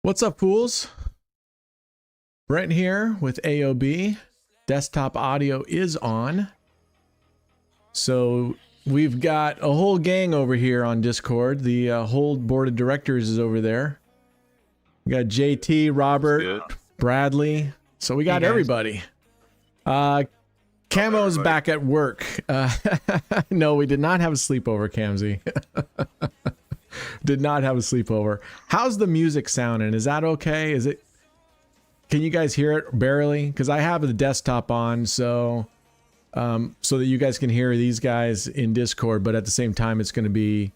What's up, fools? Brent here with AOB. Desktop audio is on. So we've got a whole gang over here on Discord. The whole board of directors is over there. We got JT, Robert, Bradley. So we got everybody. Camo's back at work. No, we did not have a sleepover, Camzy. Did not have a sleepover. How's the music sounding? Is that okay? Is it? Can you guys hear it barely? Because I have the desktop on, so that you guys can hear these guys in Discord, but at the same time, it's going to be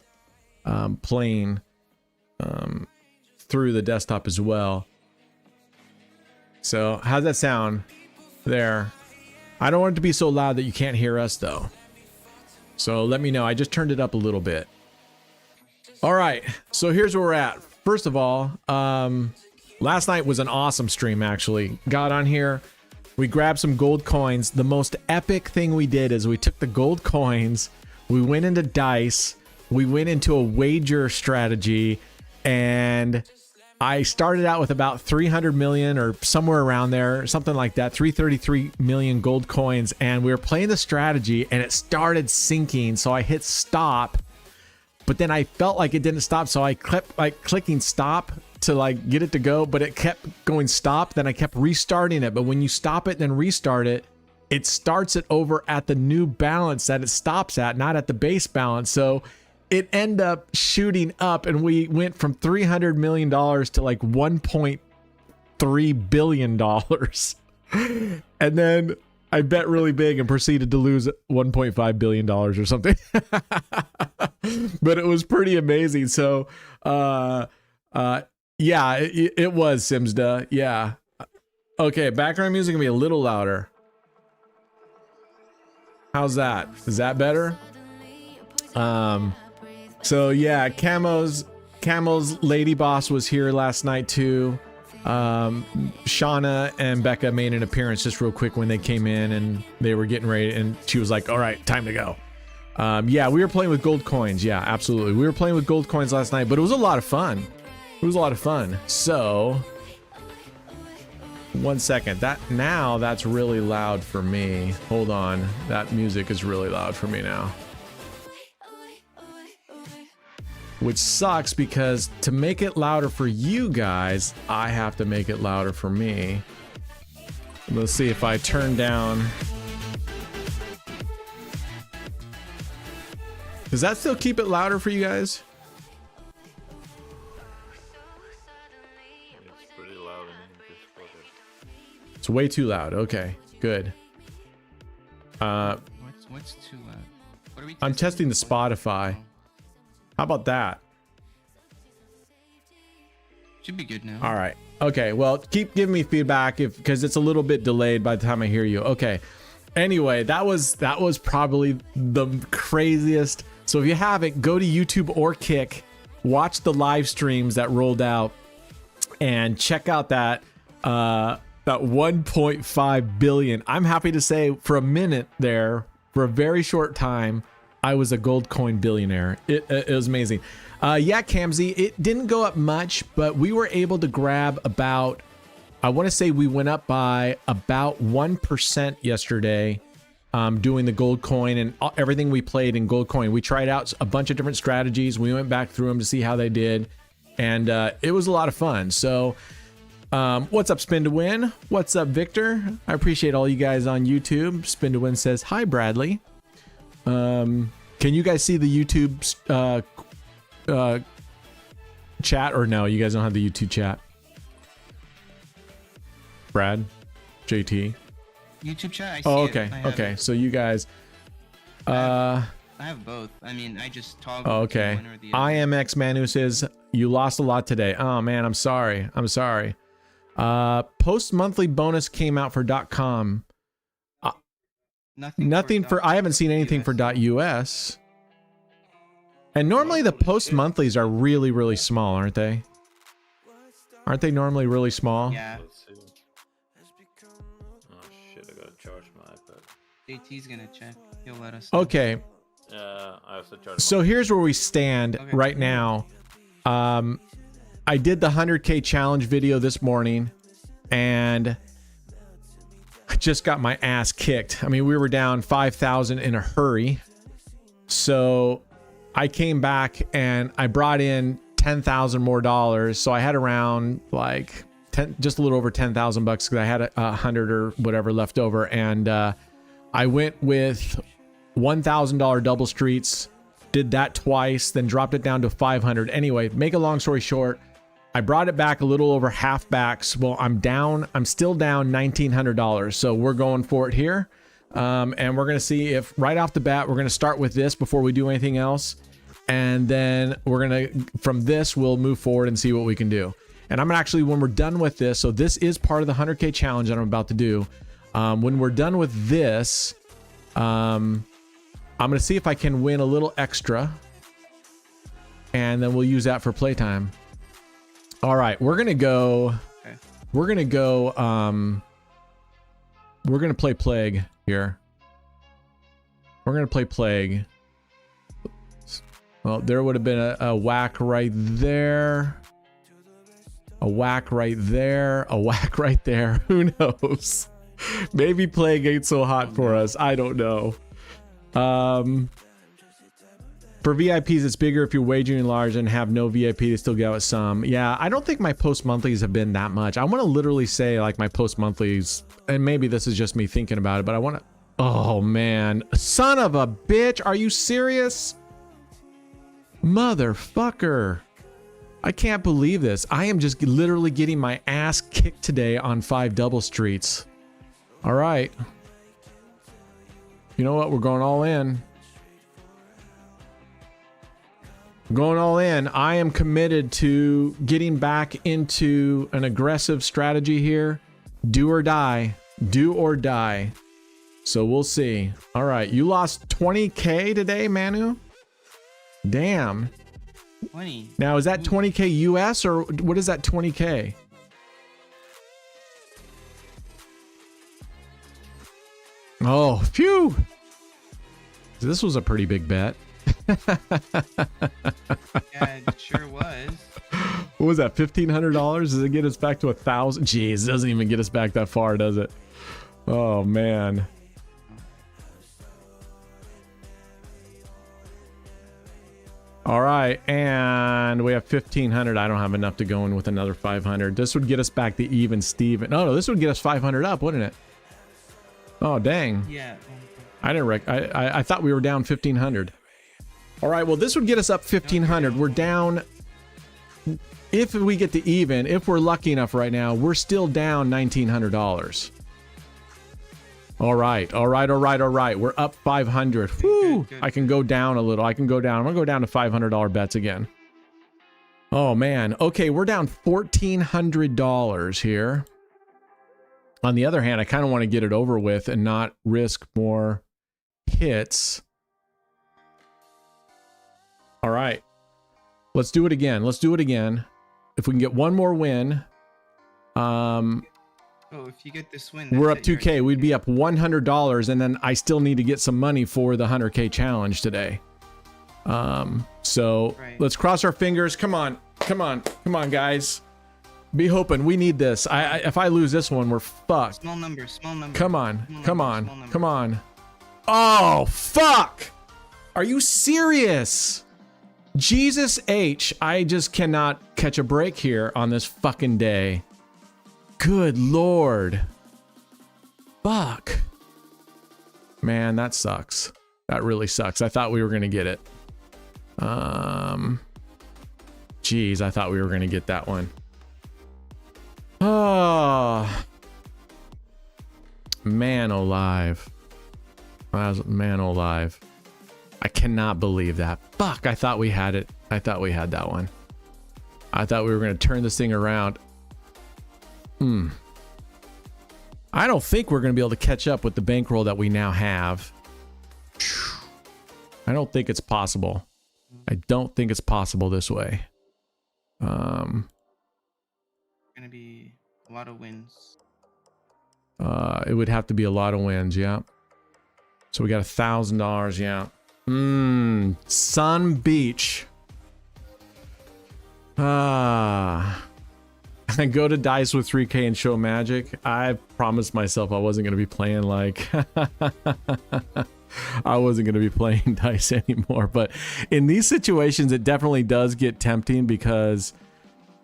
playing through the desktop as well. So how's that sound there? I don't want it to be so loud that you can't hear us, though. So let me know. I just turned it up a little bit. All right, so here's where we're at. First of all, last night was an awesome stream, actually. Got on here, we grabbed some gold coins. The most epic thing we did is we took the gold coins, we went into dice, we went into a wager strategy, and I started out with about 300 million or somewhere around there, something like that, 333 million gold coins, and we were playing the strategy, and it started sinking, so I hit stop. But then I felt like it didn't stop, so I kept like clicking stop to like get it to go, but it kept going stop. Then I kept restarting it. But when you stop it, then restart it, it starts it over at the new balance that it stops at, not at the base balance. So it ended up shooting up, and we went from $300 million to like $1.3 billion. And then I bet really big and proceeded to lose $1.5 billion or something. But it was pretty amazing. So, yeah, it was Simsda. Yeah. Okay, background music can be a little louder. How's that? Is that better? So yeah, Camo's lady boss was here last night too. Shauna and Becca made an appearance just real quick when they came in, and they were getting ready, and she was like, all right, time to go. Yeah, we were playing with gold coins. Yeah, absolutely. We were playing with gold coins last night, but it was a lot of fun. It was a lot of fun. So, 1 second. That's really loud for me. Hold on. That music is really loud for me now. Which sucks, because to make it louder for you guys, I have to make it louder for me. Let's see if I turn down. Does that still keep it louder for you guys? It's pretty loud in Discord. It's way too loud. Okay, good. What's too loud? What are we I'm testing the Spotify. How about that? Should be good now. All right. Okay. Well, keep giving me feedback because it's a little bit delayed by the time I hear you. Okay. Anyway, that was probably the craziest. So if you haven't, go to YouTube or Kick, watch the live streams that rolled out, and check out that 1.5 billion. I'm happy to say, for a minute there, for a very short time, I was a gold coin billionaire. It was amazing. Yeah, Camzy, it didn't go up much, but we were able to grab about, I want to say we went up by about 1% yesterday, doing the gold coin and everything we played in gold coin. We tried out a bunch of different strategies. We went back through them to see how they did, and it was a lot of fun. So what's up, Spin to Win? What's up, Victor? I appreciate all you guys on YouTube. Spin to Win says, hi, Bradley. Can you guys see the YouTube chat, or no? You guys don't have the YouTube chat. Brad, JT. YouTube chat. I see okay. it. Okay. So you guys. I have both. I mean, I just toggle. Okay. One or the other. IMX Manu says you lost a lot today. Oh man, I'm sorry. I'm sorry. Post monthly bonus came out for .com. Nothing for. I haven't seen anything for .us. And normally the post monthlies are really, really small, aren't they? Aren't they normally really small? Yeah. Let's see. Oh shit, I gotta charge my iPad. JT's gonna check. He'll let us know. Okay. Yeah, I have to charge So here's where we stand right now. I I did the 100K challenge video this morning, and I just got my ass kicked. I mean, we were down 5,000 in a hurry. So I came back and I brought in 10,000 more dollars. So I had around like 10, just a little over 10,000 bucks because I had a 100 or whatever left over. And I went with $1,000 double streets, did that twice, then dropped it down to 500. Anyway, make a long story short, I brought it back a little over half backs. Well, I'm still down $1,900. So we're going for it here. And we're going to see if right off the bat, we're going to start with this before we do anything else. And then we're going to, from this, we'll move forward and see what we can do. And I'm actually, when we're done with this, so this is part of the 100K challenge that I'm about to do. When we're done with this, I'm going to see if I can win a little extra. And then we'll use that for playtime. All right, we're going to go, Okay. we're going to go, we're going to play Plague here. We're going to play Plague. Well, there would have been a whack right there. A whack right there. A whack right there. Who knows? Maybe Plague ain't so hot for us. I don't know. For VIPs, it's bigger if you're wagering large and have no VIP to still get out some. Yeah, I don't think my post monthlies have been that much. I want to literally say like my post monthlies, and maybe this is just me thinking about it, but I want to. Oh man, son of a bitch! Are you serious? Motherfucker! I can't believe this. I am just literally getting my ass kicked today on 5 double streets. All right. You know what? We're going all in. Going all in. I am committed to getting back into an aggressive strategy here. Do or die. Do or die. So we'll see. All right. You lost 20K today, Manu? Damn. 20. Now, is that 20K US or what is that 20K? Oh, phew. This was a pretty big bet. Yeah, it sure was. What was that? $1,500? Does it get us back to 1,000? Jeez, it doesn't even get us back that far, does it? Oh man. All right, and we have 1,500. I don't have enough to go in with another 500. This would get us back to even Steven. No, this would get us 500 up, wouldn't it? Oh dang. Yeah. I didn't I thought we were down 1,500. All right, well, this would get us up 1,500. We're down, if we get to even, if we're lucky enough right now, we're still down $1,900. All right, all right, all right, all right. We're up 500. Whew. Good. I can go down a little. I can go down. I'm going to go down to $500 bets again. Oh, man. Okay, we're down $1,400 here. On the other hand, I kind of want to get it over with and not risk more hits. All right. Let's do it again. Let's do it again. If we can get one more win. Oh, if you get this win, We're up that's it, 2K. We'd be up $100, and then I still need to get some money for the 100K challenge today. So Right. let's cross our fingers. Come on. Come on. Come on, guys. Be hoping. We need this. If I lose this one, we're fucked. Small number, small number. Come on. Small Come number, on. small number. Come on. Oh, fuck. Are you serious? Jesus H. I just cannot catch a break here on this fucking day. Good Lord. Fuck. Man, that sucks. That really sucks. I thought we were going to get it. Geez, I thought we were going to get that one. Oh. Man alive. Man alive. I cannot believe that. Fuck, I thought we had it. I thought we had that one. I thought we were going to turn this thing around. I don't think we're going to be able to catch up with the bankroll that we now have. I don't think it's possible. I don't think it's possible this way. Gonna be a lot of wins. It would have to be a lot of wins, yeah. So we got $1,000, yeah. Sun Beach. And go to dice with 3K and show magic. I promised myself I wasn't going to be playing like I wasn't going to be playing dice anymore, but in these situations it definitely does get tempting because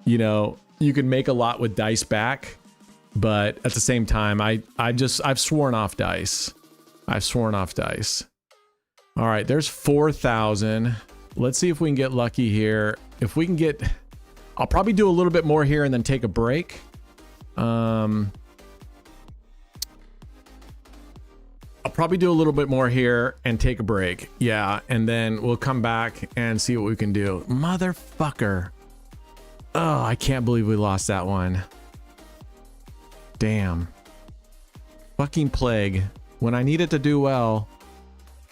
you know, you can make a lot with dice back, but at the same time I've sworn off dice. I've sworn off dice. All right, there's 4,000. Let's see if we can get lucky here. If we can get, I'll probably do a little bit more here and then take a break. I'll probably do a little bit more here and take a break. Yeah, and then we'll come back and see what we can do. Motherfucker. Oh, I can't believe we lost that one. Damn. Fucking plague. When I need it to do well.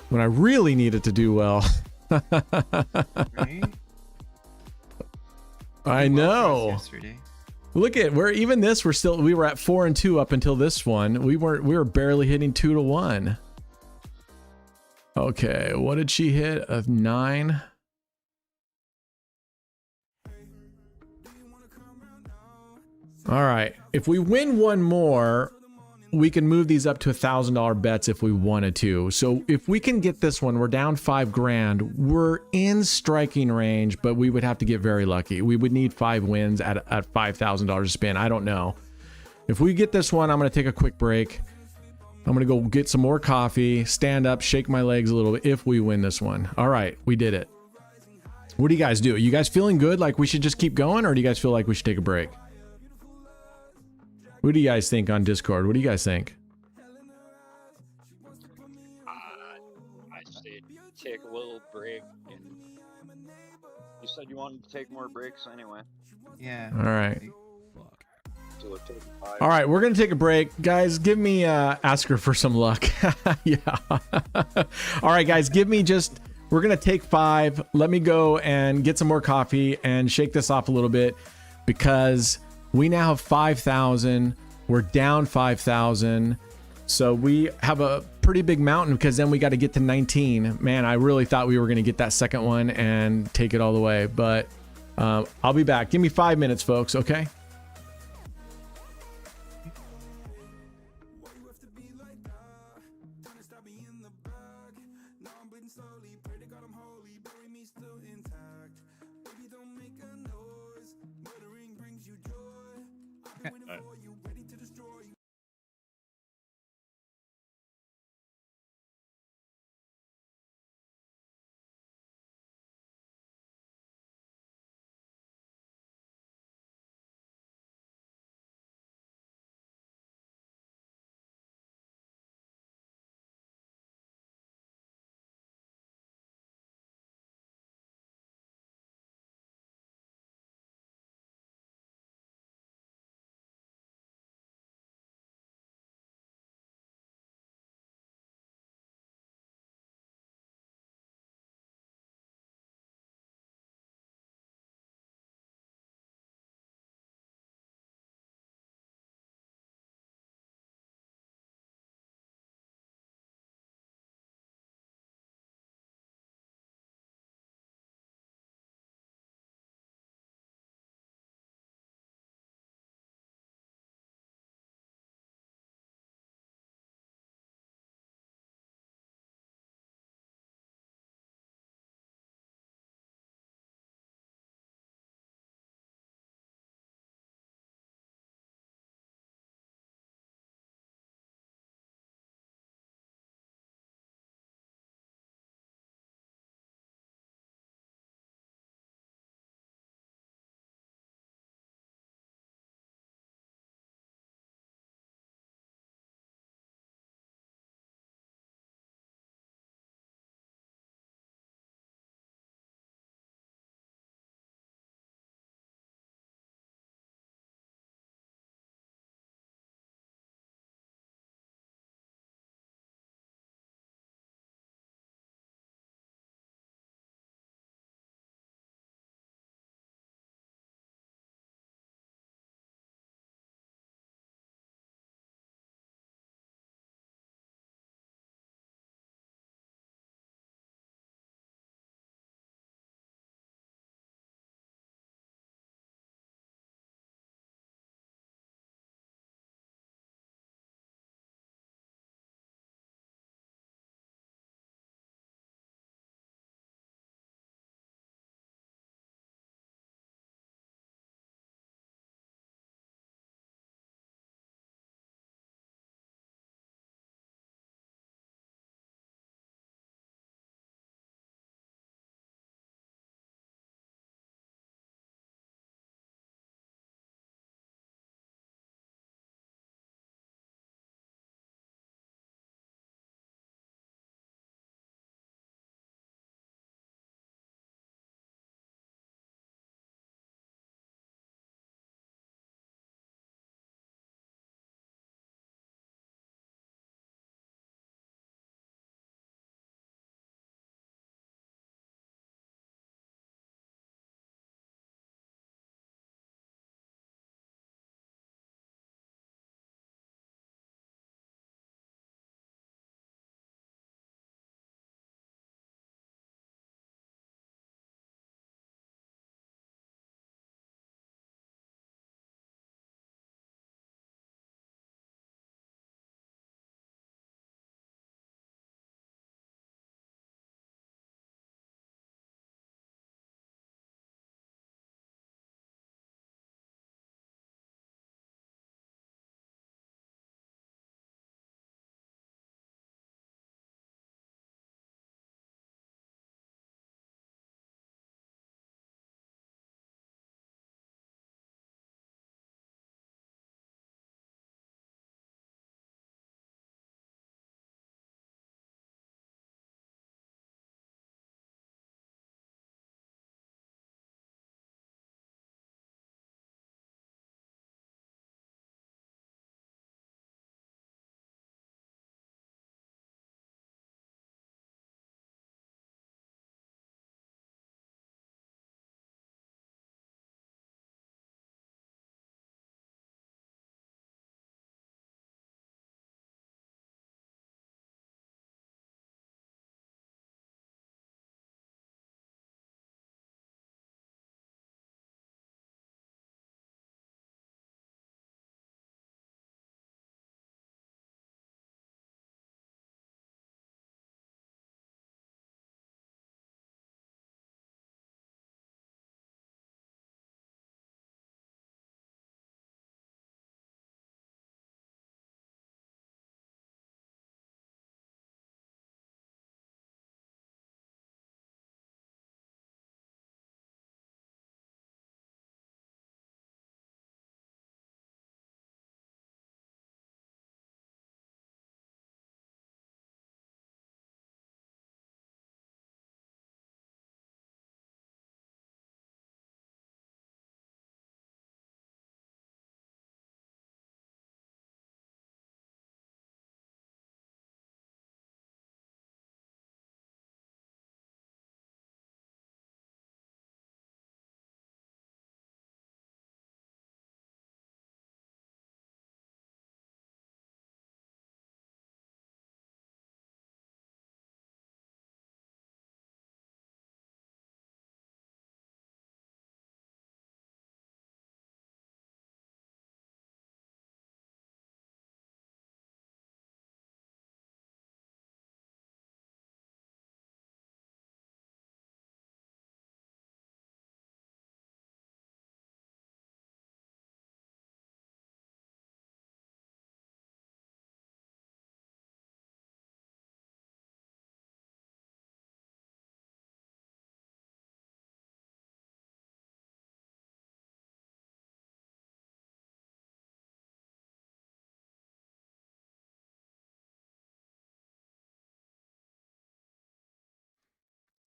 When I really need it to do well. Right? I know. Yesterday. Look at we're even this we were at 4-2 up until this one. We were barely hitting 2-1. Okay, what did she hit? A 9. All right, if we win one more, we can move these up to $1,000 bets if we wanted to. So if we can get this one, we're down 5 grand. We're in striking range, but we would have to get very lucky. We would need 5 wins at $5,000 to spin. I don't know. If we get this one, I'm going to take a quick break. I'm going to go get some more coffee, stand up, shake my legs a little bit if we win this one. All right, we did it. What do you guys do? You guys feeling good? Like we should just keep going, or do you guys feel like we should take a break? What do you guys think on Discord? What do you guys think? I say take a little break. And you said you wanted to take more breaks anyway. Yeah. All right. So take 5. All right, we're going to take a break. Guys, give me, ask her for some luck. Yeah. All right, guys, give me just, we're going to take 5. Let me go and get some more coffee and shake this off a little bit because we now have 5,000. We're down 5,000. So we have a pretty big mountain because then we got to get to 19. Man, I really thought we were going to get that second one and take it all the way. But I'll be back. Give me 5 minutes, folks, okay?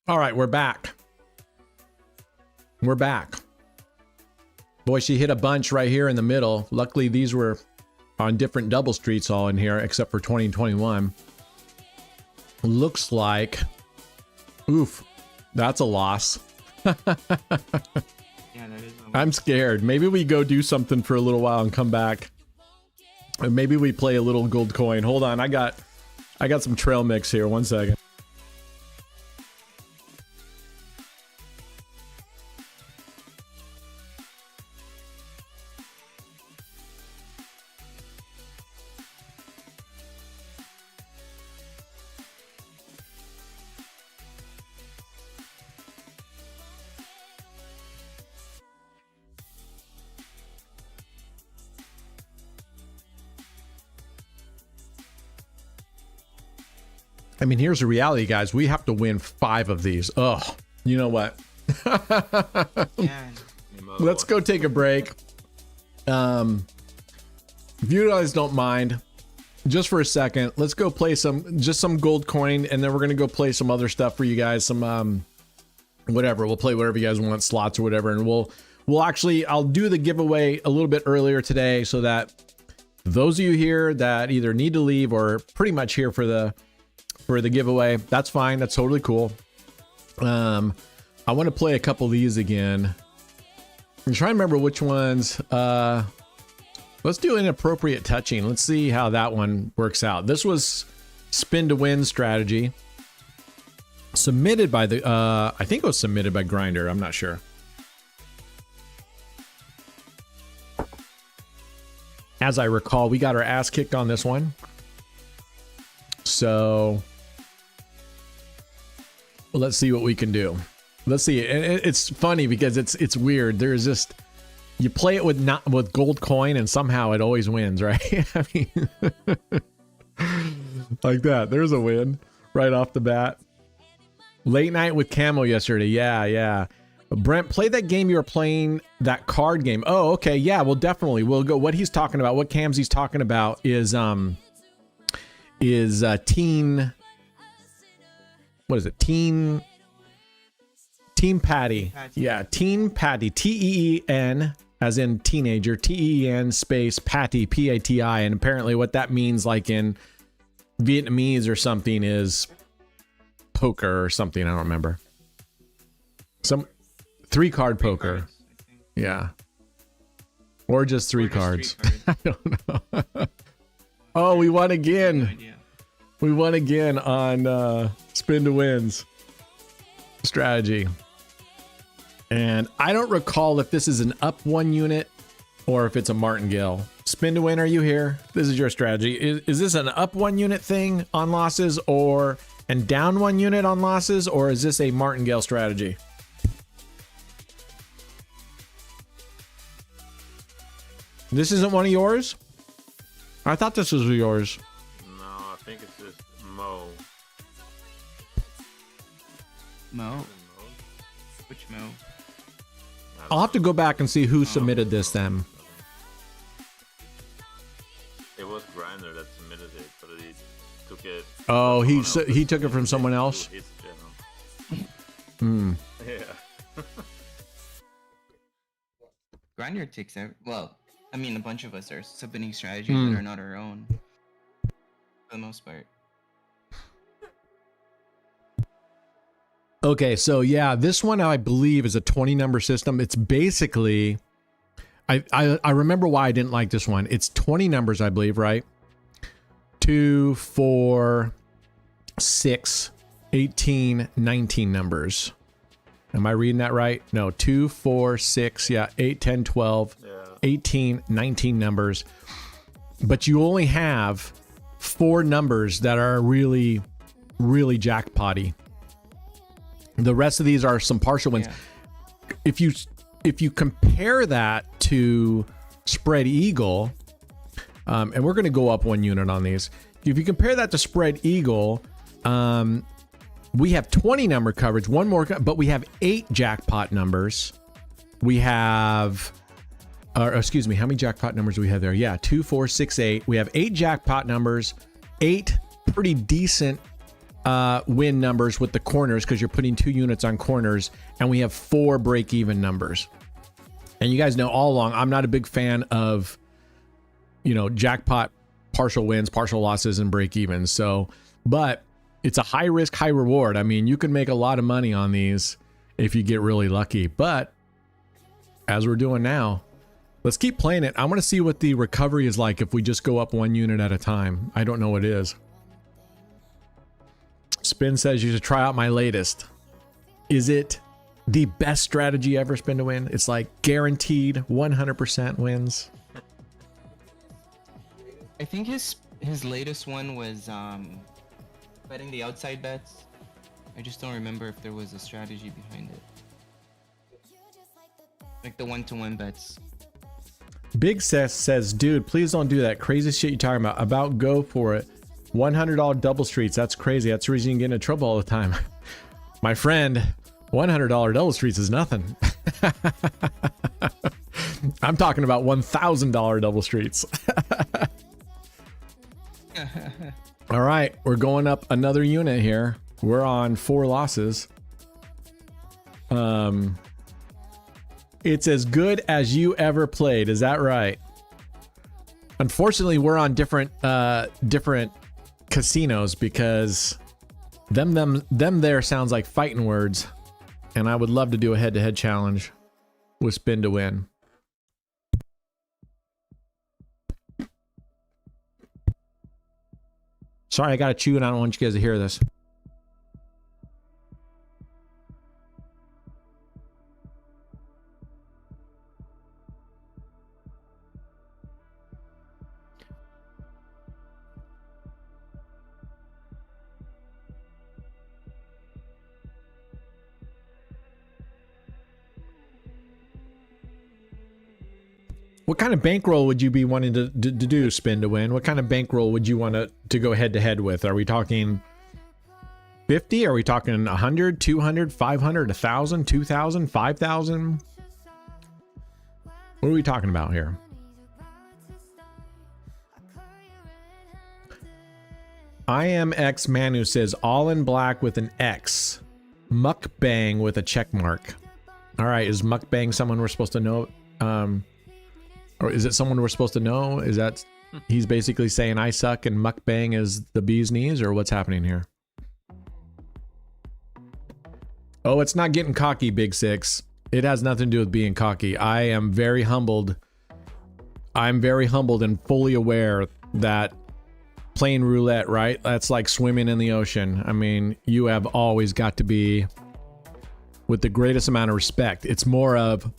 All right, we're back. We're back. Boy, she hit a bunch right here in the middle. Luckily, these were on different double streets all in here, except for 2021. Looks like... Oof. That's a loss. Yeah, that is. I'm scared. Maybe we go do something for a little while and come back. And maybe we play a little gold coin. Hold on, I got some trail mix here. 1 second. I mean, here's the reality, guys. We have to win 5 of these. Oh, you know what? Yeah. Let's go take a break. If you guys don't mind, just for a second, let's go play some gold coin, and then we're gonna go play some other stuff for you guys. Some whatever. We'll play whatever you guys want, slots or whatever, and we'll actually I'll do the giveaway a little bit earlier today so that those of you here that either need to leave or pretty much here for the giveaway, that's fine. That's totally cool. I want to play a couple of these again. I'm trying to remember which ones. Let's do inappropriate touching. Let's see how that one works out. This was spin to win strategy. Submitted by the, I think it was submitted by Grinder. I'm not sure. As I recall, we got our ass kicked on this one. So let's see what we can do. Let's see. It's funny because it's weird. There's just, you play it with gold coin and somehow it always wins, right? I mean, like that. There's a win right off the bat. Late night with Camo yesterday. Yeah. Brent, play that game you were playing, that card game. Oh, okay. Yeah, well, definitely. We'll go. What he's talking about, what Cam's he's talking about is teen, what is it? Teen Patty. Yeah, Teen Patty. T-E-E-N, as in teenager, T-E-E-N space Patty, P-A-T-I. And apparently what that means, like in Vietnamese or something, is poker or something. I don't remember. Some 3-card poker. Cards, I think. Yeah. Or just 3 Or just cards. 3 cards. I don't know. Oh, we won No again. idea. We won again on spin to wins strategy. And I don't recall if this is an up 1 unit or if it's a martingale. Spin to win, are you here? This is your strategy. Is this an up 1 unit thing on losses and down 1 unit on losses, or is this a martingale strategy? This isn't one of yours? I thought this was yours. No, I think it's just Mo. Mo? Which Mo? I'll have to go back and see who submitted this then. It was Grinder that submitted it, but he took it. Oh, from he someone he else took it from submitted someone to else? his channel. Hmm. Yeah. Grinder takes out. Well, I mean, a bunch of us are submitting strategies that are not our own. For the most part. Okay, so yeah, this one I believe is a 20 number system. It's basically, I remember why I didn't like this one. It's 20 numbers, I believe, right? 2, 4, 6, 18, 19 numbers. Am I reading that right? No, 2, 4, 6, yeah, 8, 10, 12, Yeah. 18, 19 numbers. But you only have 4 numbers that are really, really jackpotty. The rest of these are some partial wins. Yeah. If you compare that to Spread Eagle, and we're going to go up 1 unit on these. If you compare that to Spread Eagle, we have 20 number coverage, one more, but we have 8 jackpot numbers. We have, excuse me, how many jackpot numbers do we have there? Yeah, 2, 4, 6, 8. We have 8 jackpot numbers, 8 pretty decent win numbers with the corners because you're putting 2 units on corners, and we have 4 break-even numbers. And you guys know all along, I'm not a big fan of, you know, jackpot, partial wins, partial losses, and break-evens. So, but it's a high risk, high reward. I mean, you can make a lot of money on these if you get really lucky. But as we're doing now, let's keep playing it. I want to see what the recovery is like if we just go up 1 unit at a time. I don't know what it is. Spin says you should try out my latest. Is it the best strategy ever, Spin to Win? It's like guaranteed 100% wins. I think his latest one was betting the outside bets. I just don't remember if there was a strategy behind it. Like the 1-to-1 bets. Big Seth says, dude, please don't do that crazy shit you're talking about go for it. $100 double streets, that's crazy. That's the reason you get into trouble all the time. My friend, $100 double streets is nothing. I'm talking about $1,000 double streets. All right, we're going up another unit here. We're on 4 losses. It's as good as you ever played. Is that right? Unfortunately, we're on different casinos because them there sounds like fighting words, and I would love to do a head-to-head challenge with Spin to Win. Sorry, I gotta chew and I don't want you guys to hear this. What kind of bankroll would you be wanting to do, Spin to Win? What kind of bankroll would you want to go head to head with? Are we talking 50? Are we talking 100, 200, 500, 1,000, 2,000, 5,000? What are we talking about here? IMX Manu says all in black with an X. Mukbang with a check mark. All right, is mukbang someone we're supposed to know? Or is it someone we're supposed to know? Is that he's basically saying I suck and mukbang is the bee's knees, or what's happening here? Oh, it's not getting cocky, Big Six. It has nothing to do with being cocky. I am very humbled. I'm very humbled and fully aware that playing roulette, right? That's like swimming in the ocean. I mean, you have always got to be with the greatest amount of respect. It's more of,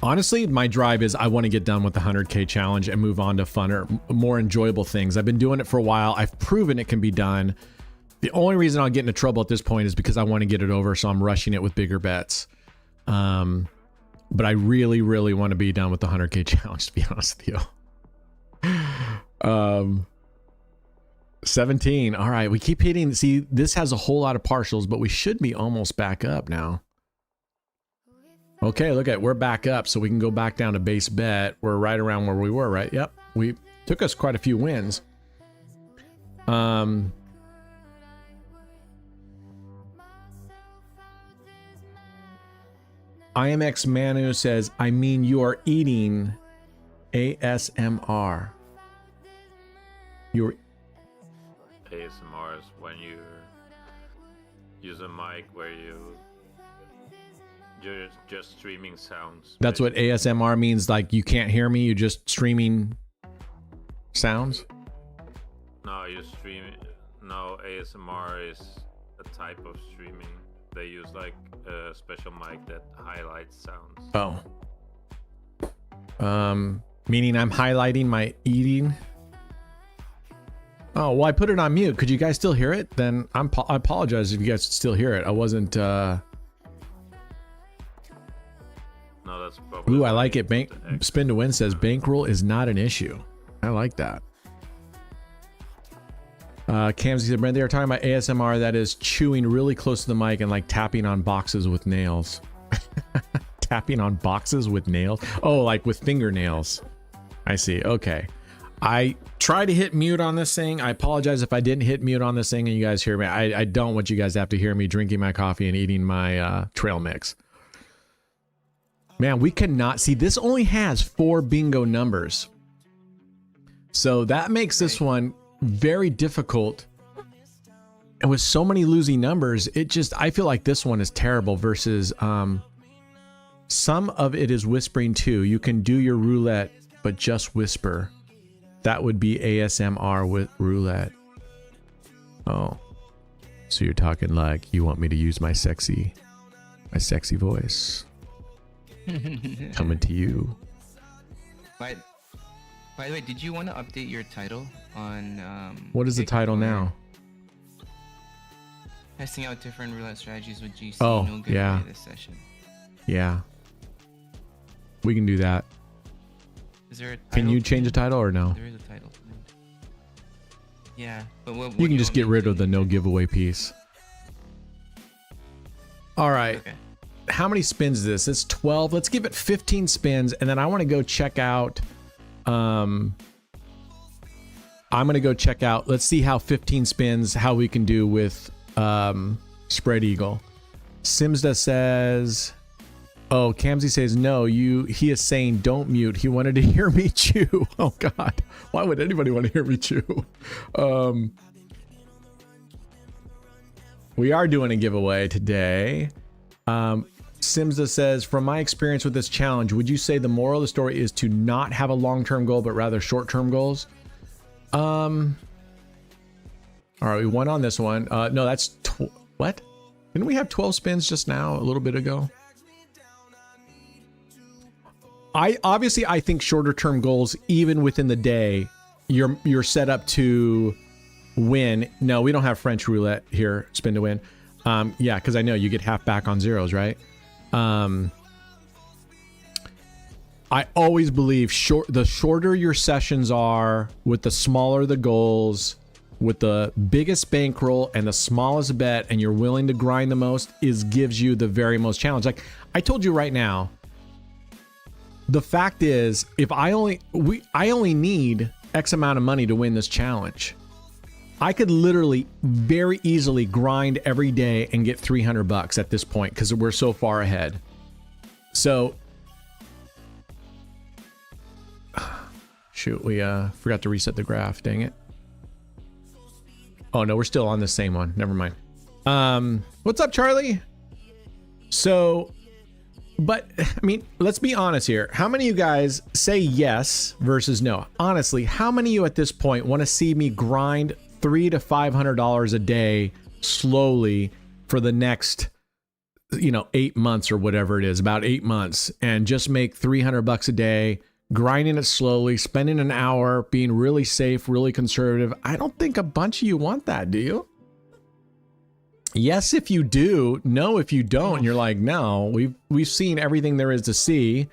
honestly, my drive is I want to get done with the 100K challenge and move on to funner, more enjoyable things. I've been doing it for a while. I've proven it can be done. The only reason I'll get into trouble at this point is because I want to get it over, so I'm rushing it with bigger bets. But I really, really want to be done with the 100K challenge, to be honest with you. 17. All right, we keep hitting. See, this has a whole lot of partials, but we should be almost back up now. Okay, look at, we're back up, so we can go back down to base bet. We're right around where we were, right? Yep, we took us quite a few wins. IMX Manu says, I mean, you are eating ASMR. You're ASMR is when you use a mic where you're just streaming sounds. That's what ASMR means, like you can't hear me, you're just streaming sounds? No, you're streaming. No, ASMR is a type of streaming. They use like a special mic that highlights sounds. Oh. Meaning I'm highlighting my eating? Oh, well, I put it on mute. Could you guys still hear it? Then I apologize if you guys still hear it. I wasn't, No, that's probably... Ooh, I like it. Spin to Win says bankroll is not an issue. I like that. Camsy said, Brent, they are talking about ASMR that is chewing really close to the mic and like tapping on boxes with nails. Tapping on boxes with nails? Oh, like with fingernails. I see. Okay. I try to hit mute on this thing. I apologize if I didn't hit mute on this thing and you guys hear me. I don't want you guys to have to hear me drinking my coffee and eating my trail mix. Man, we cannot see. This only has 4 bingo numbers. So that makes this one very difficult. And with so many losing numbers, I feel like this one is terrible versus some of it is whispering too. You can do your roulette, but just whisper. That would be ASMR with roulette. Oh, so you're talking like you want me to use my sexy voice coming to you. By the way, did you want to update your title on? What is the title now? Testing out different roulette strategies with GC. Oh, no good yeah. this session. Yeah, we can do that. Is there a title? Can you change the title or no? There is a title. Yeah, but what You do can just want get me rid to of the no giveaway piece. All right. Okay. How many spins is this? It's 12. Let's give it 15 spins, and then I want to go check out. I'm gonna go check out. Let's see how 15 spins, how we can do with Spread Eagle. Simsda says, "Oh, Kamzy says no. He is saying don't mute. He wanted to hear me chew. Oh God, why would anybody want to hear me chew?" We are doing a giveaway today. Simsda says, "From my experience with this challenge, would you say the moral of the story is to not have a long-term goal, but rather short-term goals?" All right, we won on this one. No, that's what? Didn't we have 12 spins just now, a little bit ago? I think shorter-term goals, even within the day, you're set up to win. No, we don't have French roulette here. Spin to win. Yeah, because I know you get half back on zeros, right? I always believe the shorter your sessions are, with the smaller the goals, with the biggest bankroll and the smallest bet, and you're willing to grind the most, gives you the very most challenge. Like I told you right now, the fact is, if I only need X amount of money to win this challenge, I could literally very easily grind every day and get $300 at this point because we're so far ahead. So, shoot, we forgot to reset the graph. Dang it. Oh no, we're still on the same one. Never mind. What's up, Charlie? So, but I mean, let's be honest here. How many of you guys say yes versus no? Honestly, how many of you at this point want to see me grind $300 to $500 a day slowly for the next 8 months or whatever it is, about 8 months, and just make $300 a day, grinding it slowly, spending an hour, being really safe, really conservative? I don't think a bunch of you want that, do you? Yes, if you do. No, if you don't. You're like, no, we've seen everything there is to see.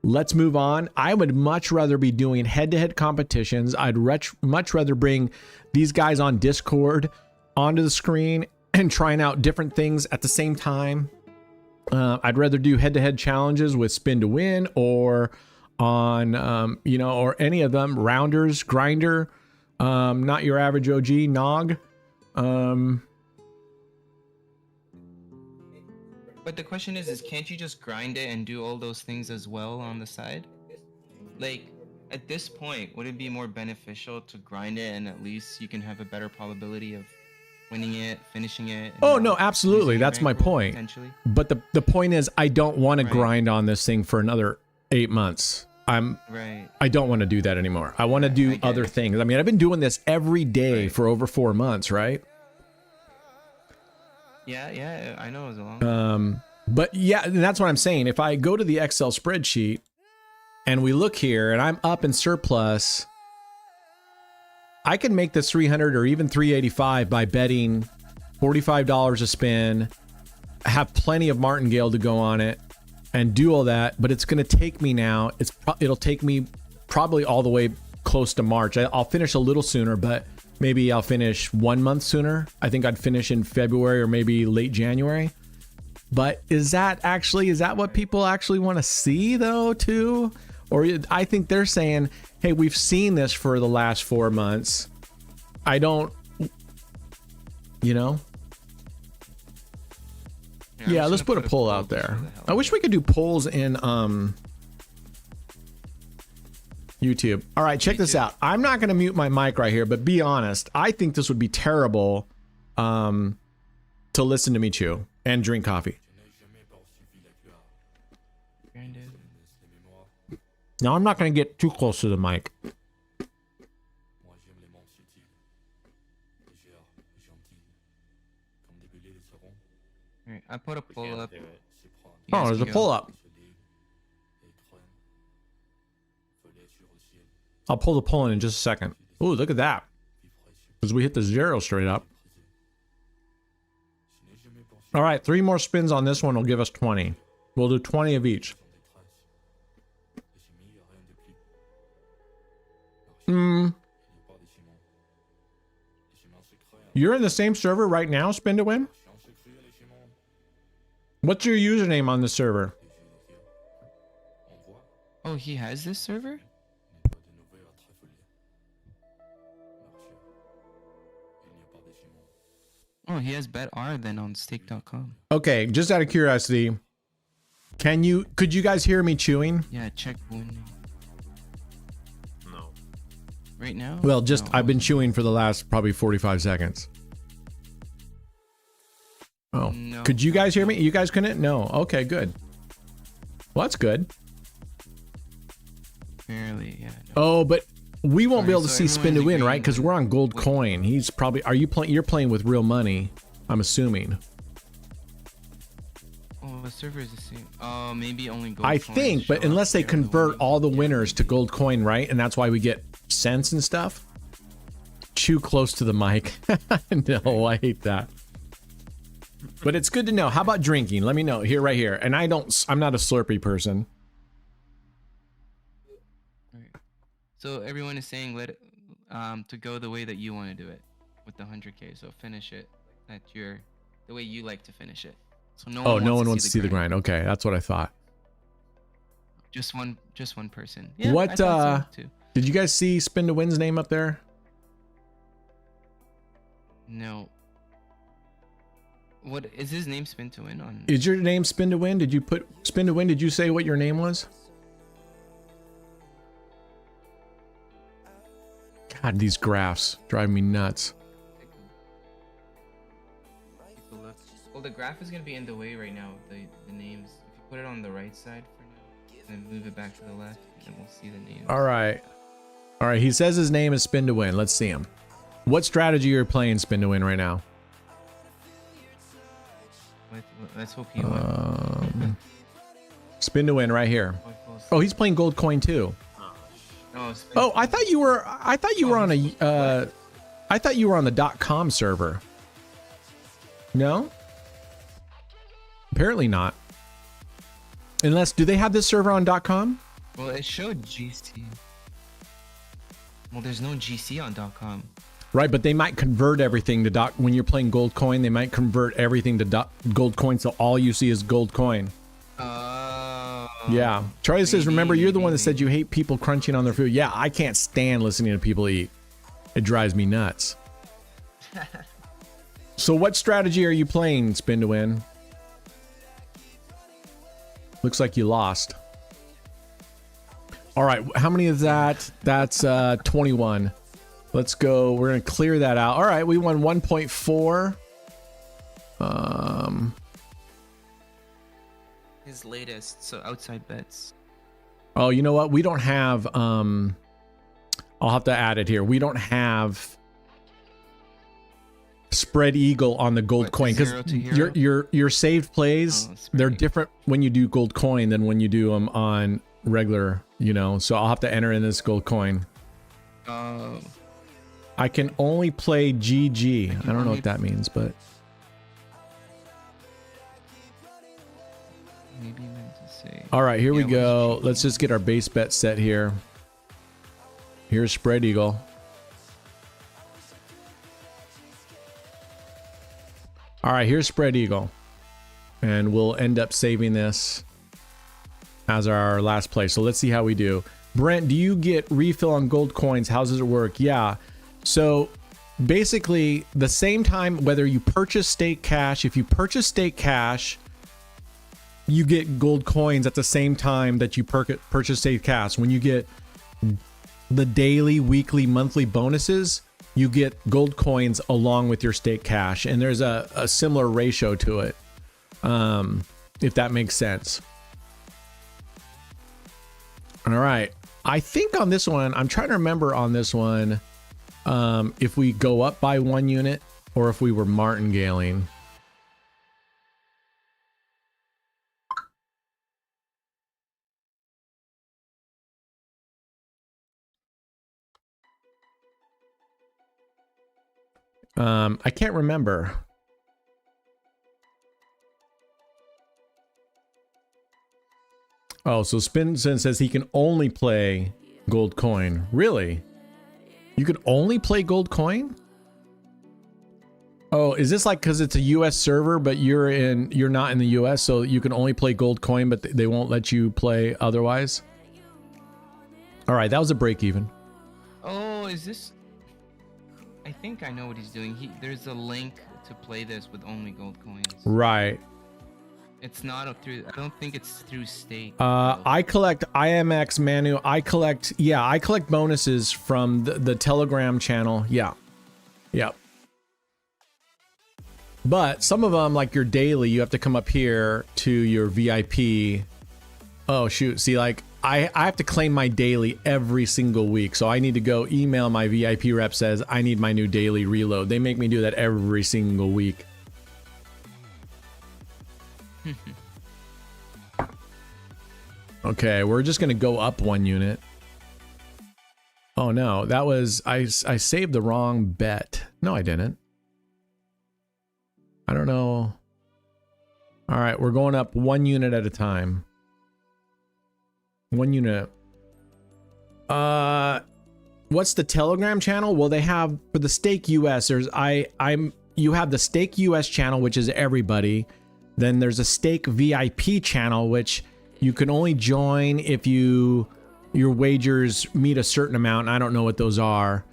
Let's move on. I would much rather be doing head-to-head competitions. I'd much rather bring these guys on Discord onto the screen and trying out different things at the same time. I'd rather do head-to-head challenges with Spin to Win or on, or any of them. Rounders, Grinder, Not Your Average OG, Nog. But the question is can't you just grind it and do all those things as well on the side? Like, at this point, would it be more beneficial to grind it and at least you can have a better probability of winning it, finishing it? Oh, no, absolutely. That's my point. But the point is, I don't want to grind on this thing for another 8 months. I don't want to do that anymore. I want to do other things. I mean, I've been doing this every day for over 4 months, right? Yeah, I know it was a long but yeah, and that's what I'm saying. If I go to the Excel spreadsheet and we look here and I'm up in surplus, I can make this 300 or even 385 by betting $45 a spin, have plenty of martingale to go on it and do all that. But it's going to take me now. It'll take me probably all the way close to March. I'll finish a little sooner, but maybe I'll finish 1 month sooner. I think I'd finish in February or maybe late January. But is that what people actually want to see though too? Or I think they're saying, hey, we've seen this for the last 4 months. I don't, you know? Yeah, let's put a poll out there. I wish we could do polls in YouTube. All right, check this out. I'm not going to mute my mic right here, but be honest. I think this would be terrible to listen to me chew and drink coffee. Now, I'm not going to get too close to the mic. Alright, I put a poll up. Oh, there's a pull up. I'll pull the poll in just a second. Ooh, look at that. Because we hit the 0 straight up. All right, 3 more spins on this one will give us 20. We'll do 20 of each. You're in the same server right now, Spin to Win? What's your username on the server? Oh, he has this server? Oh, he has bet R then on stake.com. Okay, just out of curiosity, could you guys hear me chewing? Yeah, check winning. No. Right now? Well, just No, I've been chewing for the last probably 45 seconds. Oh, No. could you guys hear me? You guys couldn't? No. Okay, good. Well, that's good. Barely, yeah. No. Oh, but we won't be able to so see Spin to everyone's Win, agreeing right? Because with- we're on gold coin. He's probably. Are you playing? You're playing with real money. I'm assuming. Oh, the server is the same. Oh, maybe only gold I coins think, but show unless up they there on the convert winning. all the winners to gold coin, right? And that's why we get cents and stuff. Chew close to the mic. No, I hate that. But it's good to know. How about drinking? Let me know here, right here. And I'm not a Slurpee person. Alright. So everyone is saying let it to go the way that you want to do it with the 100K. So finish it at the way you like to finish it. So no one wants to see the grind. Okay, that's what I thought. Just one person. Yeah, What, I thought so too. Did you guys see Spin to Win's name up there? No. What is his name? Spin to Win on? Is your name Spin to Win? Did you put Spin to Win? Did you say what your name was? God, these graphs drive me nuts. Take a look. Well, the graph is gonna be in the way right now. The names. If you put it on the right side for now, and then move it back to the left, and we'll see the names. All right. He says his name is Spin to Win. Let's see him. What strategy are you playing Spin to Win right now? Let's hope he won. Spin to Win right here. Oh, he's playing gold coin too. No, spin Oh, I thought you were on a I thought you were on the .com server. No? Apparently not. Unless, do they have this server on .com? Well, it showed GC. Well, there's no GC on .com. Right, but they might convert everything to when you're playing gold coin, they might convert everything to gold coin, so all you see is gold coin. Yeah. Charlie says, remember, you're the one that said you hate people crunching on their food. Yeah, I can't stand listening to people eat. It drives me nuts. So what strategy are you playing, Spin to Win? Looks like you lost. All right, how many is that? That's 21. Let's go. We're going to clear that out. All right, we won 1.4. His latest, so outside bets. Oh, you know what? We don't have I'll have to add it here. We don't have spread eagle on the gold coin because 0 to hero? your saved plays, Oh, spread they're eagle. different when you do gold coin than when you do them on regular, so I'll have to enter in this gold coin. Oh. I can only play GG. I don't know what that means, but Maybe meant to say. all right, here we Yeah, go. what's GG? Let's just get our base bet set here. Here's spread eagle. All right, here's spread eagle. And we'll end up saving this. as our last play. So let's see how we do. Brent, do you get refill on gold coins? How does it work? Yeah. So basically the same time, whether you purchase stake cash, if you purchase stake cash, you get gold coins at the same time that you purchase stake cash. When you get the daily, weekly, monthly bonuses, you get gold coins along with your stake cash. And there's a similar ratio to it, if that makes sense. All right. I think on this one, I'm trying to remember on this one, if we go up by 1 unit or if we were martingaling. I can't remember. Oh, so Spinson says he can only play gold coin. Really? You can only play gold coin? Oh, is this like because it's a US server, but you're not in the US, so you can only play gold coin, but they won't let you play otherwise? All right, that was a break even. Oh, is this? I think I know what he's doing. There's a link to play this with only gold coins. Right. It's not through. I don't think it's through stake. I collect IMX Manu. I collect bonuses from the Telegram channel. Yeah. Yep. But some of them, like your daily, you have to come up here to your VIP. Oh shoot. See, like I have to claim my daily every single week. So I need to go email my VIP rep, says I need my new daily reload. They make me do that every single week. Okay, we're just gonna go up 1 unit. Oh no, that was I saved the wrong bet. No, I didn't. I don't know. All right, we're going up 1 unit at a time. 1 unit. What's the Telegram channel? Well, they have for the Stake US. You have the Stake US channel, which is everybody. Then there's a Stake VIP channel, which you can only join if your wagers meet a certain amount. I don't know what those are.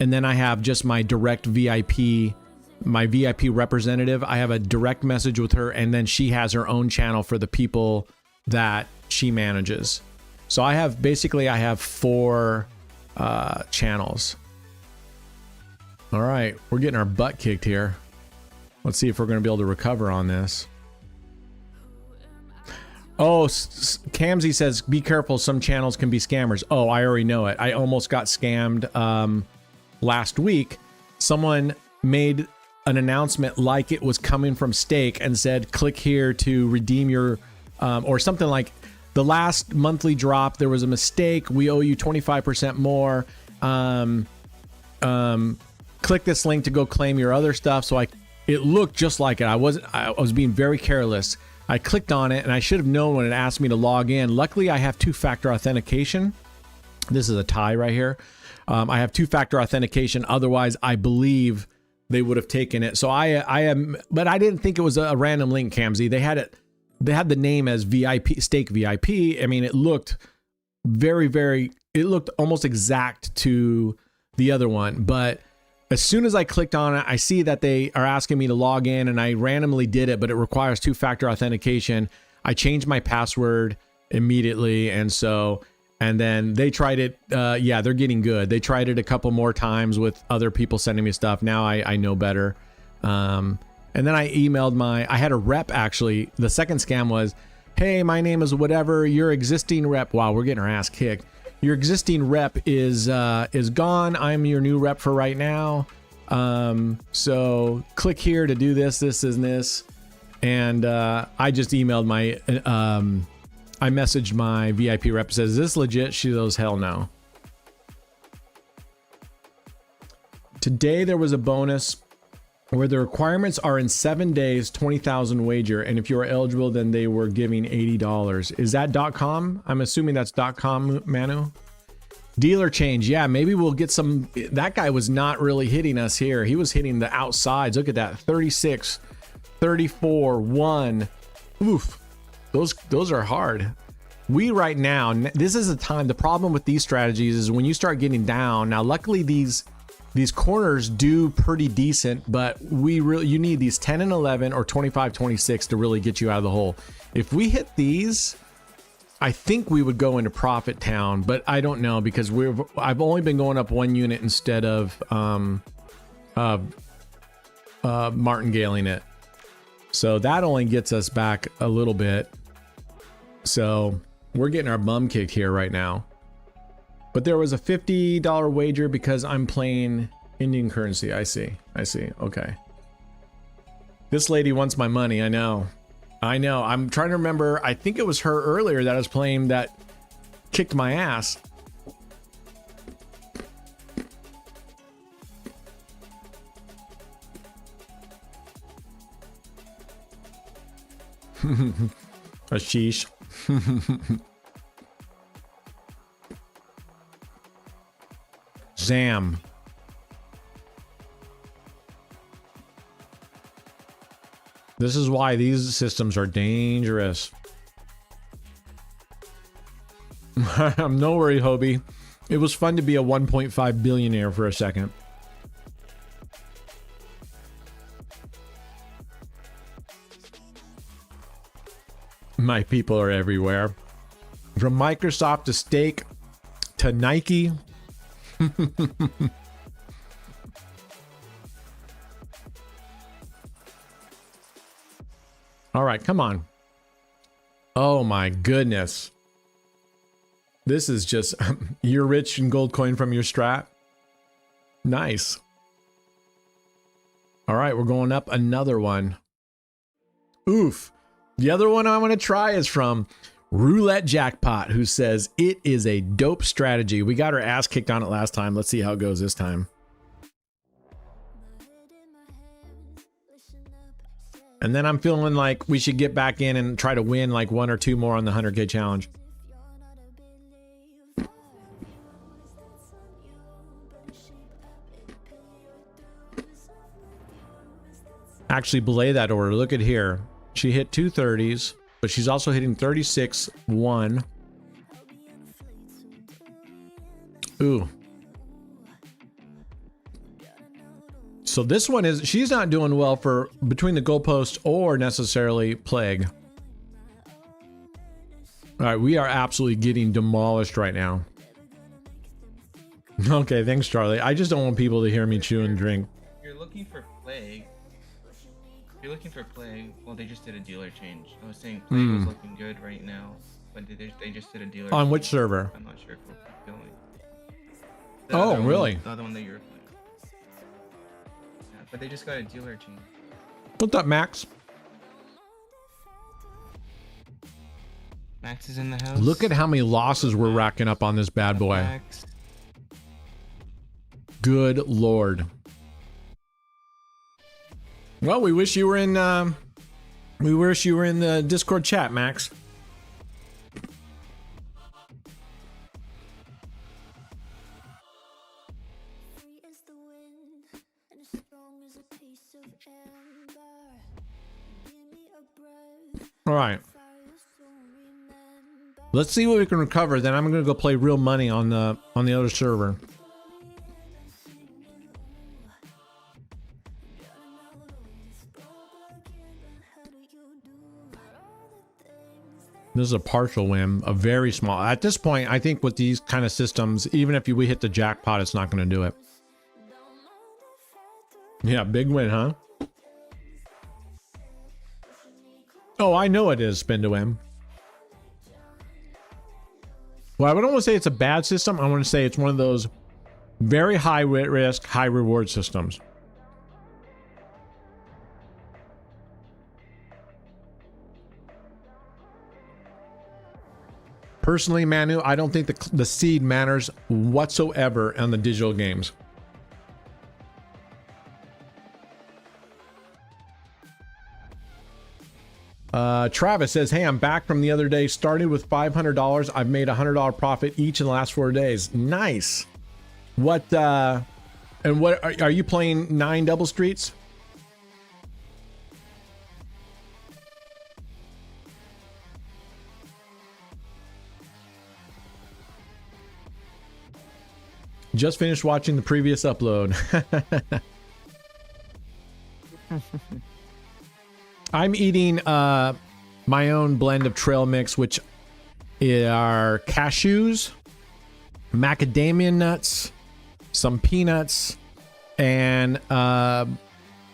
And then I have just my direct VIP, my VIP representative. I have a direct message with her, and then she has her own channel for the people that she manages. So I have 4 channels. All right, we're getting our butt kicked here. Let's see if we're going to be able to recover on this. Oh, Kamzy says, be careful. Some channels can be scammers. Oh, I already know it. I almost got scammed last week. Someone made an announcement like it was coming from Stake and said, click here to redeem your, or something like the last monthly drop. There was a mistake. We owe you 25% more. Click this link to go claim your other stuff. So it looked just like it. I was being very careless. I clicked on it and I should have known when it asked me to log in. Luckily, I have 2-factor authentication. This is a tie right here. I have 2-factor authentication. Otherwise, I believe they would have taken it. So I am, but I didn't think it was a random link, Kamzy. They had the name as VIP, Stake VIP. I mean, it looked it looked almost exact to the other one. But as soon as I clicked on it, I see that they are asking me to log in, and I randomly did it, but it requires 2-factor authentication. I changed my password immediately, and then they tried it. Yeah, they're getting good. They tried it a couple more times with other people sending me stuff. Now I know better. And then I emailed I had a rep actually. The second scam was, hey, my name is whatever. Your existing rep. Wow, we're getting our ass kicked. Your existing rep is gone. I'm your new rep for right now. So click here to do this, and this. And I just emailed I messaged my VIP rep, says, is this legit? She goes, hell no. Today there was a bonus where the requirements are in 7 days, 20,000 wager. And if you are eligible, then they were giving $80. Is that .com? I'm assuming that's .com, Manu. Dealer change. Yeah, maybe we'll get some. That guy was not really hitting us here. He was hitting the outsides. Look at that. 36, 34, 1. Oof. Those are hard. we right now, this is the time. The problem with these strategies is when you start getting down. Now, luckily these corners do pretty decent, but you need these 10 and 11 or 25, 26 to really get you out of the hole. If we hit these, I think we would go into profit town, but I don't know because I've only been going up 1 unit instead of martingaling it. So that only gets us back a little bit. So we're getting our bum kicked here right now. But there was a $50 wager because I'm playing Indian currency. I see. Okay. This lady wants my money. I know. I'm trying to remember. I think it was her earlier that I was playing that kicked my ass. A sheesh. Zam. This is why these systems are dangerous. No worry, Hobie. It was fun to be a 1.5 billionaire for a second. My people are everywhere. From Microsoft to Steak to Nike. All right, come on. Oh my goodness. This is just, you're rich in gold coin from your strat. Nice. All right, we're going up another one. Oof. The other one I want to try is from Roulette Jackpot, who says it is a dope strategy. We got our ass kicked on it last time. Let's see how it goes this time. And then I'm feeling like we should get back in and try to win like 1 or 2 more on the 100K challenge. Actually, belay that order. Look at here. She hit 2 30s, but she's also hitting 36, 1. Ooh. So this one is, she's not doing well for between the goalpost or necessarily plague. All right, we are absolutely getting demolished right now. Okay, thanks, Charlie. I just don't want people to hear me chew and drink. You're looking for plague. If you're looking for plague, well, they just did a dealer change. I was saying plague was looking good right now, but they just did a dealer On change. which server? I'm not sure if we're going. Oh, really? The other one that you're playing. Yeah, but they just got a dealer change. What's up, Max? Max is in the house. Look at how many losses we're racking up on this bad boy. Max. Good Lord. Well, we wish you were in the Discord chat, Max. All right. Let's see what we can recover. Then I'm going to go play real money on the other server. This is a partial win, a very small. At this point, I think with these kind of systems, even if we hit the jackpot, it's not going to do it. Yeah, big win, huh? Oh, I know it is spin to win. Well, I would almost say it's a bad system. I want to say it's one of those very high risk, high reward systems. Personally, Manu, I don't think the seed matters whatsoever on the digital games. Travis says, hey, I'm back from the other day. Started with $500. I've made $100 profit each in the last 4 days. Nice. What, and what, are you playing 9 double streets? Just finished watching the previous upload. I'm eating my own blend of trail mix, which are cashews, macadamia nuts, some peanuts, and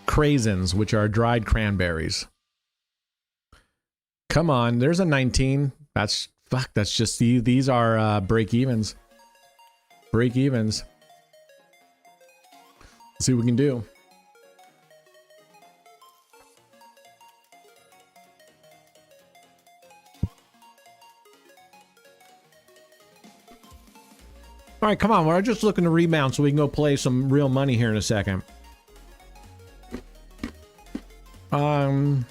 craisins, which are dried cranberries. Come on, there's a 19. That's just these are break evens. Break evens. Let's see what we can do. All right, come on. We're just looking to rebound so we can go play some real money here in a second. I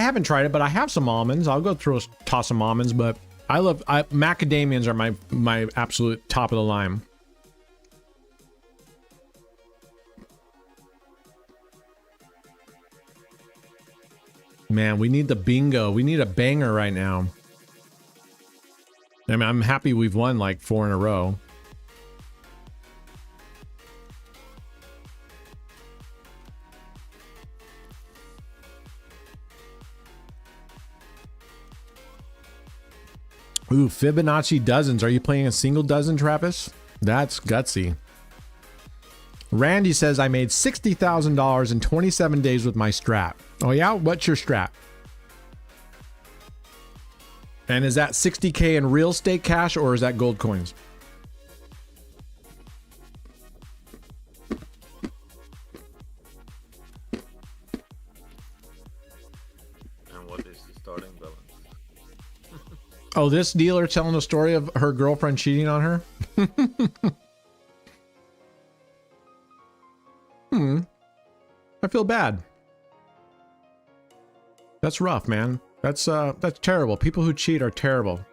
haven't tried it, but I have some almonds. I'll go through a toss some almonds, but macadamians are my absolute top of the line. Man, we need the bingo. We need a banger right now. I mean, I'm happy we've won like 4 in a row. Ooh, Fibonacci dozens. Are you playing a single dozen, Travis? That's gutsy. Randy says, I made $60,000 in 27 days with my strat. Oh yeah? What's your strat? And is that 60K in real estate cash or is that gold coins? And what is the starting balance? Oh, this dealer telling a story of her girlfriend cheating on her? I feel bad. That's rough, man. That's terrible. People who cheat are terrible.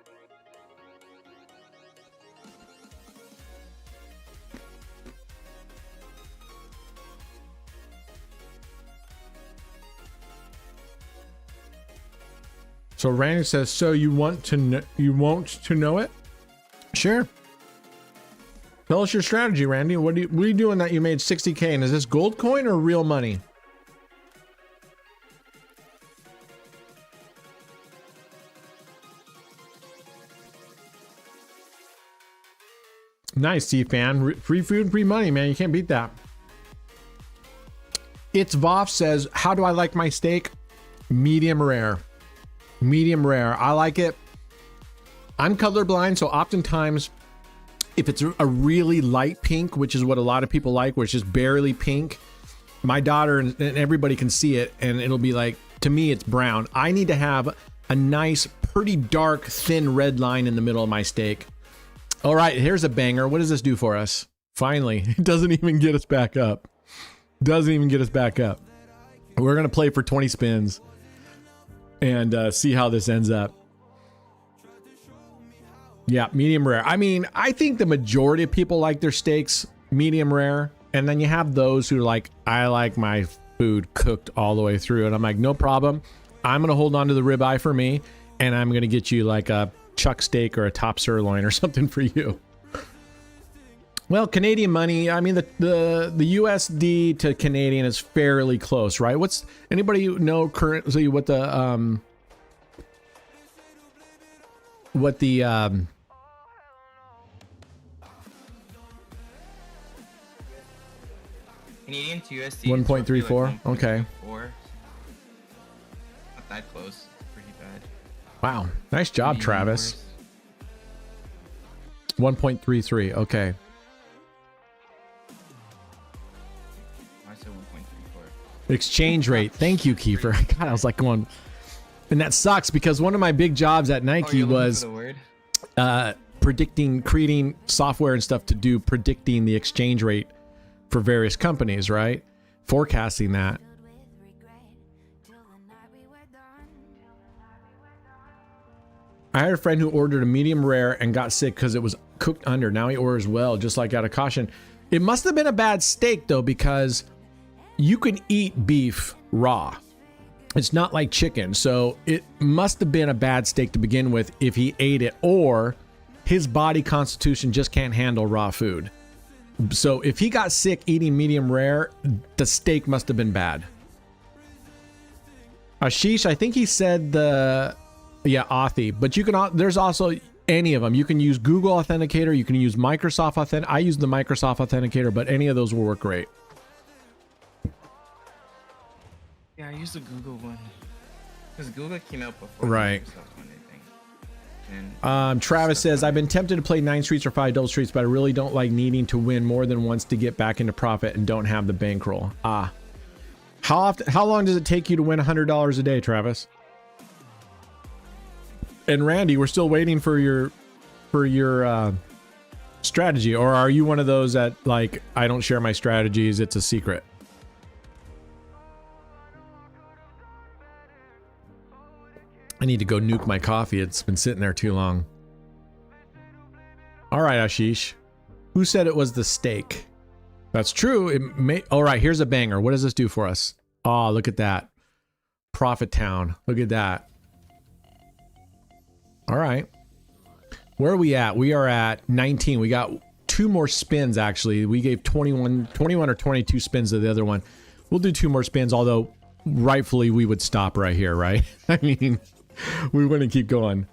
So Randy says, so you want to know it? Sure. Tell us your strategy, Randy. What are you doing that you made 60K? And is this gold coin or real money? Nice, C-Fan. Free food, free money, man. You can't beat that. It's Voff says, how do I like my steak? Medium rare. Medium rare. I like it. I'm colorblind, so oftentimes if it's a really light pink, which is what a lot of people like, where it's just barely pink, my daughter and everybody can see it, and it'll be like, to me, it's brown. I need to have a nice, pretty dark, thin red line in the middle of my steak. All right, here's a banger. What does this do for us? Finally, it doesn't even get us back up. Doesn't even get us back up. We're going to play for 20 spins and see how this ends up. Yeah, medium rare. I mean, I think the majority of people like their steaks medium rare. And then you have those who are like, I like my food cooked all the way through. And I'm like, no problem. I'm going to hold on to the ribeye for me. And I'm going to get you like a chuck steak or a top sirloin or something for you. Well, Canadian money, I mean, the USD to Canadian is fairly close, right? What's anybody know currently what the Canadian to USD. 1.34? Okay. Not that close. Pretty bad. Wow. Nice job, Maybe Travis. worse. 1.33. Okay. I said 1.34. Exchange rate. Thank you, Kiefer. God, I was like going, and that sucks because one of my big jobs at Nike was creating software and stuff to do predicting the exchange rate for various companies, right? Forecasting that. I had a friend who ordered a medium rare and got sick because it was cooked under. Now he orders well, just like out of caution. It must have been a bad steak though, because you can eat beef raw. It's not like chicken. So it must have been a bad steak to begin with if he ate it, or his body constitution just can't handle raw food. So if he got sick eating medium rare, the steak must have been bad. Ashish, I think he said Authy, but you can, there's also any of them. You can use Google Authenticator, you can use Microsoft Authenticator. I use the Microsoft Authenticator, but any of those will work great. Yeah, I use the Google one. Because Google came out before Right. Microsoft one, I think. Travis says, I've been tempted to play 9 streets or 5 double streets, but I really don't like needing to win more than once to get back into profit and don't have the bankroll. How long does it take you to win $100 a day, Travis? And Randy, we're still waiting for your strategy, or are you one of those that like, I don't share my strategies, it's a secret? I need to go nuke my coffee. It's been sitting there too long. All right, Ashish. Who said it was the steak? That's true. It may. All right, here's a banger. What does this do for us? Oh, look at that. Profit Town. Look at that. All right. Where are we at? We are at 19. We got 2 more spins, actually. We gave 21 or 22 spins to the other one. We'll do 2 more spins, although rightfully we would stop right here, right? I mean, we wouldn't keep going.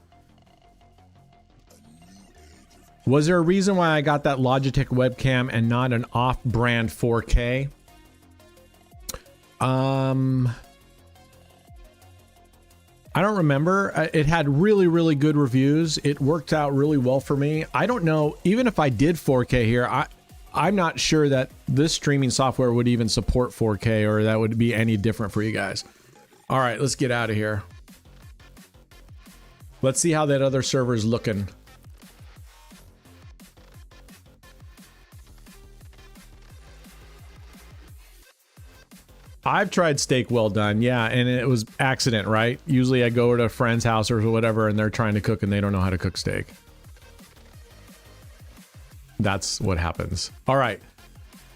Was there a reason why I got that Logitech webcam and not an off-brand 4K? I don't remember. It had really, really good reviews. It worked out really well for me. I don't know, even if I did 4K here, I'm not sure that this streaming software would even support 4K or that would be any different for you guys. All right, let's get out of here. Let's see how that other server is looking. I've tried steak well done, yeah, and it was accident, right? Usually I go to a friend's house or whatever and they're trying to cook and they don't know how to cook steak. That's what happens. All right,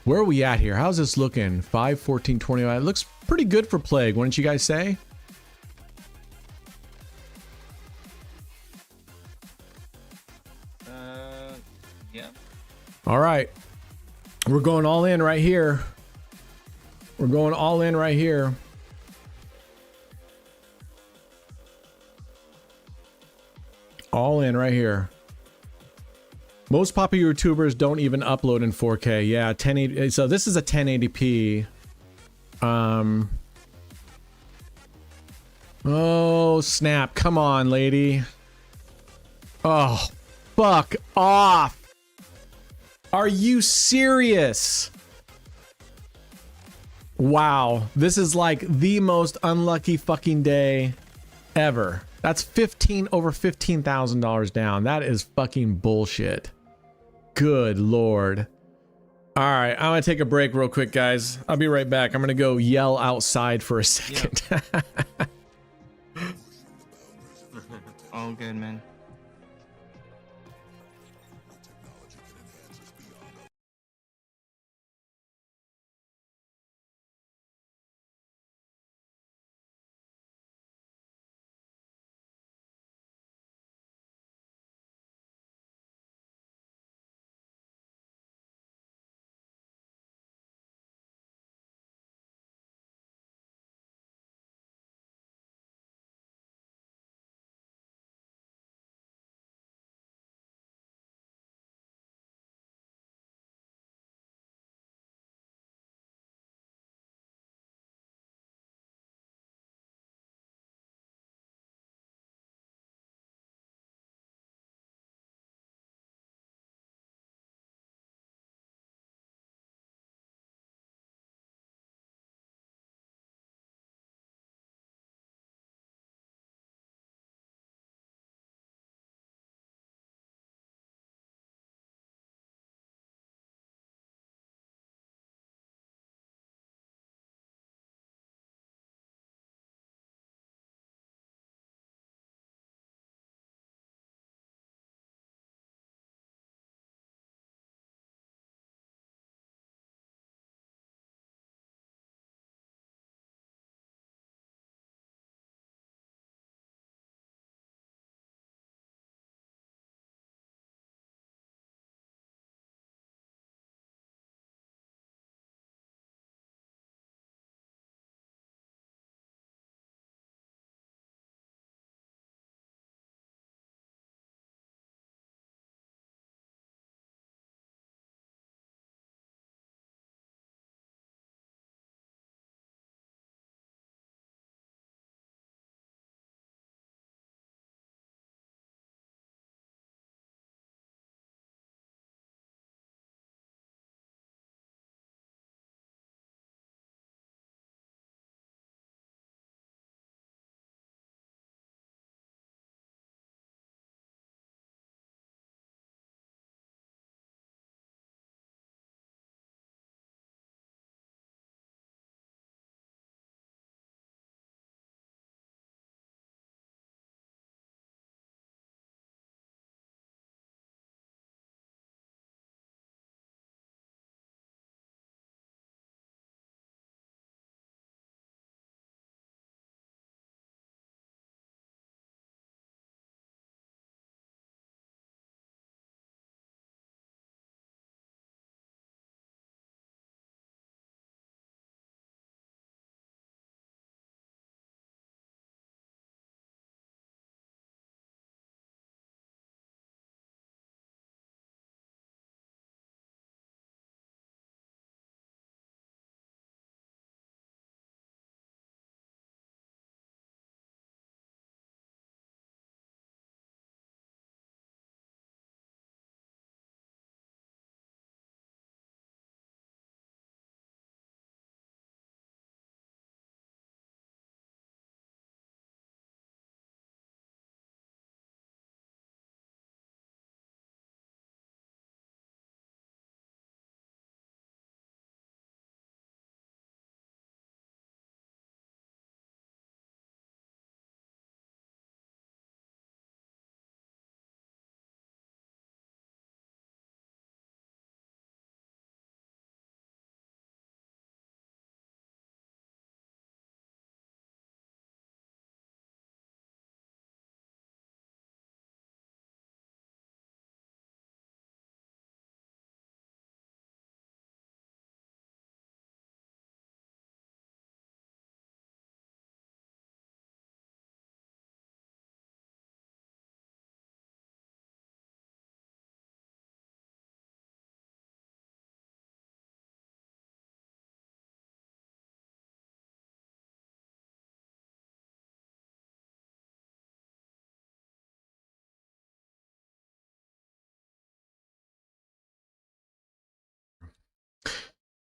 where are we at here? How's this looking? 5, 14, 25. It looks pretty good for Plague, wouldn't you guys say? Yeah. All right, we're going all in right here. We're going all in right here. All in right here. Most popular YouTubers don't even upload in 4K. Yeah, 1080. So this is a 1080p. Oh, snap. Come on, lady. Oh, fuck off. Are you serious? Wow, this is like the most unlucky fucking day ever. That's over $15,000 down. That is fucking bullshit. Good Lord. All right, I'm gonna take a break real quick, guys. I'll be right back. I'm gonna go yell outside for a second. Yep. All good, man.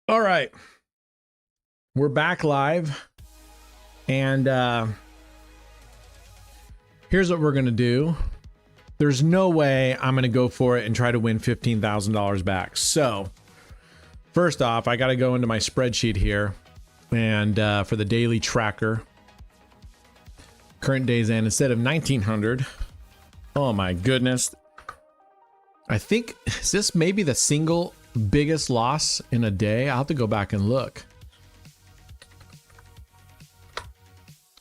All right. We're back live. And here's what we're going to do. There's no way I'm going to go for it and try to win $15,000 back. So, first off, I got to go into my spreadsheet here. And for the daily tracker, current day's end, instead of 1900. Oh my goodness. I think, is this maybe the single biggest loss in a day? I'll have to go back and look.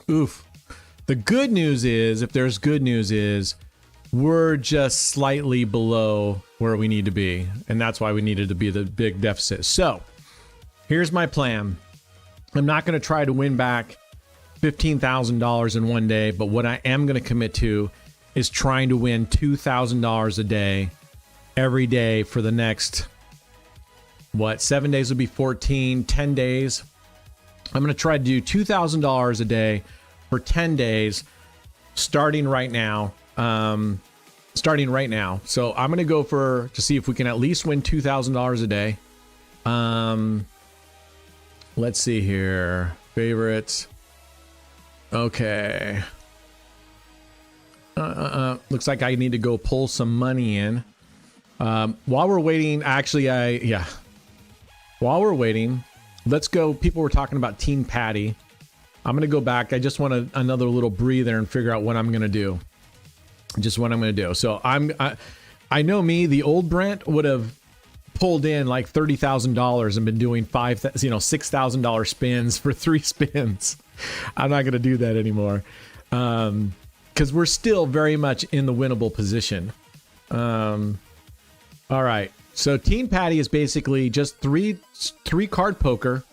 Oof. The good news is, if there's good news is, we're just slightly below where we need to be. And that's why we needed to be the big deficit. So, here's my plan. I'm not going to try to win back $15,000 in one day, but what I am going to commit to is trying to win $2,000 a day every day for the next, 7 days would be 14, 10 days. I'm going to try to do $2,000 a day for 10 days, starting right now. So I'm going to go to see if we can at least win $2,000 a day. Let's see here. Favorites. Okay. Looks like I need to go pull some money in. While we're waiting, while we're waiting, let's go. People were talking about Team Patty. I'm going to go back. I just want another little breather and figure out what I'm going to do. Just what I'm going to do. So I know me, the old Brent would have pulled in like $30,000 and been doing $6,000 spins for 3 spins. I'm not going to do that anymore. Because we're still very much in the winnable position. All right. So Team Patty is basically just three card poker,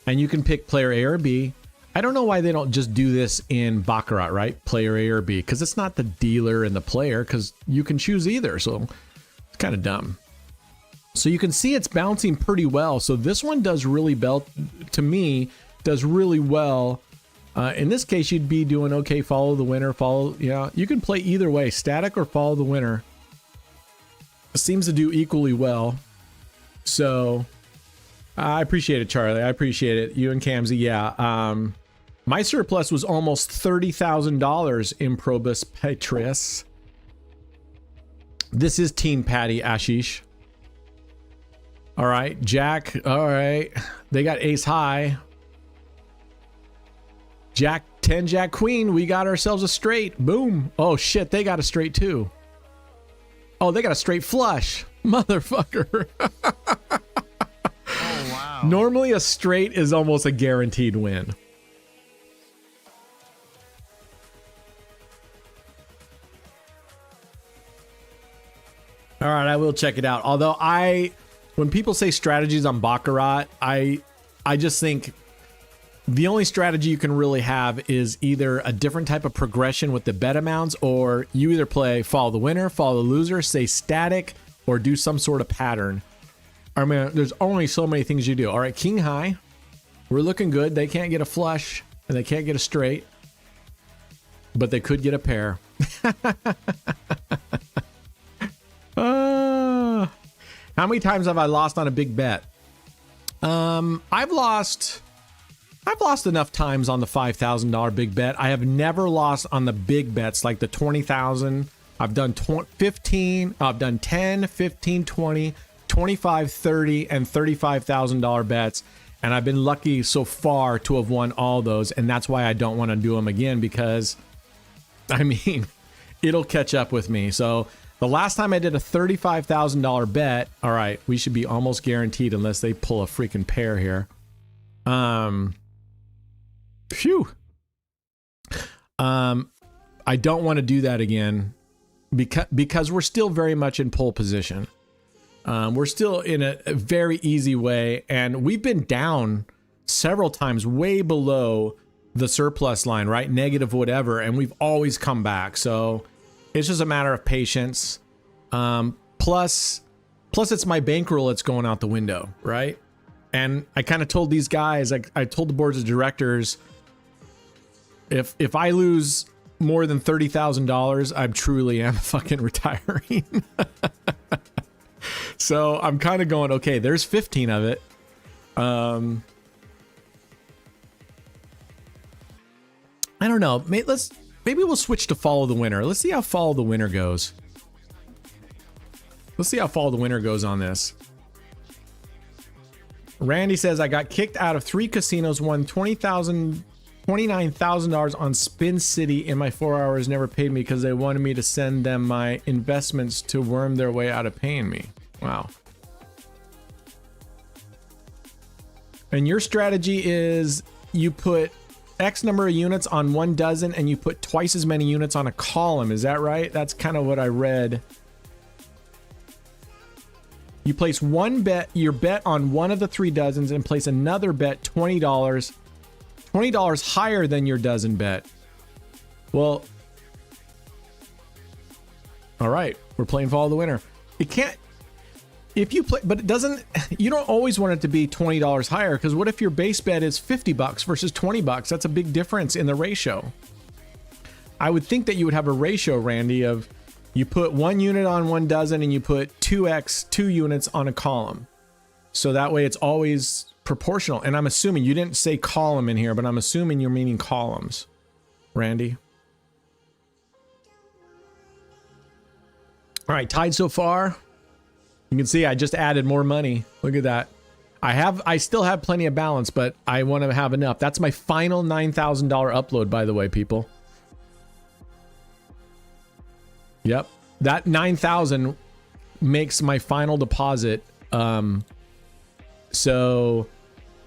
and you can pick player A or B. I don't know why they don't just do this in Baccarat, right? Player A or B, because it's not the dealer and the player, because you can choose either. So it's kind of dumb. So you can see it's bouncing pretty well. So this one does really to me, does really well. In this case, you'd be doing okay, follow the winner, you can play either way, static or follow the winner. It seems to do equally well. So I appreciate it, Charlie. I appreciate it. You and Kamzy, yeah. My surplus was almost $30,000 in Probus Petris. This is Team Patty, Ashish. All right, Jack. All right. They got ace high. Jack 10, Jack Queen. We got ourselves a straight. Boom. Oh, shit. They got a straight, too. Oh, they got a straight flush. Motherfucker. Oh, wow. Normally, a straight is almost a guaranteed win. All right, I will check it out. Although when people say strategies on Baccarat, I just think the only strategy you can really have is either a different type of progression with the bet amounts, or you either play follow the winner, follow the loser, stay static, or do some sort of pattern. I mean, there's only so many things you do. All right, king high. We're looking good. They can't get a flush, and they can't get a straight, but they could get a pair. How many times have I lost on a big bet? I've lost enough times on the $5,000 big bet. I have never lost on the big bets like the 20,000. I've done 15. I've done 10, 15, 20, 25, 30, and $35,000 bets. And I've been lucky so far to have won all those. And that's why I don't want to do them again, because, I mean, it'll catch up with me. So the last time I did a $35,000 bet, all right, we should be almost guaranteed unless they pull a freaking pair here. Phew. I don't want to do that again because we're still very much in pole position. We're still in a very easy way, and we've been down several times way below the surplus line, right? Negative whatever, and we've always come back. So it's just a matter of patience. Plus it's my bankroll that's going out the window, right? And I kind of told these guys, I told the boards of directors, if I lose more than $30,000, I truly am fucking retiring. So I'm kind of going, okay, there's 15 of it. I don't know. Maybe we'll switch to follow the winner. Let's see how follow the winner goes. Let's see how follow the winner goes on this. Randy says, I got kicked out of 3 casinos, won $29,000 on Spin City in my 4 hours, never paid me because they wanted me to send them my investments to worm their way out of paying me. Wow. And your strategy is you put X number of units on 1 dozen and you put twice as many units on a column. Is that right? That's kind of what I read. You place your bet on one of the 3 dozens and place another bet, $20 higher than your dozen bet. Well, all right, we're playing follow the winner. It can't, if you play, but it doesn't, you don't always want it to be $20 higher, because what if your base bet is $50 versus $20? That's a big difference in the ratio. I would think that you would have a ratio, Randy, of you put 1 unit on 1 dozen and you put 2 units on a column. So that way it's always proportional. And I'm assuming, you didn't say column in here, but I'm assuming you're meaning columns, Randy. All right, tied so far. You can see I just added more money. Look at that. I still have plenty of balance, but I want to have enough. That's my final $9,000 upload, by the way, people. Yep. That 9,000 makes my final deposit. So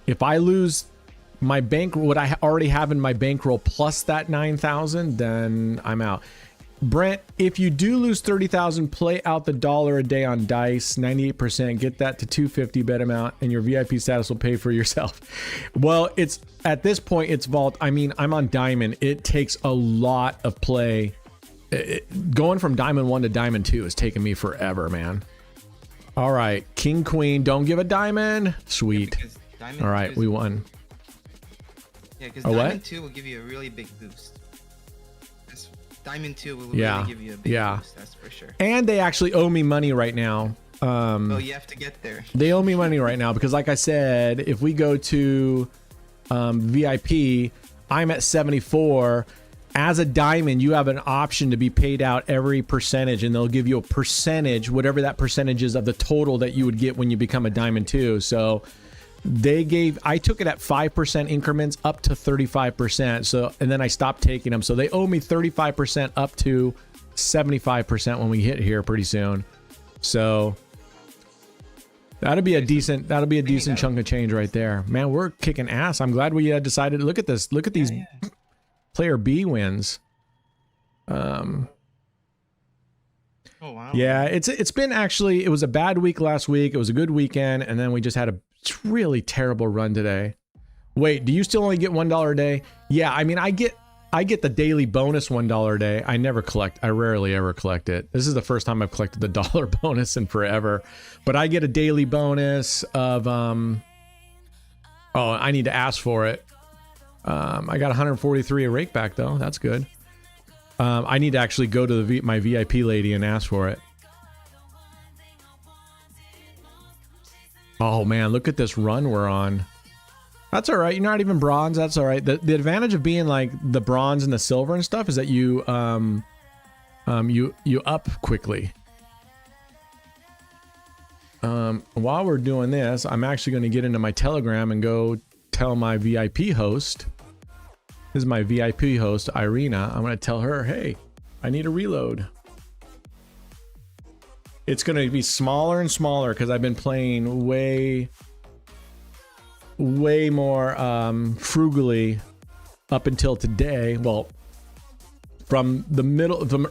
if I lose my bank, what I already have in my bankroll plus that 9,000, then I'm out. Brent, if you do lose 30,000, play out the $1 a day on dice, 98%, get that to 250 bet amount, and your VIP status will pay for yourself. Well, it's at this point, it's vault. I mean, I'm on diamond. It takes a lot of play. Going from diamond 1 to diamond 2 has taken me forever, man. All right, king, queen, don't give a diamond. Sweet. Yeah, all right, we won. Yeah, because diamond 2 will give you a really big boost. Diamond 2 will really give you a big boost, that's for sure. And they actually owe me money right now. Oh, you have to get there. They owe me money right now because, like I said, if we go to VIP, I'm at 74. As a diamond, you have an option to be paid out every percentage, and they'll give you a percentage, whatever that percentage is of the total that you would get when you become a diamond 2. So I took it at 5% increments up to 35%. So, and then I stopped taking them. So they owe me 35% up to 75% when we hit here pretty soon. So that'll be a decent chunk of change right there. Man, we're kicking ass. I'm glad we decided. Look at this. Look at these player B wins. Oh wow. Yeah, it's been actually, it was a bad week last week. It was a good weekend, and then we just had a really terrible run today. Wait, do you still only get $1 a day? Yeah, I mean, I get the daily bonus $1 a day. I rarely ever collect it. This is the first time I've collected the dollar bonus in forever. But I get a daily bonus of oh, I need to ask for it. I got 143 a rake back though. That's good. I need to actually go to my VIP lady and ask for it. Oh man, look at this run we're on. That's all right. You're not even bronze. That's all right. The advantage of being like the bronze and the silver and stuff is that you up quickly. While we're doing this, I'm actually going to get into my Telegram and go tell my VIP host. This is my VIP host, Irina. I'm going to tell her, hey, I need a reload. It's going to be smaller and smaller because I've been playing way more frugally up until today. Well, from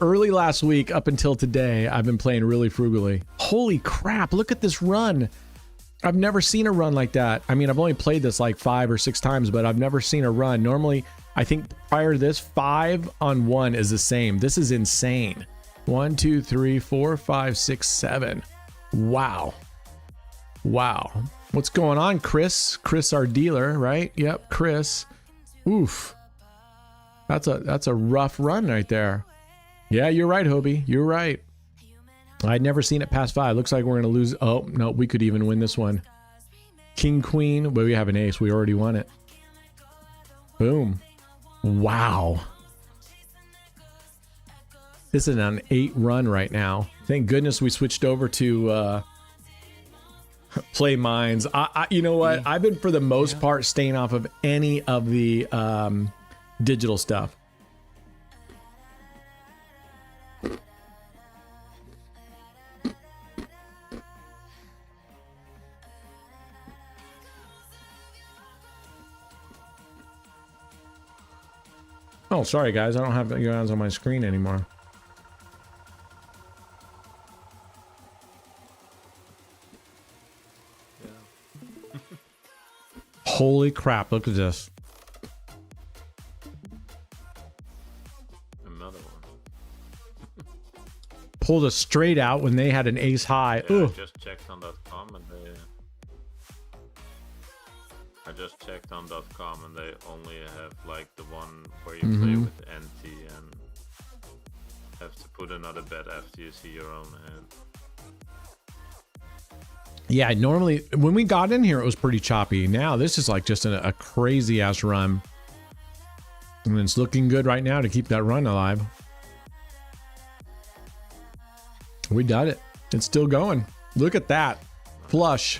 early last week up until today, I've been playing really frugally. Holy crap, look at this run. I've never seen a run like that. I mean, I've only played this like 5 or 6 times, but I've never seen a run. Normally, I think prior to this, 5 on 1 is the same. This is insane. 1, 2, 3, 4, 5, 6, 7. Wow. What's going on, Chris? Chris, our dealer, right? Yep, Chris. Oof. That's a rough run right there. Yeah, you're right, Hobie. You're right. I'd never seen it past 5. Looks like we're going to lose. Oh, no, we could even win this one. King, queen, but we have an ace. We already won it. Boom. Wow. This is an 8 run right now. Thank goodness we switched over to play mines. You know what? I've been, for the most part, staying off of any of the digital stuff. Oh, sorry guys, I don't have your hands on my screen anymore. Yeah. Holy crap, look at this. Another one. Pulled a straight out when they had an ace high. Yeah, Ooh. I just checked on .com and they... I just checked on .com and they only have like the one where you play with NT and have to put another bet after you see your own hand. Yeah, normally when we got in here it was pretty choppy. Now this is like just a crazy ass run. And it's looking good right now to keep that run alive. We got it. It's still going. Look at that. Flush.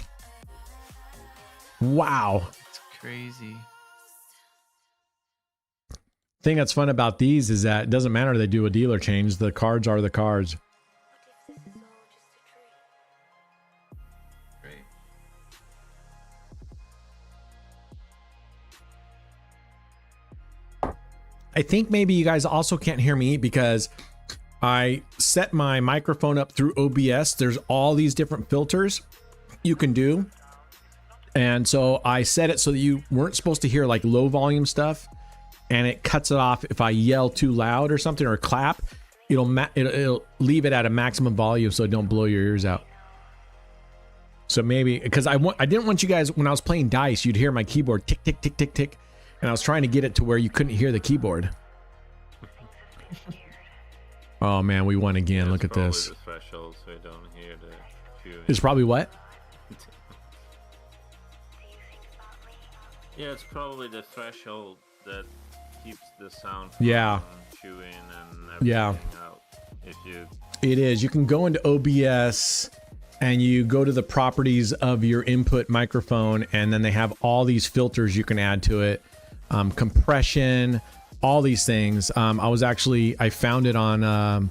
Wow. It's crazy. Thing that's fun about these is that it doesn't matter if they do a dealer change. The cards are the cards. Great. I think maybe you guys also can't hear me because I set my microphone up through OBS. There's all these different filters you can do. And so I set it so that you weren't supposed to hear like low volume stuff, and it cuts it off if I yell too loud or something or clap. It'll leave it at a maximum volume so it don't blow your ears out. So maybe because I didn't want you guys, when I was playing dice, you'd hear my keyboard tick tick tick tick tick, and I was trying to get it to where you couldn't hear the keyboard. Oh man, we won again. Look at this. The threshold, so you don't hear the queuing. It's probably what? Yeah, it's probably the threshold that keeps the sound from chewing and everything out. If you... It is. You can go into OBS and you go to the properties of your input microphone, and then they have all these filters you can add to it. Compression, all these things. I found it on,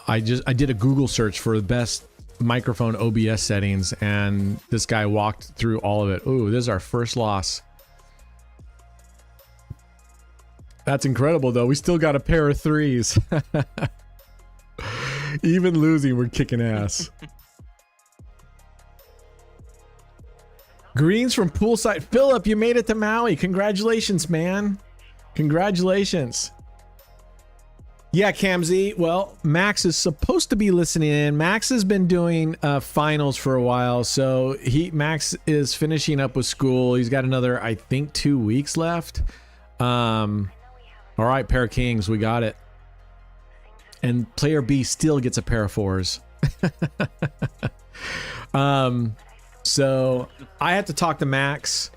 I did a Google search for the best microphone OBS settings, and this guy walked through all of it. Ooh, this is our first loss. That's incredible, though. We still got a pair of threes. Even losing, we're kicking ass. Greens from poolside. Philip, you made it to Maui. Congratulations, man. Congratulations. Yeah, Camzy. Well, Max is supposed to be listening in. Max has been doing finals for a while, so Max is finishing up with school. He's got another, I think, 2 weeks left. All right, pair of kings, we got it. And player B still gets a pair of fours. So I have to talk to Max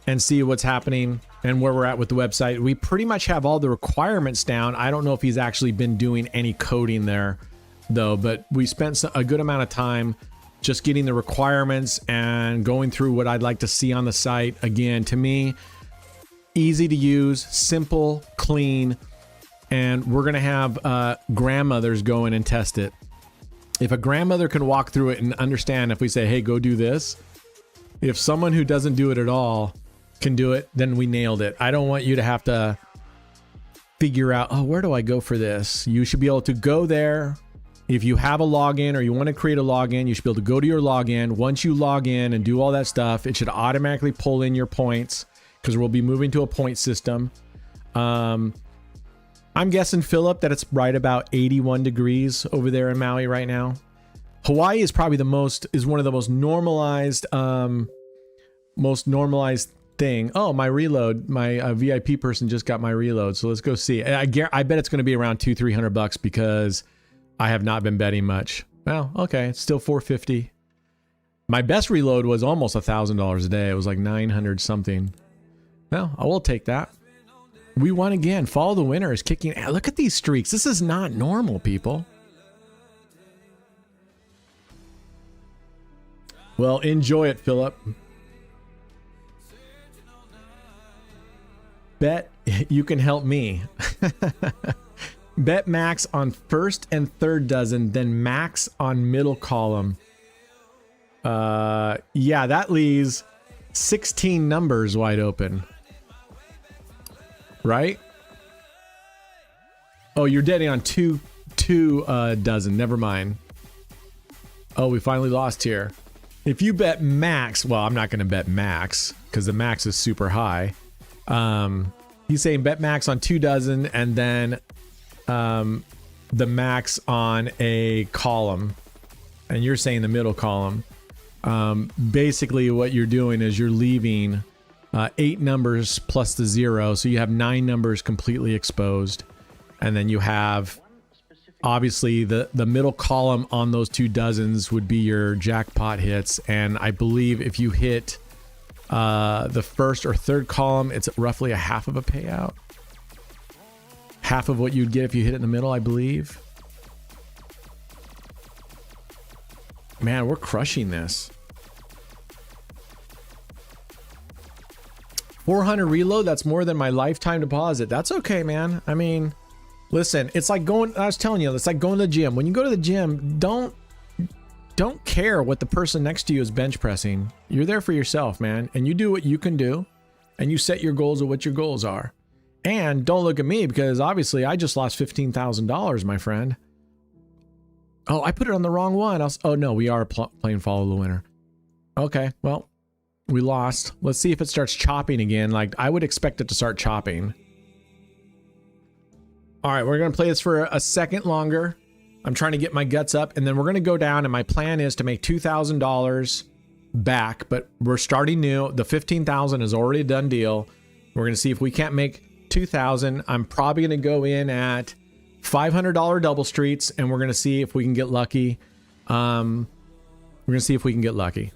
and see what's happening and where we're at with the website. We pretty much have all the requirements down. I don't know if he's actually been doing any coding there, though, but we spent a good amount of time just getting the requirements and going through what I'd like to see on the site. Again, to me, easy to use, simple, clean, and we're going to have grandmothers go in and test it. If a grandmother can walk through it and understand, if we say, hey, go do this, if someone who doesn't do it at all can do it, then we nailed it. I don't want you to have to figure out, oh, where do I go for this? You should be able to go there. If you have a login or you want to create a login, you should be able to go to your login. Once you log in and do all that stuff, it should automatically pull in your points, because we'll be moving to a point system. I'm guessing, Philip, that it's right about 81 degrees over there in Maui right now. Hawaii is probably one of the most normalized thing. Oh, my reload. My VIP person just got my reload. So let's go see. I bet it's going to be around $200-300 because I have not been betting much. Well, okay. It's still 450. My best reload was almost $1,000 a day. It was like 900 something. Well, I will take that. We won again. Follow the winner is kicking. Look at these streaks. This is not normal, people. Well, enjoy it, Philip. Bet you can help me. Bet max on first and third dozen, then max on middle column. Yeah, that leaves 16 numbers wide open. Right? Oh, you're betting on two dozen. Never mind. Oh, we finally lost here. If you bet max, well, I'm not going to bet max because the max is super high. He's saying bet max on 2 dozen and then the max on a column. And you're saying the middle column. Basically, what you're doing is you're leaving 8 numbers plus the 0. So you have 9 numbers completely exposed. And then you have, obviously, the middle column on those 2 dozens would be your jackpot hits. And I believe if you hit the first or third column, it's roughly a half of a payout. Half of what you'd get if you hit it in the middle, I believe. Man, we're crushing this. 400 reload, that's more than my lifetime deposit. That's okay, man. I mean, listen, it's like going, I was telling you, it's like going to the gym. When you go to the gym, don't care what the person next to you is bench pressing. You're there for yourself, man. And you do what you can do. And you set your goals of what your goals are. And don't look at me because obviously I just lost $15,000, my friend. Oh, I put it on the wrong one. Oh no, we are playing follow the winner. Okay, well, we lost. Let's see if it starts chopping again. Like, I would expect it to start chopping. All right, we're going to play this for a second longer. I'm trying to get my guts up, and then we're going to go down, and my plan is to make $2,000 back, but we're starting new. The $15,000 is already a done deal. We're going to see if we can't make $2,000. I'm probably going to go in at $500 double streets, and we're going to see if we can get lucky. We're going to see if we can get lucky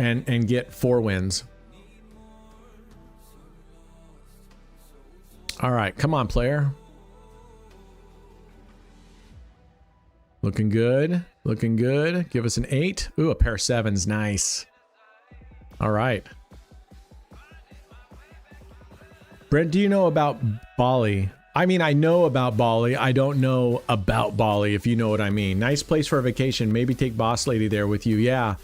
and get 4 wins. All right, come on, player. Looking good. Looking good. Give us an 8. Ooh, a pair of 7s. Nice. All right. Brent, do you know about Bali? I mean, I know about Bali. I don't know about Bali, if you know what I mean. Nice place for a vacation. Maybe take Boss Lady there with you. Yeah.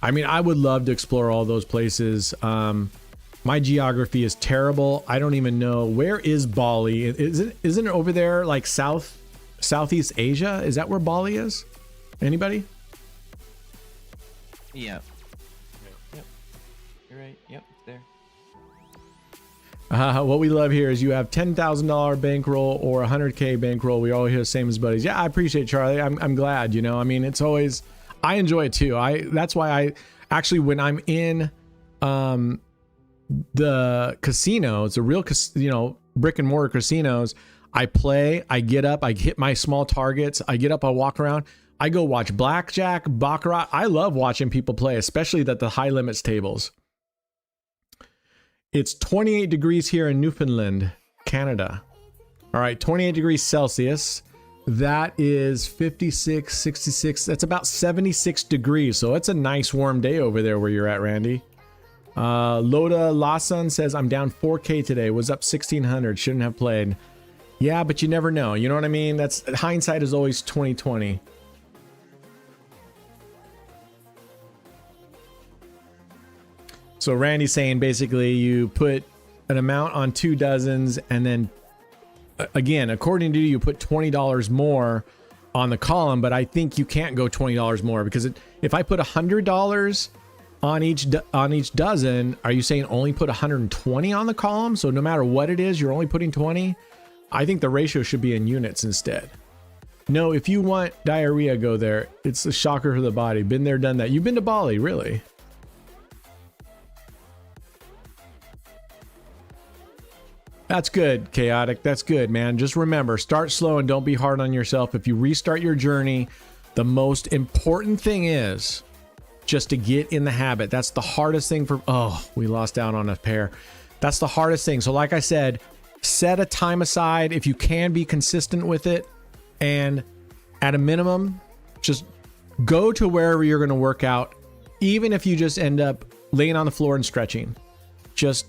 I mean, I would love to explore all those places. My geography is terrible. I don't even know. Where is Bali? Isn't it over there like Southeast Asia? Is that where Bali is? Anybody? Yep. You're right. Yep, it's there. What we love here is you have $10,000 bankroll or $100K bankroll. We all hear the same as buddies. Yeah, I appreciate it, Charlie. I'm glad, you know. I mean, it's always, I enjoy it too. That's why I actually, when I'm in the casinos, the real brick and mortar casinos, I play, I get up, I hit my small targets, I get up, I walk around, I go watch blackjack, baccarat. I love watching people play, especially at the high limits tables. It's 28 degrees here in Newfoundland, Canada. All right, 28 degrees Celsius. That is 56, 66. That's about 76 degrees. So it's a nice warm day over there where you're at, Randy. Loda Lawson says, I'm down 4K today. Was up 1,600. Shouldn't have played. Yeah, but you never know. You know what I mean? That's hindsight is always 20/20. So Randy's saying basically you put an amount on 2 dozens and then again, according to you put $20 more on the column, but I think you can't go $20 more because if I put $100 on each dozen, are you saying only put 120 on the column? So no matter what it is, you're only putting 20? I think the ratio should be in units instead. No, if you want diarrhea, go there. It's a shocker for the body. Been there, done that. You've been to Bali, really? That's good, Chaotic. That's good, man. Just remember, start slow and don't be hard on yourself. If you restart your journey, the most important thing is just to get in the habit. That's the hardest thing for, oh, we lost out on a pair. That's the hardest thing. So like I said, set a time aside if you can be consistent with it. And at a minimum, just go to wherever you're going to work out. Even if you just end up laying on the floor and stretching, just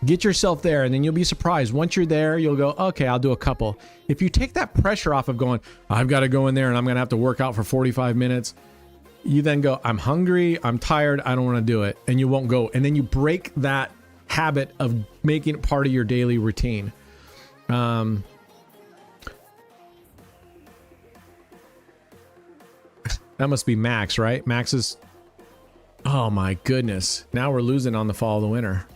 get yourself there, and then you'll be surprised. Once you're there, you'll go, okay, I'll do a couple. If you take that pressure off of going, I've got to go in there and I'm going to have to work out for 45 minutes, you then go, I'm hungry, I'm tired, I don't want to do it. And you won't go. And then you break that habit of making it part of your daily routine. That must be Max, right? Max is... Oh my goodness. Now we're losing on the fall of the winter.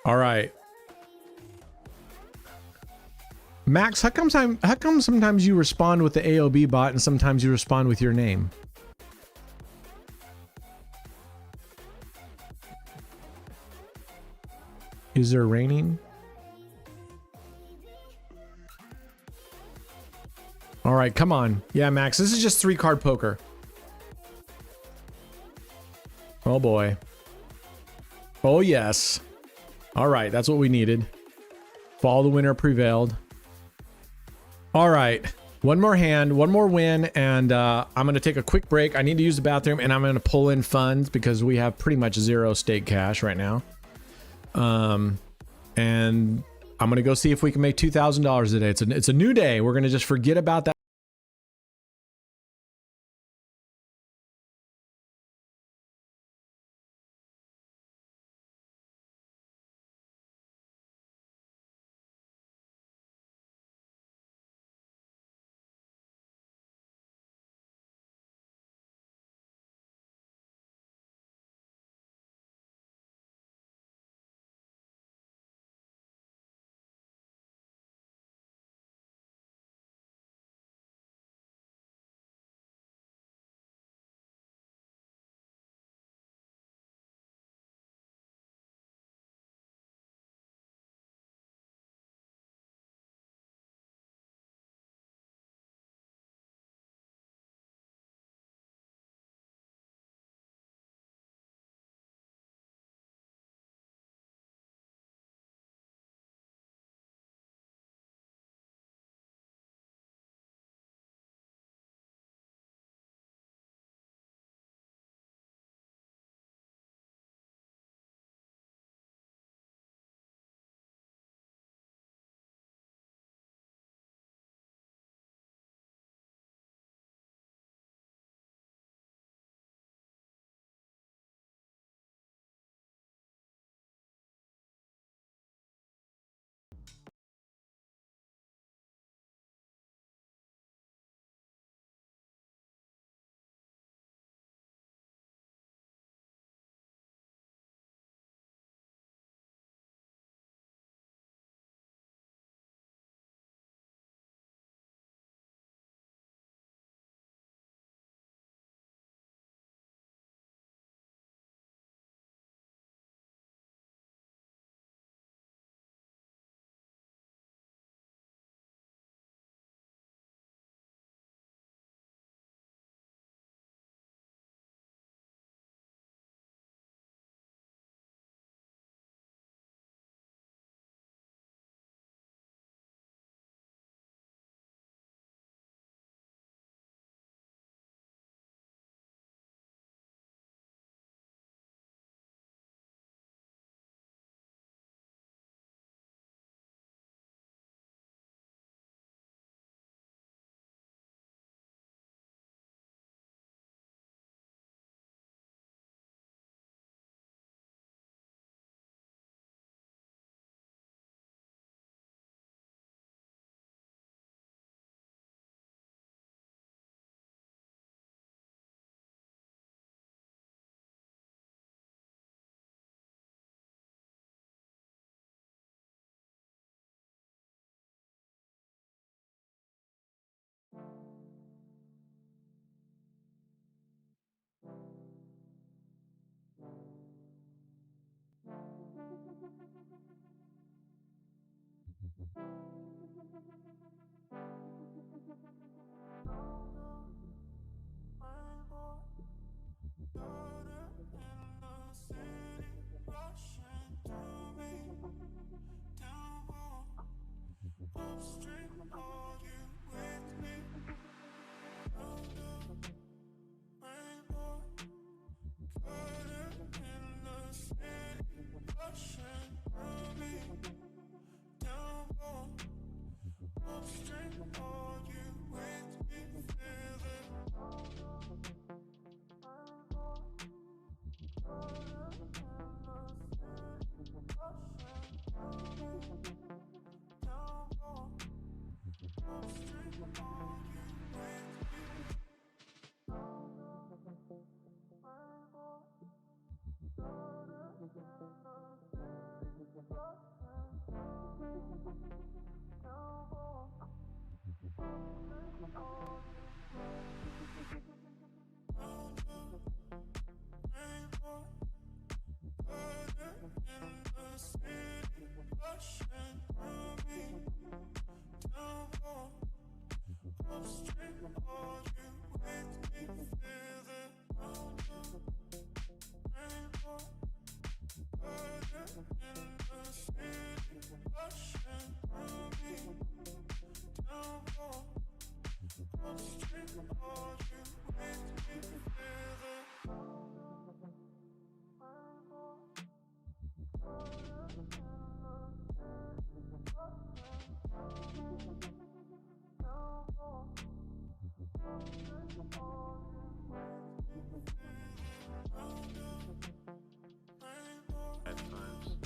All right. Max, how come sometimes you respond with the AOB bot and sometimes you respond with your name? Is there raining? All right, come on. Yeah, Max, this is just 3-card poker. Oh boy. Oh yes. All right, that's what we needed. Fall the winner prevailed. All right, one more hand, one more win, and I'm going to take a quick break. I need to use the bathroom, and I'm going to pull in funds because we have pretty much zero stake cash right now. And I'm going to go see if we can make $2,000 a day. It's a new day. We're going to just forget about that.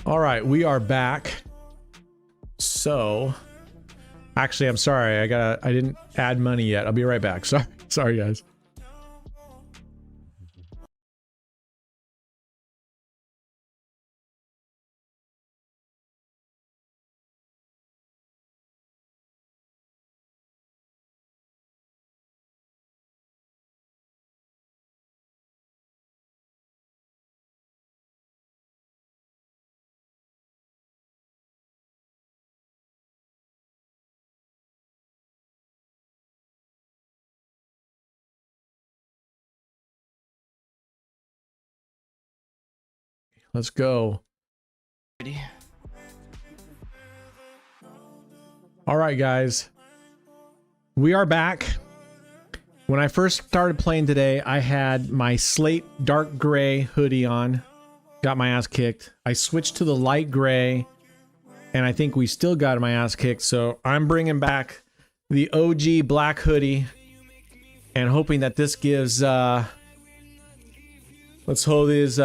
All right, we are back. So, actually, I'm sorry. I didn't add money yet. I'll be right back. Sorry, guys. Let's go. Ready? All right, guys. We are back. When I first started playing today, I had my slate dark gray hoodie on. Got my ass kicked. I switched to the light gray, and I think we still got my ass kicked. So I'm bringing back the OG black hoodie and hoping that this gives, let's hope is,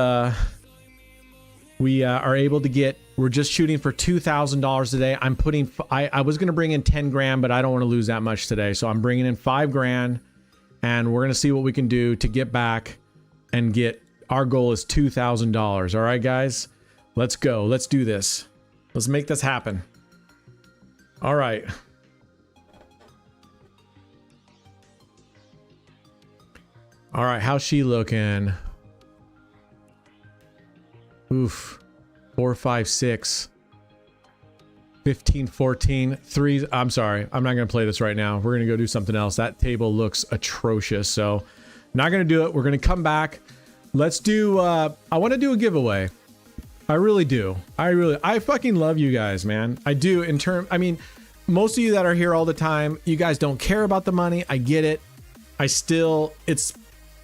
we are able to get, we're just shooting for $2,000 today. I'm putting, I was going to bring in 10 grand, but I don't want to lose that much today. So I'm bringing in 5 grand and we're going to see what we can do to get back and get, our goal is $2,000. All right, guys, let's go. Let's do this. Let's make this happen. All right. All right. How's she looking? Oof. 4, 5, 6. 15, 14, 3. I'm sorry. I'm not going to play this right now. We're going to go do something else. That table looks atrocious. So not going to do it. We're going to come back. Let's do, I want to do a giveaway. I really do. I fucking love you guys, man. I do I mean, most of you that are here all the time, you guys don't care about the money. I get it.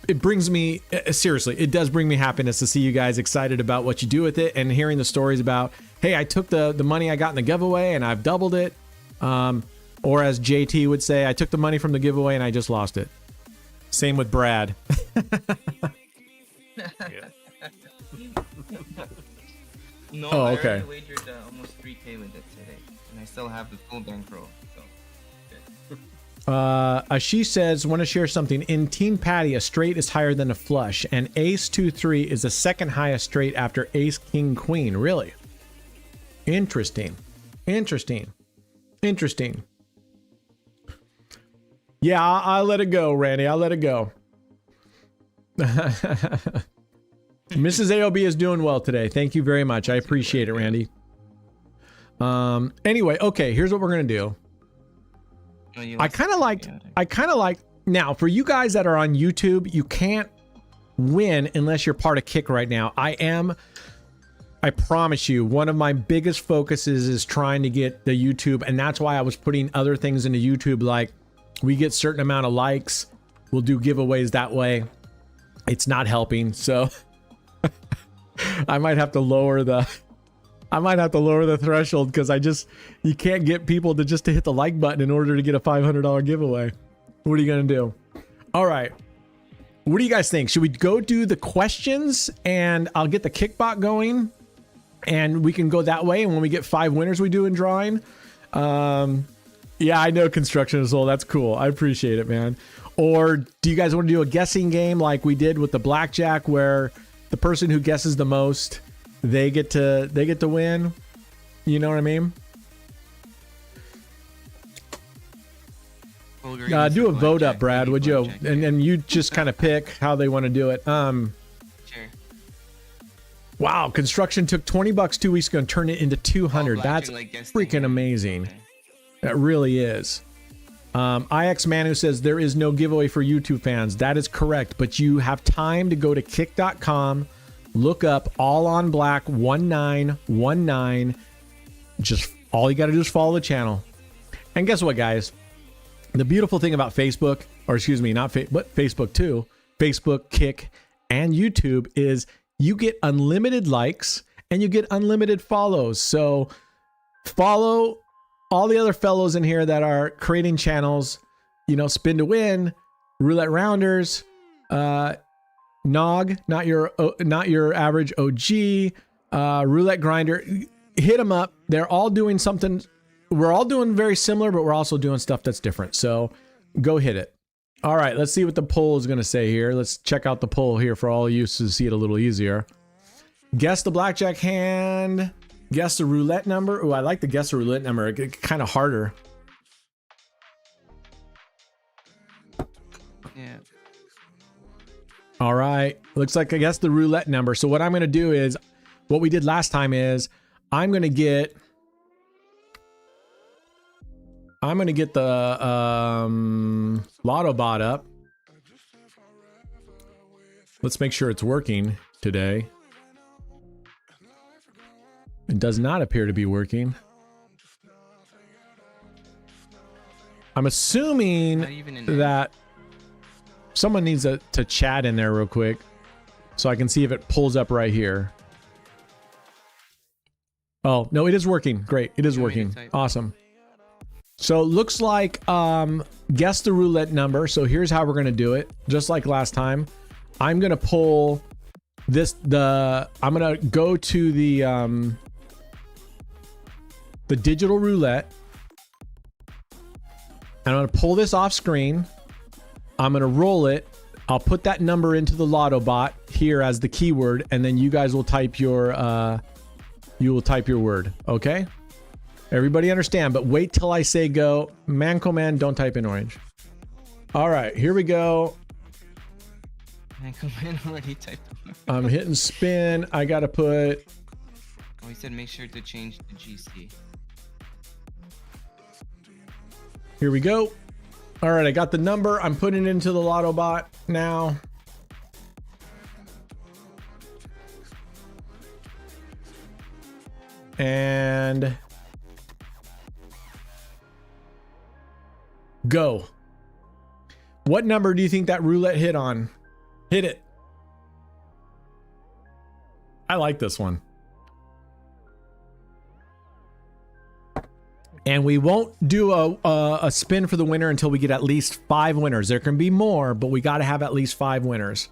It brings me, seriously, it does bring me happiness to see you guys excited about what you do with it and hearing the stories about, hey, I took the money I got in the giveaway and I've doubled it. Or as JT would say, I took the money from the giveaway and I just lost it. Same with Brad. No, oh, I okay. already wagered almost 3K with it today, and I still have the full bankroll. So. She says, want to share something. In Team Patty, a straight is higher than a flush, and Ace 2-3 is the second highest straight after Ace King Queen. Really? Interesting. Interesting. Interesting. Yeah, I'll let it go, Randy. I'll let it go. Mrs. AOB is doing well today. Thank you very much. I appreciate it, Randy. Anyway, okay, here's what we're gonna do. No, you I lost kind of the liked. chaotic. I kind of like. Now, for you guys that are on YouTube, you can't win unless you're part of Kick right now. I promise you, one of my biggest focuses is trying to get the YouTube, and that's why I was putting other things into YouTube, like we get certain amount of likes, we'll do giveaways that way. It's not helping, so I might have to lower the threshold, because you can't get people to hit the like button in order to get a $500 giveaway. What are you gonna do? All right. What do you guys think? Should we go do the questions and I'll get the Kickbot going and we can go that way? And when we get 5 winners, we do in drawing. Yeah, I know Construction is old. That's cool. I appreciate it, man. Or do you guys want to do a guessing game like we did with the blackjack, where the person who guesses the most, they get to win? You know what I mean? Do a vote up, Brad, would you? And you just kind of pick how they want to do it. Sure. Wow, Construction took $20 2 weeks ago and turned it into 200. That's freaking amazing. Okay. That really is. IX Manu says there is no giveaway for YouTube fans. That is correct, but you have time to go to kick.com, look up All on Black 1919. Just all you got to do is follow the channel. And guess what, guys? The beautiful thing about Facebook, or excuse me, but Facebook too, Facebook, Kick, and YouTube is you get unlimited likes and you get unlimited follows. So follow all the other fellows in here that are creating channels, Spin to Win, Roulette Rounders, Nog, not your average OG, Roulette Grinder. Hit them up. They're all doing something. We're all doing very similar, but we're also doing stuff that's different. So go hit it. All right, let's see what the poll is going to say here. Let's check out the poll here for all of you to see it a little easier. Guess the blackjack hand. Guess the roulette number. Oh, I like the guess the roulette number. It's kind of harder. Yeah. All right. Looks like I guess the roulette number. So what I'm going to do is, what we did last time is, I'm going to get the Lotto bot up. Let's make sure it's working today. It does not appear to be working. I'm assuming that someone needs to chat in there real quick so I can see if it pulls up right here. Oh, no, it is working. Great. It is working. Awesome. So it looks like guess the roulette number. So here's how we're going to do it. Just like last time. I'm going to pull I'm going to go to the digital roulette. And I'm going to pull this off screen. I'm going to roll it. I'll put that number into the Lotto bot here as the keyword, and then you guys will type your word. Okay? Everybody understand, but wait till I say go. Manco Man, don't type in orange. All right, here we go. Manco Man already typed them. I'm hitting spin. I got to put... Oh, he said make sure to change the GC. Here we go. All right, I got the number. I'm putting it into the Lotto bot now. And go. What number do you think that roulette hit on? Hit it. I like this one. And we won't do a spin for the winner until we get at least 5 winners. There can be more, but we got to have at least 5 winners.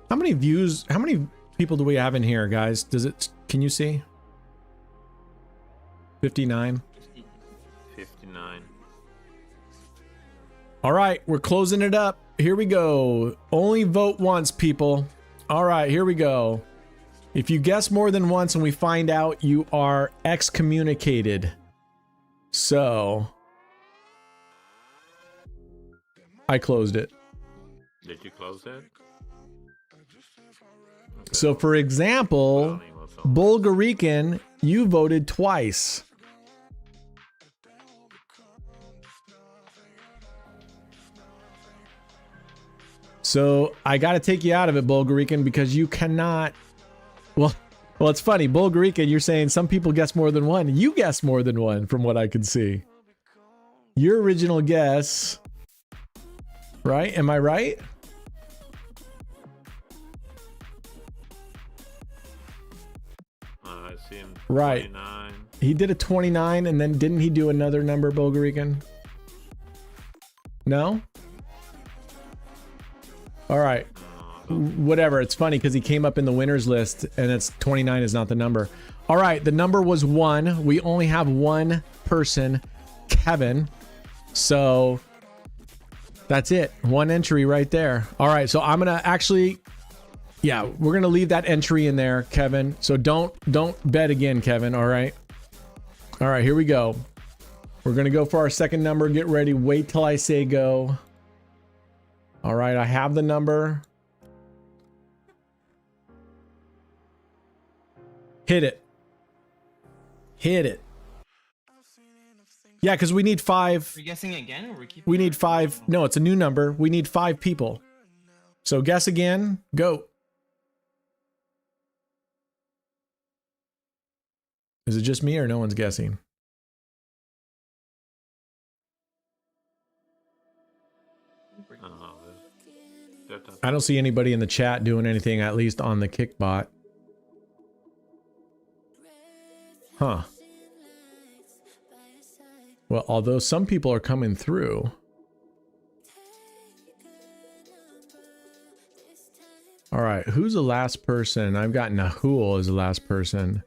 How many views? How many people do we have in here, guys? Can you see? 59. 59. All right, we're closing it up. Here we go. Only vote once, people. All right, here we go. If you guess more than once and we find out, you are excommunicated. So I closed it. Did you close it? Okay. So for example, Bulgarican, you voted twice. So I got to take you out of it, Bulgarican, because you cannot. Well, it's funny, Bulgarican. You're saying some people guess more than one. You guess more than one, from what I can see. Your original guess, right? Am I right? I see him. Right. 29. He did a 29, and then didn't he do another number, Bulgarican? No? All right. Whatever. It's funny because he came up in the winners list, and it's 29 is not the number. All right. The number was 1. We only have one person, Kevin. So that's it. One entry right there. All right. So I'm going to actually... Yeah, we're going to leave that entry in there, Kevin. So don't bet again, Kevin. All right. All right, here we go. We're going to go for our second number. Get ready. Wait till I say go. All right, I have the number. Hit it. Hit it. Yeah, because we need 5. We're guessing again, or we're keeping? We need 5. No, it's a new number. We need 5 people. So guess again. Go. Is it just me or no one's guessing? I don't see anybody in the chat doing anything, at least on the Kickbot. Huh. Well, although some people are coming through. All right, who's the last person? I've got Nahul as the last person.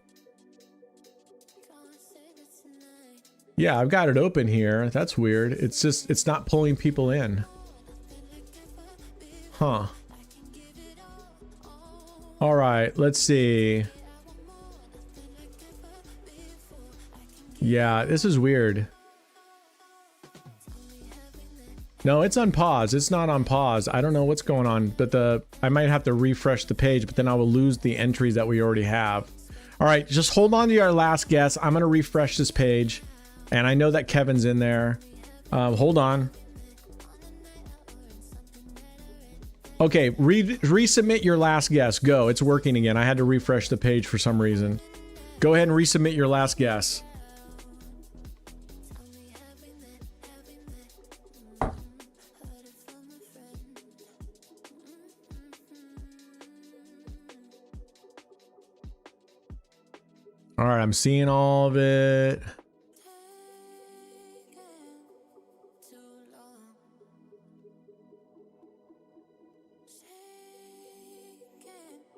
Yeah, I've got it open here. That's weird. It's just, it's not pulling people in. Huh. All right, let's see. Yeah, this is weird. No, it's on pause. It's not on pause. I don't know what's going on, but I might have to refresh the page, but then I will lose the entries that we already have. All right, just hold on to our last guess. I'm going to refresh this page, and I know that Kevin's in there. Hold on. Okay, resubmit your last guess. Go. It's working again. I had to refresh the page for some reason. Go ahead and resubmit your last guess. All right, I'm seeing all of it.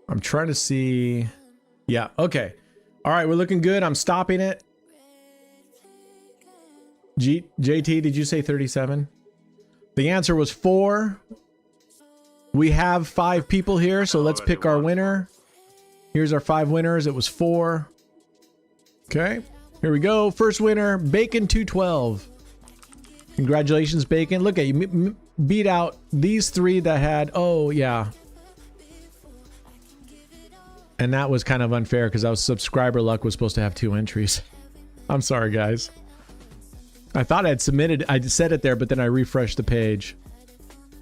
I'm trying to see. Yeah, okay. All right, we're looking good. I'm stopping it. JT, did you say 37? The answer was 4. We have 5 people here, so let's pick our winner. Here's our 5 winners. It was 4. Okay, here we go. First winner, Bacon 212. Congratulations, Bacon. Look at you, beat out these 3 that had, oh yeah. And that was kind of unfair because our subscriber luck was supposed to have 2 entries. I'm sorry, guys. I thought I'd submitted, I said it there, but then I refreshed the page.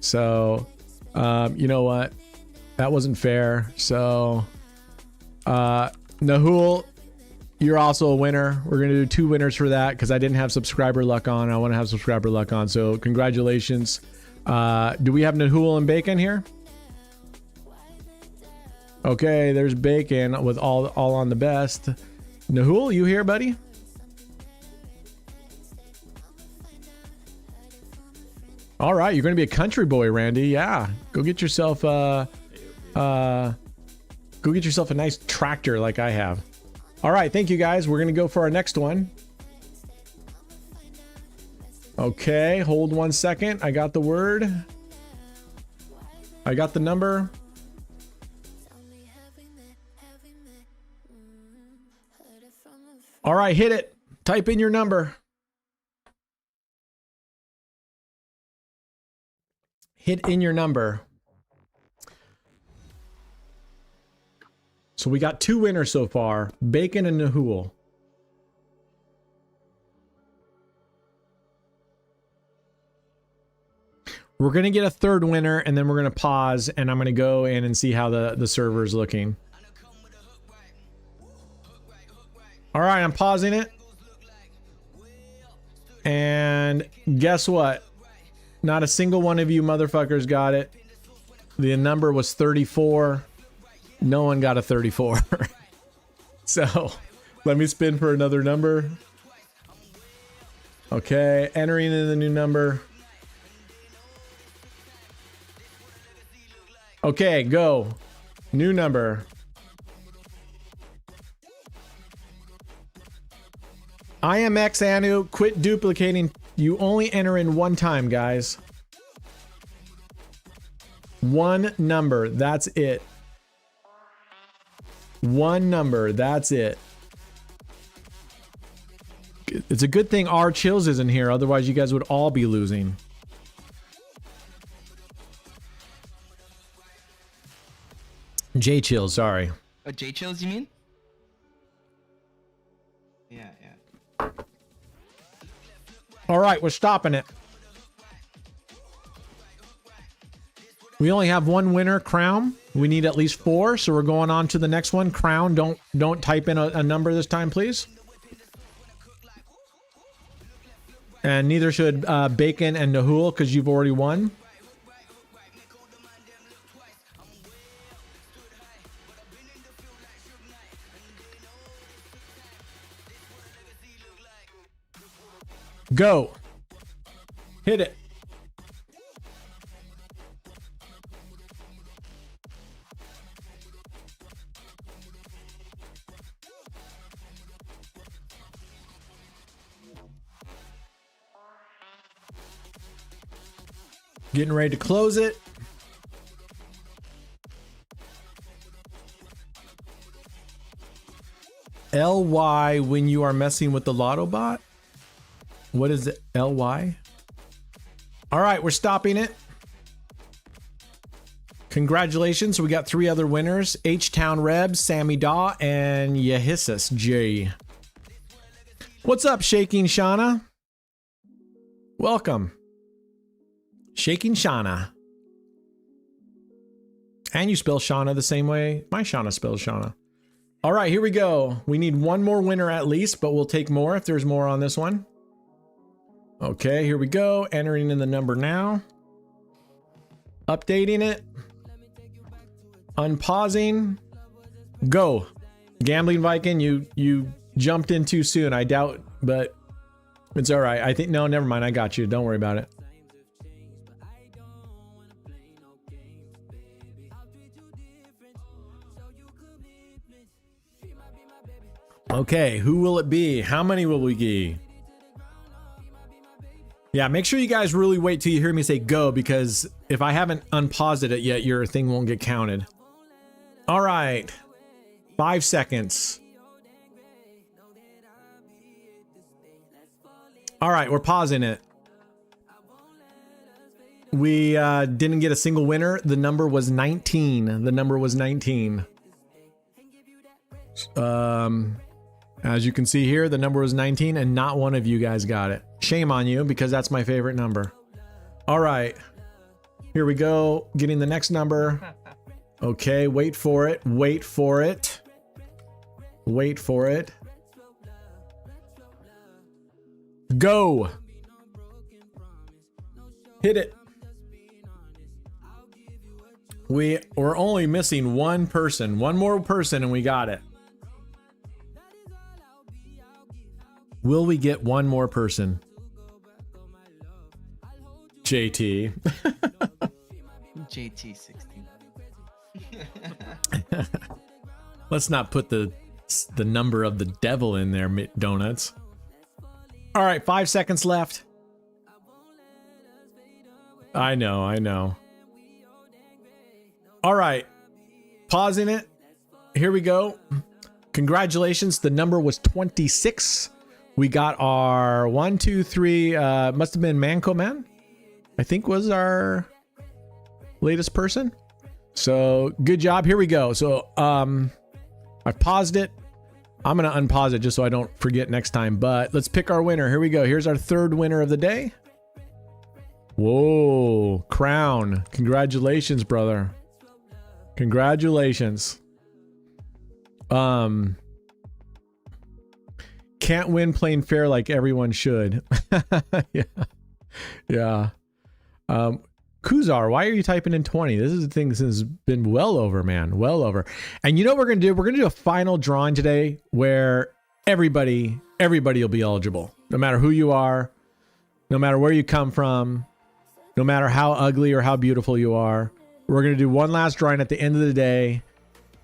So, you know what? That wasn't fair. So, Nahul, you're also a winner. We're going to do 2 winners for that because I didn't have subscriber luck on. I want to have subscriber luck on. So, congratulations. Do we have Nahul and Bacon here? Okay, there's Bacon with all on the best. Nahul, you here, buddy? All right, you're going to be a country boy, Randy. Yeah, go get yourself a nice tractor like I have. All right, thank you guys. We're going to go for our next one. Okay, hold 1 second. I got the word. I got the number. All right, hit it. Type in your number. Hit in your number. So we got 2 winners so far, Bacon and Nahul. We're going to get a third winner, and then we're going to pause, and I'm going to go in and see how the server is looking. All right, I'm pausing it. And guess what? Not a single one of you motherfuckers got it. The number was 34. No one got a 34. So let me spin for another number. Okay, entering in the new number. Okay, go. New number. IMX Anu, quit duplicating. You only enter in one time, guys. One number, that's it. One number, that's it. It's a good thing R Chills isn't here, otherwise you guys would all be losing. J Chills, sorry. Oh, J Chills, you mean? Yeah. All right, we're stopping it. We only have one winner, Crown. We need at least 4, so we're going on to the next one. Crown, don't type in a number this time, please. And neither should Bacon and Nahul, because you've already won. Go. Hit it. Getting ready to close it. LY when you are messing with the Lotto bot? What is it? LY? All right, we're stopping it. Congratulations. We got 3 other winners. H-Town Rebs, Sammy Daw, and Yahissus J. What's up, Shaking Shauna? Welcome. Shaking Shauna. And you spell Shauna the same way my Shauna spells Shauna. All right, here we go. We need one more winner at least, but we'll take more if there's more on this one. Okay, here we go. Entering in the number now. Updating it. Unpausing. Go. Gambling Viking, you jumped in too soon. I doubt, but it's all right. I think, no, never mind. I got you. Don't worry about it. Okay, who will it be? How many will we get? Yeah, make sure you guys really wait till you hear me say go, because if I haven't unpaused it yet, your thing won't get counted. All right. 5 seconds. All right, we're pausing it. We didn't get a single winner. The number was 19. The number was 19. As you can see here, the number was 19 and not one of you guys got it. Shame on you, because that's my favorite number. All right, here we go. Getting the next number. Okay, wait for it. Wait for it. Wait for it. Go. Hit it. We're only missing one person. One more person and we got it. Will we get one more person? JT. JT 16. Let's not put the number of the devil in there, donuts. All right, 5 seconds left. I know. All right, pausing it. Here we go. Congratulations. The number was 26. We got our 1, 2, 3. Must have been Manco Man, I think was our latest person. So good job. Here we go. So I paused it. I'm going to unpause it just so I don't forget next time. But let's pick our winner. Here we go. Here's our third winner of the day. Whoa, crown. Congratulations, brother. Congratulations. Can't win playing fair like everyone should. Yeah. Yeah. Kuzar, why are you typing in 20? This is the thing that's been well over, man. Well over. And you know what we're going to do? We're going to do a final drawing today where everybody will be eligible. No matter who you are, no matter where you come from, no matter how ugly or how beautiful you are. We're going to do one last drawing at the end of the day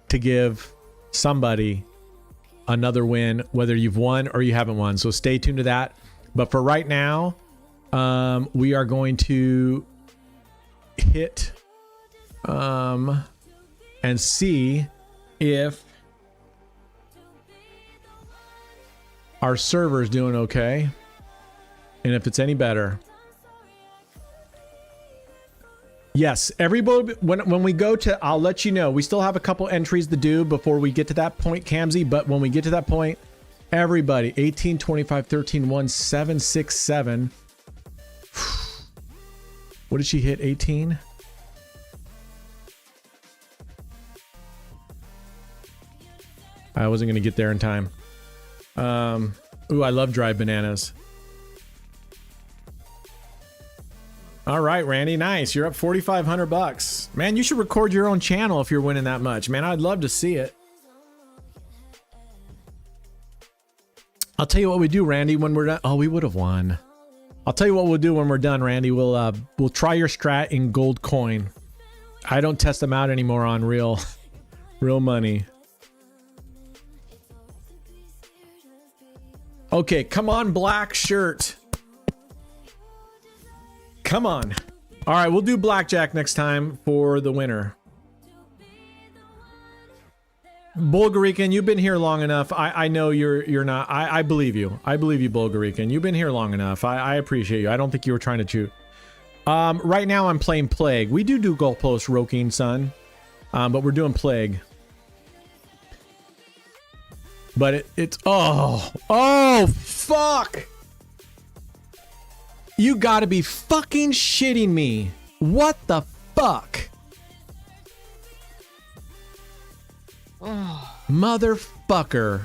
to give somebody another win, whether you've won or you haven't won. So stay tuned to that. But for right now, we are going to hit and see if our server is doing okay and if it's any better. Yes, everybody, when we go to, I'll let you know, we still have a couple entries to do before we get to that point, Kamzy, but when we get to that point, everybody, 18, 25, 13, 1, 7, 6, 7. What did she hit, 18? I wasn't going to get there in time. Ooh, I love dried bananas. All right, Randy, nice. You're up 4,500 bucks. Man, you should record your own channel if you're winning that much. Man, I'd love to see it. I'll tell you what we do, Randy, when we're done. Oh, we would have won. I'll tell you what we'll do when we're done, Randy. We'll try your strat in gold coin. I don't test them out anymore on real money. Okay, come on, black shirt. Come on. All right, we'll do blackjack next time for the winner. Bulgarican, you've been here long enough. I know you're not. I believe you. I believe you, Bulgarican. You've been here long enough. I appreciate you. I don't think you were trying to cheat. Right now I'm playing Plague. We do goalpost roking, son. But we're doing Plague. But it's oh fuck. You gotta be fucking shitting me. What the fuck? Motherfucker.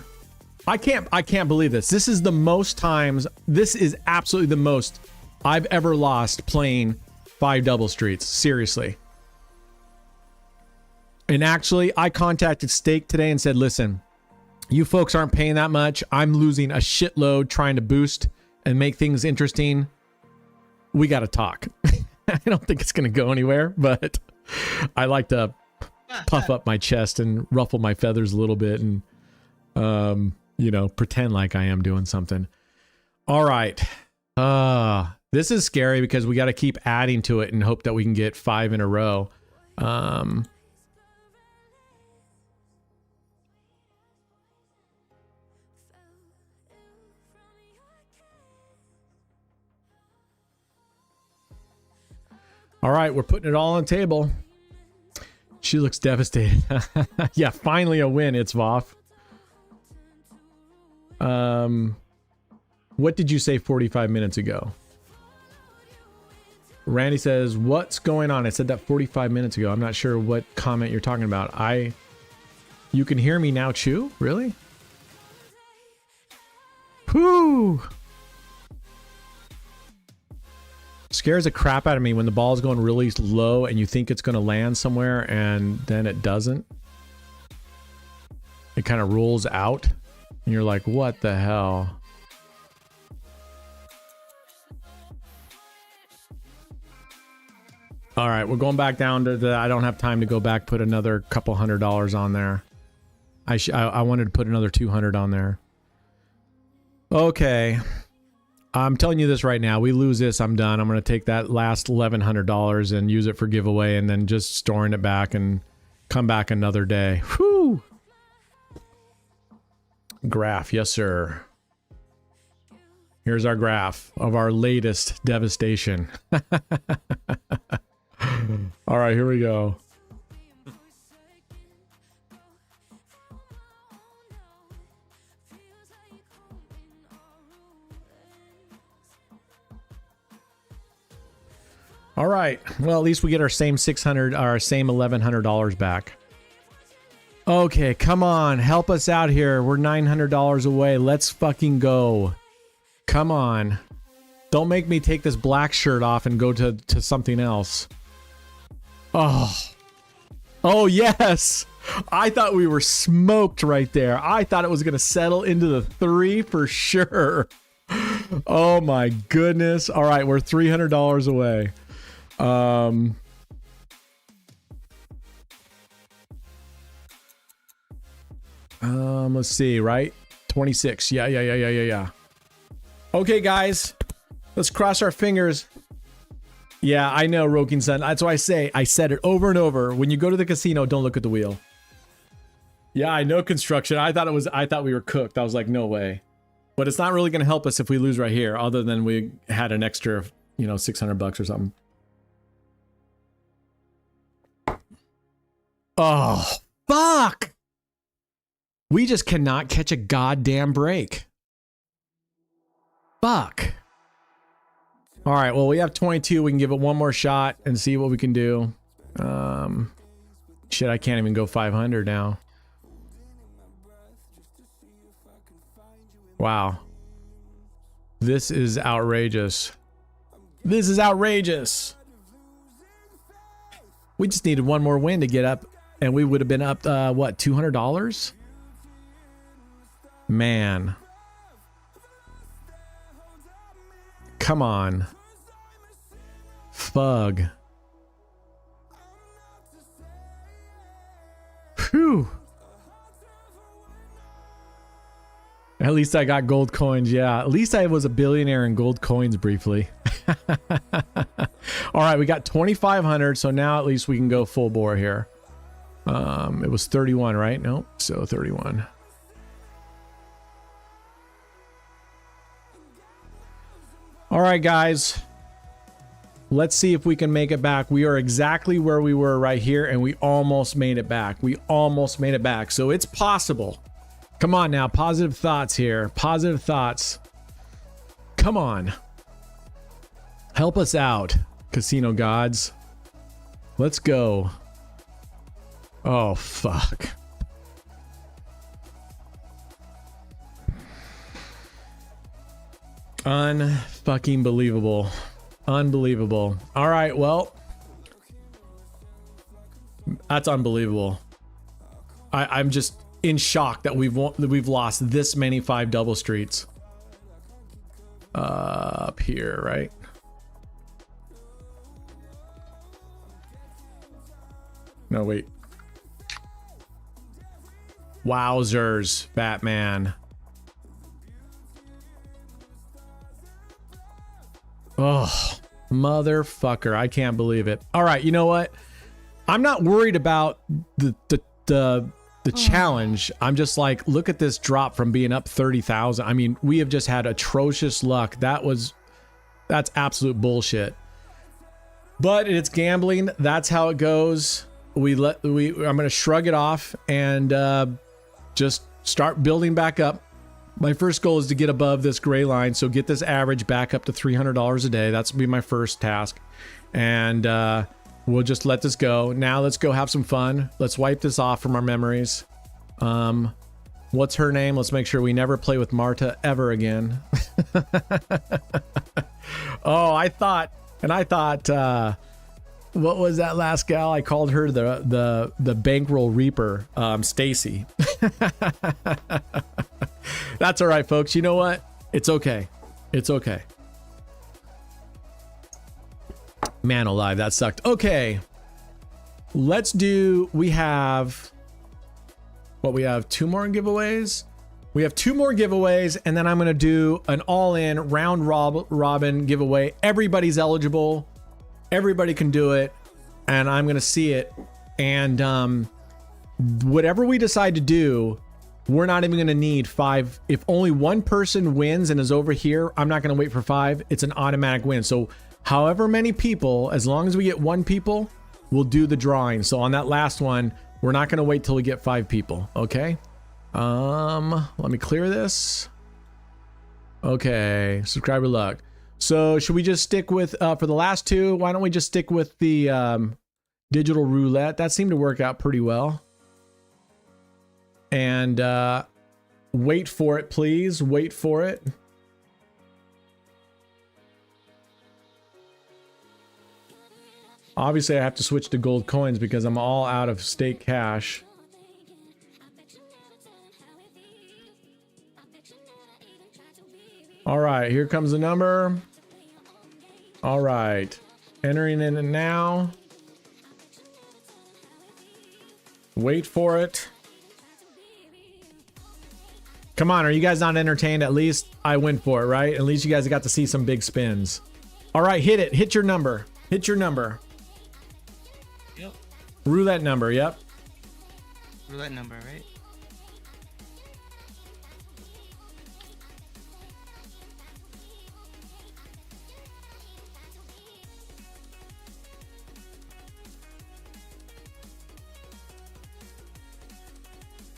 I can't believe this. This is the most times, this is absolutely the most I've ever lost playing 5 double streets. Seriously. And actually, I contacted Stake today and said, listen, you folks aren't paying that much. I'm losing a shitload trying to boost and make things interesting. We got to talk. I don't think it's going to go anywhere, but I like to puff up my chest and ruffle my feathers a little bit and, pretend like I am doing something. All right. This is scary because we got to keep adding to it and hope that we can get 5 in a row. All right, we're putting it all on the table. She looks devastated. Yeah, finally a win, it's Voff. What did you say 45 minutes ago? Randy says, what's going on? I said that 45 minutes ago. I'm not sure what comment you're talking about. You can hear me now, Chew? Really? Whew. Scares the crap out of me when the ball's going really low and you think it's going to land somewhere and then it doesn't. It kind of rolls out and you're like, what the hell? All right, we're going back down to the, I don't have time to go back, put another couple $100 on there. I wanted to put another 200 on there. Okay. I'm telling you this right now. We lose this, I'm done. I'm going to take that last $1,100 and use it for giveaway and then just storing it back and come back another day. Whew. Graph. Yes, sir. Here's our graph of our latest devastation. All right, here we go. All right. Well, at least we get our same 600, our same $1,100 back. Okay, come on. Help us out here. We're $900 away. Let's fucking go. Come on. Don't make me take this black shirt off and go to something else. Oh. Oh, yes. I thought we were smoked right there. I thought it was going to settle into the 3 for sure. Oh my goodness. All right, we're $300 away. Let's see, right? 26. Yeah. Okay, guys. Let's cross our fingers. Yeah, I know, Roking Sun. That's why I said it over and over. When you go to the casino, don't look at the wheel. Yeah, I know construction. I thought we were cooked. I was like, no way. But it's not really going to help us if we lose right here, other than we had an extra, you know, $600 or something. Oh, fuck. We just cannot catch a goddamn break. Fuck. All right, well, we have 22. We can give it one more shot and see what we can do. Shit, I can't even go 500 now. Wow. This is outrageous. This is outrageous. We just needed one more win to get up, and we would have been up, what, $200? Man. Come on. Fug. Phew. At least I got gold coins. Yeah, at least I was a billionaire in gold coins briefly. All right, we got 2,500, so now at least we can go full bore here. It was 31, right? Nope, so 31. All right, guys. Let's see if we can make it back. We are exactly where we were right here, and we almost made it back. We almost made it back, so it's possible. Come on now, positive thoughts here. Positive thoughts. Come on. Help us out, casino gods. Let's go. Oh, fuck. Unfucking believable. Unbelievable. All right, well. That's unbelievable. I'm just in shock that we've lost this many 5 double streets. Up here, right? No, wait. Wowzers, Batman. Oh, motherfucker. I can't believe it. All right, you know what? I'm not worried about the challenge. I'm just like, look at this drop from being up 30,000. I mean, we have just had atrocious luck. That's absolute bullshit. But it's gambling. That's how it goes. I'm going to shrug it off and just start building back up. My first goal is to get above this gray line, so get this average back up to $300 a day. That's be my first task. And we'll just let this go. Now let's go have some fun. Let's wipe this off from our memories. What's her name? Let's make sure we never play with Marta ever again. Oh, I thought, what was that last gal? I called her the bankroll reaper, Stacy. That's all right, folks. You know what? It's okay. It's okay. Man alive, that sucked. Okay. Let's do, we have 2 more giveaways? We have 2 more giveaways, and then I'm going to do an all-in round robin giveaway. Everybody's eligible. Everybody can do it, and I'm going to see it. And whatever we decide to do, we're not even going to need 5. If only one person wins and is over here, I'm not going to wait for 5. It's an automatic win. So however many people, as long as we get 1 people, we'll do the drawing. So on that last one, we're not going to wait till we get 5 people. Okay. Let me clear this. Okay. Subscriber luck. So should we just stick with, for the last two, why don't we just stick with the digital roulette? That seemed to work out pretty well. And wait for it, please. Wait for it. Obviously, I have to switch to gold coins because I'm all out of stake cash. All right, here comes the number. All right, entering in it now. Wait for it. Come on, are you guys not entertained? At least I went for it, right? At least you guys got to see some big spins. All right, hit it. Hit your number. Hit your number. Yep. Roulette number, yep. Roulette number, right?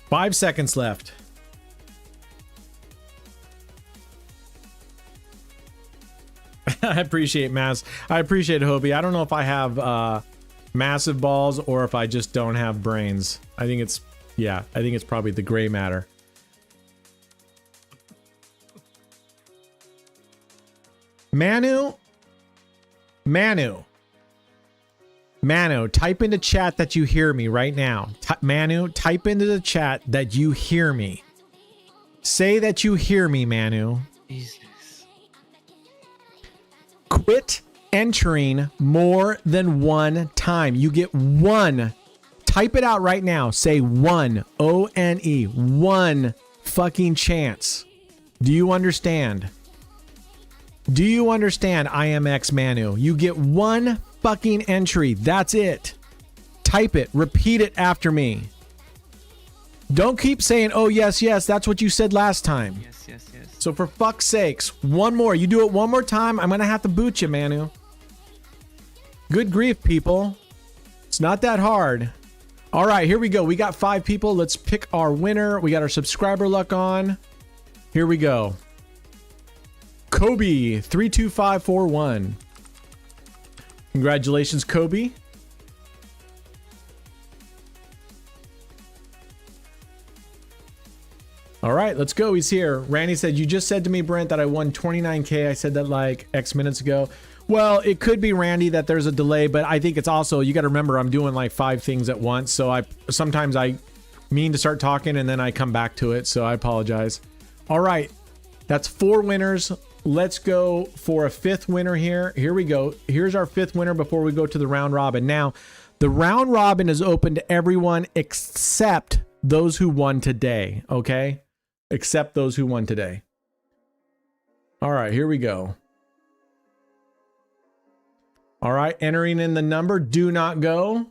Five seconds left. I appreciate Mass. I appreciate Hobie. I don't know if I have massive balls or if I just don't have brains. I think it's, yeah, I think it's probably the gray matter. Manu, type into chat that you hear me right now. Manu, type into the chat that you hear me. Say that you hear me, Manu. Jesus. Quit entering more than one time. You get one. Type it out right now. Say one. O-N-E. One fucking chance. Do you understand? Do you understand, IMX Manu? You get one fucking entry. That's it. Type it. Repeat it after me. Don't keep saying, oh, yes, yes. That's what you said last time. Yes, yes, yes. So for fuck's sakes, one more. You do it one more time, I'm going to have to boot you, Manu. Good grief, people. It's not that hard. All right, here we go. We got 5 people. Let's pick our winner. We got our subscriber luck on. Here we go. Kobe 32541. Congratulations, Kobe. All right, let's go. He's here. Randy said, you just said to me, Brent, that I won 29K. I said that like X minutes ago. Well, it could be, Randy, that there's a delay, but I think it's also, you got to remember, I'm doing like 5 things at once. So sometimes I mean to start talking and then I come back to it. So I apologize. All right, that's 4 winners. Let's go for a 5th winner here. Here we go. Here's our 5th winner before we go to the round robin. Now, the round robin is open to everyone except those who won today, okay? Except those who won today. All right, here we go. All right, entering in the number, do not go.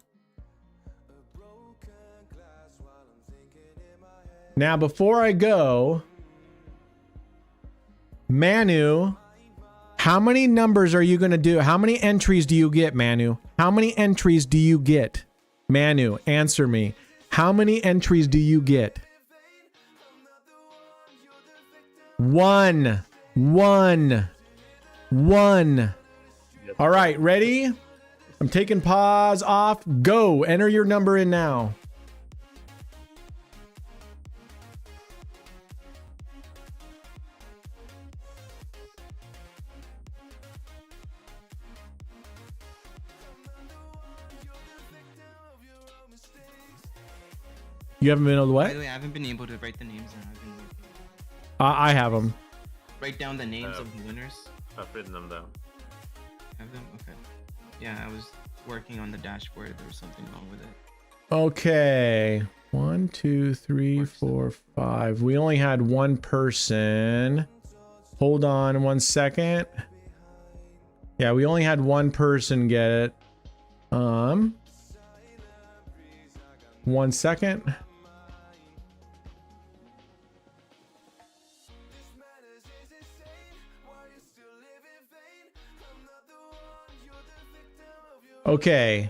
Now, before I go, Manu, how many numbers are you going to do? How many entries do you get, Manu? How many entries do you get? Manu, answer me. How many entries do you get? 1. 1. 1. All right, ready? I'm taking pause off. Go. Enter your number in now. You haven't been able to By what? the way, I haven't been able to write the names down. I've been working. I have them. Write down the names of the winners. I've written them down. Have them? Okay. Yeah, I was working on the dashboard. There was something wrong with it. Okay. 1, 2, 3, 4, 5. We only had one person. Hold on 1 second. Yeah, we only had one person get it. 1 second. Okay.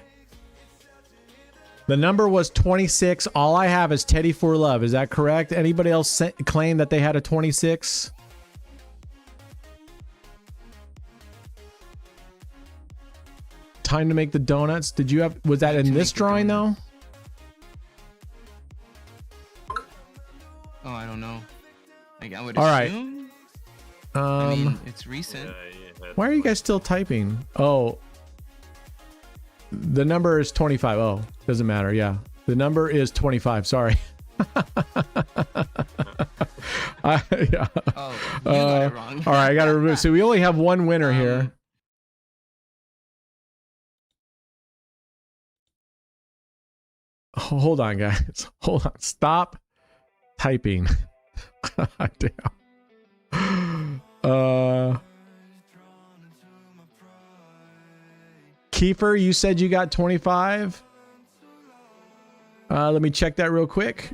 The number was 26. All I have is Teddy for Love. Is that correct? Anybody else claim that they had a 26? time to make the donuts. Did you have, was that in this drawing though? Oh, I don't know. Like, I would All right. assume. I mean, it's recent. Why are you guys still typing? Oh, the number is 25. Oh, doesn't matter. Yeah, the number is 25. Sorry. Yeah. Oh, you got it wrong. All right, I got to remove. So we only have one winner here. Hold on, guys. Hold on. Stop typing. Damn. Kiefer, you said you got 25. Let me check that real quick.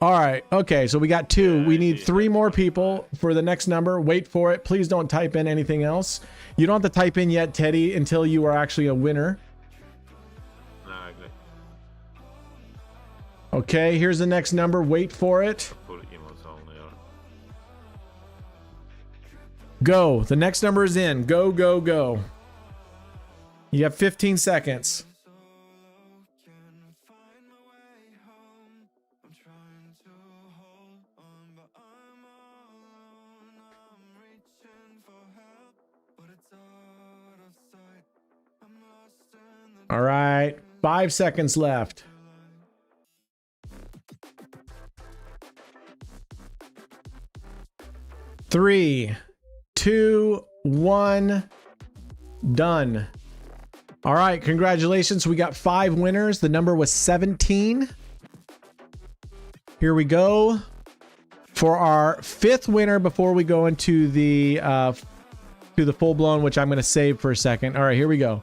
All right. Okay. So we got 2. We need 3 more people for the next number. Wait for it. Please don't type in anything else. You don't have to type in yet, Teddy, until you are actually a winner. Okay. Here's the next number. Wait for it. Go. The next number is in. Go, go, go. You have 15 seconds. All right, 5 seconds left. Three, 2, 1, done. All right, congratulations. We got 5 winners. The number was 17. Here we go for our 5th winner before we go into the full blown, which I'm going to save for a second. All right, here we go.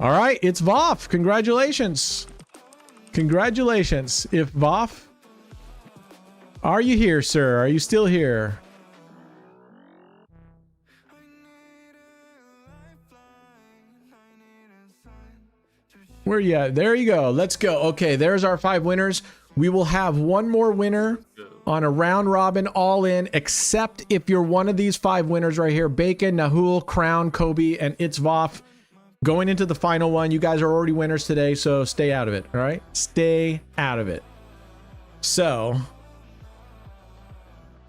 All right, it's Voff. Congratulations. Congratulations. If Voff, are you here, sir? Are you still here? Where you at? There you go. Let's go. Okay, there's our 5 winners. We will have one more winner on a round robin all in, except if you're one of these 5 winners right here: Bacon, Nahul, Crown, Kobe, and It's Voff. Going into the final one, you guys are already winners today, so stay out of it, all right? Stay out of it. So,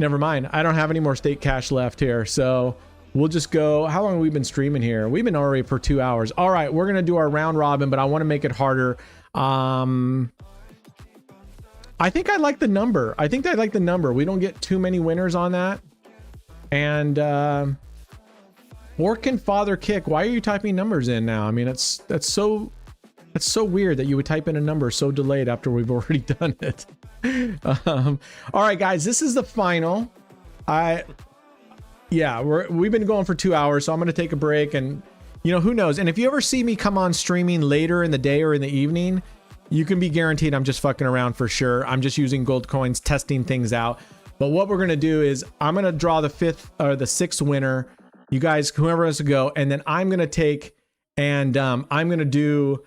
never mind. I don't have any more state cash left here, so we'll just go. How long have we been streaming here? We've been already for 2 hours. All right, we're going to do our round robin, but I want to make it harder. I think I like the number. I think I like the number. We don't get too many winners on that. And, or can Father Kick? Why are you typing numbers in now? I mean, that's so weird that you would type in a number so delayed after we've already done it. All right, guys, this is the final. Yeah, we've been going for 2 hours, so I'm gonna take a break, and you know, who knows? And if you ever see me come on streaming later in the day or in the evening, you can be guaranteed I'm just fucking around for sure. I'm just using gold coins, testing things out. But what we're gonna do is I'm gonna draw the 5th or the 6th winner. You guys, whoever has to go, and then I'm gonna take and I'm gonna do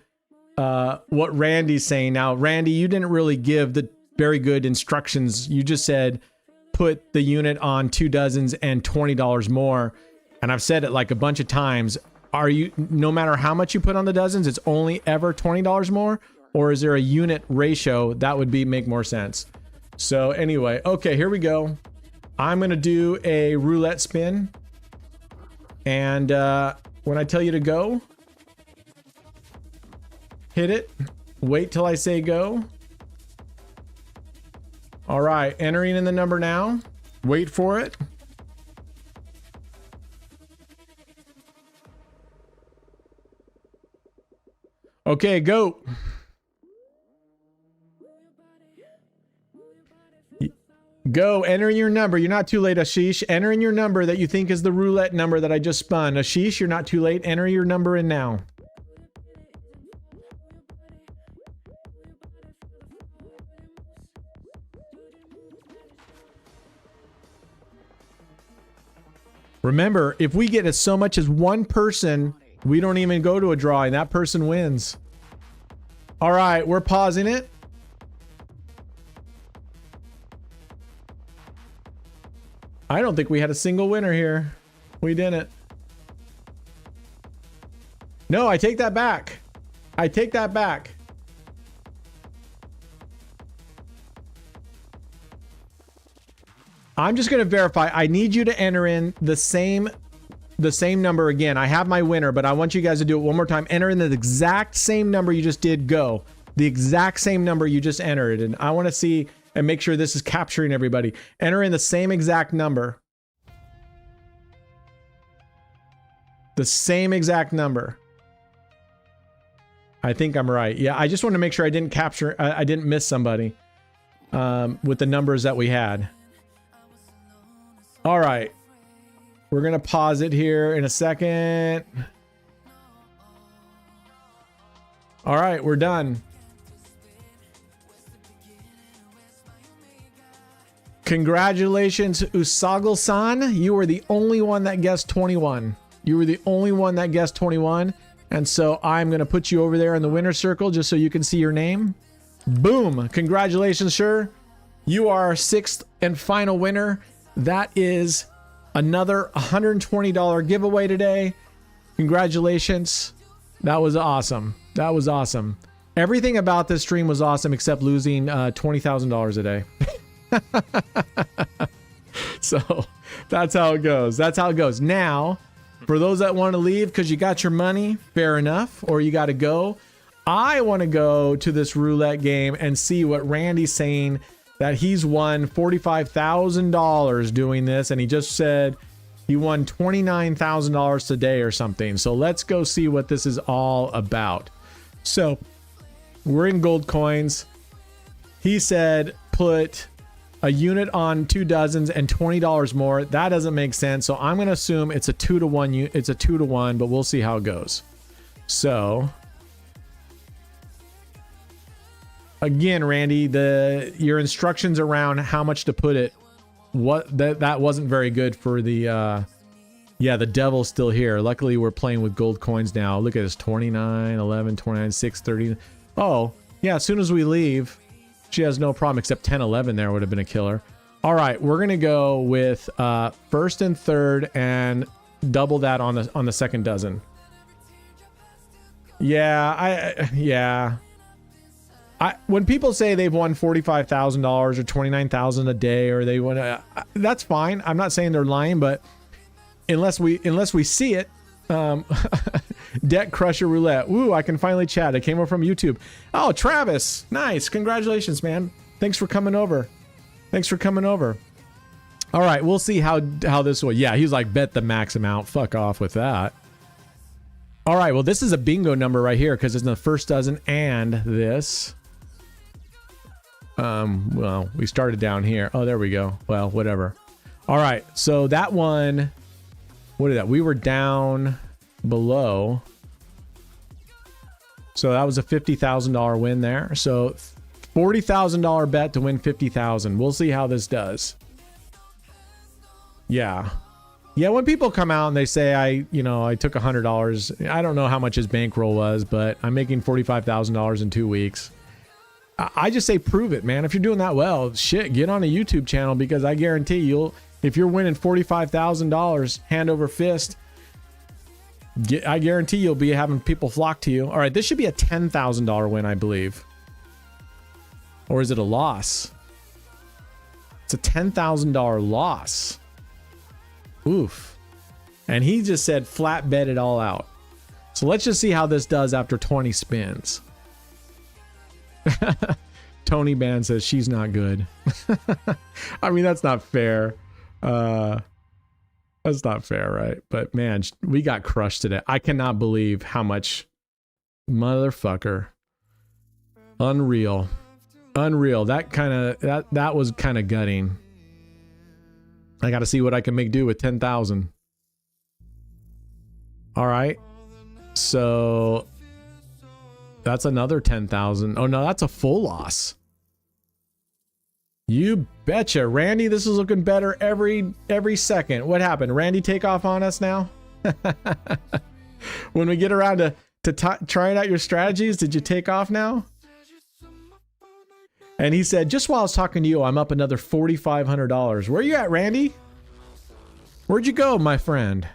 what Randy's saying. Now, Randy, you didn't really give the very good instructions. You just said put the unit on 2 dozens and $20 more. And I've said it like a bunch of times. Are you, no matter how much you put on the dozens, it's only ever $20 more? Or is there a unit ratio? That would make more sense. So anyway, okay, here we go. I'm gonna do a roulette spin. And when I tell you to go, hit it. Wait till I say go. All right, entering in the number now. Wait for it. Okay, go. Go, enter your number. You're not too late, Ashish. Enter in your number that you think is the roulette number that I just spun. Ashish, you're not too late. Enter your number in now. Remember, if we get so much as one person, we don't even go to a draw, and that person wins. All right, we're pausing it. I don't think we had a single winner here. We didn't. No, I take that back. I take that back. I'm just going to verify. I need you to enter in the same number again. I have my winner, but I want you guys to do it one more time. Enter in the exact same number you just did. Go. The exact same number you just entered. And I want to see and make sure this is capturing everybody. Enter in the same exact number. The same exact number. I think I'm right. Yeah, I just want to make sure I didn't capture, I didn't miss somebody with the numbers that we had. All right. We're going to pause it here in a second. All right, we're done. Congratulations, Usagal-san. You were the only one that guessed 21. You were the only one that guessed 21. And so I'm going to put you over there in the winner's circle just so you can see your name. Boom. Congratulations, sir. You are our 6th and final winner. That is another $120 giveaway today. Congratulations. That was awesome. That was awesome. Everything about this stream was awesome except losing $20,000 a day. So that's how it goes. That's how it goes. Now, for those that want to leave because you got your money, fair enough, or you got to go. I want to go to this roulette game and see what Randy's saying, that he's won $45,000 doing this, and he just said he won $29,000 today or something. So let's go see what this is all about. So we're in gold coins. He said put a unit on 2 dozens and $20 more. That doesn't make sense. So I'm going to assume it's a 2-to-1. It's a 2-to-1, but we'll see how it goes. So again, Randy, your instructions around how much to put it, that wasn't very good for the the devil's still here. Luckily we're playing with gold coins now. Look at this, 29, 11, 29, 6, 30. Oh, yeah, as soon as we leave, she has no problem, except 10, 11 there would have been a killer. All right, we're gonna go with first and third and double that on the second dozen. Yeah, when people say they've won $45,000 or $29,000 a day, or they won, that's fine. I'm not saying they're lying, but unless we see it, Debt Crusher Roulette. Ooh, I can finally chat. It came over from YouTube. Oh, Travis, nice, congratulations, man. Thanks for coming over. All right, we'll see how this will. Yeah, he was like, bet the max amount. Fuck off with that. All right, well, this is a bingo number right here because it's in the first dozen and this. Well, we started down here. Oh, there we go. Well, whatever. All right, so that one, what is that? We were down below. So that was a $50,000 win there. So $40,000 bet to win $50,000. We'll see how this does. Yeah, when people come out and they say I took $100, I don't know how much his bankroll was, but I'm making $45,000 in 2 weeks. I just say prove it, man. If you're doing that well, shit, get on a YouTube channel, because I guarantee if you're winning $45,000 hand over fist, I guarantee you'll be having people flock to you. All right, this should be a $10,000 win, I believe. Or is it a loss? It's a $10,000 loss. Oof. And he just said flat bet it all out. So let's just see how this does after 20 spins. Tony Band says she's not good. I mean, that's not fair. That's not fair, right? But man, we got crushed today. I cannot believe how much, motherfucker. Unreal. That was kind of gutting. I got to see what I can make do with 10,000. All right. So that's another 10,000. Oh no, that's a full loss. You betcha, Randy. This is looking better every second. What happened? Randy take off on us now? When we get around to trying out your strategies, did you take off now? And he said, just while I was talking to you, I'm up another $4,500. Where you at, Randy? Where'd you go, my friend?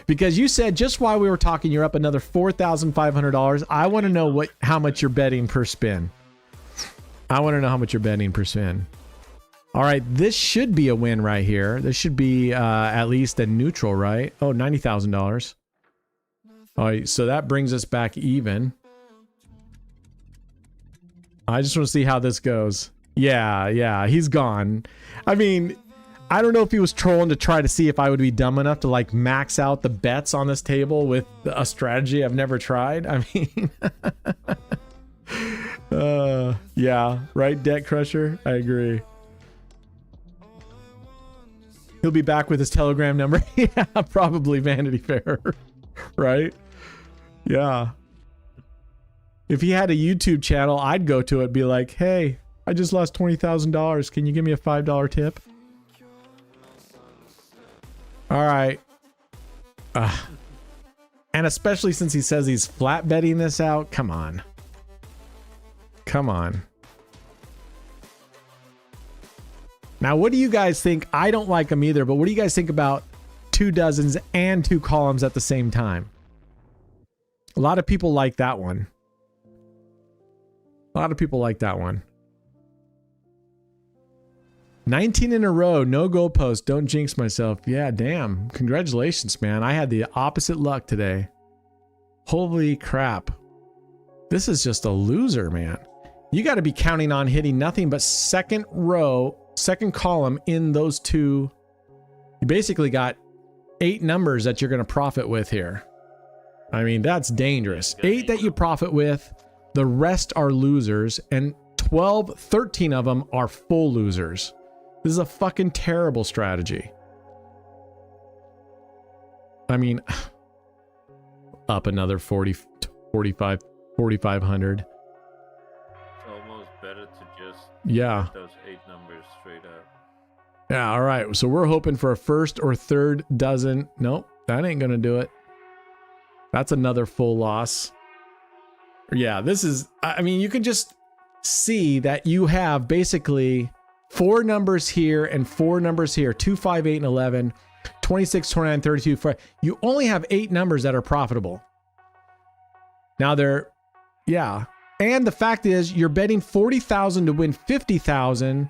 Because you said just while we were talking, you're up another $4,500. I want to know how much you're betting per spin. I want to know how much you're betting per spin. All right, this should be a win right here. This should be at least a neutral, right? Oh, $90,000. All right, so that brings us back even. I just want to see how this goes. Yeah, he's gone. I mean, I don't know if he was trolling to try to see if I would be dumb enough to like max out the bets on this table with a strategy I've never tried. I mean, yeah, right, Debt Crusher? I agree. He'll be back with his Telegram number. Yeah, probably Vanity Fair. Right? Yeah. If he had a YouTube channel, I'd go to it and be like, hey, I just lost $20,000. Can you give me a $5 tip? All right. And especially since he says he's flat betting this out. Come on. Come on. Now, what do you guys think? I don't like them either, but what do you guys think about 2 dozens and 2 columns at the same time? A lot of people like that one. A lot of people like that one. 19 in a row, no goalpost. Don't jinx myself. Yeah, damn. Congratulations, man. I had the opposite luck today. Holy crap. This is just a loser, man. You got to be counting on hitting nothing but second row, second column in those 2. You basically got 8 numbers that you're going to profit with here. I mean, that's dangerous. 8 that you profit with. The rest are losers, and 13 of them are full losers. This is a fucking terrible strategy. I mean, up another 4,500. It's almost better to just yeah. those 8 numbers straight up. Yeah, all right. So we're hoping for a first or third dozen. Nope, that ain't gonna do it. That's another full loss. Yeah, this is, I mean, you can just see that you have basically 4 numbers here and 4 numbers here. 2, 5, 8, and 11. 26, 29, 32. 5. You only have 8 numbers that are profitable. Now they're, yeah. And the fact is, you're betting 40,000 to win 50,000.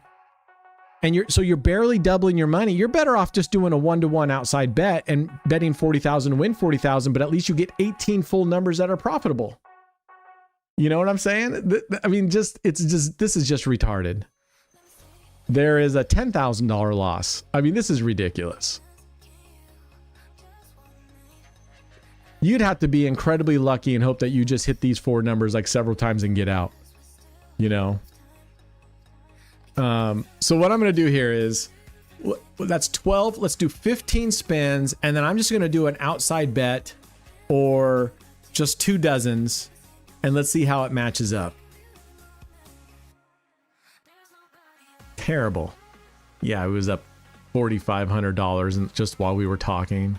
And you're barely doubling your money. You're better off just doing a 1-to-1 outside bet and betting 40,000 to win 40,000, but at least you get 18 full numbers that are profitable. You know what I'm saying? I mean, this is just retarded. There is a $10,000 loss. I mean, this is ridiculous. You'd have to be incredibly lucky and hope that you just hit these 4 numbers like several times and get out. You know? So what I'm going to do here is, that's 12. Let's do 15 spins. And then I'm just going to do an outside bet or just 2 dozens. And let's see how it matches up. Terrible. Yeah, it was up $4,500 and just while we were talking.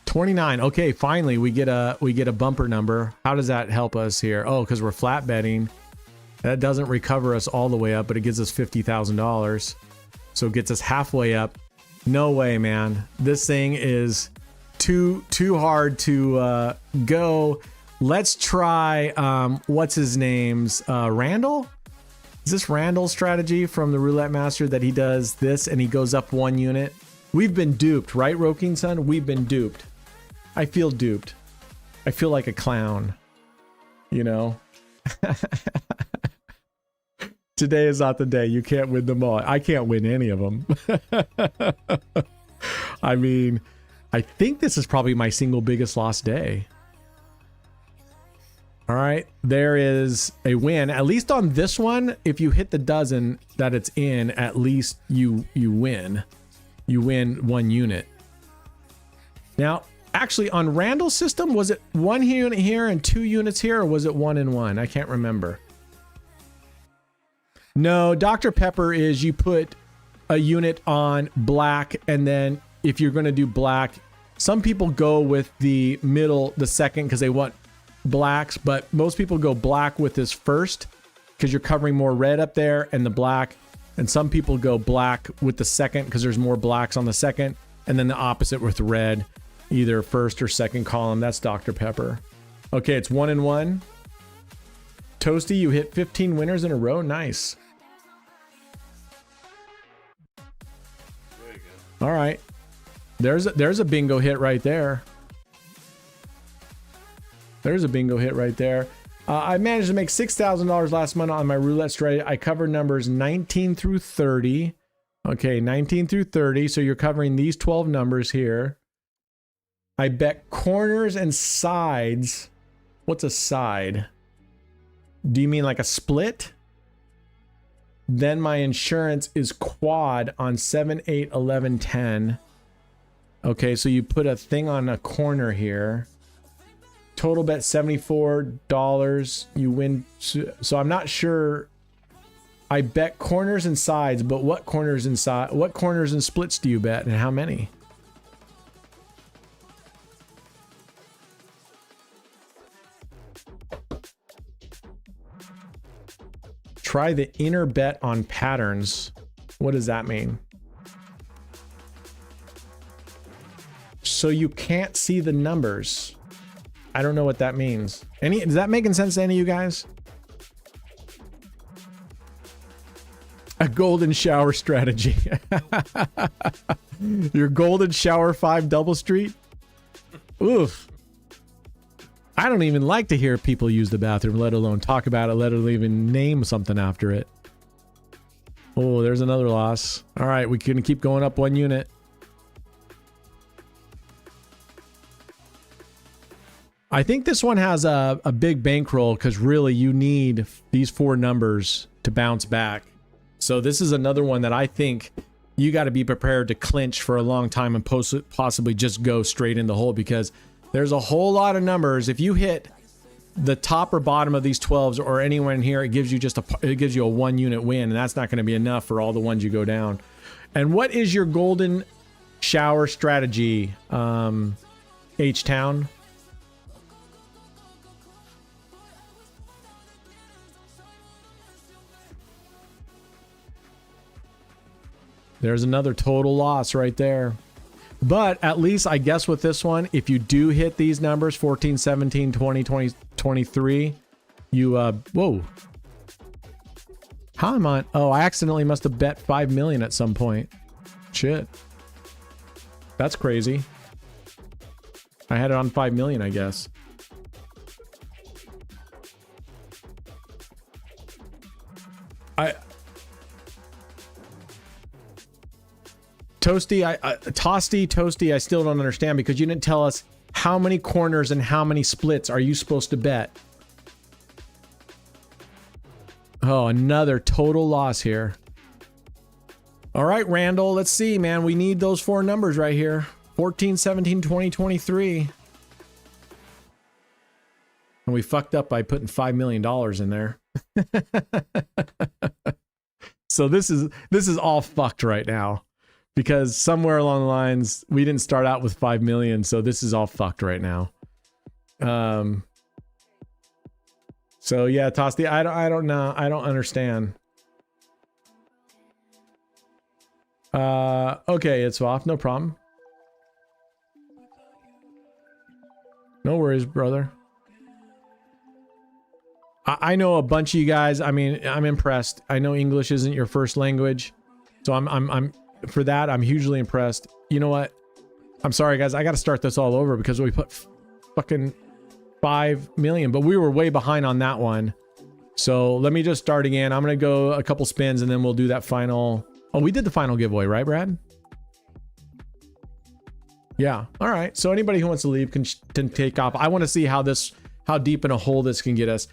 29. Okay, finally we get a bumper number. How does that help us here? Oh, because we're flat betting. That doesn't recover us all the way up, but it gives us $50,000. So it gets us halfway up. No way, man. This thing is too hard to go. Let's try what's his name's Randall? Is this Randall's strategy from the Roulette Master that he does this and he goes up 1 unit? We've been duped, right, Roking Son? We've been duped. I feel duped. I feel like a clown. You know? Today is not the day. You can't win them all. I can't win any of them. I mean, I think this is probably my single biggest lost day. All right, there is a win. At least on this one, if you hit the dozen that it's in, at least you win. You win 1 unit. Now, actually, on Randall's system, was it 1 unit here and 2 units here, or was it 1 and 1? I can't remember. No, Dr. Pepper is you put a unit on black, and then if you're going to do black, some people go with the middle, the second, because they want blacks, but most people go black with this first because you're covering more red up there, and the black And some people go black with the second because there's more blacks on the second, and then the opposite with red, either first or second column. That's Dr. Pepper. Okay, it's 1 and 1. Toasty, you hit 15 winners in a row. Nice. Very good. All right. There's a bingo hit right there. There's a bingo hit right there. I managed to make $6,000 last month on my roulette strategy. I covered numbers 19 through 30. Okay, 19 through 30. So you're covering these 12 numbers here. I bet corners and sides. What's a side? Do you mean like a split? Then my insurance is quad on 7, 8, 11, 10. Okay, so you put a thing on a corner here. Total bet $74. You win. So I'm not sure. I bet corners and sides, but what corners and what corners and splits do you bet, and how many? Try the inner bet on patterns. What does that mean? So you can't see the numbers. I don't know what that means. Is that making sense to any of you guys? A golden shower strategy. Your golden shower 5 double street? Oof. I don't even like to hear people use the bathroom, let alone talk about it, let alone even name something after it. Oh, there's another loss. All right, we can keep going up 1 unit. I think this one has a big bankroll because really you need these 4 numbers to bounce back. So this is another one that I think you got to be prepared to clinch for a long time and possibly just go straight in the hole, because there's a whole lot of numbers. If you hit the top or bottom of these 12s or anywhere in here, it gives you a 1 unit win, and that's not going to be enough for all the ones you go down. And what is your golden shower strategy, H-Town? There's another total loss right there. But at least I guess with this one, if you do hit these numbers, 14, 17, 20, 20, 23, you, whoa. How am I? Oh, I accidentally must have bet 5 million at some point. Shit. That's crazy. I had it on 5 million, I guess. Toasty, Toasty, I still don't understand, because you didn't tell us how many corners and how many splits are you supposed to bet. Oh, another total loss here. All right, Randall, let's see, man. We need those 4 numbers right here. 14, 17, 20, 23. And we fucked up by putting $5 million in there. So this is all fucked right now. Because somewhere along the lines, we didn't start out with 5 million, so this is all fucked right now. So yeah, Tosti, I don't know. I don't understand. Okay, it's off. No problem. No worries, brother. I know a bunch of you guys. I mean, I'm impressed. I know English isn't your first language, so I'm for that, I'm hugely impressed. You know what? I'm sorry, guys. I got to start this all over because we put fucking 5 million, but we were way behind on that one. So let me just start again. I'm going to go a couple spins and then we'll do that final. Oh, we did the final giveaway, right, Brad? Yeah. All right. So anybody who wants to leave can take off. I want to see how deep in a hole this can get us.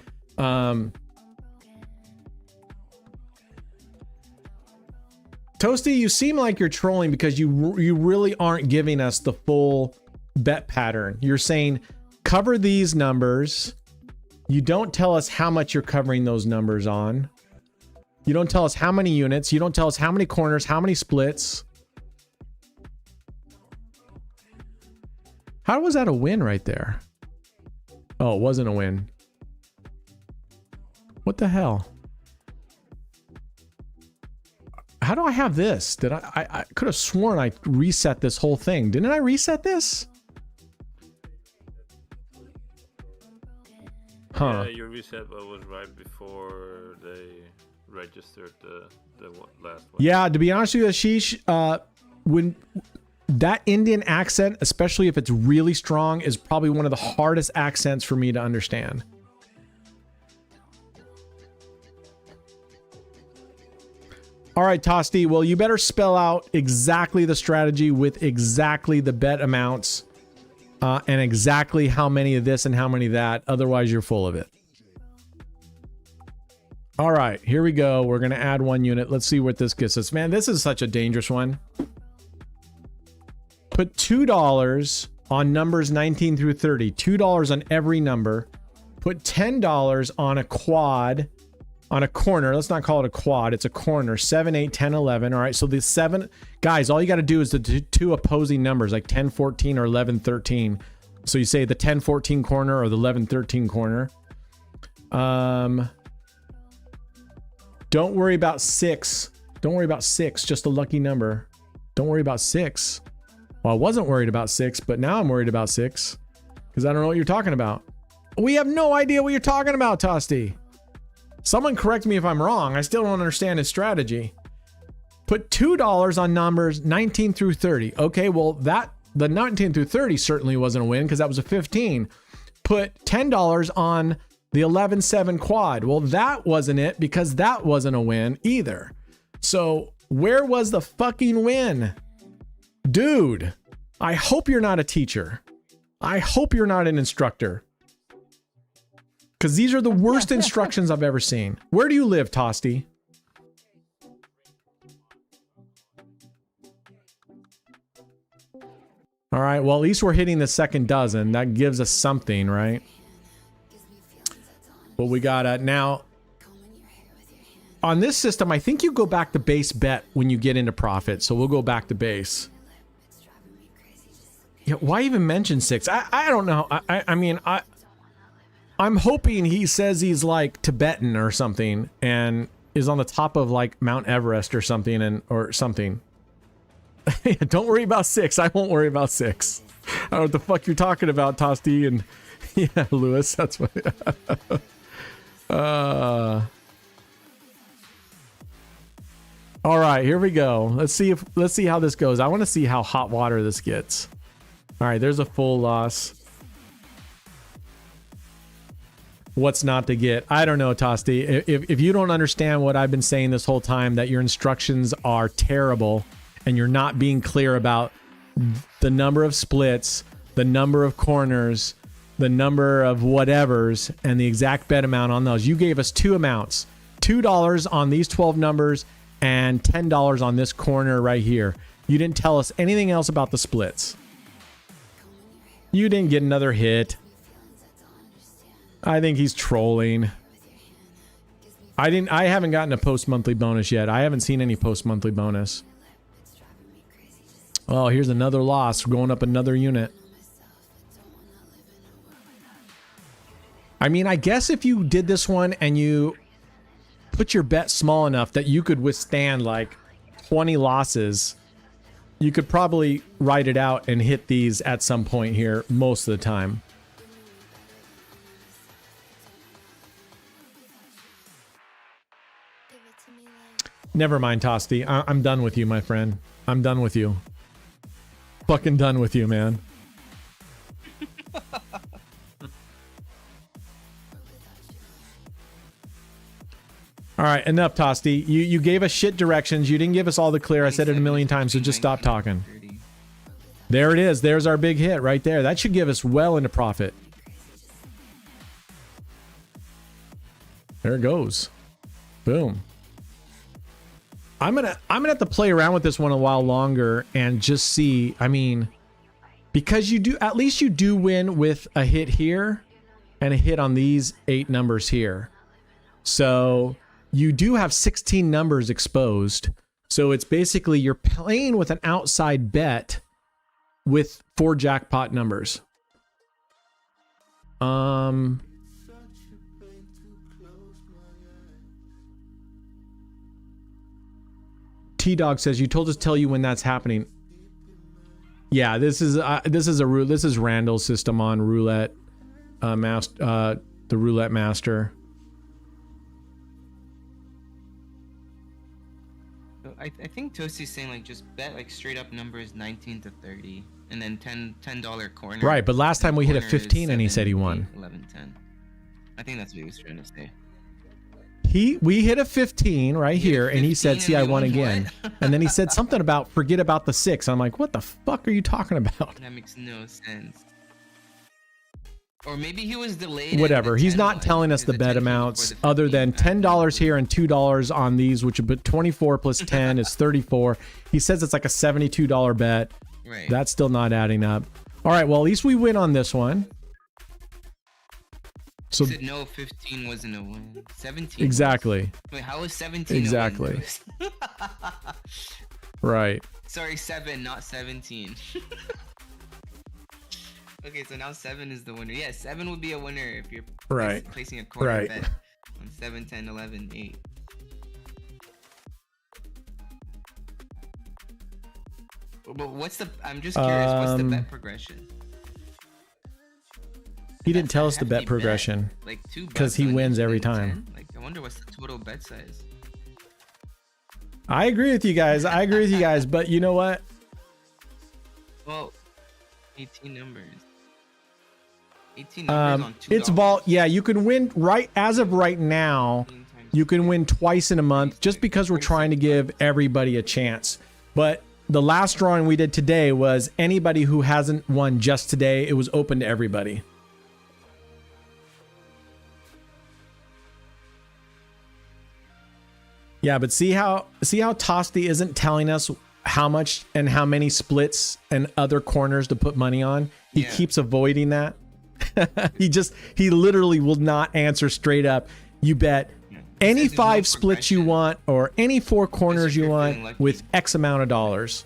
Toasty, you seem like you're trolling because you really aren't giving us the full bet pattern. You're saying cover these numbers. You don't tell us how much you're covering those numbers on. You don't tell us how many units. You don't tell us how many corners, how many splits. How was that a win right there? Oh, it wasn't a win. What the hell? how do I have this? Did I could have sworn I reset this whole thing. Didn't I reset this? Huh. Yeah, you reset what was right before they registered the last one. Yeah, to be honest with you, Ashish, when that Indian accent, especially if it's really strong, is probably one of the hardest accents for me to understand. All right, Tosti, well, you better spell out exactly the strategy with exactly the bet amounts and exactly how many of this and how many of that. Otherwise, you're full of it. All right, here we go. We're going to add 1 unit. Let's see what this gets us. Man, this is such a dangerous one. Put $2 on numbers 19 through 30. $2 on every number. Put $10 on a quad, on a corner. Let's not call it a quad. It's a corner. 7, 8, 10, 11. All right, so the 7... Guys, all you got to do is the two opposing numbers, like 10, 14 or 11, 13. So you say the 10, 14 corner or the 11, 13 corner. Don't worry about 6. Don't worry about 6, just a lucky number. Don't worry about 6. Well, I wasn't worried about 6, but now I'm worried about 6 because I don't know what you're talking about. We have no idea what you're talking about, Tosti. Someone correct me if I'm wrong. I still don't understand his strategy. Put $2 on numbers 19 through 30. Okay, well, the 19 through 30 certainly wasn't a win because that was a 15. Put $10 on the 11-7 quad. Well, that wasn't it because that wasn't a win either. So where was the fucking win? Dude, I hope you're not a teacher. I hope you're not an instructor. Because these are the worst instructions I've ever seen. Where do you live, Tosti? All right, well, at least we're hitting the second dozen. That gives us something, right? But we got now... On this system, I think you go back to base bet when you get into profit. So we'll go back to base. Yeah, why even mention 6? I don't know. I mean, I'm hoping he says he's like Tibetan or something and is on the top of like Mount Everest or something or something. Don't worry about 6. I won't worry about 6. I don't know what the fuck you're talking about, Tosti. And yeah, Lewis, that's what. All right, here we go. Let's see how this goes. I want to see how hot water this gets. All right, there's a full loss. What's not to get? I don't know, Tosti. If you don't understand what I've been saying this whole time, that your instructions are terrible and you're not being clear about the number of splits, the number of corners, the number of whatevers, and the exact bet amount on those. You gave us 2 amounts. $2 on these 12 numbers and $10 on this corner right here. You didn't tell us anything else about the splits. You didn't get another hit. I think he's trolling. I haven't gotten a post-monthly bonus yet. I haven't seen any post-monthly bonus. Oh, here's another loss. We're going up another unit. I mean, I guess if you did this one and you put your bet small enough that you could withstand like 20 losses, you could probably write it out and hit these at some point here most of the time. Never mind, Tosti. I'm done with you, my friend. I'm done with you. Fucking done with you, man. All right, enough, Tosti. You gave us shit directions. You didn't give us all the clear. I said it a million times, so just stop talking. There it is. There's our big hit right there. That should give us well into profit. There it goes. Boom. I'm gonna have to play around with this one a while longer and just see. I mean, because at least you do win with a hit here and a hit on these 8 numbers here. So you do have 16 numbers exposed. So it's basically you're playing with an outside bet with 4 jackpot numbers. T-Dog says you told us to tell you when that's happening. Yeah, this is Randall's system on Roulette, the Roulette Master. So I think Toasty's saying like just bet like straight up numbers 19 to 30, and then $10 corner. Right, but last time we hit a Corner is 15 and he 7, said he won. 8, 11, 10. I think that's what he was trying to say. We hit a 15 right here, and he said, "See, I won again." What? And then he said something about forget about the 6. I'm like, what the fuck are you talking about? That makes no sense. Or maybe he was delayed. Whatever. at the He's 10 not line, telling us because the bet 10 came before amounts the other 15. than $10 here and $2 on these, which would put 24 plus 10 is 34. He says it's like a $72 bet. Right. That's still not adding up. All right, well, at least we win on this one. So He said no, 15 wasn't a win. 17. exactly. Wait, how was 17 Exactly. a win? Right. Sorry, 7, not 17. Okay, so now 7 is the winner. Yeah, 7 would be a winner if you're Right. placing a corner Right. bet on 7, 10, 11, 8. But what's the? I'm just curious. What's the bet progression? He didn't That's tell a us the hefty bet progression. Like 2 'Cause bucks he on wins each every thing, time. 10? Like, I wonder what's the total bet size. I agree with you guys. But you know what? Well, 18 numbers. 18 numbers on $2. It's vault. Yeah, you can win right as of right now. 18 times You can win twice in a month just because we're trying to give everybody a chance. But the last drawing we did today was anybody who hasn't won just today. It was open to everybody. Yeah, but see how Tosti isn't telling us how much and how many splits and other corners to put money on. He Yeah. keeps avoiding that. he literally will not answer straight up. You bet any Says there's no 5 splits you progression. want or any 4 corners you you're want feeling lucky. with X amount of dollars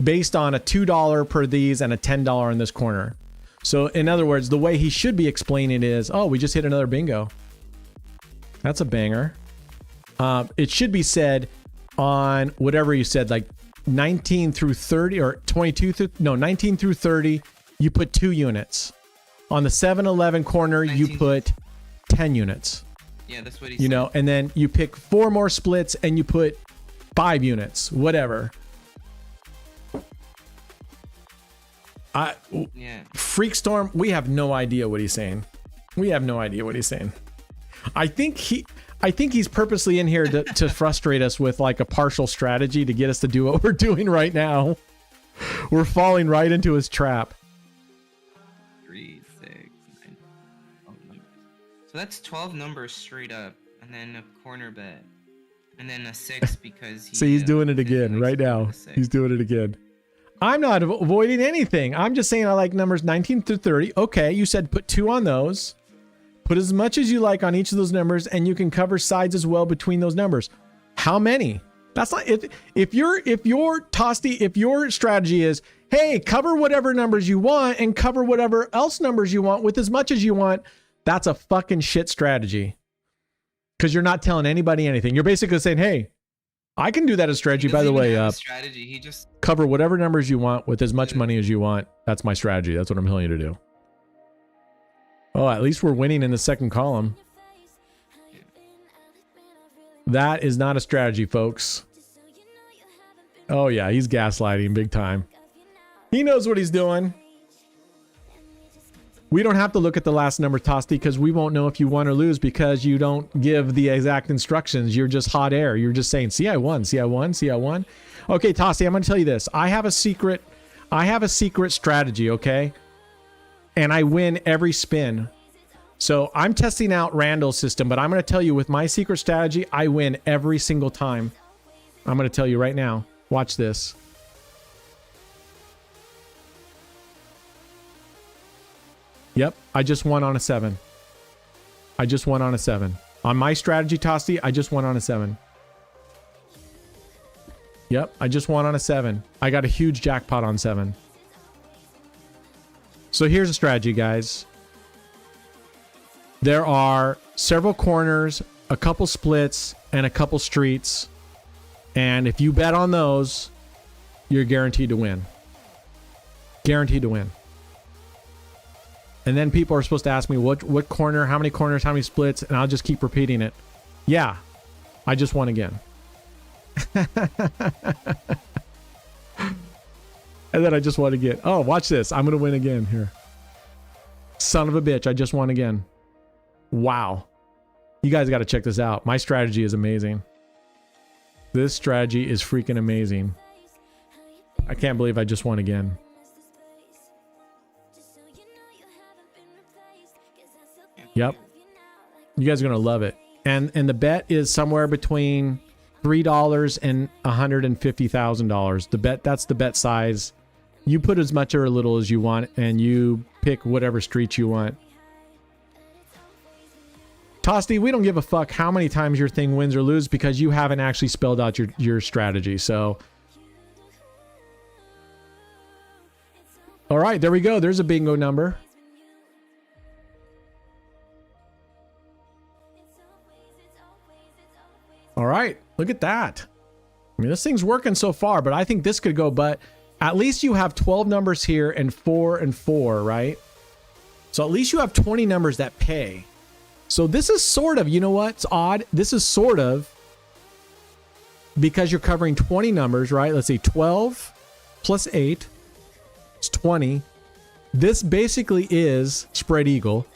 based on a $2 per these and a $10 in this corner. So in other words, the way he should be explaining it is, oh, we just hit another bingo. That's a banger. It should be said on whatever you said, like 19 through 30 or 19 through 30, you put 2 units. On the 7-Eleven corner, you 19 put 10 units. Yeah, that's what he You said. know, and then you pick 4 more splits and you put 5 units, whatever. Yeah. Freakstorm, we have no idea what he's saying. I think he's purposely in here to frustrate us with like a partial strategy to get us to do what we're doing right now. We're falling right into his trap. 3, 6, 9, 12 numbers. So that's 12 numbers straight up, and then a corner bet, and then a 6 because he. See, he's doing it didn't again like right now. the 6. He's doing it again. I'm not avoiding anything. I'm just saying I like numbers 19 through 30. Okay, you said put 2 on those. Put as much as you like on each of those numbers, and you can cover sides as well between those numbers. How many? That's not if your strategy is, hey, cover whatever numbers you want and cover whatever else numbers you want with as much as you want. That's a fucking shit strategy. Because you're not telling anybody anything. You're basically saying, hey, I can do that as strategy. He By the doesn't way, even have a strategy. He just cover whatever numbers you want with as much money as you want. That's my strategy. That's what I'm telling you to do. Oh, at least we're winning in the second column. That is not a strategy, folks. Oh yeah, he's gaslighting big time. He knows what he's doing. We don't have to look at the last number, Tosti, because we won't know if you won or lose because you don't give the exact instructions. You're just hot air. You're just saying, see, I won. See, I won. See, I won. Okay, Tosti, I'm going to tell you this. I have a secret strategy, okay? And I win every spin. So I'm testing out Randall's system, but I'm going to tell you with my secret strategy, I win every single time. I'm going to tell you right now. Watch this. Yep, I just won on a 7. On my strategy, Tosti, I just won on a 7. Yep, I just won on a 7. I got a huge jackpot on 7. So here's a strategy, guys. There are several corners, a couple splits, and a couple streets. And if you bet on those, you're guaranteed to win. Guaranteed to win. And then people are supposed to ask me what corner, how many corners, how many splits, and I'll just keep repeating it. Yeah, I just won again. And then I just won again. Oh, watch this. I'm going to win again here. Son of a bitch, I just won again. Wow. You guys got to check this out. My strategy is amazing. This strategy is freaking amazing. I can't believe I just won again. Yep. You guys are going to love it. And the bet is somewhere between $3 and $150,000. The bet, that's the bet size. You put as much or a little as you want, and you pick whatever street you want. Tosti, we don't give a fuck how many times your thing wins or loses because you haven't actually spelled out your strategy. So, all right, there we go. There's a bingo number. All right, look at that. I mean, this thing's working so far, but I think this could go, but at least you have 12 numbers here and 4 and 4, right? So at least you have 20 numbers that pay. So this is sort of, you know what? It's odd. This is sort of because you're covering 20 numbers, right? Let's see, 12 plus 8 is 20. This basically is Spread Eagle,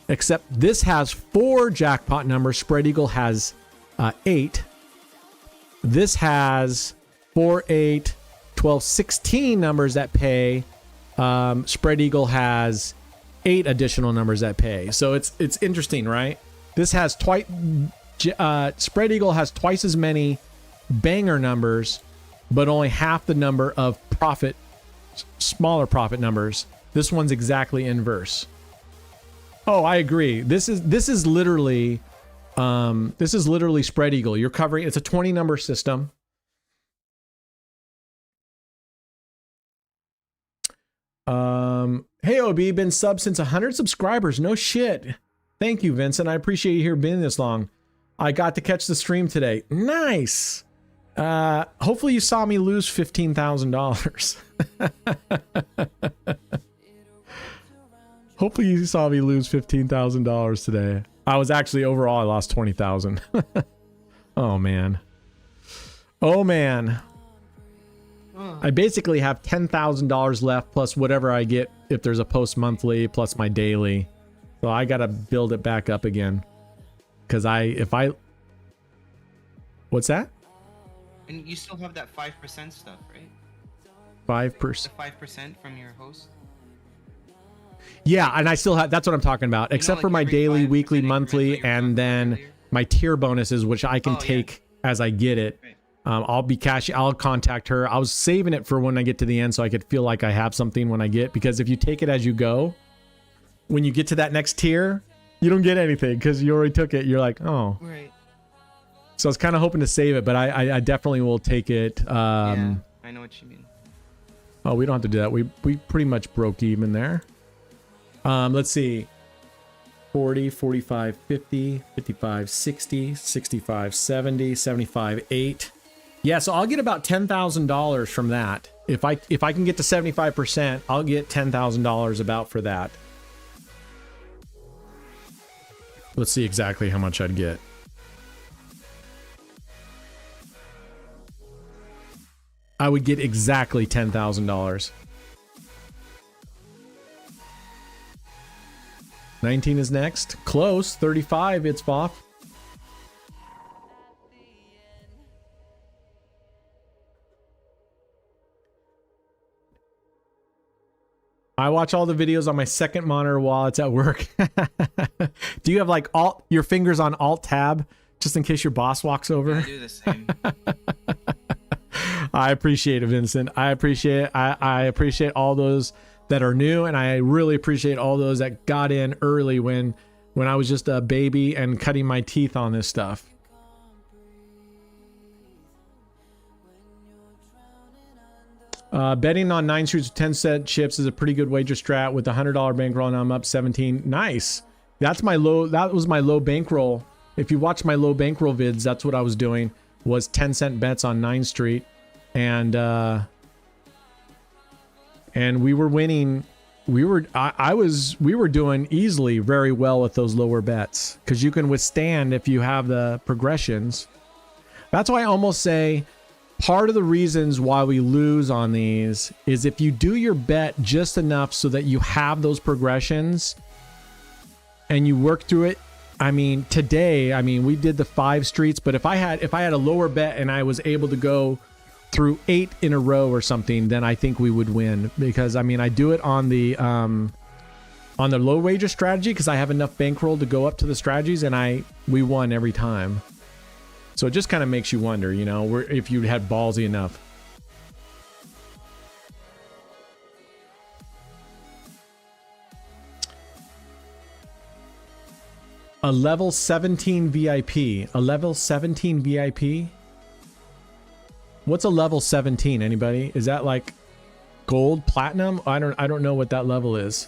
except this has 4 jackpot numbers. Spread Eagle has 8. This has 4, 8, 12, 16 numbers that pay. Spread Eagle has 8 additional numbers that pay. So it's interesting, right? This has twice. Spread Eagle has twice as many banger numbers, but only half the number of profit, smaller profit numbers. This one's exactly inverse. Oh, I agree. This is literally Spread Eagle. You're covering. It's a 20 number system. Hey OB, been sub since 100 subscribers. No shit. Thank you, Vincent. I appreciate you here being this long. I got to catch the stream today. Nice. Hopefully you saw me lose $15,000. Hopefully you saw me lose $15,000 today. I was actually overall I lost 20,000. Oh man. Oh man. I basically have $10,000 left plus whatever I get if there's a post monthly plus my daily. So I got to build it back up again. Cuz what's that? And you still have that 5% stuff, right? 5%. The 5% from your host? Yeah, and I still have, that's what I'm talking about. Except for my daily, weekly, monthly, and then my tier bonuses, which I can take as I get it. Right. I'll be cashing. I'll contact her. I was saving it for when I get to the end so I could feel like I have something when I get, because if you take it as you go, when you get to that next tier, you don't get anything because you already took it. You're like, oh. Right. So I was kind of hoping to save it, but I definitely will take it. Yeah, I know what you mean. Oh, we don't have to do that. We pretty much broke even there. Let's see. 40, 45, 50, 55, 60, 65, 70, 75, 8. Yeah, so I'll get about $10,000 from that. If I can get to 75%, I'll get $10,000 about for that. Let's see exactly how much I'd get. I would get exactly $10,000. 19 is next. Close. 35. It's off. I watch all the videos on my second monitor while it's at work. Do you have like your fingers on Alt Tab just in case your boss walks over? I do the same. I appreciate it, Vincent. I appreciate it. I appreciate all those that are new, and I really appreciate all those that got in early when I was just a baby and cutting my teeth on this stuff. Betting on 9 streets with 10 cent chips is a pretty good wager strat with a $100 bankroll, and I'm up 17. Nice. That was my low bankroll. If you watch my low bankroll vids, that's what I was doing. was 10-cent bets on 9th Street, and we were winning. We were doing easily very well with those lower bets because you can withstand if you have the progressions. That's why I almost say part of the reasons why we lose on these is if you do your bet just enough so that you have those progressions and you work through it. I mean, today, we did the 5 streets, but if I had a lower bet and I was able to go through 8 in a row or something, then I think we would win because I do it on the low wager strategy because I have enough bankroll to go up to the strategies and we won every time. So it just kind of makes you wonder, if you had ballsy enough. A level 17 VIP. A level 17 VIP? What's a level 17? Anybody? Is that like gold, platinum? I don't know what that level is.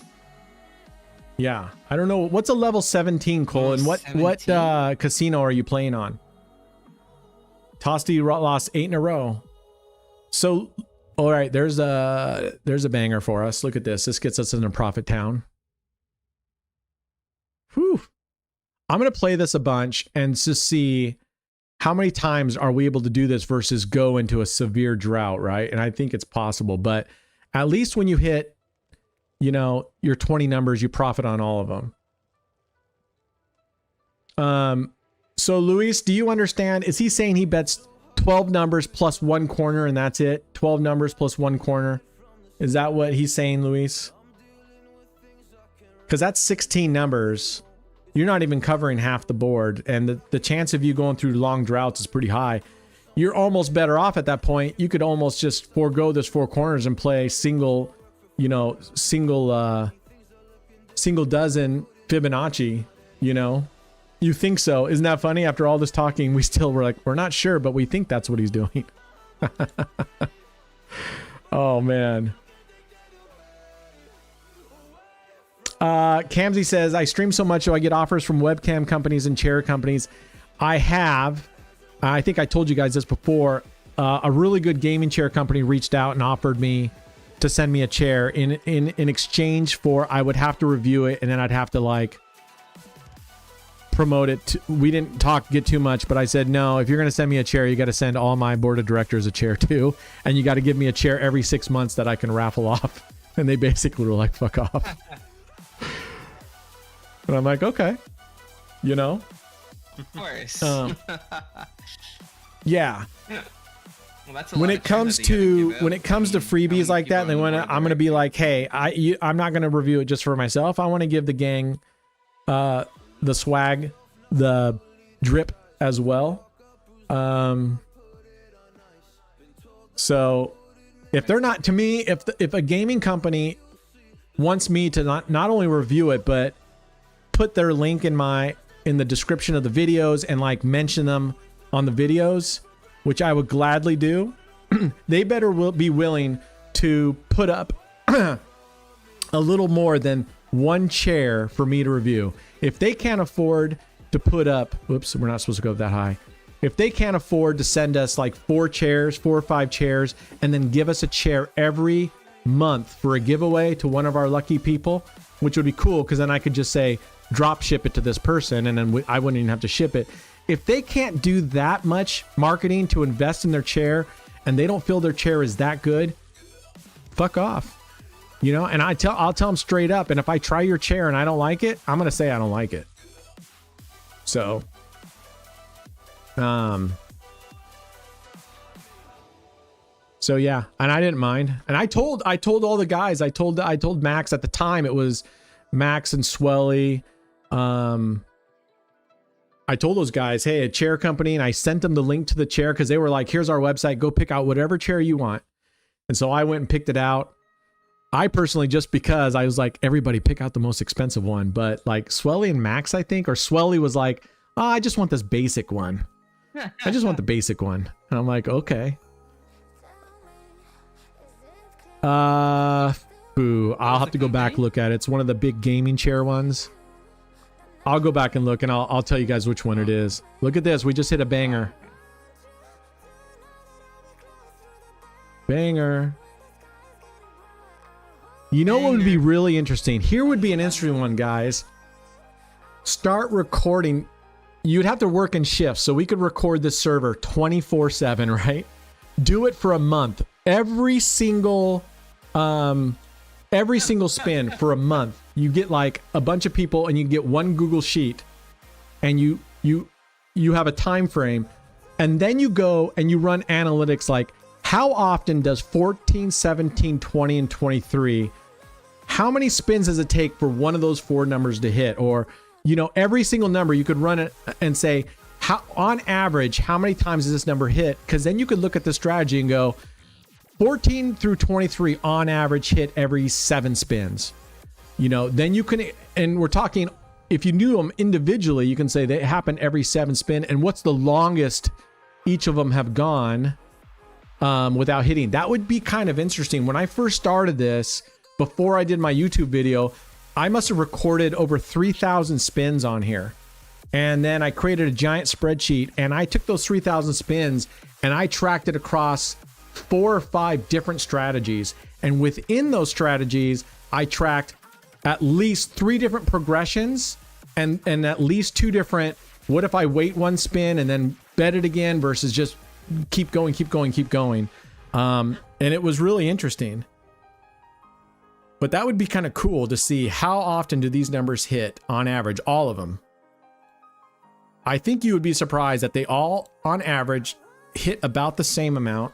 Yeah, I don't know. What's a level 17, Cole? And what casino are you playing on? Tosti lost 8 in a row. So, all right, there's a banger for us. Look at this. This gets us in a profit town. Whew. I'm going to play this a bunch and just see how many times are we able to do this versus go into a severe drought, right? And I think it's possible, but at least when you hit, your 20 numbers, you profit on all of them. So Luis, do you understand? Is he saying he bets 12 numbers plus 1 corner and that's it? 12 numbers plus 1 corner. Is that what he's saying, Luis? Because that's 16 numbers. You're not even covering half the board. And the chance of you going through long droughts is pretty high. You're almost better off at that point. You could almost just forego this 4 corners and play single dozen Fibonacci, You think so? Isn't that funny? After all this talking, we're not sure, but we think that's what he's doing. Oh, man. Kamzy says, I stream so much, so I get offers from webcam companies and chair companies. I think I told you guys this before. A really good gaming chair company reached out and offered me to send me a chair in exchange for I would have to review it and then I'd have to promote it. We didn't get too much, but I said, no, if you're going to send me a chair, you got to send all my board of directors a chair too. And you got to give me a chair every 6 months that I can raffle off. And they basically were like, fuck off. And I'm like, okay, Of course. Yeah. Well, that's a when lot it of comes time that you to gotta give out. freebies like that, I'm going to be like, hey, I'm not going to review it just for myself. I want to give the gang the swag, the drip as well. So if they're not, to me, if a gaming company wants me to not only review it, but put their link in the description of the videos and mention them on the videos, which I would gladly do, they better be willing to put up a little more than 1 chair for me to review. If they can't afford to put up, whoops, we're not supposed to go that high. If they can't afford to send us 4 or 5 chairs and then give us a chair every month for a giveaway to one of our lucky people, which would be cool because then I could just say, drop ship it to this person and then I wouldn't even have to ship it. If they can't do that much marketing to invest in their chair and they don't feel their chair is that good, fuck off. And I'll tell them straight up. And if I try your chair and I don't like it, I'm going to say I don't like it. So, yeah, and I didn't mind. And I told all the guys, I told Max at the time, it was Max and Swelly. I told those guys, hey, a chair company, and I sent them the link to the chair because they were like, here's our website, go pick out whatever chair you want. And so I went and picked it out. I personally, just because I was like, everybody pick out the most expensive one. But Swelly and Max, I think, or Swelly was like, oh, I just want this basic one. I just want the basic one. And I'm like, okay. I'll have to go back look at it. It's one of the big gaming chair ones. I'll go back and look and I'll tell you guys which one it is. Look at this. We just hit a banger. Banger. You know what would be really interesting? Here would be an interesting one, guys. Start recording. You'd have to work in shifts, so we could record this server 24/7, right? Do it for a month. Every single spin for a month. You get like a bunch of people and you get one Google Sheet and you have a time frame, and then you go and you run analytics like how often does 14, 17, 20, and 23, how many spins does it take for one of those 4 numbers to hit? Or, you know, every single number you could run it and say, how on average, how many times does this number hit? Because then you could look at the strategy and go, 14 through 23 on average hit every 7 spins. You know, then you can, and we're talking, if you knew them individually, you can say they happen every 7 spin, and what's the longest each of them have gone without hitting. That would be kind of interesting. When I first started this, before I did my YouTube video, I must have recorded over 3,000 spins on here. And then I created a giant spreadsheet, and I took those 3,000 spins and I tracked it across 4 or 5 different strategies. And within those strategies, I tracked at least 3 different progressions and at least 2 different, what if I wait 1 spin and then bet it again versus just keep going. And it was really interesting. But that would be kind of cool to see how often do these numbers hit on average, all of them. I think you would be surprised that they all, on average, hit about the same amount.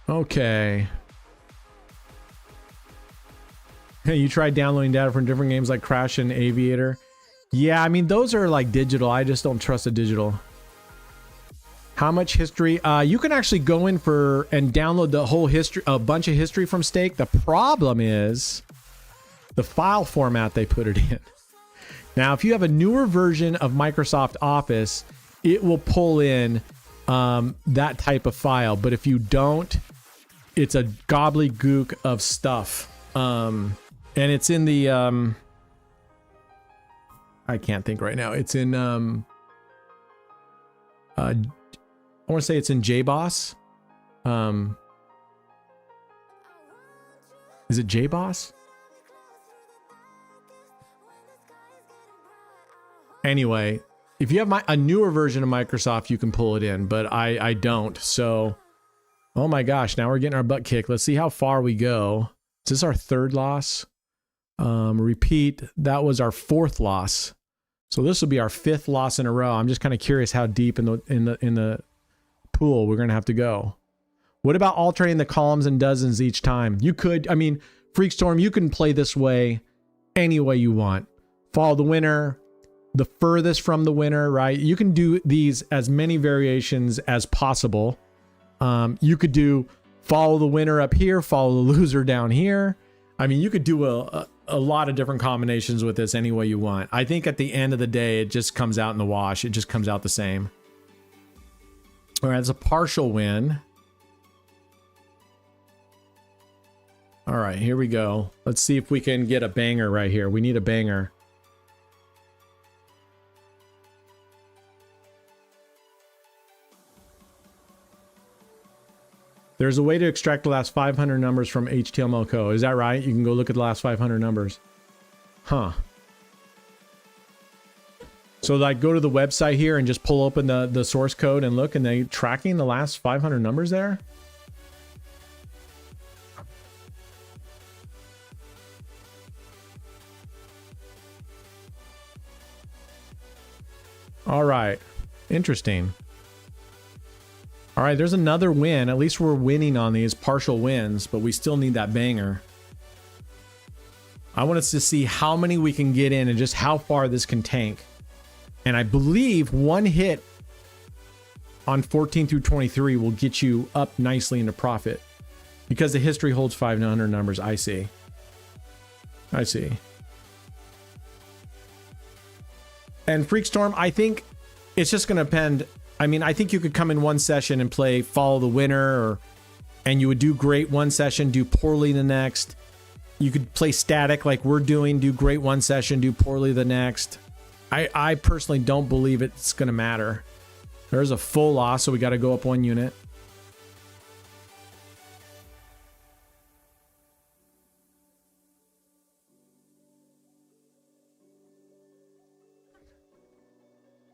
Okay. Hey, you tried downloading data from different games like Crash and Aviator? Yeah, I mean, those are like digital. I just don't trust the digital. How much history? You can actually go in for and download the whole history, a bunch of history from Stake. The problem is the file format they put it in. Now, if you have a newer version of Microsoft Office, it will pull in that type of file. But if you don't, it's a gobbledygook of stuff. And it's in the, I can't think right now. It's in, I want to say it's in JBoss. Is it JBoss? Anyway, if you have a newer version of Microsoft, you can pull it in, but I don't. So, oh my gosh, now we're getting our butt kicked. Let's see how far we go. Is this our 3rd loss? Repeat, that was our 4th loss. So this will be our 5th loss in a row. I'm just kind of curious how deep in the pool we're going to have to go. What about alternating the columns and dozens each time? You could, I mean, Freakstorm, you can play this way any way you want. Follow the winner, the furthest from the winner, right? You can do these as many variations as possible. You could do follow the winner up here, follow the loser down here. I mean, you could do a lot of different combinations with this any way you want. I think at the end of the day, it just comes out in the wash. It just comes out the same. All right, it's a partial win. All right, here we go. Let's see if we can get a banger right here. We need a banger. There's a way to extract the last 500 numbers from HTML code. Is that right? You can go look at the last 500 numbers. Huh. So like go to the website here and just pull open the source code and look, and they tracking the last 500 numbers there? All right. Interesting. All right, there's another win. At least we're winning on these partial wins, but we still need that banger. I want us to see how many we can get in and just how far this can tank. And I believe one hit on 14 through 23 will get you up nicely into profit because the history holds 500 numbers. I see. I see. And Freakstorm, I think it's just going to depend. I mean, I think you could come in one session and play follow the winner, or and you would do great one session, do poorly the next. You could play static like we're doing, do great one session, do poorly the next. I personally don't believe it's going to matter. There's a full loss, so we got to go up 1 unit.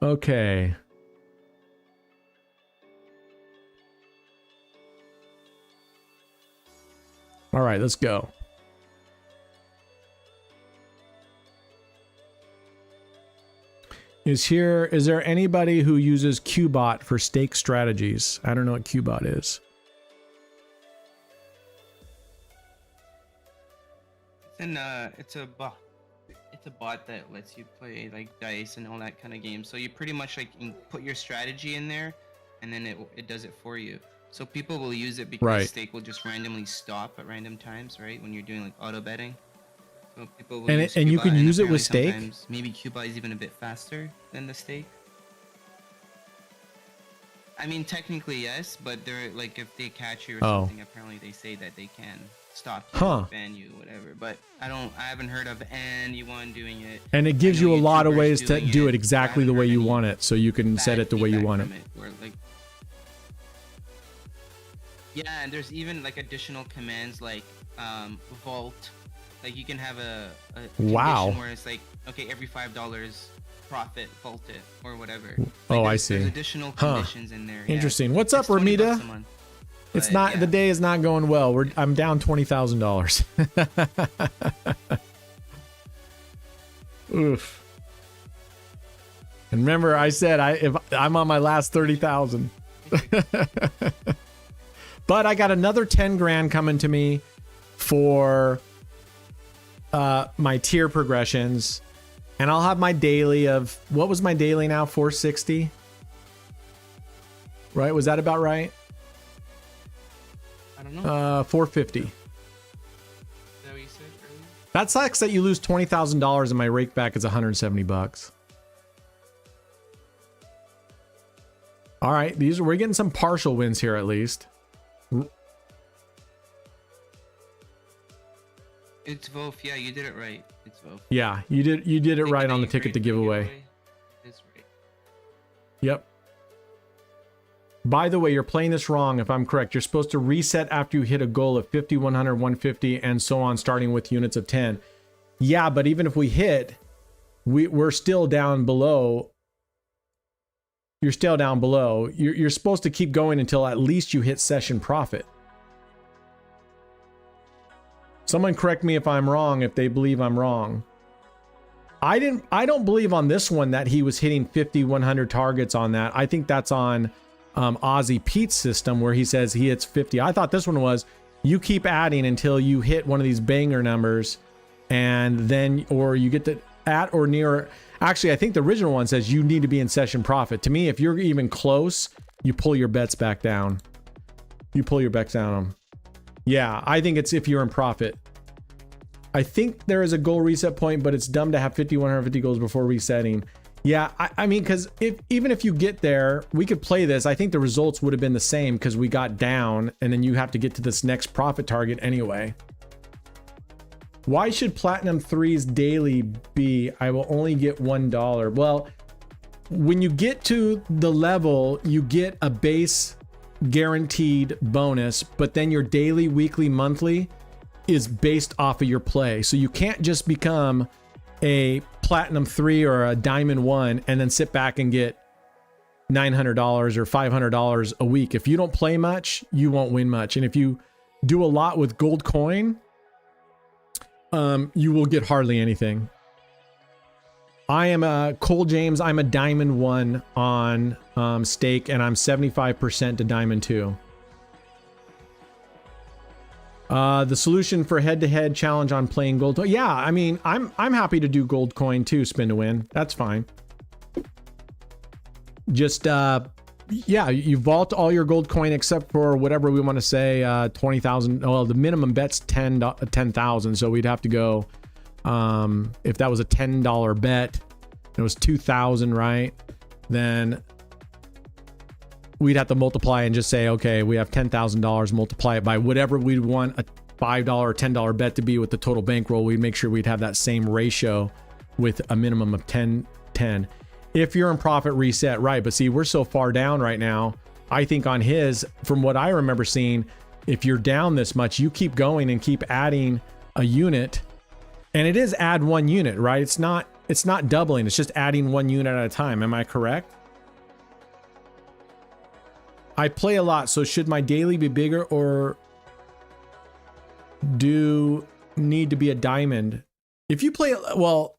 Okay. All right, let's go. Is there anybody who uses Qbot for stake strategies? I don't know what Qbot is. It's a bot that lets you play like dice and all that kind of games. So you pretty much like put your strategy in there, and then it does it for you. So people will use it because stake will just randomly stop at random times, right? When you're doing like auto betting. So people will use and you Qbot, can use it with apparently stake? Maybe Qbot is even a bit faster than the stake. I mean, technically yes, but they're like if they catch you or something, apparently they say that they can stop you, ban you, whatever. But I haven't heard of anyone doing it. And it gives you a lot of YouTubers ways to doing do it I exactly the haven't way heard you any want it, so you can set bad it the way you feedback want it. from where, like, yeah, and there's even like additional commands like vault. Like you can have a condition where it's like, okay, every $5 profit, vault it or whatever. Like I see. There's additional conditions in there. Interesting. Yeah. What's up, It's $20 Ramita? a month. It's But, not yeah. the day is not going well. I'm down $20,000. Oof. And remember, I said if I'm on my last 30,000. But I got another 10 grand coming to me for my tier progressions, and I'll have my daily of what was my daily now, 460, right? Was that about right? I don't know. 450. Is that what you said earlier? That sucks that you lose $20,000 and my rake back is $170. All right, we're getting some partial wins here at least. It's Wolf. Yeah, you did it right. It's Wolf. Yeah, you did it right on the ticket to giveaway. It's right. Yep. By the way, you're playing this wrong if I'm correct. You're supposed to reset after you hit a goal of 50, 100, 150, and so on, starting with units of 10. Yeah, but even if we hit, we're still down below. You're still down below. You're supposed to keep going until at least you hit session profit. Someone correct me if I'm wrong, if they believe I'm wrong. I don't believe on this one that he was hitting 50, 100 targets on that. I think that's on Aussie Pete's system where he says he hits 50. I thought this one was you keep adding until you hit one of these banger numbers, and then or you get to at or near. Actually, I think the original one says you need to be in session profit. To me, if you're even close, you pull your bets back down. You pull your bets down on them. Yeah, I think it's if you're in profit. I think there is a goal reset point, but it's dumb to have 50, 150 goals before resetting. Yeah, I mean, because even if you get there, we could play this. I think the results would have been the same because we got down, and then you have to get to this next profit target anyway. Why should Platinum 3's daily be, I will only get $1? Well, when you get to the level, you get a base guaranteed bonus, but then your daily, weekly, monthly is based off of your play. So you can't just become a Platinum 3 or a Diamond 1 and then sit back and get $900 or $500 a week. If you don't play much, you won't win much. And if you do a lot with gold coin, you will get hardly anything. I am a Cole James. I'm a Diamond 1 on stake, and I'm 75% to Diamond 2. The solution for head-to-head challenge on playing gold. Yeah, I mean, I'm happy to do gold coin too, spin to win. That's fine. Just yeah, you vault all your gold coin except for whatever we want to say, 20,000. Well, the minimum bet's 10,000, so we'd have to go. If that was a $10 bet, it was 2,000, right? Then we'd have to multiply and just say, okay, we have $10,000, multiply it by whatever we'd want a $5 or $10 bet to be with the total bankroll. We'd make sure we'd have that same ratio with a minimum of 10. If you're in profit reset, right? But see, we're so far down right now. I think on his, from what I remember seeing, if you're down this much, you keep going and keep adding a unit, and it is add 1 unit, right? It's not doubling. It's just adding 1 unit at a time. Am I correct? I play a lot, so should my daily be bigger or do need to be a diamond? If you play, well,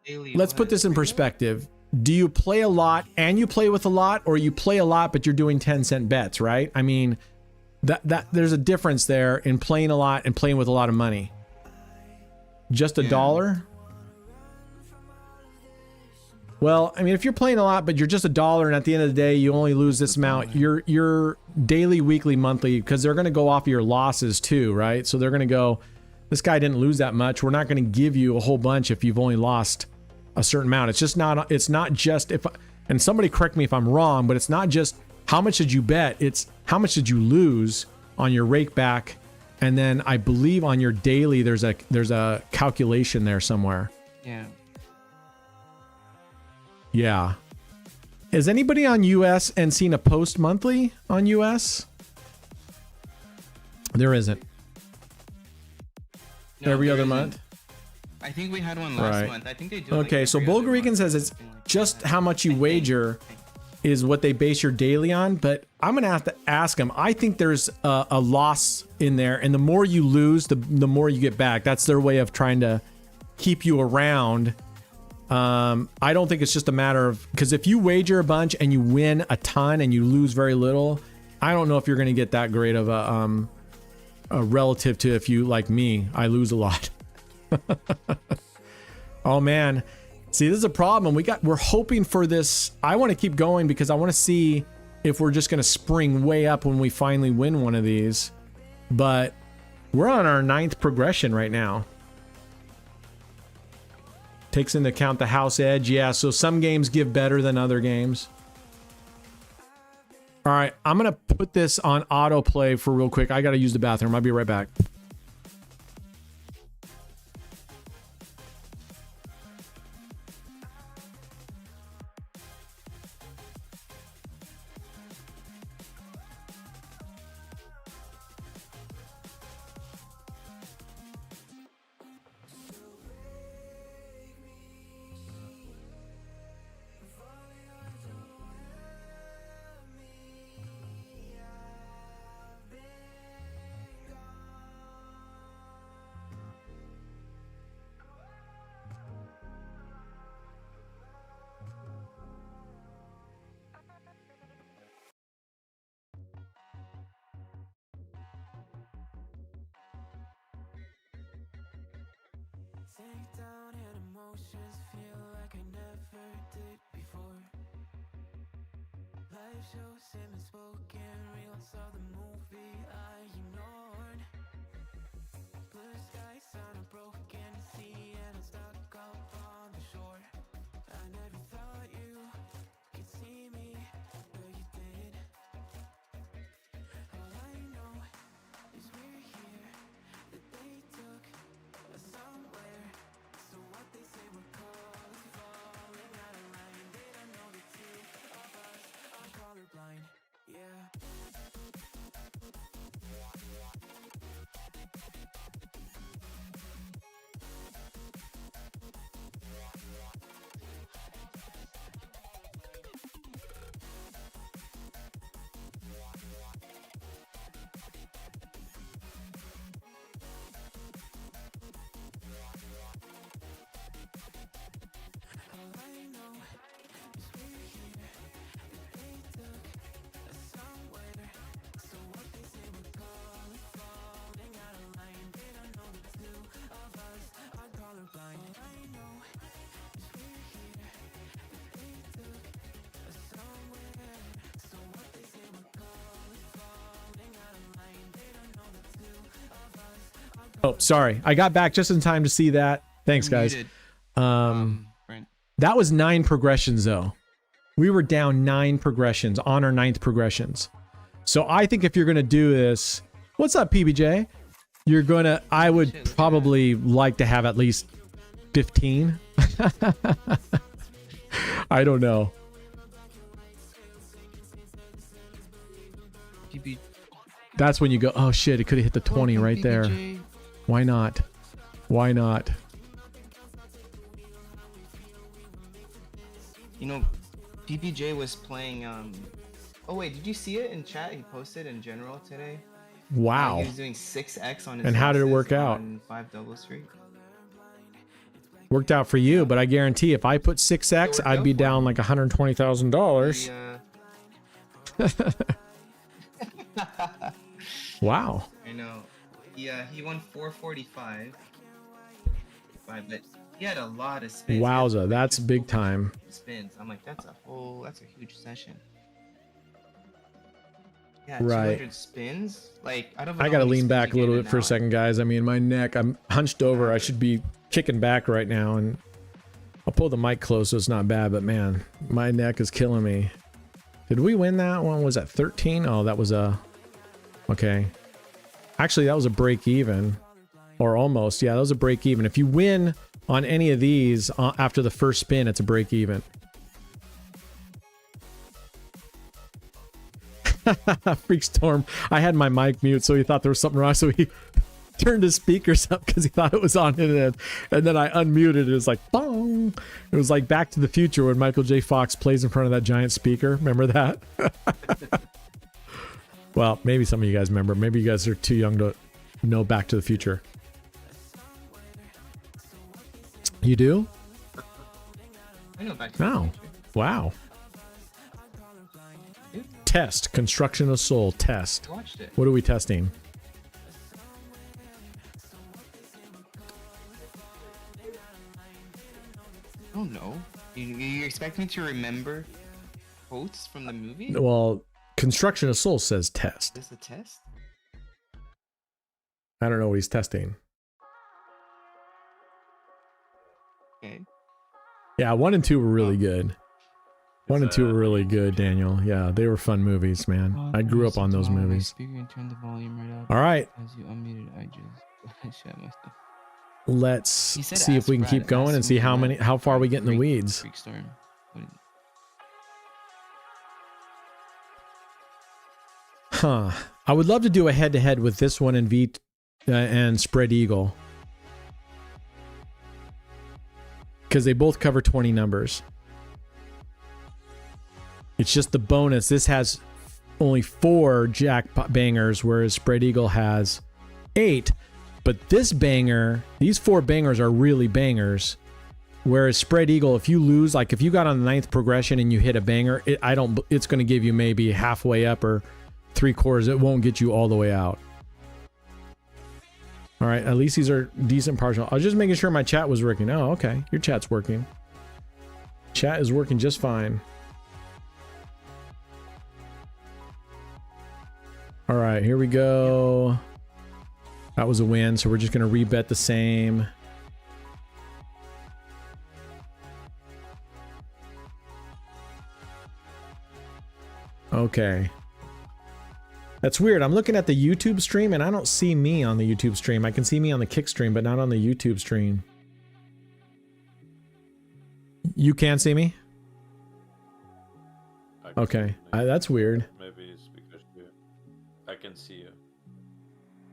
Daily let's put this in perspective. Do you play a lot and you play with a lot, or you play a lot but you're doing 10-cent bets, right? I mean, that there's a difference there in playing a lot and playing with a lot of money. Just a dollar? Well, I mean, if you're playing a lot but you're just a dollar, and at the end of the day you only lose this amount, your daily, weekly, monthly, because they're going to go off of your losses too, right? So they're going to go, this guy didn't lose that much. We're not going to give you a whole bunch if you've only lost a certain amount. It's not just if, and somebody correct me if I'm wrong, but it's not just how much did you bet, it's how much did you lose on your rake back. And then I believe on your daily, there's a calculation there somewhere. Yeah. Yeah. Is anybody on US and seen a post monthly on US? There isn't. No, Every there other isn't. month? I think we had one last Right. month. I think they do. Okay, like so every other Bulgarian month or says it's something like just that. how much you I think. wager is what they base your daily on, but I'm gonna have to ask them. I think there's a loss in there, and the more you lose, the more you get back. That's their way of trying to keep you around. I don't think it's just a matter of, because if you wager a bunch and you win a ton and you lose very little, I don't know if you're gonna get that great of a relative to if you, like me, I lose a lot. Oh man. See, this is a problem. We're hoping for this. I want to keep going because I want to see if we're just going to spring way up when we finally win one of these. But we're on our 9th progression right now. Takes into account the house edge. Yeah, so some games give better than other games. All right, I'm going to put this on autoplay for real quick. I got to use the bathroom. I'll be right back. Sink down and emotions feel like I never did before. Life shows him unspoken reels of the movie I ignored. Blue skies on a broken sea and I'm stuck up on the shore. I never thought you could see me, but you did. All I know is we're here, that they took us somewhere. So what they say we're called is falling out of line. They don't know the two of us are colorblind. Yeah. All I know is we're here, that they took us somewhere. So what they say we're called is falling out of line. They don't know the two of us are colorblind. All I know is we're here, that they took us somewhere. So what they say we're called is falling out of line. They don't know the two of us are Oh, sorry. I got back just in time to see that. Thanks, You're guys. muted, Um, Brent. that was 9 progressions though. we were down 9 progressions on our 9th progressions. So I think if you're going to do this, what's up, PBJ? You're going to, I would probably like to have at least 15. I don't know. PB, That's when you go, oh shit, it could have hit the 20 welcome, right there. PBJ. Why not? Why not? You know, PBJ was playing. Oh wait, did you see it in chat? He posted in general today. Wow. He was doing 6x on his. And how did it losses work out? on 5 double streak. Worked out for you, but I guarantee if I put 6x, worked I'd out be for down him. like $120,000. Wow. I know. He won 445. But he had a lot of spins. He had, Wowza, like, that's just big over time. spins. I'm like, that's a huge session. Yeah, Right. 200 spins. Like, I don't. I gotta lean back a little bit for a second, guys. I mean, my neck, I'm hunched over. I should be kicking back right now, and I'll pull the mic close so it's not bad, but man, my neck is killing me. Did we win that one? Was that 13? Oh, that was a... Okay. Actually, that was a break even. Or almost. Yeah, that was a break even. If you win on any of these after the first spin, it's a break even. Freakstorm. I had my mic mute, so he thought there was something wrong, so he turned his speakers up because he thought it was on it, and then I unmuted it. It was like bong. It was like Back to the Future when Michael J. Fox plays in front of that giant speaker. Remember that? Well, maybe some of you guys remember. Maybe you guys are too young to know Back to the Future. You do? I know back to the Oh, Future. wow. Yeah. Test. Construction of Soul. Test. I watched it. What are we testing? I don't know. You expect me to remember quotes from the movie? Well, Construction of Soul says test. Is this a test? I don't know what he's testing. Okay. Yeah, 1 and 2 were really good. 1 and It's, 2 were really good, Daniel. Yeah, they were fun movies, man. I grew up on those movies. Speaker and turn the volume right up. All right, As you unmuted, I just shut my stuff. let's He said see if ask we can Brad, keep going ask and see him how what how far we get in the Freak- weeds. Freakstorm. What- Huh. I would love to do a head-to-head with this one and and Spread Eagle. Because they both cover 20 numbers. It's just the bonus. This has only 4 jackpot bangers, whereas Spread Eagle has 8. But this banger, these 4 bangers are really bangers. Whereas Spread Eagle, if you lose, like if you got on the 9th progression and you hit a banger, it's going to give you maybe halfway up or 3/4. It won't get you all the way out. All right, at least these are decent partial. I was just making sure my chat was working. Oh, okay. Your chat's working. Chat is working just fine. All right, here we go. That was a win, so we're just going to rebet the same. Okay. That's weird. I'm looking at the YouTube stream and I don't see me on the YouTube stream. I can see me on the Kick stream, but not on the YouTube stream. You can see me? I can Okay. see you. That's weird. Maybe it's because I can see you.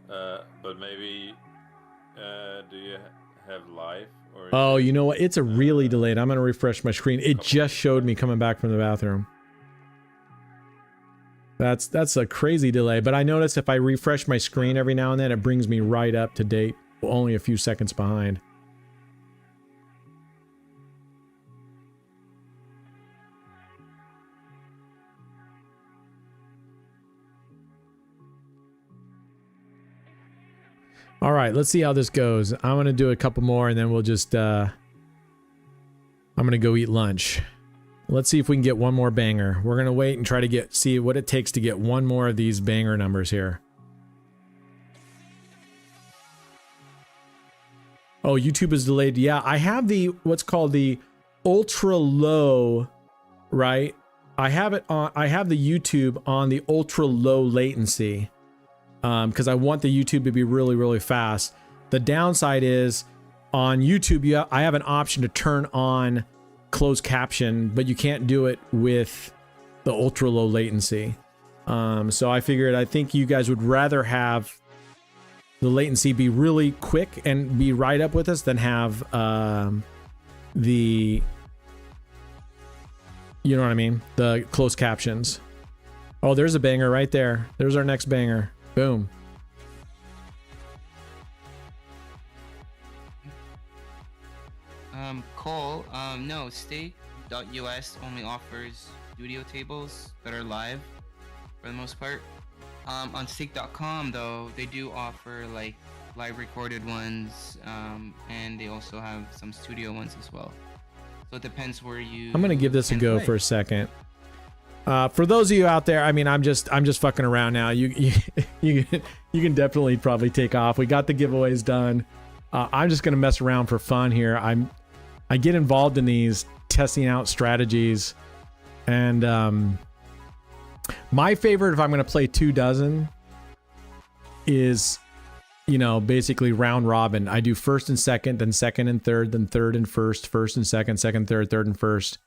But maybe do you have live or? is Oh, it, you know what? It's a really delayed. I'm going to refresh my screen. It just showed me coming back from the bathroom. That's a crazy delay, but I notice if I refresh my screen every now and then, it brings me right up to date, only a few seconds behind. All right, let's see how this goes. I'm going to do a couple more and then we'll just, I'm going to go eat lunch. Let's see if we can get one more banger. We're going to wait and try to see what it takes to get one more of these banger numbers here. Oh, YouTube is delayed. Yeah, I have what's called the ultra low, right? I have it on. I have the YouTube on the ultra low latency because I want the YouTube to be really, really fast. The downside is on YouTube, I have an option to turn on closed caption, but you can't do it with the ultra low latency. So I figured I think you guys would rather have the latency be really quick and be right up with us than have the, you know what I mean? The closed captions. Oh, there's a banger right there. There's our next banger. Boom. Cole, no, Stake.us only offers studio tables that are live for the most part. On Stake.com though, they do offer like live recorded ones, and they also have some studio ones as well. So it depends where you. I'm gonna give this a can go play. for a second. For those of you out there, I mean, I'm just fucking around now. You can definitely probably take off. We got the giveaways done. I'm just gonna mess around for fun here. I get involved in these testing out strategies, and my favorite, if I'm gonna play 2 dozen, is, you know, basically round robin. I do first and second, then second and third, then third and first and second, second, third, third and first.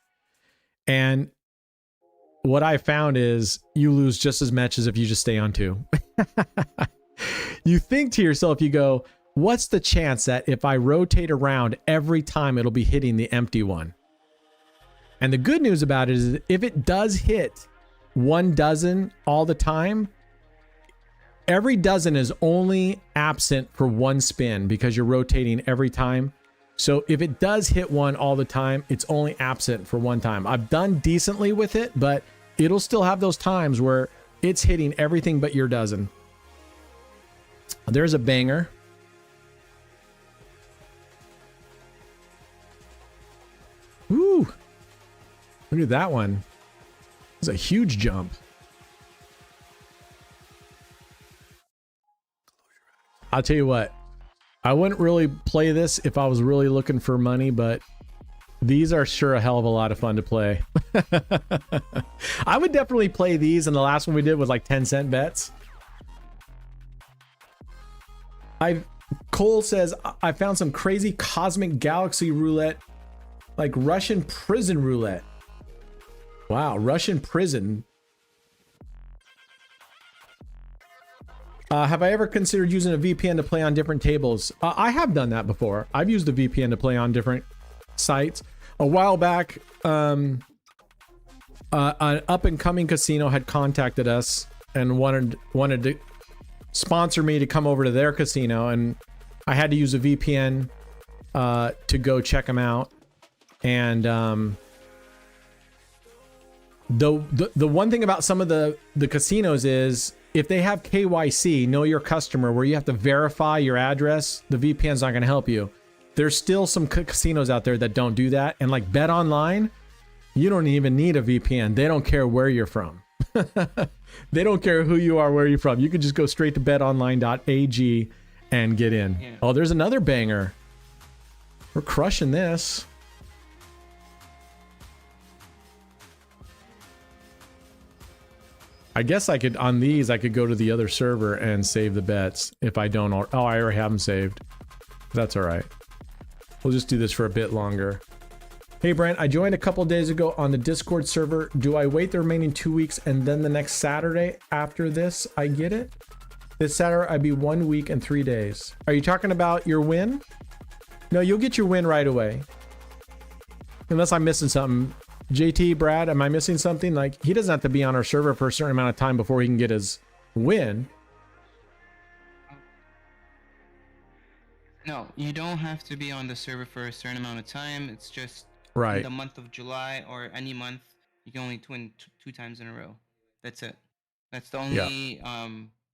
And what I found is you lose just as much as if you just stay on 2. You think to yourself, you go, what's the chance that if I rotate around every time it'll be hitting the empty one? And the good news about it is if it does hit 1 dozen all the time, every dozen is only absent for 1 spin because you're rotating every time. So if it does hit 1 all the time, it's only absent for 1 time. I've done decently with it, but it'll still have those times where it's hitting everything but your dozen. There's a banger. Woo! Look at that one. It's a huge jump. I'll tell you what, I wouldn't really play this if I was really looking for money, but these are sure a hell of a lot of fun to play. I would definitely play these, and the last one we did was like 10-cent bets. Cole says, I found some crazy cosmic galaxy roulette, like Russian prison roulette. Wow, Russian prison. Have I ever considered using a VPN to play on different tables? I have done that before. I've used a VPN to play on different sites. A while back, an up-and-coming casino had contacted us and wanted to sponsor me to come over to their casino, and I had to use a VPN to go check them out. And the one thing about some of the casinos is if they have KYC, know your customer, where you have to verify your address, the VPN's not going to help you. There's still some casinos out there that don't do that. And like Bet Online, you don't even need a VPN. They don't care where you're from. They don't care who you are, where you're from. You can just go straight to betonline.ag and get in. Yeah. Oh, there's another banger. We're crushing this. I guess I could, on these, I could go to the other server and save the bets if I don't. Oh, I already have them saved. That's all right. We'll just do this for a bit longer. Hey, Brent, I joined a couple days ago on the Discord server. Do I wait the remaining 2 weeks and then the next Saturday after this I get it? This Saturday, I'd be 1 week and 3 days. Are you talking about your win? No, you'll get your win right away. Unless I'm missing something. JT, Brad, am I missing something? Like, he doesn't have to be on our server for a certain amount of time before he can get his win. No, you don't have to be on the server for a certain amount of time. It's just right. In the month of July or any month, you can only win 2 times in a row. That's it. That's the only. Yeah.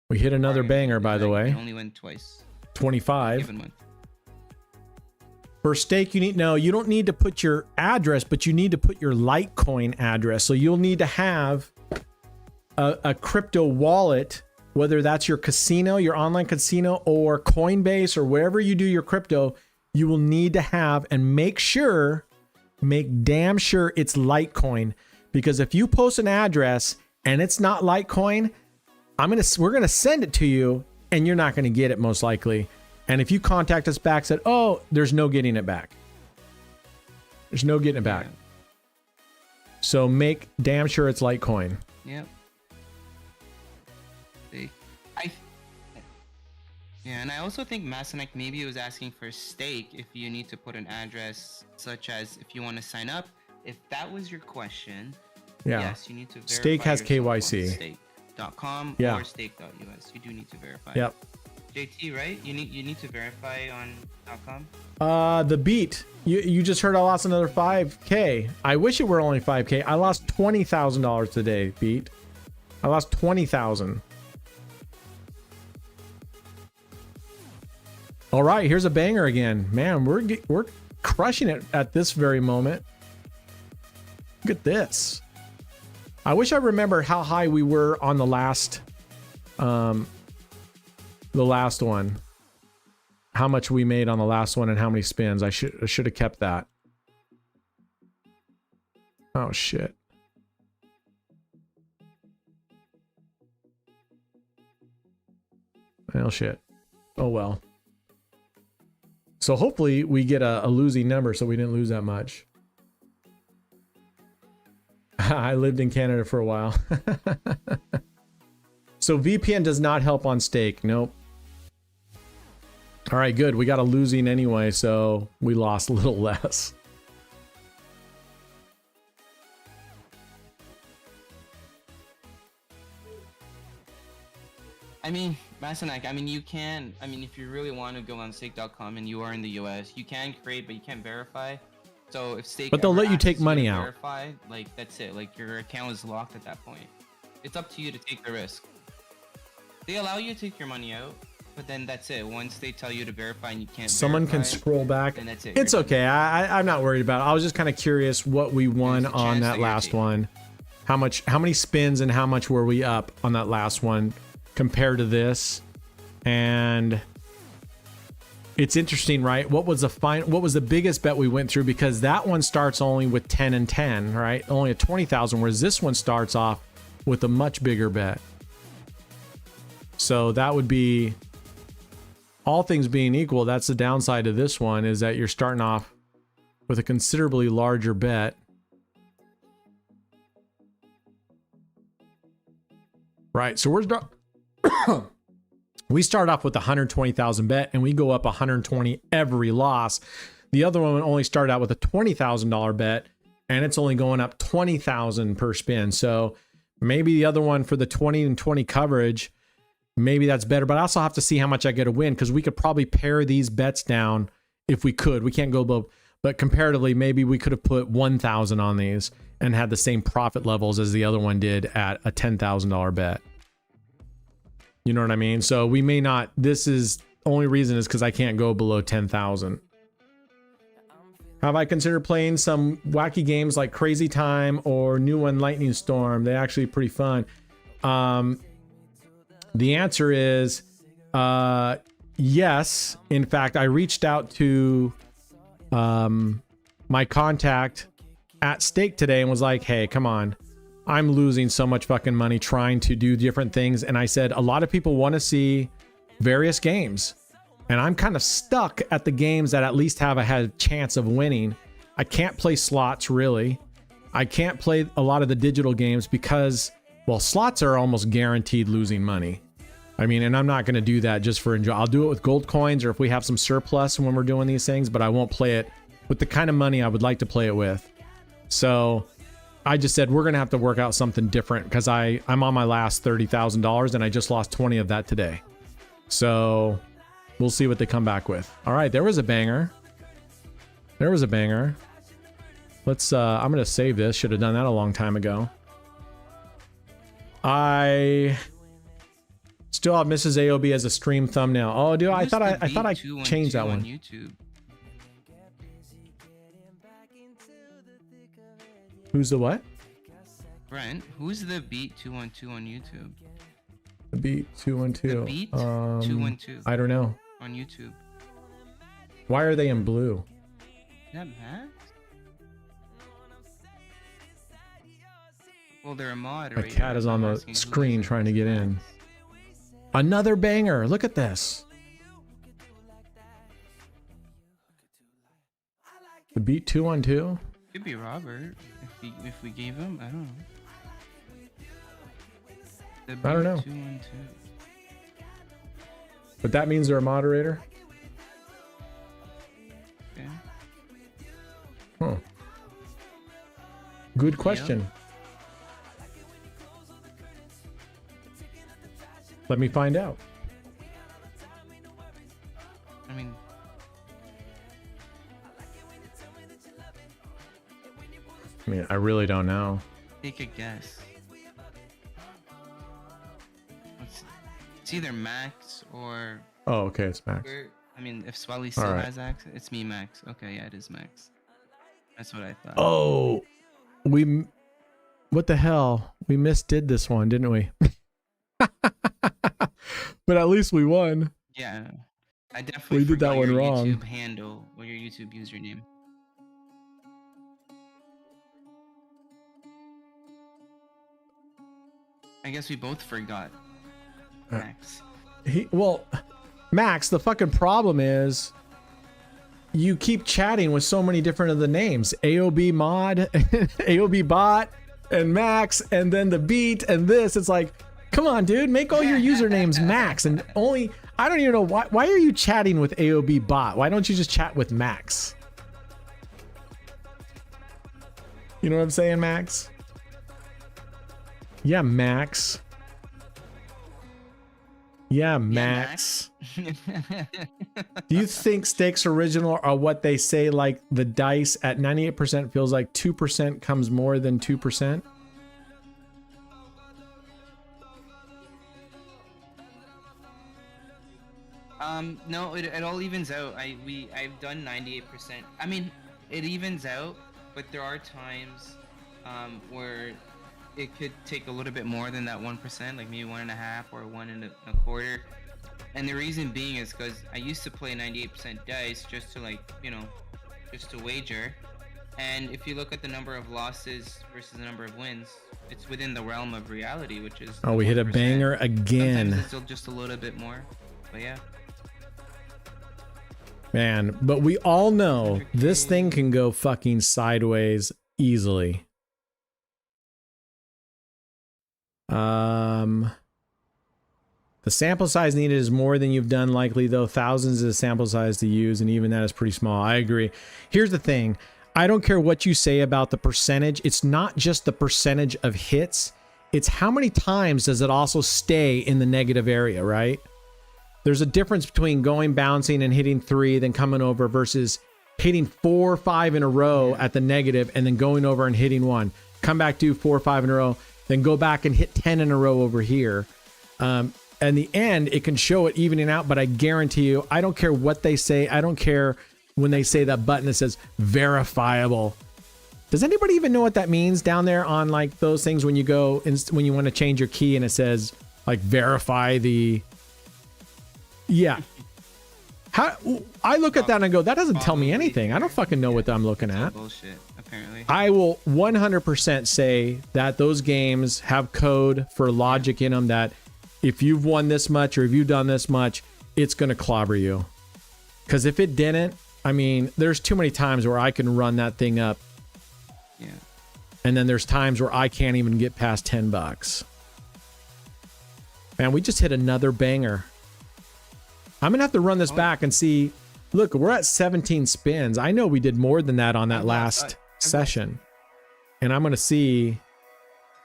We hit another banger, by the way. You only win twice. 25. Given month. For stake, you don't need to put your address, but you need to put your Litecoin address. So you'll need to have a crypto wallet, whether that's your casino, your online casino, or Coinbase, or wherever you do your crypto. You will need to have and make damn sure it's Litecoin, because if you post an address and it's not Litecoin, we're gonna send it to you, and you're not gonna get it most likely. And if you contact us back, said, oh, there's no getting it back. There's no getting it back. Yeah. So make damn sure it's Litecoin. Yep. Yeah, and I also think Masonek maybe was asking for stake if you need to put an address, such as if you want to sign up. If that was your question, Yeah. yes, you need to verify. Stake has yourself on KYC. Stake.com Yeah. or stake.us. You do need to verify. Yep. JT, right? You need to verify on .com. The beat. You just heard I lost another 5K. I wish it were only 5K. I lost $20,000 today, beat. I lost 20,000. All right, here's a banger again. Man, we're crushing it at this very moment. Look at this. I wish I remember how high we were on the last one. How much we made on the last one and how many spins. I should have kept that. Oh shit. Well, shit. Oh well. So hopefully we get a losing number so we didn't lose that much. I lived in Canada for a while. So VPN does not help on stake. Nope. All right, good. We got a losing anyway, so we lost a little less. I mean, Masonek, you can, if you really want to go on stake.com and you are in the US, you can create, but you can't verify. So if stake But they'll ever let you take asks money to out. verify, like, that's it. Like, your account is locked at that point. It's up to you to take the risk. They allow you to take your money out, but then that's it. Once they tell you to verify and you can't Someone can verify, scroll back. then that's it. It's You're done. okay. I'm not worried about it. I was just kind of curious what we won There's a on chance that that you're last taking. one. How many spins and how much were we up on that last one compared to this? And it's interesting, right? What was the biggest bet we went through? Because that one starts only with 10 and 10, right? Only at 20,000, whereas this one starts off with a much bigger bet. So that would be, all things being equal, that's the downside of this one, is that you're starting off with a considerably larger bet. Right, so we start off with 120,000 bet and we go up 120 every loss. The other one only started out with a $20,000 bet and it's only going up 20,000 per spin. So maybe the other one for the 20 and 20 coverage, maybe that's better, but I also have to see how much I get to win, because we could probably pare these bets down if we could. We can't go above, but comparatively, maybe we could have put 1,000 on these and had the same profit levels as the other one did at a $10,000 bet. You know what I mean? So we may not, this is, only reason is because I can't go below 10,000. Have I considered playing some wacky games like Crazy Time or new one Lightning Storm? They're actually pretty fun. The answer is yes. In fact, I reached out to my contact at Stake today and was like, hey, come on. I'm losing so much fucking money trying to do different things. And I said, a lot of people want to see various games. And I'm kind of stuck at the games that at least have a chance of winning. I can't play slots, really. I can't play a lot of the digital games because, well, slots are almost guaranteed losing money. I mean, and I'm not going to do that just for enjoy. I'll do it with gold coins or if we have some surplus when we're doing these things, but I won't play it with the kind of money I would like to play it with. So I just said, we're going to have to work out something different because I'm on my last $30,000 and I just lost 20 of that today. So we'll see what they come back with. All right, there was a banger. There was a banger. Let's, I'm going to save this. Should have done that a long time ago. I still have Mrs. AOB as a stream thumbnail. Oh, dude, I thought I changed that one. YouTube. Who's the what? Brent, who's the Beat 212 on YouTube? The Beat 212. The Beat 212 I don't know. on YouTube. Why are they in blue? Is that Max? Well, they're a My moderator. cat is on I'm the asking who screen uses trying to get in. Max. Another banger. Look at this. The beat 2-on-2. Could be Robert if we gave him. I don't know. The I don't know. 2-1-2. But that means they're a moderator. Yeah. Huh. Good question. Let me find out. I mean, I really don't know. take a guess. It's either Max or. Oh, okay, it's Max. I mean, if Swally still Alright. has access, it's me, Max. Okay, yeah, it is Max. That's what I thought. Oh, what the hell? We misdid this one, didn't we? But at least we won. Yeah, I definitely We did that forgot one your wrong. YouTube handle or your YouTube username. I guess we both forgot. Max. Max, the fucking problem is you keep chatting with so many different of the names. AOB mod, AOB bot, and Max, and then the beat, and this. It's like, come on, dude, make all your usernames Max. And only, I don't even know, why are you chatting with AOB bot? Why don't you just chat with Max? You know what I'm saying, Max? Yeah, Max. Yeah, Max. Do you think Stakes Original are what they say, like the dice at 98% feels like 2% comes more than 2%? No, it all evens out. I've done 98%. I mean, it evens out, but there are times where it could take a little bit more than that 1%, like maybe 1.5 or 1.25. And the reason being is because I used to play 98% dice just to, like, you know, just to wager. And if you look at the number of losses versus the number of wins, it's within the realm of reality, which is. Oh, we hit a 1%. banger again. Sometimes it's still just a little bit more, but yeah. Man, but we all know this thing can go fucking sideways easily. The sample size needed is more than you've done likely, though. Thousands is a sample size to use, and even that is pretty small. I agree. Here's the thing. I don't care what you say about the percentage. It's not just the percentage of hits. It's how many times does it also stay in the negative area, right? There's a difference between going bouncing and hitting 3, then coming over versus hitting 4 or 5 in a row at the negative and then going over and hitting 1. Come back, do 4 or 5 in a row, then go back and hit 10 in a row over here. In the end, it can show it evening out, but I guarantee you, I don't care what they say. I don't care when they say that button that says verifiable. Does anybody even know what that means down there on like those things when you go, when you want to change your key and it says like verify the... Yeah. How I look at that and I go, that doesn't tell me anything. I don't fucking know what I'm looking at. Bullshit, apparently. I will 100% say that those games have code for logic in them that if you've won this much or if you've done this much, it's going to clobber you. Because if it didn't, I mean, there's too many times where I can run that thing up. Yeah. And then there's times where I can't even get past $10. Man, we just hit another banger. I'm going to have to run this back and see. Look, we're at 17 spins. I know we did more than that on that last session. And I'm going to see.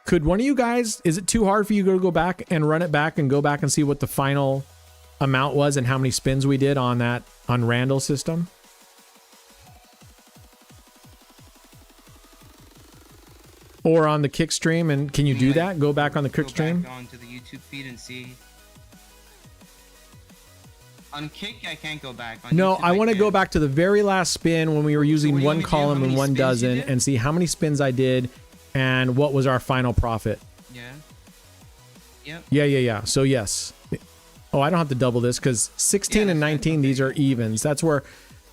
Could one of you guys, is it too hard for you to go back and run it back and go back and see what the final amount was and how many spins we did on that, on Randall's system? Or on the Kick stream, and can you do that? Go back on the Kick stream? Go back onto the YouTube feed and see. On Kick, I can't go back. On No, YouTube, I want to can. go back to the very last spin when we were using What do you one want me to do? column How and many one spins you dozen did? and see how many spins I did and what was our final profit. Yeah. Yep. Yeah. So yes. Oh, I don't have to double this because 16 Yeah, and that's 19, fine. these are evens. That's where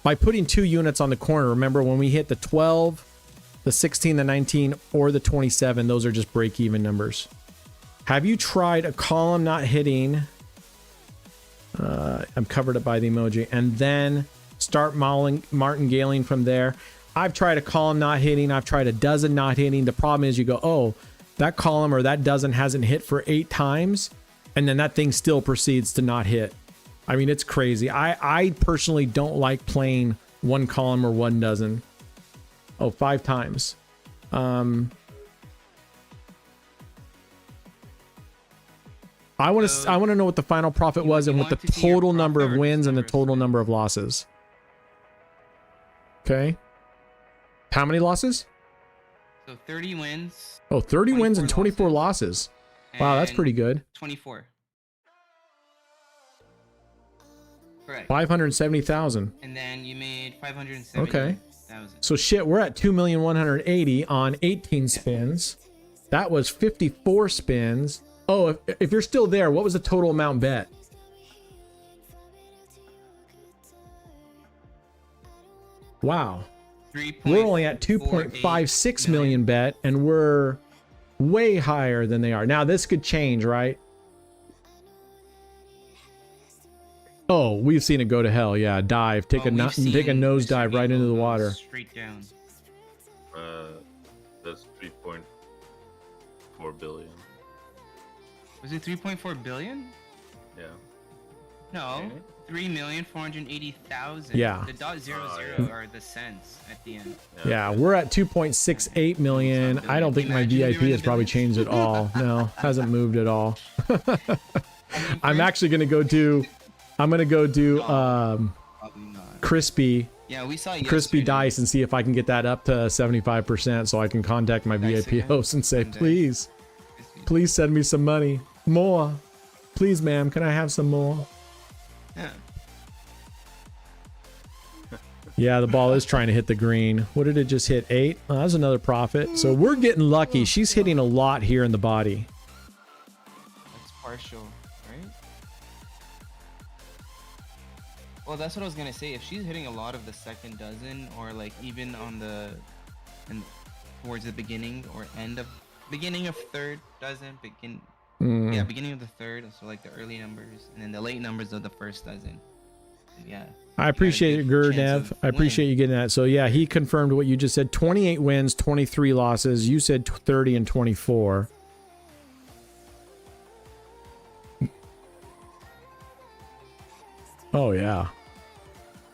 by putting 2 units on the corner, remember when we hit the 12 The 16, the 19, or the 27, those are just break-even numbers. Have you tried a column not hitting? I'm covered up by the emoji. And then start martingaling from there. I've tried a column not hitting. I've tried a dozen not hitting. The problem is you go, oh, that column or that dozen hasn't hit for 8 times. And then that thing still proceeds to not hit. I mean, it's crazy. I personally don't like playing one column or one dozen. Oh, 5 times. I want to know what the final profit was and what the total number of wins and the total number of losses. Okay. How many losses? So 30 wins. Oh, 30 wins and 24 losses. losses. Wow, that's pretty good. 24. Correct. 570,000. And then you made 570,000. Okay. So shit, we're at 2,180,000 on 18 spins. That was 54 spins. Oh, if you're still there, what was the total amount bet? Wow. We're only at 2.56 million bet, and we're way higher than they are. Now this could change, right? Oh, we've seen it go to hell. Yeah, dive, take a nose dive right into the water. Straight down. That's 3.4 billion. Was it 3.4 billion? Yeah. No, 3,480,000. Yeah. The .00 yeah. are the cents at the end. Yeah, we're at 2.68 million. I don't think my VIP has probably changed at all. No, hasn't moved at all. I'm actually gonna go do. I'm gonna go do crispy. Yeah, we saw Crispy dice and see if I can get that up to 75% so I can contact my VIP host and say, please send me some money. More. Please, ma'am, can I have some more? Yeah. Yeah, the ball is trying to hit the green. What did it just hit? 8? Oh, that's another profit. So we're getting lucky. She's hitting a lot here in the body. That's partial, right? Well, that's what I was gonna say. If she's hitting a lot of the second dozen, or like even on the, and towards the beginning or end of beginning of third dozen, yeah, beginning of the third, so like the early numbers, and then the late numbers of the first dozen. Yeah. I appreciate it, Gurnev. I appreciate you getting that. So yeah, he confirmed what you just said. 28 wins, 23 losses. You said 30 and 24. Oh yeah.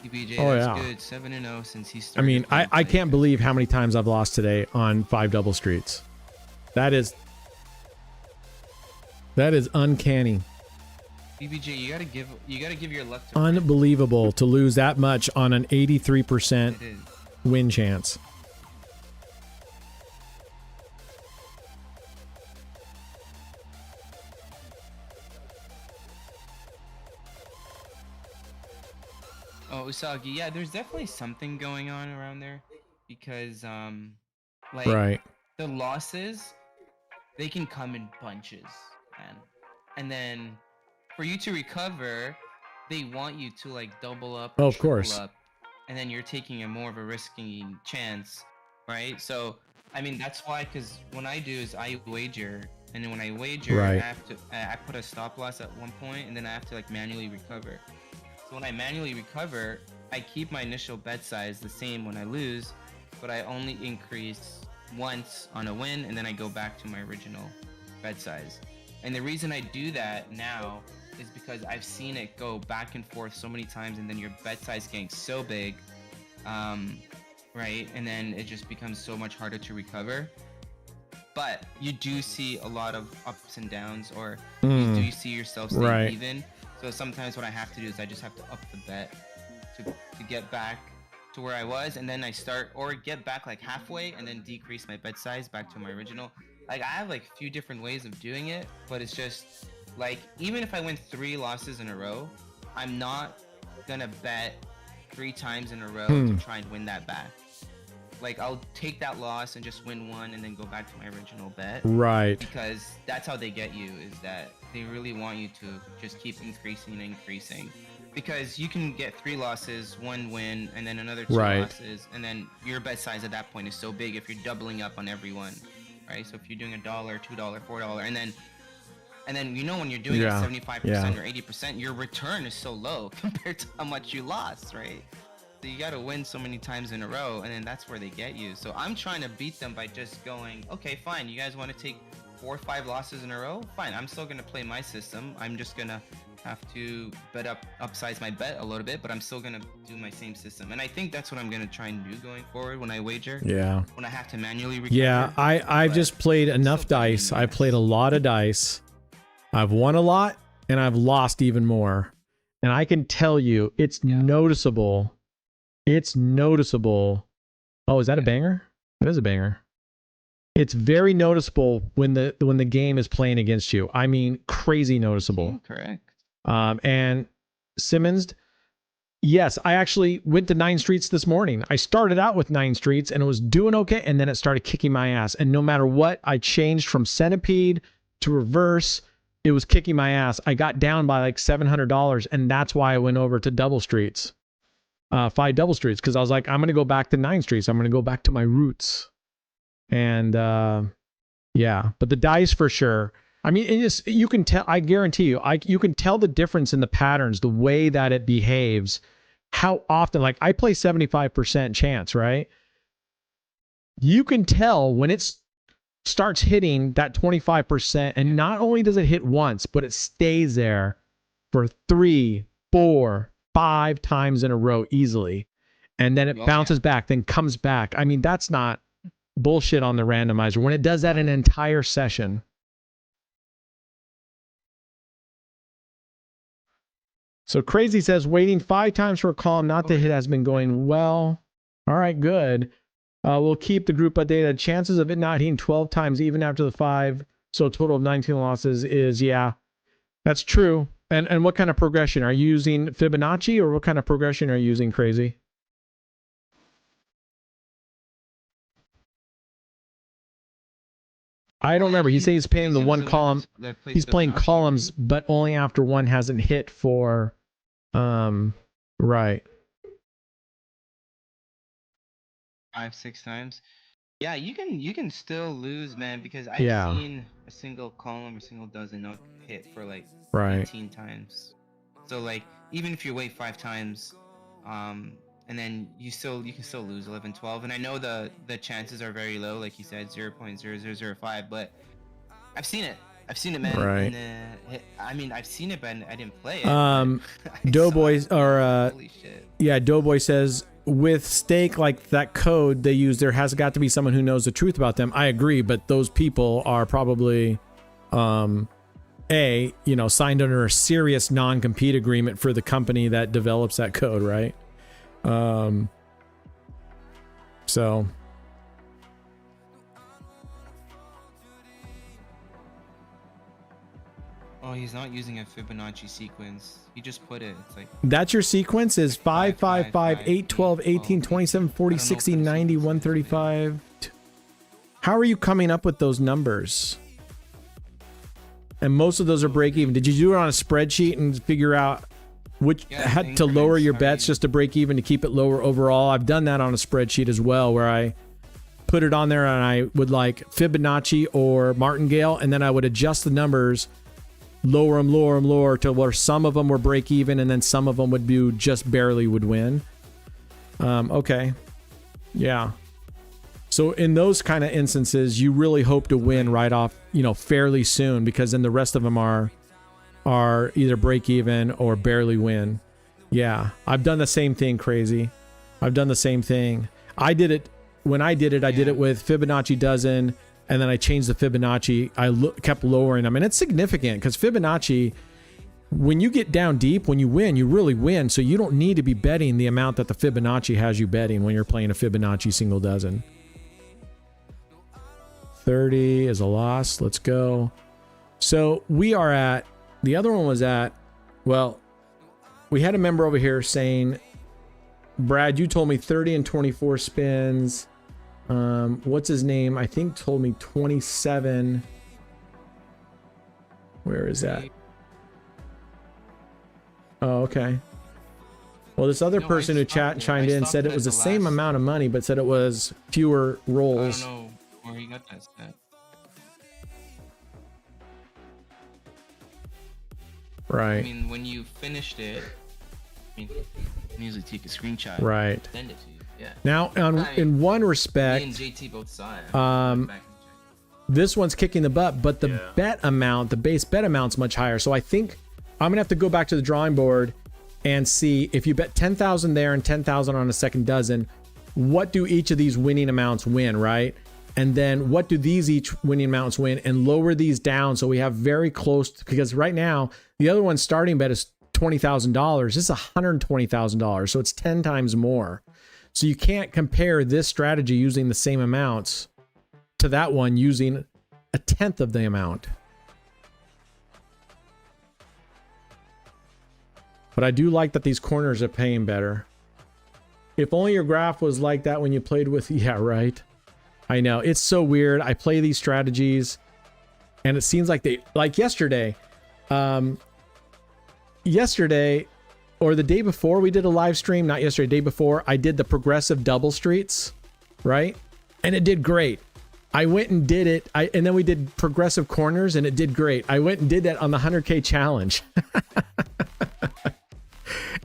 BJ, Oh, that's yeah. good. 7-0 since he I started. mean, I can't believe how many times I've lost today on 5 double streets. That is uncanny. BBJ, you gotta give your luck to Unbelievable to lose that much on an 83% It is. win chance. Oh, Usagi, yeah, there's definitely something going on around there, because like Right. the losses, they can come in bunches, man. And then for you to recover, they want you to like double up, Oh, or of course. triple up, and then you're taking a more of a risky chance, right? So I mean, that's why, because when I do is I wager, and then when I wager, Right. I put a stop loss at one point, and then I have to like manually recover. So when I manually recover, I keep my initial bet size the same when I lose, but I only increase once on a win, and then I go back to my original bet size. And the reason I do that now is because I've seen it go back and forth so many times, and then your bet size getting so big, right? And then it just becomes so much harder to recover. But you do see a lot of ups and downs, or you do see yourself staying Right. even. So sometimes what I have to do is I just have to up the bet to get back to where I was, and then I start, or get back like halfway and then decrease my bet size back to my original. Like I have like a few different ways of doing it, but it's just like, even if I win 3 losses in a row, I'm not gonna bet 3 times in a row to try and win that back. Like I'll take that loss and just win 1 and then go back to my original bet. Right. Because that's how they get you, is that they really want you to just keep increasing and increasing. because you can get 3 losses, 1 win, and then another 2 Right. losses, and then your bet size at that point is so big if you're doubling up on every one, right? So if you're doing $1, $2, $4, and then you know when you're doing it Yeah, 75% yeah. or 80%, your return is so low compared to how much you lost, right? So you got to win so many times in a row, and then that's where they get you. So I'm trying to beat them by just going, okay, fine. You guys want to take 4 or 5 losses in a row? Fine. I'm still gonna play my system. I'm just gonna have to upsize my bet a little bit, but I'm still gonna do my same system. And I think that's what I'm gonna try and do going forward when I wager. Yeah. When I have to manually recover. Yeah, I've But just played enough still better than dice. the I've played a rest. lot of dice. I've won a lot and I've lost even more. And I can tell you, it's noticeable. It's noticeable. Oh, is that a banger? That is a banger. It's very noticeable when the game is playing against you. I mean, crazy noticeable. Correct. And Simmons, yes, I actually went to 9 Streets this morning. I started out with 9 Streets and it was doing okay, and then it started kicking my ass. And no matter what, I changed from Centipede to Reverse. It was kicking my ass. I got down by like $700, and that's why I went over to Double Streets, 5 Double Streets, because I was like, I'm going to go back to 9 Streets. I'm going to go back to my roots. And yeah, but the dice for sure. I mean, you can tell. I guarantee you, you can tell the difference in the patterns, the way that it behaves, how often. Like I play 75% chance, right? You can tell when it starts hitting that 25%, and not only does it hit once, but it stays there for 3, 4, 5 times in a row easily, and then it bounces back, then comes back. I mean, that's not bullshit on the randomizer when it does that an entire session. So Crazy says waiting 5 times for a column not to hit has been going well. All right, good. We'll keep the group updated. Chances of it not hitting 12 times even after the 5, so a total of 19 losses is, yeah, that's true. And what kind of progression? Are you using Fibonacci, or what kind of progression are you using, Crazy? I don't remember. He says he's playing the one column. He's playing columns, but only after one hasn't hit for, right. 5, 6 times. Yeah, you can still lose, man, because I've Yeah. seen a single column or single dozen not hit for like Right. 18 times. So like even if you wait 5 times, and then you can still lose 11, 12. And I know the chances are very low, like you said, 0.0005, but I've seen it. I've seen it, man. Right. And, I mean, I've seen it, but I didn't play it. Doughboy Holy shit. yeah, Doughboy says with stake like that code they use, there has got to be someone who knows the truth about them. I agree, but those people are probably signed under a serious non-compete agreement for the company that develops that code, right? So Oh, he's not using a Fibonacci sequence. He just put it. It's like that's your sequence is 5, 5, 5, 8, 12, 18, 27, 40, 60, 90, 135. How are you coming up with those numbers? And most of those are break even. Did you do it on a spreadsheet and figure out which had to lower your bets just to break even to keep it lower overall? I've done that on a spreadsheet as well, where I put it on there and I would like Fibonacci or Martingale, and then I would adjust the numbers, lower them to where some of them were break even, and then some of them would do just barely would win. Okay. Yeah. So in those kind of instances, you really hope to win right off, fairly soon, because then the rest of them are either break even or barely win. Yeah. I've done the same thing, Crazy. I've done the same thing. I did it with Fibonacci dozen, and then I changed the Fibonacci. I kept lowering them, and it's significant because Fibonacci, when you get down deep, when you win, you really win. So you don't need to be betting the amount that the Fibonacci has you betting when you're playing a Fibonacci single dozen. 30 is a loss. Let's go. So we are at, the other one was at, well, we had a member over here saying, Brad, you told me 30 and 24 spins. What's his name? I think told me 27. Where is that? Oh, okay. Well, this other No, I person who stopped it. chimed I in stopped said it it was at the the same last- amount of money, but said it was fewer I rolls. don't know where he got that stat. I Right. mean, when you finished it, I mean, you can usually take a screenshot. Right. Send it to you. Yeah. Now, in one Me respect, and JT both saw it. Um, Back and check. this one's kicking the butt, but the Yeah. bet amount, the base bet amount's much higher. So I think I'm gonna have to go back to the drawing board and see if you bet 10,000 there and 10,000 on a second dozen, what do each of these winning amounts win, right? And then what do these each winning amounts win, and lower these down so we have very close, because right now the other one's starting bet is $20,000. This is $120,000, so it's 10 times more. So you can't compare this strategy using the same amounts to that one using a tenth of the amount. But I do like that these corners are paying better. If only your graph was like that when you played with... Yeah, right. I know. It's so weird. I play these strategies and it seems like they... Like yesterday. Yesterday or the day before we did a live stream. Not yesterday, day before. I did the progressive double streets. Right? And it did great. I went and did it. And then we did progressive corners and it did great. I went and did that on the 100K challenge.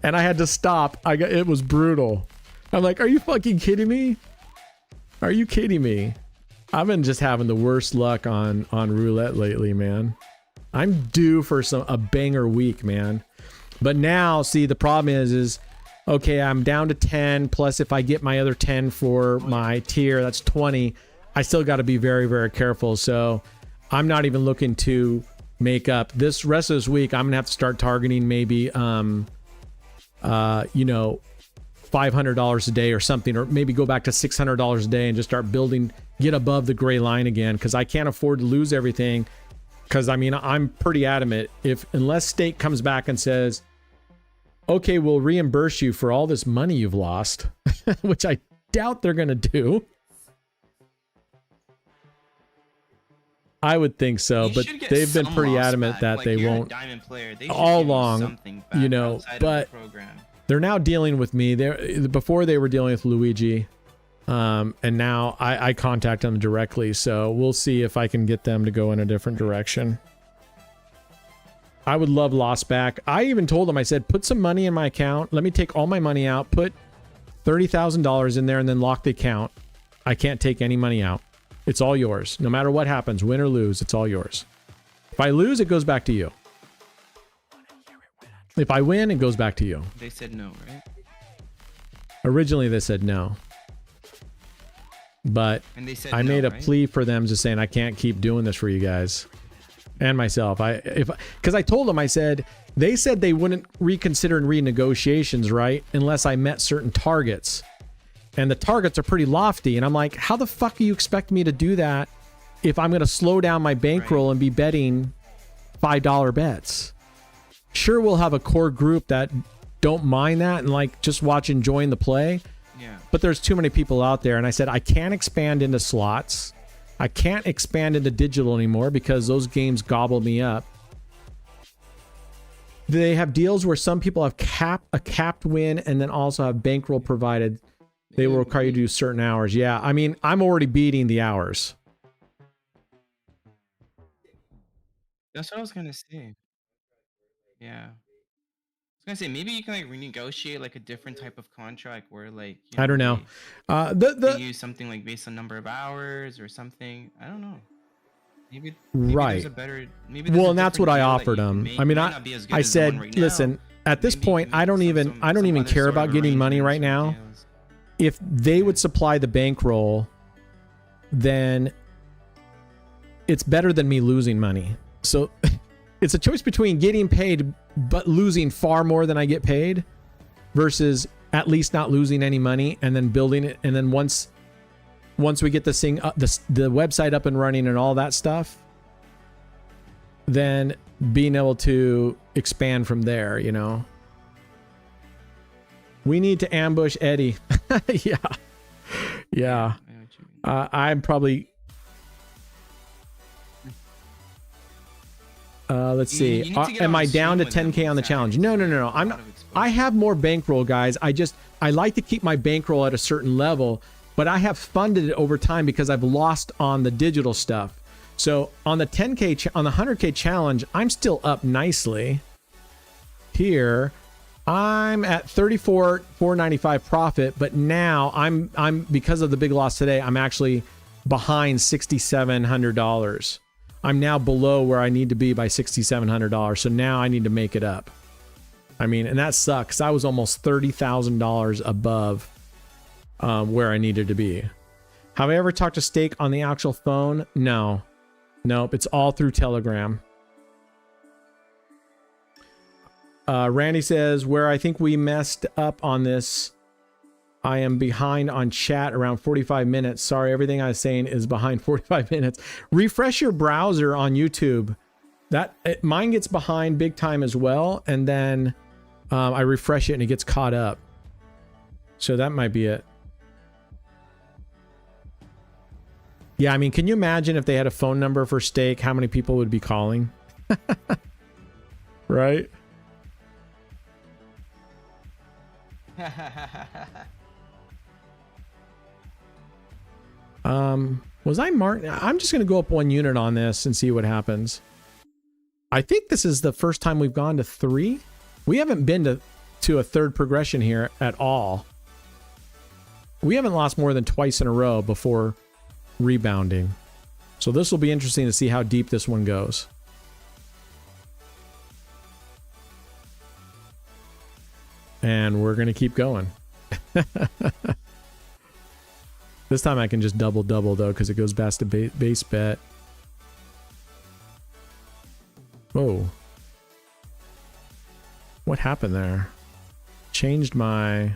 And I had to stop. It was brutal. I'm like, are you fucking kidding me? Are you kidding me? I've been just having the worst luck on roulette lately, man. I'm due for a banger week, man. But now, see, the problem is okay, I'm down to 10, plus if I get my other 10 for my tier, that's 20. I still got to be very, very careful. So I'm not even looking to make up. This rest of this week, I'm going to have to start targeting maybe, you know, $500 a day or something, or maybe go back to $600 a day and just start building, get above the gray line again, because I can't afford to lose everything. Because I mean, I'm pretty adamant, unless state comes back and says, okay, we'll reimburse you for all this money you've lost, which I doubt they're going to do. I would think so, You but should get they've been some pretty loss adamant back. that Like, they you're a won't diamond player. They should all give you along, something back you know, outside of but the program. they're now dealing with me. Before they were dealing with Luigi, and now I contact them directly. So we'll see if I can get them to go in a different direction. I would love loss back. I even told them, I said, put some money in my account. Let me take all my money out, put $30,000 in there, and then lock the account. I can't take any money out. It's all yours. No matter what happens, win or lose, it's all yours. If I lose, it goes back to you. If I win, it goes back to you. They said no, right? Originally, they said no. But And they said I no, made a right? plea for them, just saying I can't keep doing this for you guys and myself. Because I told them, I said, they said they wouldn't reconsider in renegotiations, right? Unless I met certain targets. And the targets are pretty lofty. And I'm like, how the fuck do you expect me to do that if I'm going to slow down my bankroll and be betting $5 bets? Sure, we'll have a core group that don't mind that and like just watch enjoying the play. Yeah. But there's too many people out there. And I said, I can't expand into slots. I can't expand into digital anymore because those games gobble me up. They have deals where some people have a capped win and then also have bankroll provided. They will require you to do certain hours. Yeah, I mean, I'm already beating the hours. That's what I was gonna say. Yeah. I was gonna say maybe you can like renegotiate like a different type of contract where like I don't know. they use something like based on number of hours or something. I don't know. Maybe Right. there's a better maybe there's Well, a and that's what different I deal that offered you can them. make. I mean, It might not be as good I as the one said, right now. listen, at this Maybe point, I don't even some care other about sort of getting money right now. arrangements or deals. If they would supply the bankroll, then it's better than me losing money. So it's a choice between getting paid but losing far more than I get paid versus at least not losing any money and then building it. And then once we get this thing, the website up and running and all that stuff, then being able to expand from there, you know. We need to ambush Eddie. Yeah. Yeah. I know what you mean. I'm probably... let's You see. need to get Am on I the down to stream with them 10K on the on challenge? Saturday. No. A I'm lot not. of I have more bankroll, guys. I like to keep my bankroll at a certain level, but I have funded it over time because I've lost on the digital stuff. So on the 10K, on the 100K challenge, I'm still up nicely. Here, I'm at 34,495 profit, but now I'm because of the big loss today, I'm actually behind $6,700. I'm now below where I need to be by $6,700. So now I need to make it up. I mean, and that sucks. I was almost $30,000 above where I needed to be. Have I ever talked to Stake on the actual phone? No. Nope. It's all through Telegram. Randy says, where I think we messed up on this, I am behind on chat around 45 minutes. Sorry, everything I was saying is behind 45 minutes. Refresh your browser on YouTube. Mine gets behind big time as well. And then I refresh it and it gets caught up. So that might be it. Yeah, I mean, can you imagine if they had a phone number for Stake, how many people would be calling? Right? Was I marked? I'm just going to go up 1 unit on this and see what happens. I think this is the first time we've gone to 3. We haven't been to a third progression here at all. We haven't lost more than twice in a row before rebounding. So this will be interesting to see how deep this one goes. And we're going to keep going. This time I can just double though, because it goes back to base bet. Whoa. What happened there? Changed my...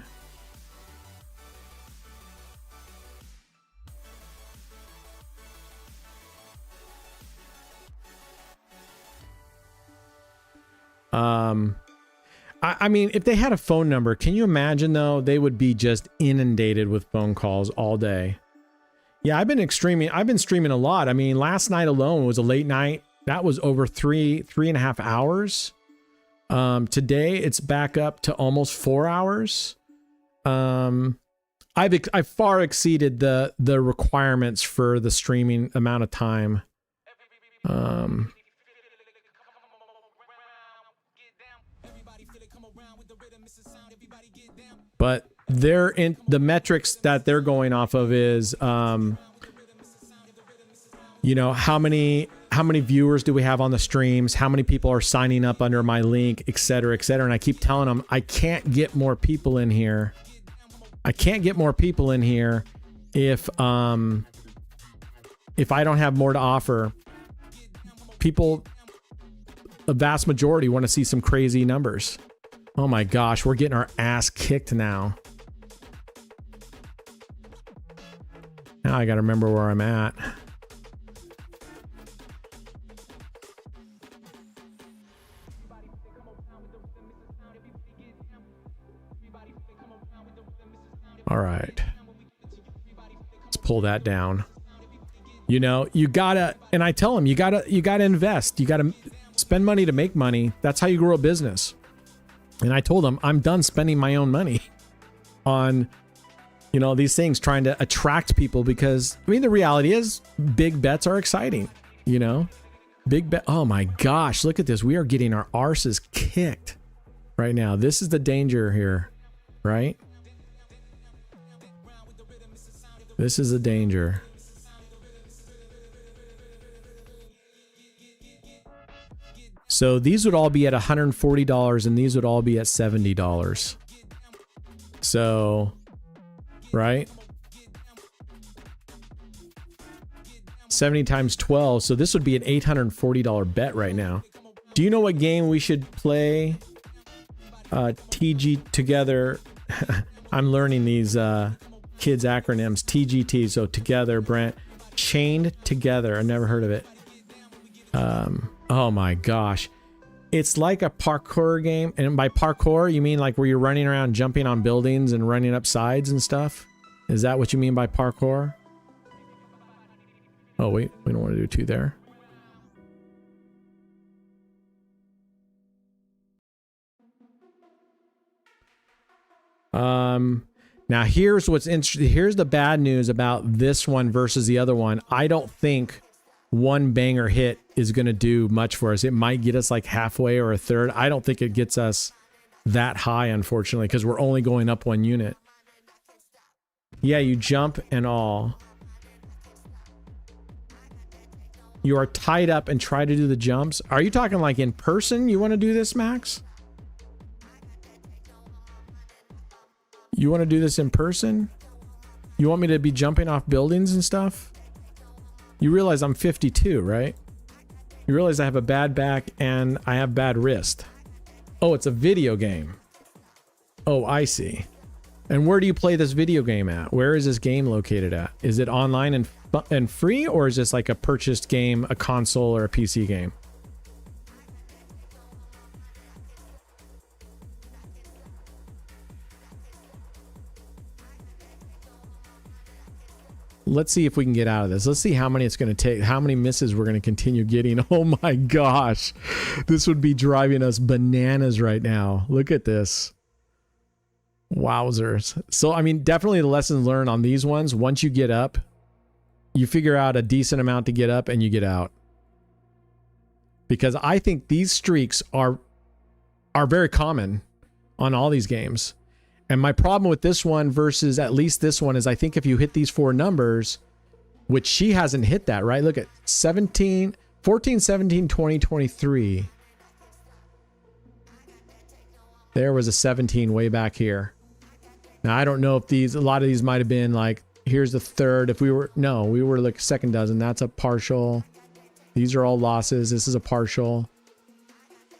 I mean, if they had a phone number, can you imagine though? They would be just inundated with phone calls all day. Yeah, I've been streaming a lot. I mean, last night alone was a late night. That was over three and a half hours. Today it's back up to almost 4 hours. I've far exceeded the requirements for the streaming amount of time. But they're in the metrics that they're going off of is, you know, how many viewers do we have on the streams? How many people are signing up under my link, et cetera, et cetera. And I keep telling them, I can't get more people in here. I can't get more people in here if I don't have more to offer. People, a vast majority want to see some crazy numbers. Oh my gosh, we're getting our ass kicked now. Now I got to remember where I'm at. All right. Let's pull that down. You know, you gotta, and I tell them, you gotta invest. You gotta spend money to make money. That's how you grow a business. And I told them, I'm done spending my own money on, you know, these things, trying to attract people, because, I mean, the reality is big bets are exciting, you know? Big bet. Oh my gosh, look at this. We are getting our arses kicked right now. This is the danger here, right? This is the danger. So these would all be at $140 and these would all be at $70. So, right? 70 times 12. So this would be an $840 bet right now. Do you know what game we should play? TG together. I'm learning these kids acronyms. TGT. So together, Brent. Chained together. I never heard of it. Oh my gosh. It's like a parkour game. And by parkour, you mean like where you're running around jumping on buildings and running up sides and stuff? Is that what you mean by parkour? Oh wait, we don't want to do 2 there. Now here's what's interesting. Here's the bad news about this one versus the other one. I don't think one banger hit is going to do much for us. It might get us like halfway or a third. I don't think it gets us that high, unfortunately, because we're only going up 1 unit. Yeah, you jump and all. You are tied up and try to do the jumps. Are you talking like in person you want to do this, Max? You want to do this in person? You want me to be jumping off buildings and stuff? You realize I'm 52, right? You realize I have a bad back and I have bad wrist. Oh, it's a video game. Oh, I see. And where do you play this video game at? Where is this game located at? Is it online and free, or is this like a purchased game, a console or a PC game? Let's see if we can get out of this. Let's see how many it's going to take, how many misses we're going to continue getting. Oh my gosh. This would be driving us bananas right now. Look at this. Wowzers. So, I mean, definitely the lessons learned on these ones. Once you get up, you figure out a decent amount to get up and you get out. Because I think these streaks are very common on all these games. And my problem with this one versus at least this one is I think if you hit these 4 numbers, which she hasn't hit that, right? Look at 17, 14, 17, 20, 23. There was a 17 way back here. Now, I don't know if a lot of these might have been like, here's the third. If we were like second dozen. That's a partial. These are all losses. This is a partial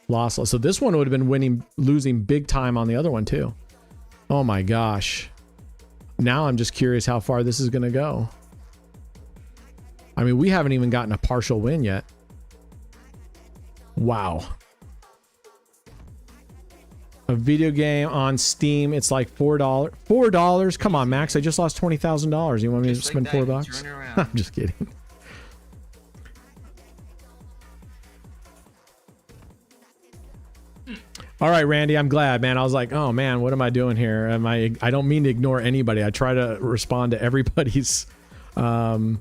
loss. So this one would have been losing big time on the other one too. Oh my gosh. Now I'm just curious how far this is going to go. I mean, we haven't even gotten a partial win yet. Wow. A video game on Steam, it's like $4. $4? Come on, Max. I just lost $20,000. You want me to spend $4? I'm just kidding. All right, Randy, I'm glad, man. I was like, oh man, what am I doing here? I don't mean to ignore anybody. I try to respond to everybody's online.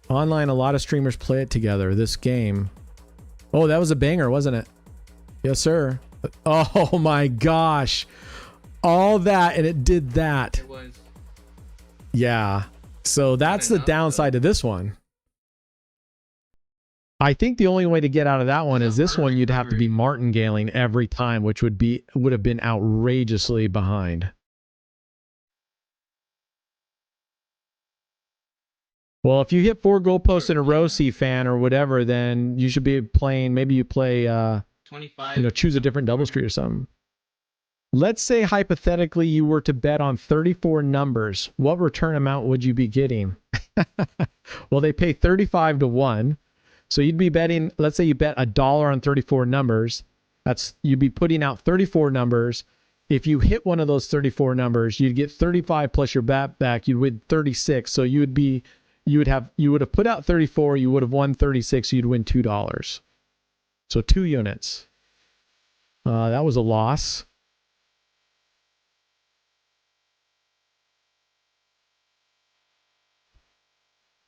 A lot of streamers play it together. This game. Oh, that was a banger, wasn't it? Yes, sir. Oh my gosh. All that and it did that. It was. Yeah. So that's the downside to this one. I think the only way to get out of that one is this one. You'd have to be martingaling every time, which would have been outrageously behind. Well, if you hit 4 goalposts in a row, C-Fan, or whatever, then you should be playing. Maybe you play, 25. Choose a different double street or something. Let's say hypothetically you were to bet on 34 numbers. What return amount would you be getting? Well, they pay 35 to 1. So you'd be betting, let's say you bet $1 on 34 numbers. You'd be putting out 34 numbers. If you hit one of those 34 numbers, you'd get 35 plus your bet back. You'd win 36. So you would have put out 34. You would have won 36. You'd win $2. So 2 units. That was a loss.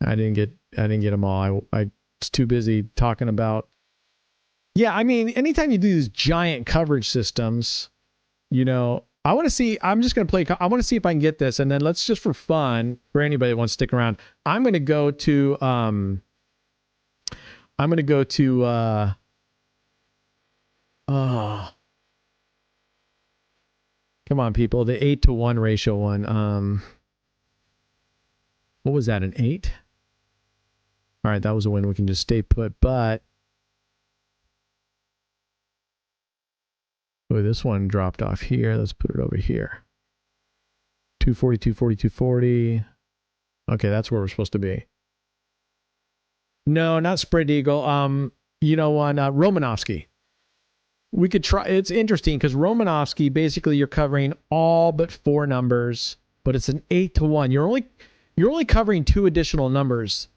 I didn't get them all. I was too busy talking about. Yeah, I mean, anytime you do these giant coverage systems, I want to see. I'm just gonna play. I want to see if I can get this, and then let's just for fun, for anybody that wants to stick around. I'm gonna go to. Come on, people. The 8-to-1 ratio one. What was that? An 8? All right, that was a win. We can just stay put, but oh, this one dropped off here. Let's put it over here. 240, 240, 240. Okay, that's where we're supposed to be. No, not Spread Eagle. Romanovsky. We could try. It's interesting because Romanovsky, basically you're covering all but 4 numbers, but it's an 8-to-1. You're only covering 2 additional numbers.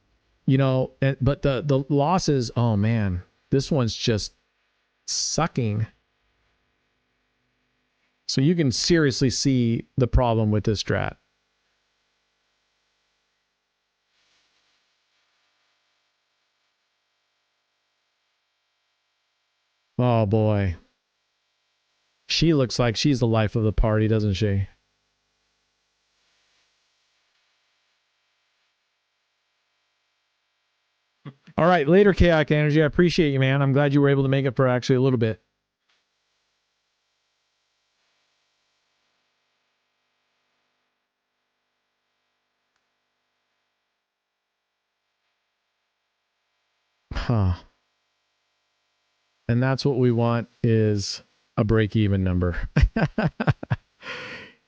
But the losses, oh man, this one's just sucking. So you can seriously see the problem with this strat. Oh boy. She looks like she's the life of the party, doesn't she? All right, later, Chaotic Energy. I appreciate you, man. I'm glad you were able to make it for actually a little bit. Huh. And that's what we want is a break-even number.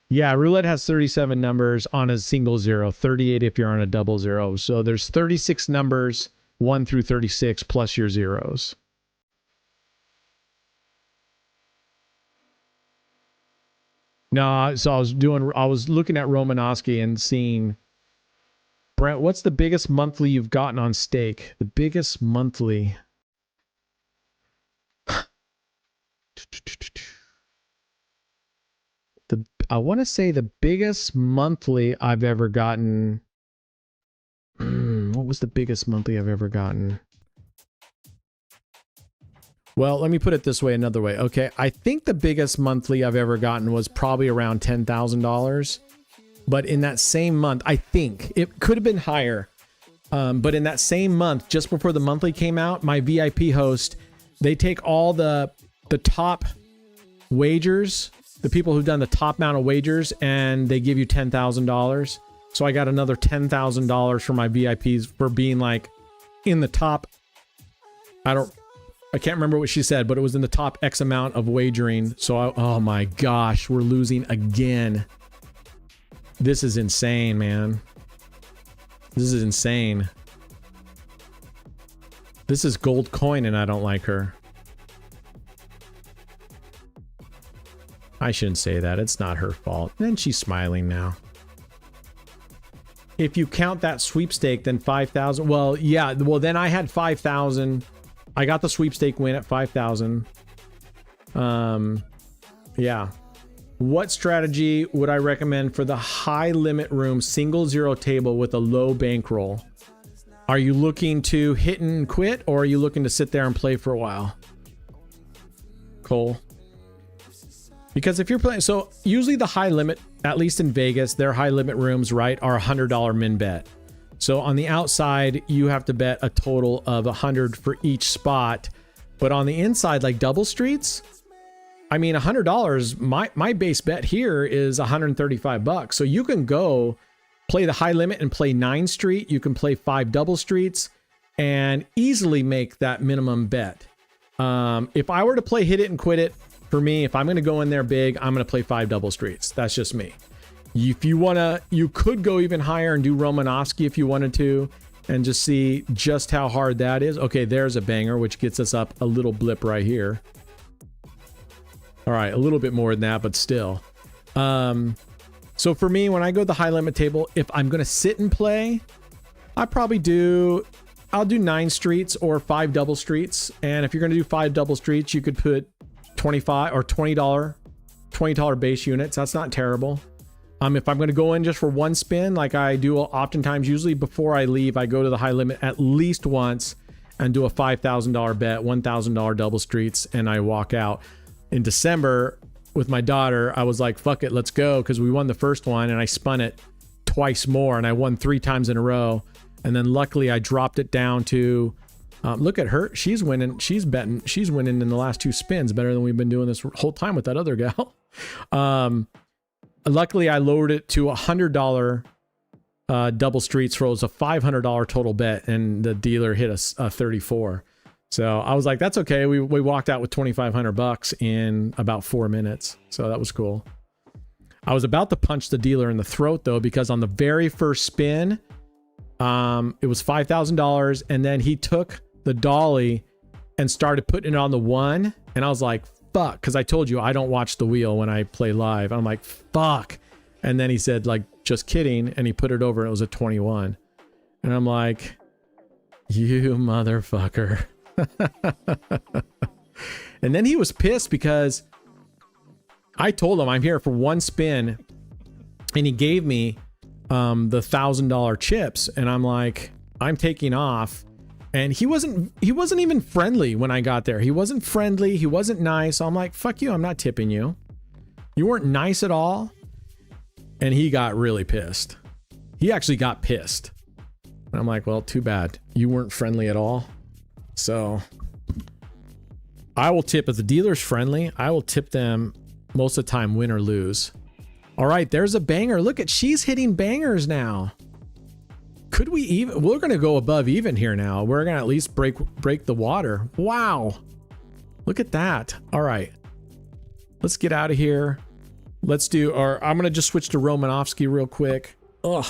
Yeah, roulette has 37 numbers on a single zero, 38 if you're on a double zero. So there's 36 numbers, 1 through 36 plus your zeros. No, so I was looking at Romanowski and seeing, Brent, what's the biggest monthly you've gotten on stake? The biggest monthly. I want to say the biggest monthly I've ever gotten. What was the biggest monthly I've ever gotten? Well, let me put it this way, another way. Okay, I think the biggest monthly I've ever gotten was probably around $10,000. But in that same month, I think it could have been higher. But in that same month, just before the monthly came out, my VIP host, they take all the top wagers, the people who've done the top amount of wagers, and they give you $10,000. So I got another $10,000 for my VIPs for being like in the top. I can't remember what she said, but it was in the top X amount of wagering. So oh my gosh, we're losing again. This is insane, man. This is insane. This is gold coin and I don't like her. I shouldn't say that. It's not her fault. And she's smiling now. If you count that sweepstake, then 5,000. Well, yeah. Well, then I had 5,000. I got the sweepstake win at 5,000. Yeah. What strategy would I recommend for the high limit room single zero table with a low bankroll? Are you looking to hit and quit, or are you looking to sit there and play for a while? Cole. Because if you're playing, so usually the high limit, at least in Vegas, their high limit rooms, right, are $100 min bet. So on the outside, you have to bet a total of 100 for each spot. But on the inside, like double streets, I mean, $100, my base bet here is $135. So you can go play the high limit and play 9 street. You can play 5 double streets and easily make that minimum bet. If I were to play hit it and quit it, for me, if I'm going to go in there big, I'm going to play 5 double streets. That's just me. If you want to, you could go even higher and do Romanowski if you wanted to and just see just how hard that is. Okay, there's a banger, which gets us up a little blip right here. All right, a little bit more than that, but still. So for me, when I go the high limit table, if I'm going to sit and play, I'll do 9 streets or 5 double streets. And if you're going to do 5 double streets, you could put $25 or $20 base units. That's not terrible. If I'm going to go in just for one spin, like I do oftentimes, usually before I leave, I go to the high limit at least once and do a $5,000 bet, $1,000 double streets, and I walk out. In December with my daughter, I was like, fuck it, let's go, because we won the first one and I spun it twice more and I won 3 times in a row. And then luckily I dropped it down to look at her. She's winning. She's betting. She's winning in the last 2 spins better than we've been doing this whole time with that other gal. Luckily, I lowered it to $100 double streets for a $500 total bet, and the dealer hit us 34. So I was like, that's okay. We walked out with $2,500 in about 4 minutes. So that was cool. I was about to punch the dealer in the throat though, because on the very first spin, it was $5,000, and then he took the dolly and started putting it on the 1, and I was like, fuck, because I told you I don't watch the wheel when I play live. I'm like, fuck. And then he said, like, just kidding, and he put it over and it was a 21. And I'm like, you motherfucker. And then he was pissed because I told him I'm here for one spin, and he gave me the $1,000 chips, and I'm like, I'm taking off. And he wasn't even friendly when I got there. He wasn't friendly. He wasn't nice. So I'm like, fuck you. I'm not tipping you. You weren't nice at all. And he got really pissed. He actually got pissed. And I'm like, well, too bad. You weren't friendly at all. So I will tip if the dealer's friendly. I will tip them most of the time, win or lose. All right, there's a banger. Look at, she's hitting bangers now. Could we even, we're going to go above even here now. We're going to at least break the water. Wow. Look at that. All right. Let's get out of here. Let's do, or I'm going to just switch to Romanovsky real quick. Ugh.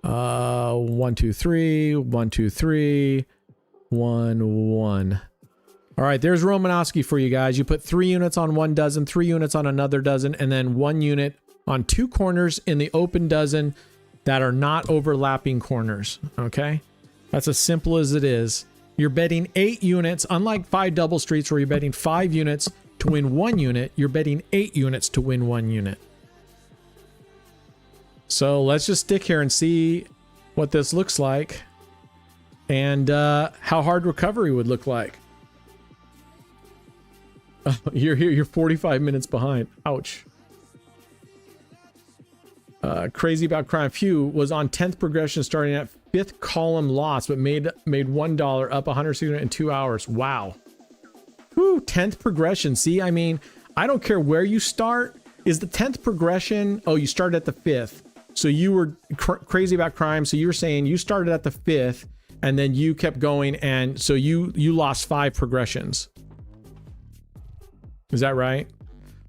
1, 2, 3, 1, 2, 3, 1, 1. All right, there's Romanovsky for you guys. You put 3 units on one dozen, 3 units on another dozen, and then 1 unit on 2 corners in the open dozen that are not overlapping corners. Okay, that's as simple as it is. You're betting 8 units, unlike 5 double streets where you're betting 5 units to win 1 unit. You're betting 8 units to win 1 unit. So let's just stick here and see what this looks like and how hard recovery would look like. Oh, you're here. You're 45 minutes behind. Ouch. Crazy about crime. Few was on 10th progression starting at 5th column loss, but made $1 up 160 in 2 hours. Wow. Whew, 10th progression. See, I mean, I don't care where you start. Is the 10th progression? Oh, you started at the 5th. So you were crazy about crime. So you were saying you started at the 5th and then you kept going. And so you lost 5 progressions. Is that right?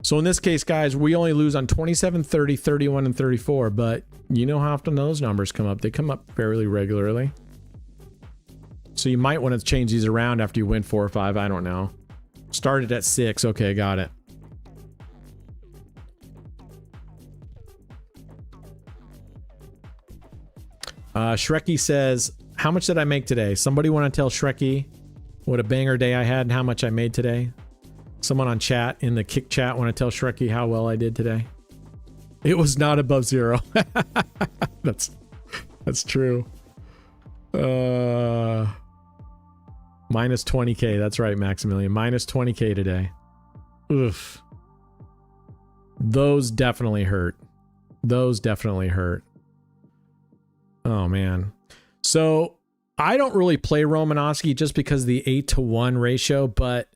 So in this case, guys, we only lose on 27, 30, 31, and 34. But you know how often those numbers come up. They come up fairly regularly. So you might want to change these around after you win 4 or 5. I don't know. Started at 6. Okay, got it. Shreky says, how much did I make today? Somebody want to tell Shreky what a banger day I had and how much I made today? Someone on chat, in the kick chat, want to tell Shreky how well I did today? It was not above 0. That's true. Minus 20k. That's right, Maximilian. Minus 20k today. Oof. Those definitely hurt. Those definitely hurt. Oh man. So I don't really play Romanovsky just because of the 8-to-1 ratio, but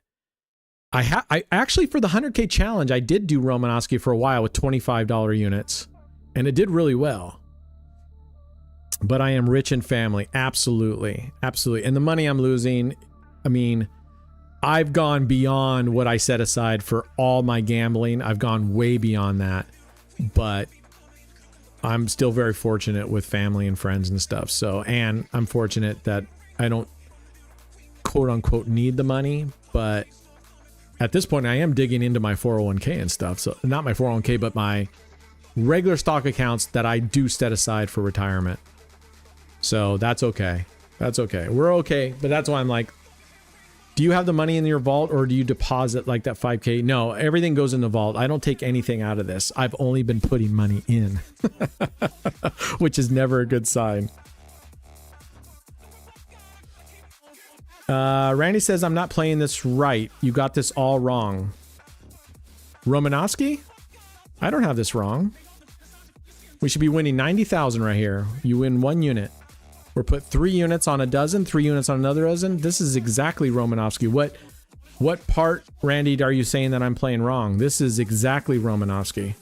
I actually, for the 100k challenge, I did do Romanovsky for a while with $25 units, and it did really well. But I am rich in family. Absolutely. Absolutely. And the money I'm losing, I mean, I've gone beyond what I set aside for all my gambling. I've gone way beyond that. But I'm still very fortunate with family and friends and stuff. So, and I'm fortunate that I don't quote unquote need the money, but at this point I am digging into my 401k and stuff. So not my 401k, but my regular stock accounts that I do set aside for retirement. So that's okay. That's okay. We're okay. But that's why I'm like, do you have the money in your vault or do you deposit like that 5k? No, everything goes in the vault. I don't take anything out of this. I've only been putting money in, which is never a good sign. Randy says, I'm not playing this right. You got this all wrong. Romanovsky? I don't have this wrong. We should be winning 90,000 right here. You win 1 unit. We're put 3 units on a dozen, 3 units on another dozen. This is exactly Romanovsky. What part, Randy, are you saying that I'm playing wrong? This is exactly Romanovsky.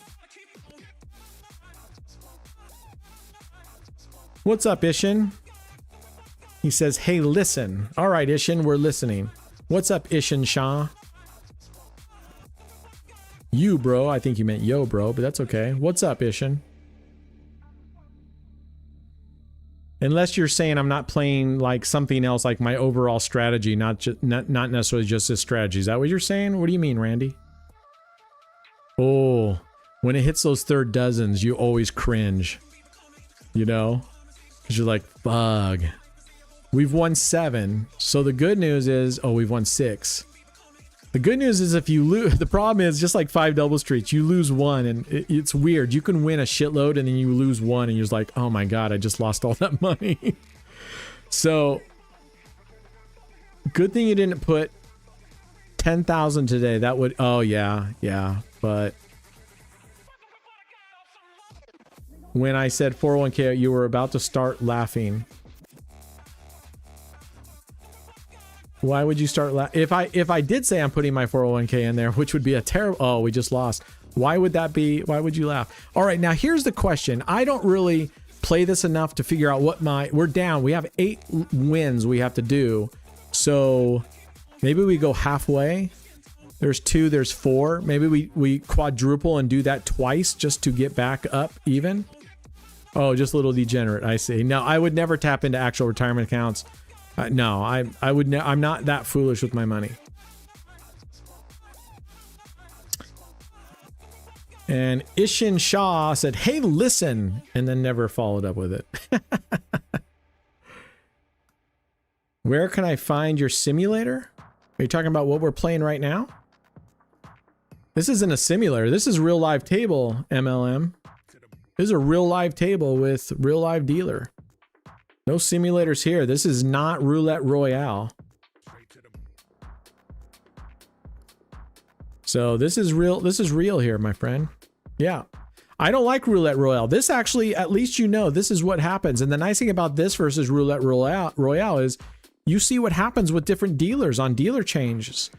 What's up, Ishin? He says, hey, listen. All right, Ishin, we're listening. What's up, Ishin Shah? You, bro. I think you meant yo, bro, but that's okay. What's up, Ishin? Unless you're saying I'm not playing like something else, like my overall strategy, not necessarily just this strategy. Is that what you're saying? What do you mean, Randy? Oh, when it hits those third dozens, you always cringe. You know? Because you're like, fuck. We've won 7. So the good news is, oh, we've won 6. The good news is if you lose, the problem is just like 5 double streets, you lose one and it's weird. You can win a shitload and then you lose one and you're just like, oh my God, I just lost all that money. So good thing you didn't put 10,000 today. That would, oh yeah, but when I said 401k, you were about to start laughing. Why would you start if I did say I'm putting my 401k in there, which would be a terrible, oh, we just lost. Why would that be? Why would you laugh? All right, now here's the question. I don't really play this enough to figure out what we're down. We have 8 wins we have to do. So maybe we go halfway. There's 2, there's 4. Maybe we quadruple and do that twice just to get back up even. Oh, just a little degenerate. I see. No, I would never tap into actual retirement accounts. No, I would. I'm not that foolish with my money. And Ishin Shah said, "Hey, listen," and then never followed up with it. Where can I find your simulator? Are you talking about what we're playing right now? This isn't a simulator. This is real live table, MLM. This is a real live table with real live dealer. No simulators here. This is not Roulette Royale. So this is real. This is real here, my friend. Yeah. I don't like Roulette Royale. This actually, at least you know, this is what happens. And the nice thing about this versus Roulette Royale is you see what happens with different dealers on dealer changes.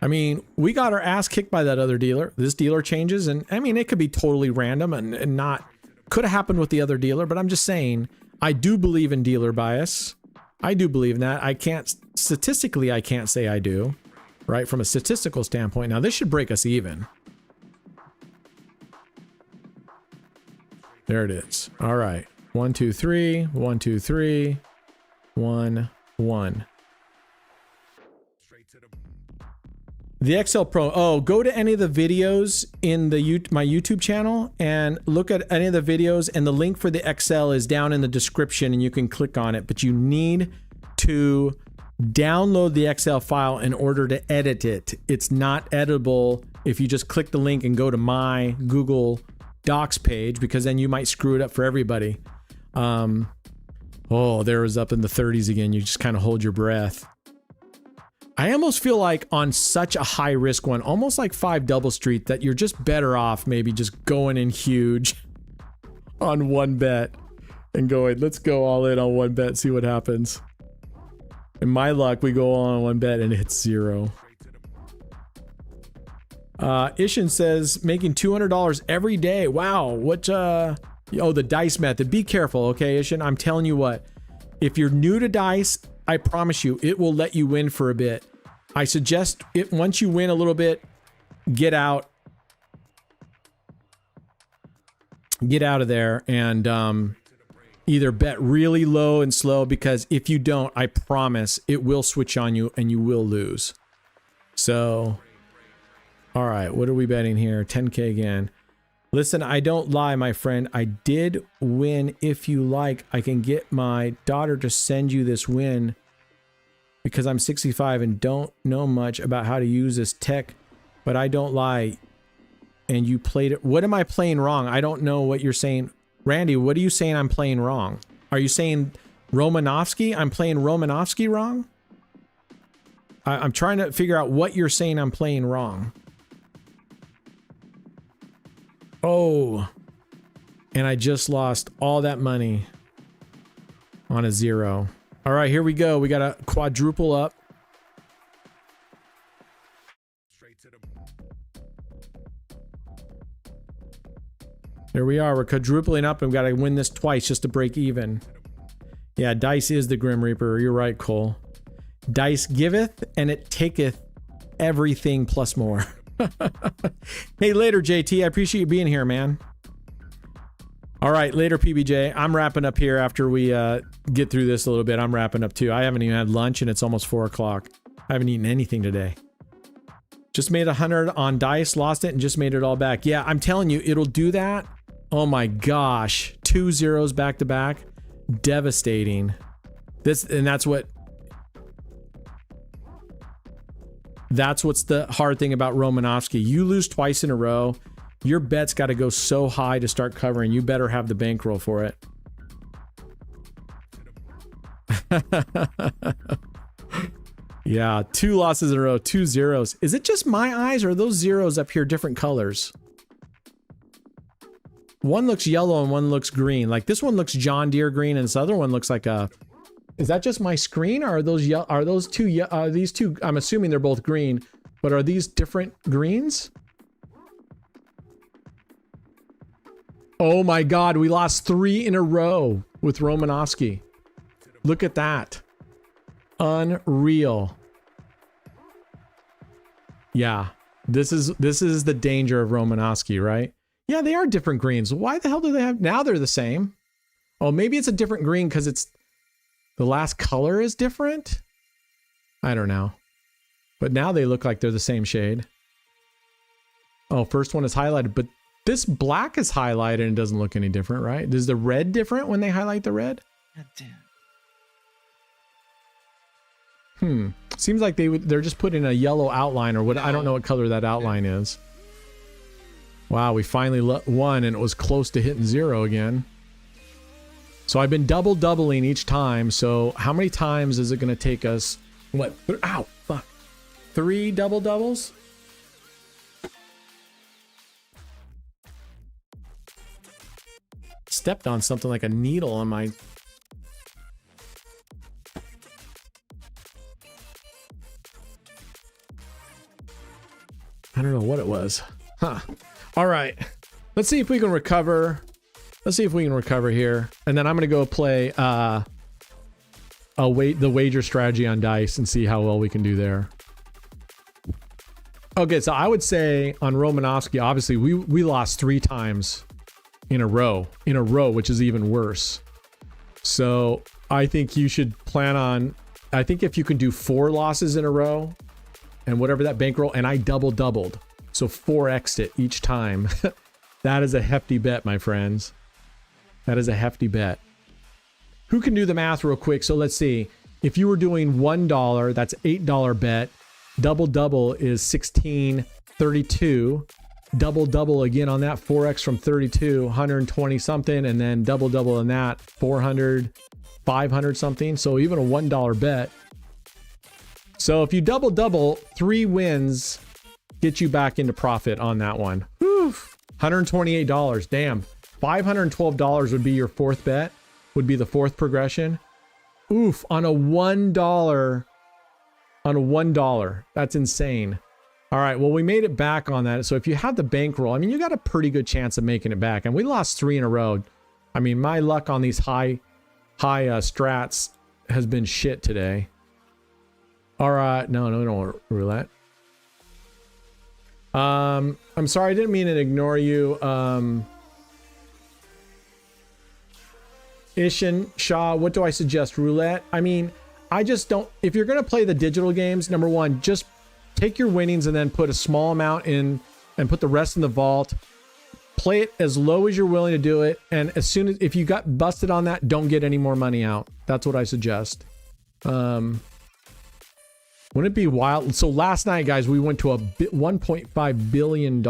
I mean, we got our ass kicked by that other dealer. This dealer changes, and I mean, it could be totally random and not, could have happened with the other dealer, but I'm just saying, I do believe in dealer bias. I do believe in that. I can't, statistically, I can't say I do, right? From a statistical standpoint. Now, this should break us even. There it is. All right. 1, 2, 3. 1, 2, 3. 1, 1. The Excel Pro. Oh, go to any of the videos in the my YouTube channel and look at any of the videos, and the link for the Excel is down in the description and you can click on it, but you need to download the Excel file in order to edit it. It's not editable if you just click the link and go to my Google Docs page, because then you might screw it up for everybody. Oh, there was up in the 30s again. You just kind of hold your breath. I almost feel like on such a high risk one, almost like 5 double street, that you're just better off maybe just going in huge on one bet and going, let's go all in on one bet, see what happens. In my luck, we go all on one bet and it's 0. Ishin says making $200 every day. Wow. What, oh, the dice method. Be careful. Okay, Ishin, I'm telling you what, if you're new to dice, I promise you, it will let you win for a bit. I suggest it once you win a little bit, get out of there and either bet really low and slow, because if you don't, I promise it will switch on you and you will lose. So, all right, what are we betting here? 10K again. Listen, I don't lie, my friend. I did win. If you like, I can get my daughter to send you this win, because I'm 65 and don't know much about how to use this tech, but I don't lie. And you played it. What am I playing wrong? I don't know what you're saying. Randy, what are you saying I'm playing wrong? Are you saying Romanovsky? I'm playing Romanovsky wrong? I'm trying to figure out what you're saying I'm playing wrong. Oh, and I just lost all that money on a 0. All right, here we go. We got to quadruple up. There we are. We're quadrupling up, and we've got to win this twice just to break even. Yeah, dice is the Grim Reaper. You're right, Cole. Dice giveth, and it taketh everything plus more. Hey, later, JT. I appreciate you being here, man. All right, later, PBJ. I'm wrapping up here after we get through this a little bit. I'm wrapping up too. I haven't even had lunch and it's almost 4 o'clock. I haven't eaten anything today. Just made 100 on dice, lost it, and just made it all back. Yeah, I'm telling you, it'll do that. Oh my gosh. 2 zeros back to back. Devastating. And that's what... That's what's the hard thing about Romanovsky. You lose twice in a row, your bet's got to go so high to start covering. You better have the bankroll for it. Yeah, 2 losses in a row, 2 zeros. Is it just my eyes, or are those zeros up here different colors? One looks yellow and one looks green. Like this one looks John Deere green, and this other one looks like a... Is that just my screen, or are those two? These two? I'm assuming they're both green, but are these different greens? Oh my God, we lost 3 in a row with Romanovsky. Look at that. Unreal. Yeah, this is the danger of Romanovsky, right? Yeah, they are different greens. Why the hell do they have... Now they're the same. Oh, maybe it's a different green because it's... The last color is different? I don't know. But now they look like they're the same shade. Oh, first one is highlighted, but this black is highlighted and doesn't look any different, right? Is the red different when they highlight the red? God damn. Seems like they're just putting a yellow outline or what. I don't know what color that outline is. Wow, we finally won and it was close to hitting 0 again. So I've been doubling each time. So how many times is it going to take us? What? Ow, fuck. 3 doubles? Stepped on something like a needle on my... I don't know what it was. Huh. All right. Let's see if we can recover. Let's see if we can recover here. And then I'm going to go play the wager strategy on dice and see how well we can do there. Okay, so I would say on Romanovsky, obviously we lost 3 times in a row, which is even worse. So I think you should plan on, I think if you can do 4 losses in a row and whatever that bankroll, and I doubled. So 4x'd it each time. That is a hefty bet, my friends. That is a hefty bet. Who can do the math real quick? So let's see. If you were doing $1, that's $8 bet. Double is 1632. Double again on that, 4x from 32, 120 something, and then double on that, 400, 500 something. So even a $1 bet. So if you double, 3 wins get you back into profit on that one. Whew. $128. Damn. $512 would be your 4th bet, would be the 4th progression. Oof, on a $1. On a $1. That's insane. All right, well, we made it back on that. So if you have the bankroll, I mean, you got a pretty good chance of making it back. And we lost 3 in a row. I mean, my luck on these high strats has been shit today. All right, no, roulette. I'm sorry, I didn't mean to ignore you. Ishan Shah, what do I suggest? Roulette? I mean, I just don't... If you're going to play the digital games, number one, just take your winnings and then put a small amount in and put the rest in the vault. Play it as low as you're willing to do it. And as soon as... If you got busted on that, don't get any more money out. That's what I suggest. Wouldn't it be wild? So last night, guys, we went to $1.5 billion.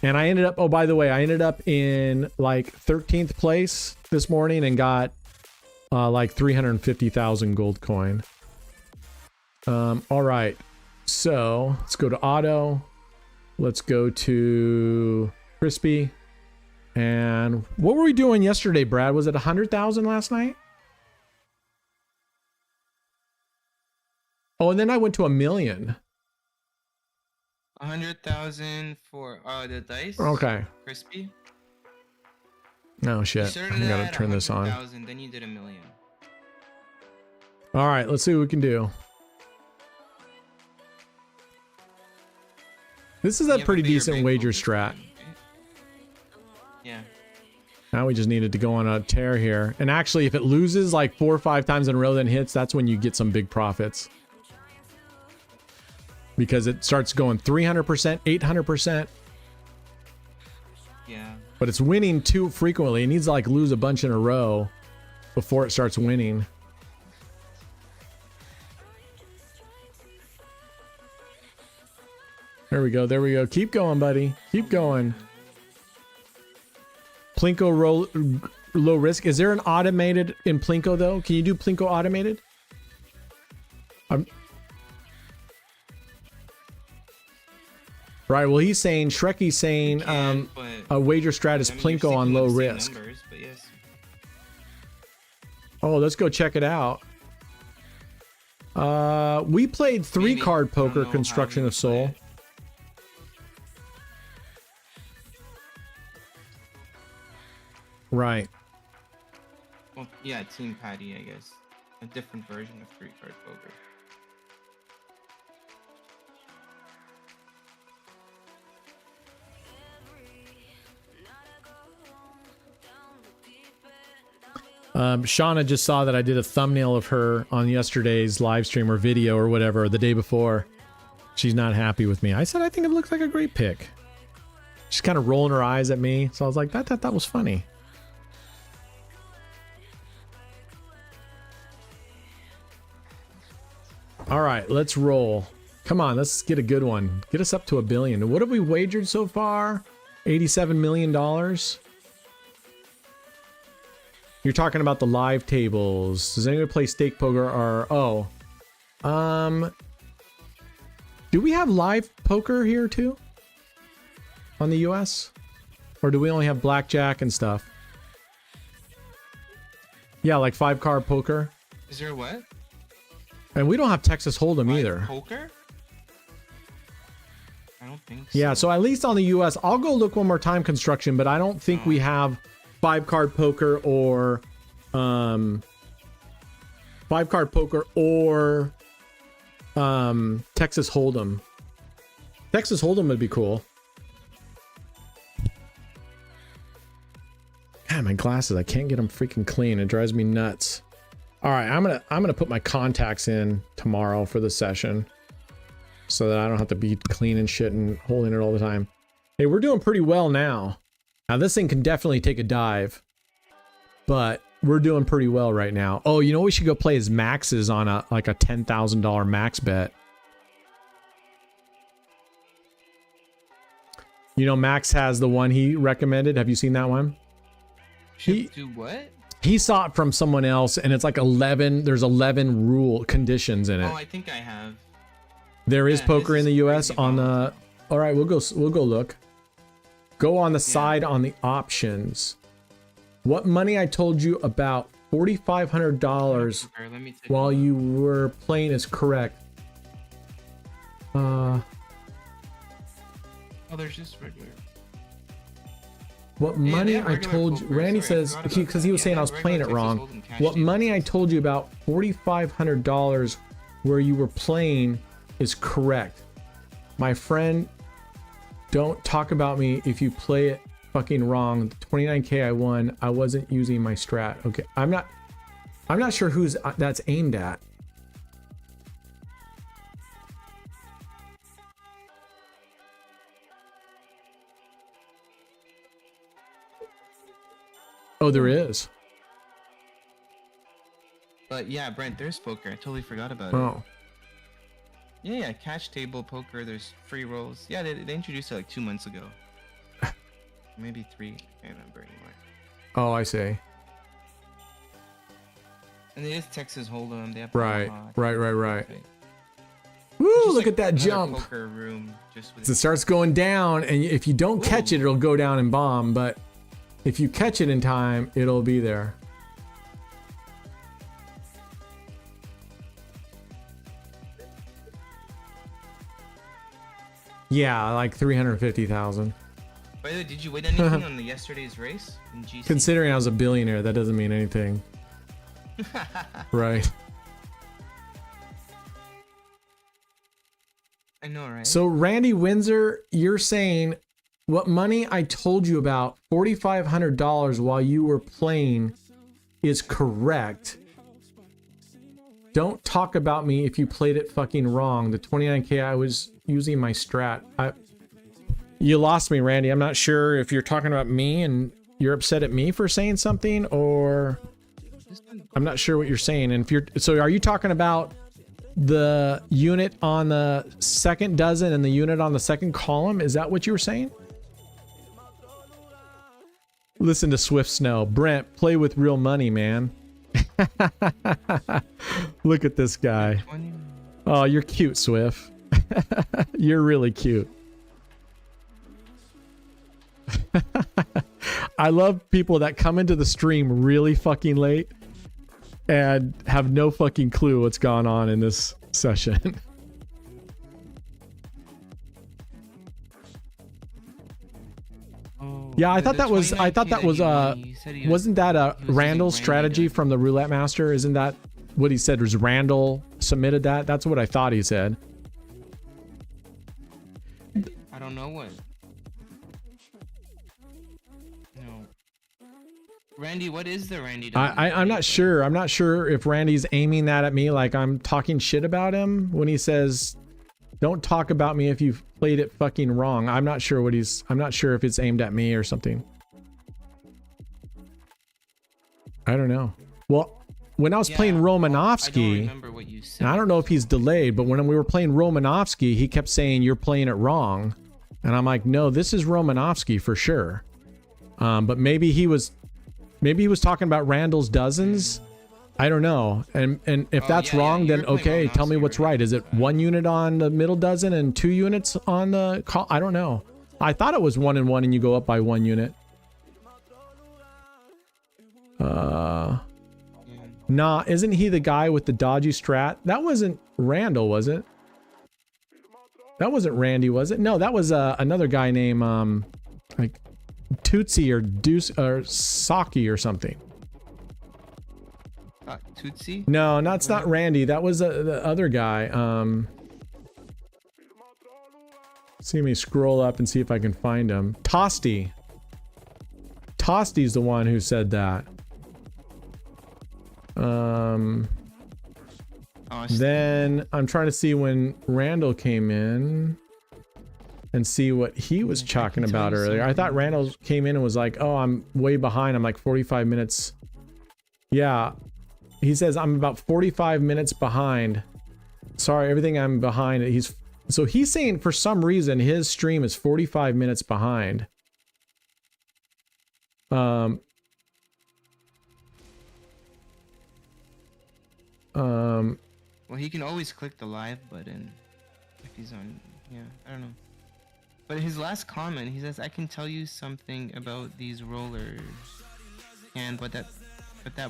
And I ended up, oh, by the way, I ended up in like 13th place this morning and got like 350,000 gold coin. All right. So let's go to auto. Let's go to crispy. And what were we doing yesterday, Brad? Was it 100,000 last night? Oh, and then I went to 1 million. 100,000 for the dice. Okay. Crispy. No shit. I gotta turn this on. Then you did 1 million. All right, let's see what we can do. This is a pretty decent wager strat. Yeah. Now we just needed to go on a tear here. And actually, if it loses like 4 or 5 times in a row, then hits, that's when you get some big profits. Because it starts going 300%, 800%. Yeah. But it's winning too frequently. It needs to like lose a bunch in a row before it starts winning. There we go. There we go. Keep going, buddy. Keep going. Plinko low risk. Is there an automated in Plinko though? Can you do Plinko automated? Right. Well, he's saying Shreky's saying a wager strat is Plinko on low risk. Numbers, but yes. Oh, let's go check it out. We played three Maybe. card I don't poker, know Construction how of you play Soul. it. Right. Well, yeah, Team Patty, I guess. A different version of three card poker. Shauna just saw that I did a thumbnail of her on yesterday's live stream or video or whatever the day before. She's not happy with me. I said I think it looks like a great pick. She's kind of rolling her eyes at me, so I was like, that was funny. All right, let's roll. Come on, let's get a good one. Get us up to $1 billion. What have we wagered so far? $87 million. You're talking about the live tables. Does anyone play stake poker or do we have live poker here too? On the US? Or do we only have blackjack and stuff? Yeah, like 5-card poker. Is there what? And we don't have Texas Hold'em Live either. Poker? I don't think so. Yeah, so at least on the US, I'll go look one more time, Construction, but I don't think we have 5-card poker or 5-card poker or Texas Hold'em. Texas Hold'em would be cool. God, my glasses, I can't get them freaking clean. It drives me nuts. All right, I'm gonna put my contacts in tomorrow for the session so that I don't have to be cleaning shit and holding it all the time. Hey, we're doing pretty well now. Now this thing can definitely take a dive, but we're doing pretty well right now. Oh, you know what we should go play is maxes on a $10,000 max bet. You know, Max has the one he recommended. Have you seen that one? Should do what? He saw it from someone else, and it's like 11. There's 11 rule conditions in it. Oh, I think I have. There is Yeah, poker this in the is U.S. crazy on the. volatile. All right, we'll go look. Go on the side on the options. What money I told you about $4,500 Poker, let me take while a look. you were playing is correct. Oh, there's just regular. What Yeah, money they have I regular told you, poker. Randy Sorry, I says, forgot about because he that. was saying Yeah, I was regular playing it Texas wrong. Hold'em cash What tables. money I told you about $4,500 where you were playing is correct. My friend, don't talk about me if you play it fucking wrong. The 29K I won, I wasn't using my strat. Okay, I'm not sure who's that's aimed at. Oh, there is. But yeah, Brent, there's poker. I totally forgot about it. Oh. Yeah, cash table poker. There's free rolls. Yeah, they introduced it like 2 months ago. Maybe 3. I can't remember anymore. Oh, I see. And it is Texas Hold'em. They have Right, Omaha, right. okay. Woo, It's just look like at that another jump. Poker room just with It starts going down, and if you don't catch it, it'll go down and bomb. But if you catch it in time, it'll be there. Yeah, like 350,000. By the way, did you win anything on the yesterday's race in GC? Considering I was a billionaire, that doesn't mean anything. Right. I know, right? So Randy Windsor, you're saying what money I told you about, $4,500 while you were playing, is correct. Don't talk about me if you played it fucking wrong. The 29K I was using my strat. You lost me, Randy. I'm not sure if you're talking about me and you're upset at me for saying something, or I'm not sure what you're saying. And if you're, so are you talking about the unit on the second dozen and the unit on the second column? Is that what you were saying? Listen to Swift Snow. Brent, play with real money, man. Look at this guy. 20. Oh, you're cute, Swift. You're really cute. I love people that come into the stream really fucking late and have no fucking clue what's gone on in this session. Oh, Yeah, I the thought that was 2019 he said he wasn't that he was Randall's using strategy Randy to- from the Roulette Master? Isn't that what he said? Was Randall submitted that? That's what I thought he said. I don't know what. No. Randy, what is the Randy? I'm not sure. I'm not sure if Randy's aiming that at me, like I'm talking shit about him when he says, "Don't talk about me if you've played it fucking wrong." I'm not sure what he's. I'm not sure if it's aimed at me or something. I don't know. Well, when I was playing I don't Romanovsky, remember what you said. and I don't know if he's delayed, but when we were playing Romanovsky, he kept saying, "You're playing it wrong," and I'm like, "No, this is Romanovsky for sure." But maybe he was talking about Randall's dozens. I don't know. And if that's wrong, you then were playing okay, tell me Romanovsky, what's right? right. Is it 1 unit on the middle dozen and 2 units on the call? I don't know. I thought it was 1 and 1 and you go up by 1 unit. Nah, isn't he the guy with the dodgy strat? That wasn't Randall, was it? That wasn't Randy, was it? No, that was another guy named like Tootsie or Deuce or Saki or something. Tootsie? No, that's not Randy. That was the other guy. See me scroll up and see if I can find him. Tosti. Tosti's the one who said that. Then I'm trying to see when Randall came in and see what he was talking about earlier. I thought Randall came in and was like, "Oh, I'm way behind. I'm like 45 minutes." Yeah. He says I'm about 45 minutes behind. Sorry, everything I'm behind. He's saying for some reason his stream is 45 minutes behind. Well, he can always click the live button if he's on. Yeah, I don't know. But his last comment, he says, "I can tell you something about these rollers." But that.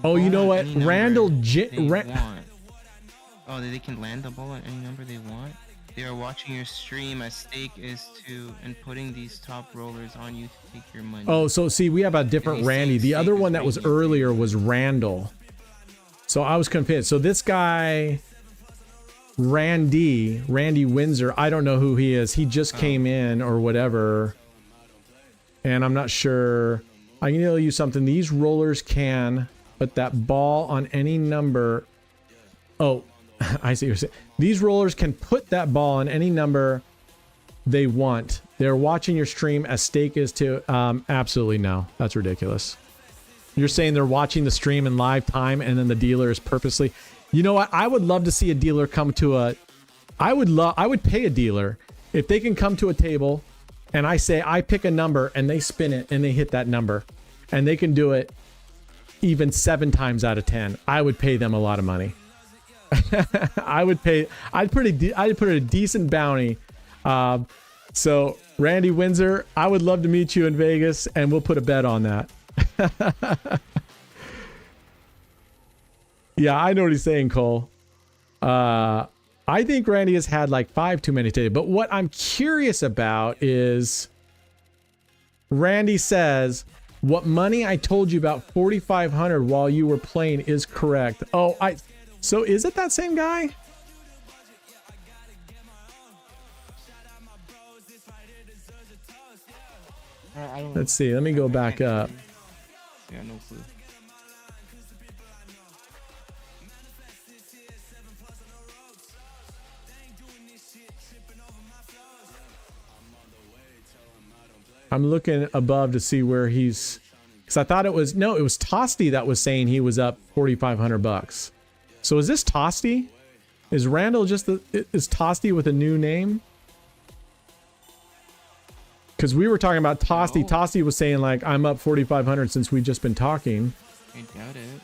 Oh, you know ball what? on any number Randall they want. Oh, they can land the ball on any number they want. They are watching your stream. A stake is to and putting these top rollers on you to take your money. Oh, so see, we have a different he's Randy. saying The other stake one is that was making earlier was Randall. So I was confused. So this guy, Randy Windsor, I don't know who he is. He just came in or whatever. And I'm not sure. I can tell you something. These rollers can put that ball on any number. Oh, I see what you're saying. These rollers can put that ball on any number they want. They're watching your stream as stake is to. Absolutely no. That's ridiculous. You're saying they're watching the stream in live time and then the dealer is purposely. You know what? I would love to see a dealer come to a. I would pay a dealer if they can come to a table and I say I pick a number and they spin it and they hit that number and they can do it even 7 times out of 10. I would pay them a lot of money. I'd put a decent bounty. So Randy Windsor, I would love to meet you in Vegas and we'll put a bet on that. Yeah, I know what he's saying, Cole. I think Randy has had like 5 too many today. But what I'm curious about is Randy says, "What money I told you about 4,500 while you were playing is correct." Oh, so is it that same guy? I don't. Let's see. Let me go back up. Yeah, no clue. I'm looking above to see where he's, because I thought it was Tosti that was saying he was up 4,500 bucks. So is this Tosti? Is Randall just is Tosti with a new name? Because we were talking about Tosti. No. Tosti was saying like, I'm up 4,500 since we've just been talking. I doubt it.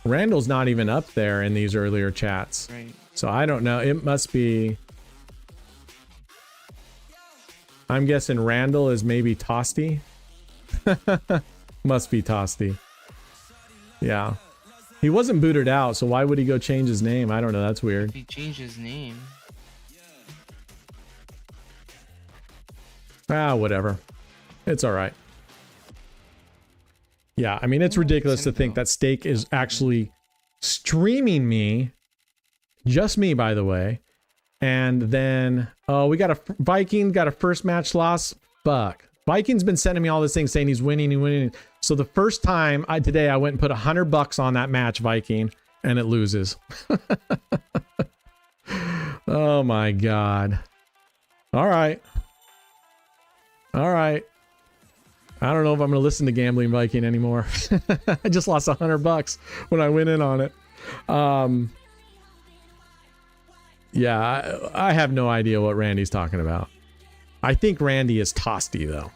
Randall's not even up there in these earlier chats. Right. So I don't know. It must be... I'm guessing Randall is maybe Tosti. Must be Tosti. Yeah. He wasn't booted out, so why would he go change his name? I don't know. That's weird. If he changed his name. Ah, whatever. It's all right. Yeah, I mean, it's ridiculous to think that Steak is actually streaming me. Just me, by the way. And then, oh, we got a Viking, got a first match loss. Fuck. Viking's been sending me all this things saying he's winning and winning. So the first time today I went and put $100 on that match, Viking, and it loses. Oh my God. All right. All right. I don't know if I'm going to listen to Gambling Viking anymore. I just lost $100 when I went in on it. Yeah, I have no idea what Randy's talking about. I think Randy is Tosti though.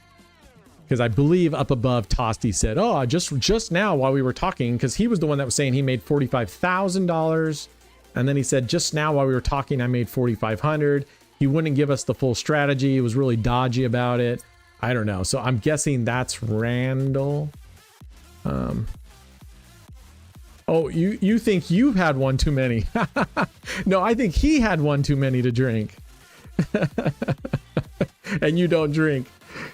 Because I believe up above Tosti said, oh, just now while we were talking, because he was the one that was saying he made $45,000. And then he said, just now while we were talking, I made 4,500. He wouldn't give us the full strategy. He was really dodgy about it. I don't know. So I'm guessing that's Randall. Oh, you think you've had one too many. No, I think he had one too many to drink. And you don't drink.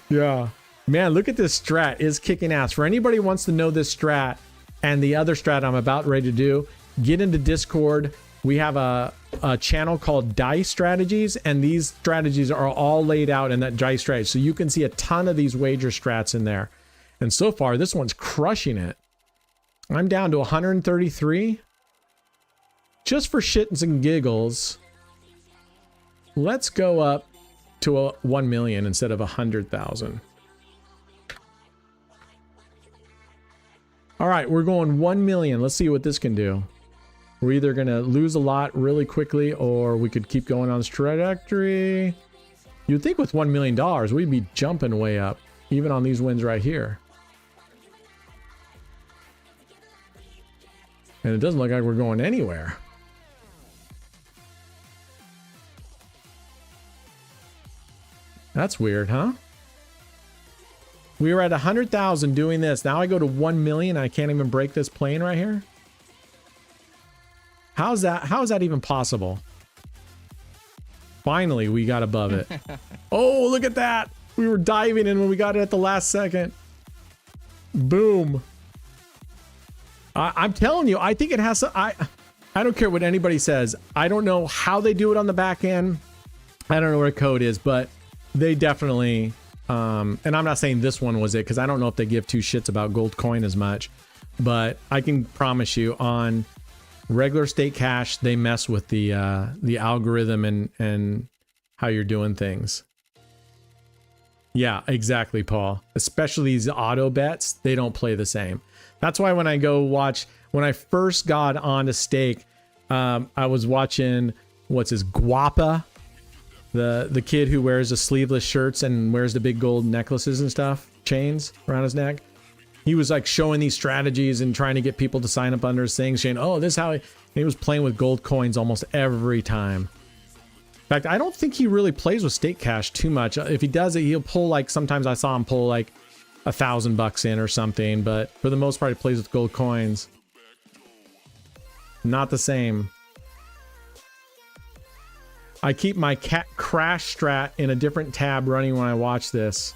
Yeah. Man, look at this strat. It's kicking ass. For anybody who wants to know this strat and the other strat I'm about ready to do, get into Discord. We have a channel called Dice Strategies, and these strategies are all laid out in that Dice Strategy. So you can see a ton of these wager strats in there. And so far, this one's crushing it. I'm down to 133. Just for shits and giggles, let's go up to 1 million instead of 100,000. All right, we're going 1 million. Let's see what this can do. We're either going to lose a lot really quickly, or we could keep going on this trajectory. You'd think with $1 million, we'd be jumping way up, even on these wins right here. And it doesn't look like we're going anywhere. That's weird, huh? We were at 100,000 doing this. Now I go to 1 million. I can't even break this plane right here. How is that even possible? Finally, we got above it. Oh, look at that. We were diving in when we got it at the last second. Boom. I'm telling you, I think it has to, I don't care what anybody says. I don't know how they do it on the back end. I don't know where the code is, but they definitely, and I'm not saying this one was it, because I don't know if they give two shits about gold coin as much, but I can promise you on regular state cash, they mess with the algorithm and how you're doing things. Yeah, exactly, Paul. Especially these auto bets, they don't play the same. That's why when I go watch, when I first got onto stake, I was watching, what's his, Guapa, the kid who wears the sleeveless shirts and wears the big gold necklaces and stuff, chains around his neck. He was like showing these strategies and trying to get people to sign up under his thing, saying, oh, this is how he was playing with gold coins almost every time. In fact, I don't think he really plays with state cash too much. If he does it, he'll pull like, sometimes I saw him pull like $1,000 in or something, but for the most part, he plays with gold coins. Not the same. I keep my cat crash strat in a different tab running when I watch this.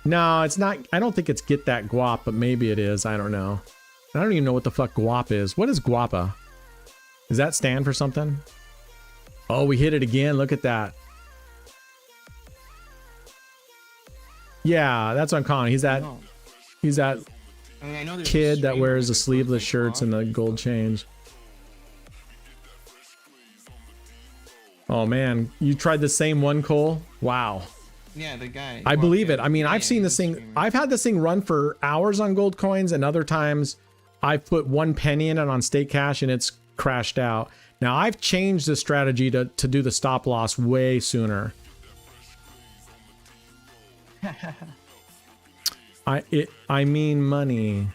No, it's not. I don't think it's get that guap, but maybe it is. I don't know. I don't even know what the fuck guap is. What is guapa? Does that stand for something? Oh, we hit it again. Look at that. Yeah, that's what I'm calling. He's that. He's that I know kid that wears the sleeveless shirts and the gold chains. Oh man, you tried the same one, Cole? Wow. Yeah, the guy. I believe it. I mean, I've seen this thing. I've had this thing run for hours on gold coins, and other times I've put 1 penny in it on stake cash and it's crashed out. Now I've changed the strategy to do the stop loss way sooner. I mean money.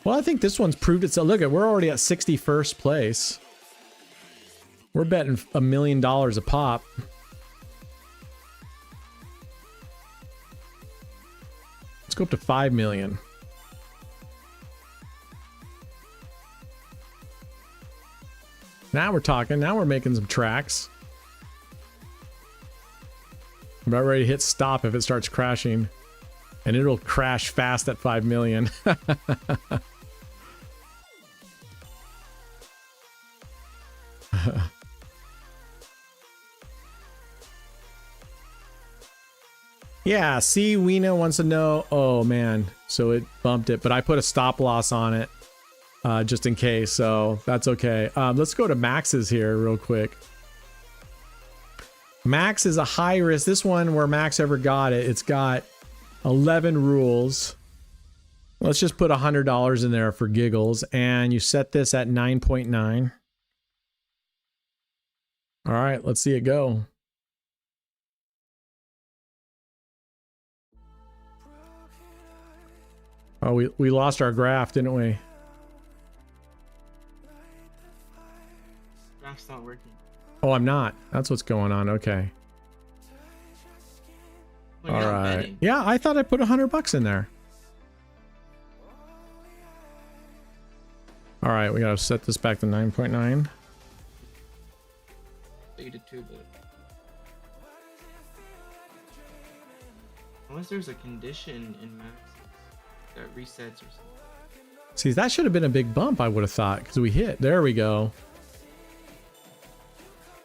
Well, I think this one's proved itself. Look at, we're already at 61st place. We're betting $1 million a pop. Let's go up to 5 million. Now we're talking. Now we're making some tracks. I'm about ready to hit stop if it starts crashing. And it'll crash fast at 5 million. Yeah, see, Weena wants to know. Oh man, so it bumped it, but I put a stop loss on it just in case, so that's okay. Let's go to Max's here real quick. Max is a high risk. This one where Max ever got it, it's got 11 rules. Let's just put $100 in there for giggles, and you set this at 9.9. All right, let's see it go. Oh, we lost our graph, didn't we? Graph's not working. Oh, I'm not. That's what's going on. Okay. Well, All you're not right. betting. Yeah, I thought I put $100 in there. All right, we gotta set this back to 9.9. 3 to 2, but unless there's a condition in Max that resets or something. See, that should have been a big bump, I would have thought, because we hit. There we go.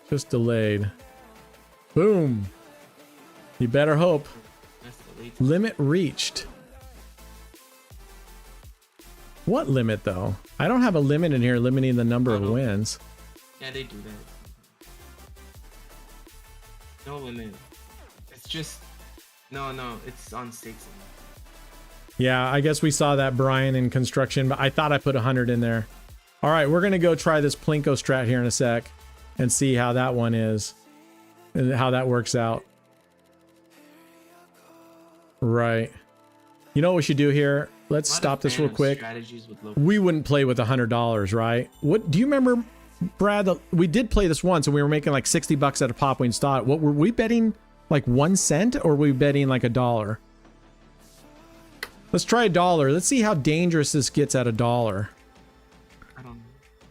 Just delayed. Boom. You better hope. That's the late. Limit reached. What limit, though? I don't have a limit in here limiting the number of wins. Yeah, they do that. No limit. It's just no, it's on stakes. Yeah, I guess we saw that, Brian, in construction, but I thought I put 100 in there. All right, we're going to go try this Plinko strat here in a sec and see how that one is and how that works out. Right. You know what we should do here? Let's stop this real quick. We wouldn't play with $100, right? What do you remember, Brad? We did play this once and we were making like 60 bucks at a pop when we saw it. What were we betting? Like 1 cent, or were we betting like $1? Let's try $1. Let's see how dangerous this gets at $1. I don't know.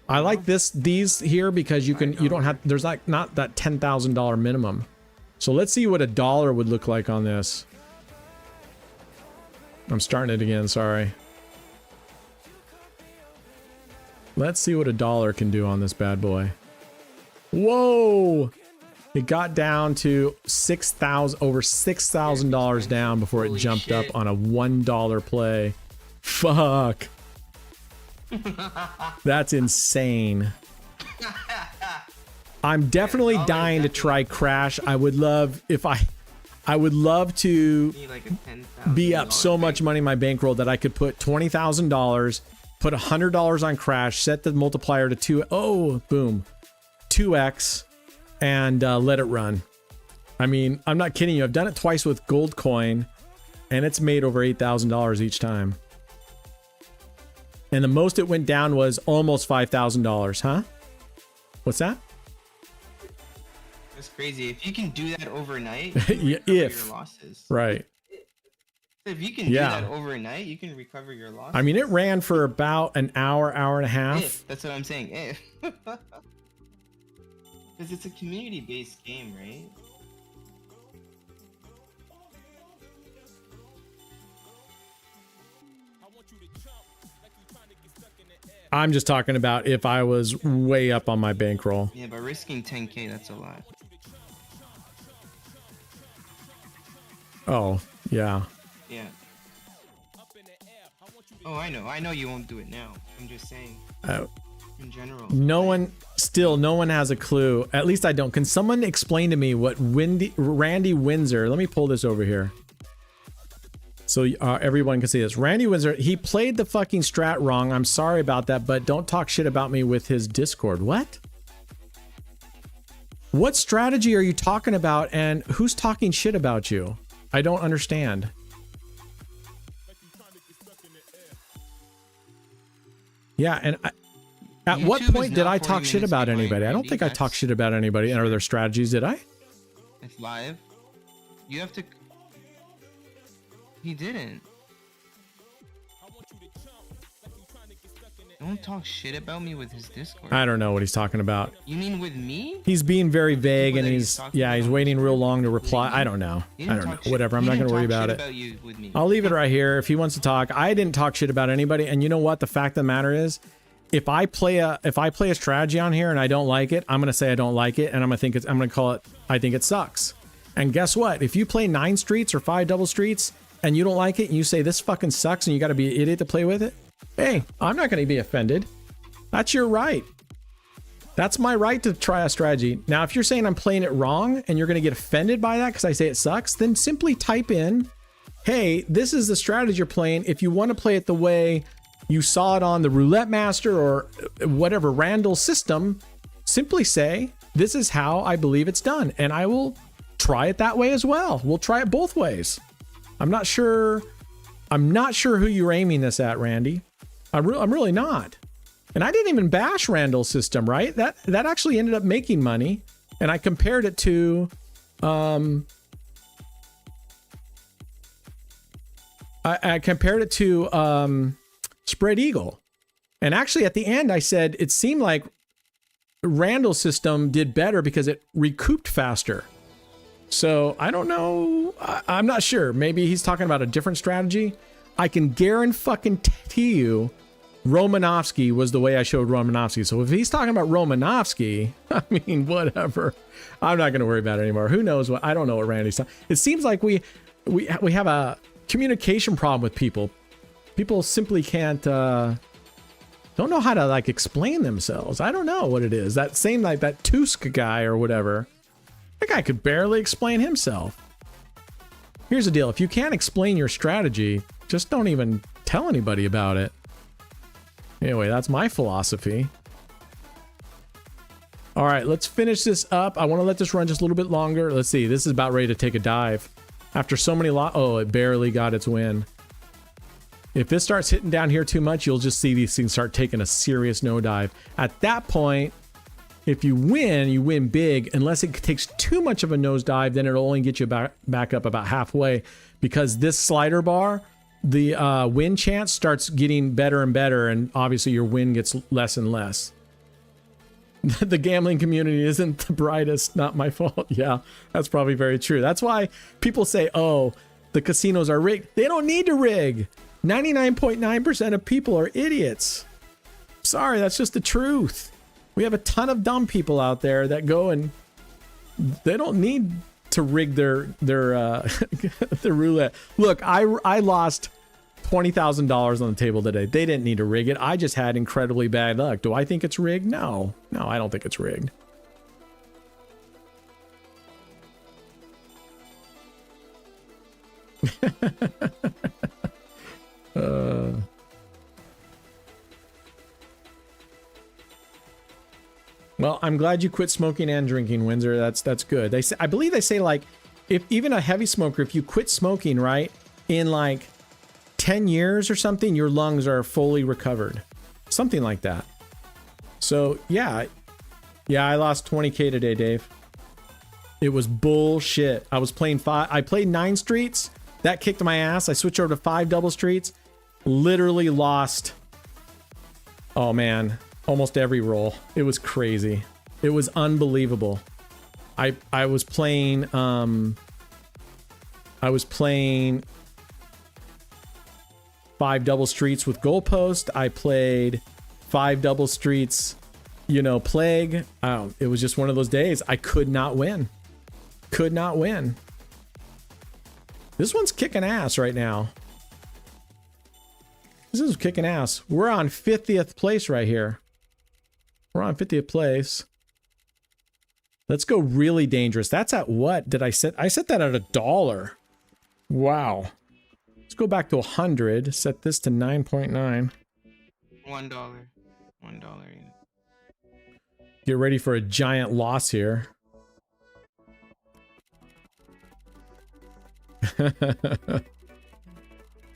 I like these here because you don't have, there's like not that $10,000 minimum. So let's see what $1 would look like on this. I'm starting it again, sorry. Let's see what $1 can do on this bad boy. Whoa! It got down to over $6,000 down before it jumped up on a $1 play. Fuck. That's insane. I'm definitely dying to try Crash. I would love to be up so much money in my bankroll that I could put $20,000, put $100 on Crash, set the multiplier to 2. Oh, boom, 2x, and let it run. I mean, I'm not kidding you. I've done it twice with Gold Coin, and it's made over $8,000 each time. And the most it went down was almost $5,000, huh? What's that? That's crazy. If you can do that overnight, Yeah, you can recover your losses. Right. If you can do that overnight, you can recover your losses. I mean, it ran for about an hour, hour and a half. That's what I'm saying. Because it's a community-based game, right? I'm just talking about if I was way up on my bankroll. Yeah, but risking 10K, that's a lot. Oh, yeah. Yeah. Oh, I know you won't do it now. I'm just saying. in general. No one has a clue. At least I don't. Can someone explain to me what Randy Windsor? Let me pull this over here so everyone can see this. Randy Windsor, he played the fucking strat wrong. I'm sorry about that, but don't talk shit about me with his Discord. What? What strategy are you talking about, and who's talking shit about you? I don't understand. Yeah, and at what YouTube point is did now I 40 talk shit minutes about behind, anybody? I don't Randy. think I talked shit about anybody and their strategies, did I? It's live. You have to. He didn't. Don't talk shit about me with his Discord. I don't know what he's talking about. You mean with me? He's being very vague, People and that he's talking yeah, he's about. waiting real long to reply. I don't know. He I didn't don't know. talk shit- Whatever. I'm he not didn't going to worry talk about shit it. about you with me. I'll leave it right here if he wants to talk. I didn't talk shit about anybody, and you know what? The fact of the matter is, if I play a strategy on here and I don't like it, I'm going to say I don't like it, and I'm going to call it I think it sucks. And guess what? If you play 9 streets or 5 double streets and you don't like it and you say this fucking sucks and you got to be an idiot to play with it, hey, I'm not going to be offended. That's your right. That's my right to try a strategy. Now, if you're saying I'm playing it wrong and you're going to get offended by that because I say it sucks, then simply type in, hey, this is the strategy you're playing. If you want to play it the way you saw it on the Roulette Master or whatever Randall system, simply say, this is how I believe it's done. And I will try it that way as well. We'll try it both ways. I'm not sure who you're aiming this at, Randy. I'm really not. And I didn't even bash Randall's system, right? That actually ended up making money. And I compared it to I compared it to Spread Eagle. And actually at the end I said it seemed like Randall's system did better because it recouped faster. So I don't know. I'm not sure. Maybe he's talking about a different strategy. I can guarantee you Romanovsky was the way I showed Romanovsky. So if he's talking about Romanovsky, I mean, whatever. I'm not going to worry about it anymore. Who knows what? I don't know what Randy's talking. It seems like we have a communication problem with people. People simply can't don't know how to like explain themselves. I don't know what it is. That same like that Tusk guy or whatever. That guy could barely explain himself. Here's the deal. If you can't explain your strategy, just don't even tell anybody about it. Anyway, that's my philosophy. All right, let's finish this up. I want to let this run just a little bit longer. Let's see. This is about ready to take a dive. After so many oh, it barely got its win. If this starts hitting down here too much, you'll just see these things start taking a serious no dive. At that point, if you win big. Unless it takes too much of a nosedive, then it'll only get you back up about halfway, because this slider bar, the win chance starts getting better and better, and obviously your win gets less and less. The gambling community isn't the brightest, not my fault. Yeah, that's probably very true. That's why people say, oh, the casinos are rigged. They don't need to rig. 99.9% of people are idiots. Sorry, that's just the truth. We have a ton of dumb people out there that go and they don't need to rig their their roulette. Look, I lost $20,000 on the table today. They didn't need to rig it. I just had incredibly bad luck. Do I think it's rigged? No, I don't think it's rigged. Well, I'm glad you quit smoking and drinking, Windsor. That's good. They say, I believe they say, like, if even a heavy smoker, if you quit smoking, right, in like 10 years or something, your lungs are fully recovered. Something like that. So, yeah, I lost 20K today, Dave. It was bullshit. I was playing I played 9 streets. That kicked my ass. I switched over to 5 double streets. Literally lost, oh man, almost every roll. It was crazy. It was unbelievable. I was playing 5 double streets with goalpost. I played 5 double streets, plague. It was just one of those days. I could not win. Could not win. This one's kicking ass right now. This is kicking ass. We're on 50th place right here. We're on 50th place. Let's go really dangerous. That's at what did I set? I set that at $1. Wow. Let's go back to 100. Set this to 9.9. $1. $1. Yeah. Get ready for a giant loss here. This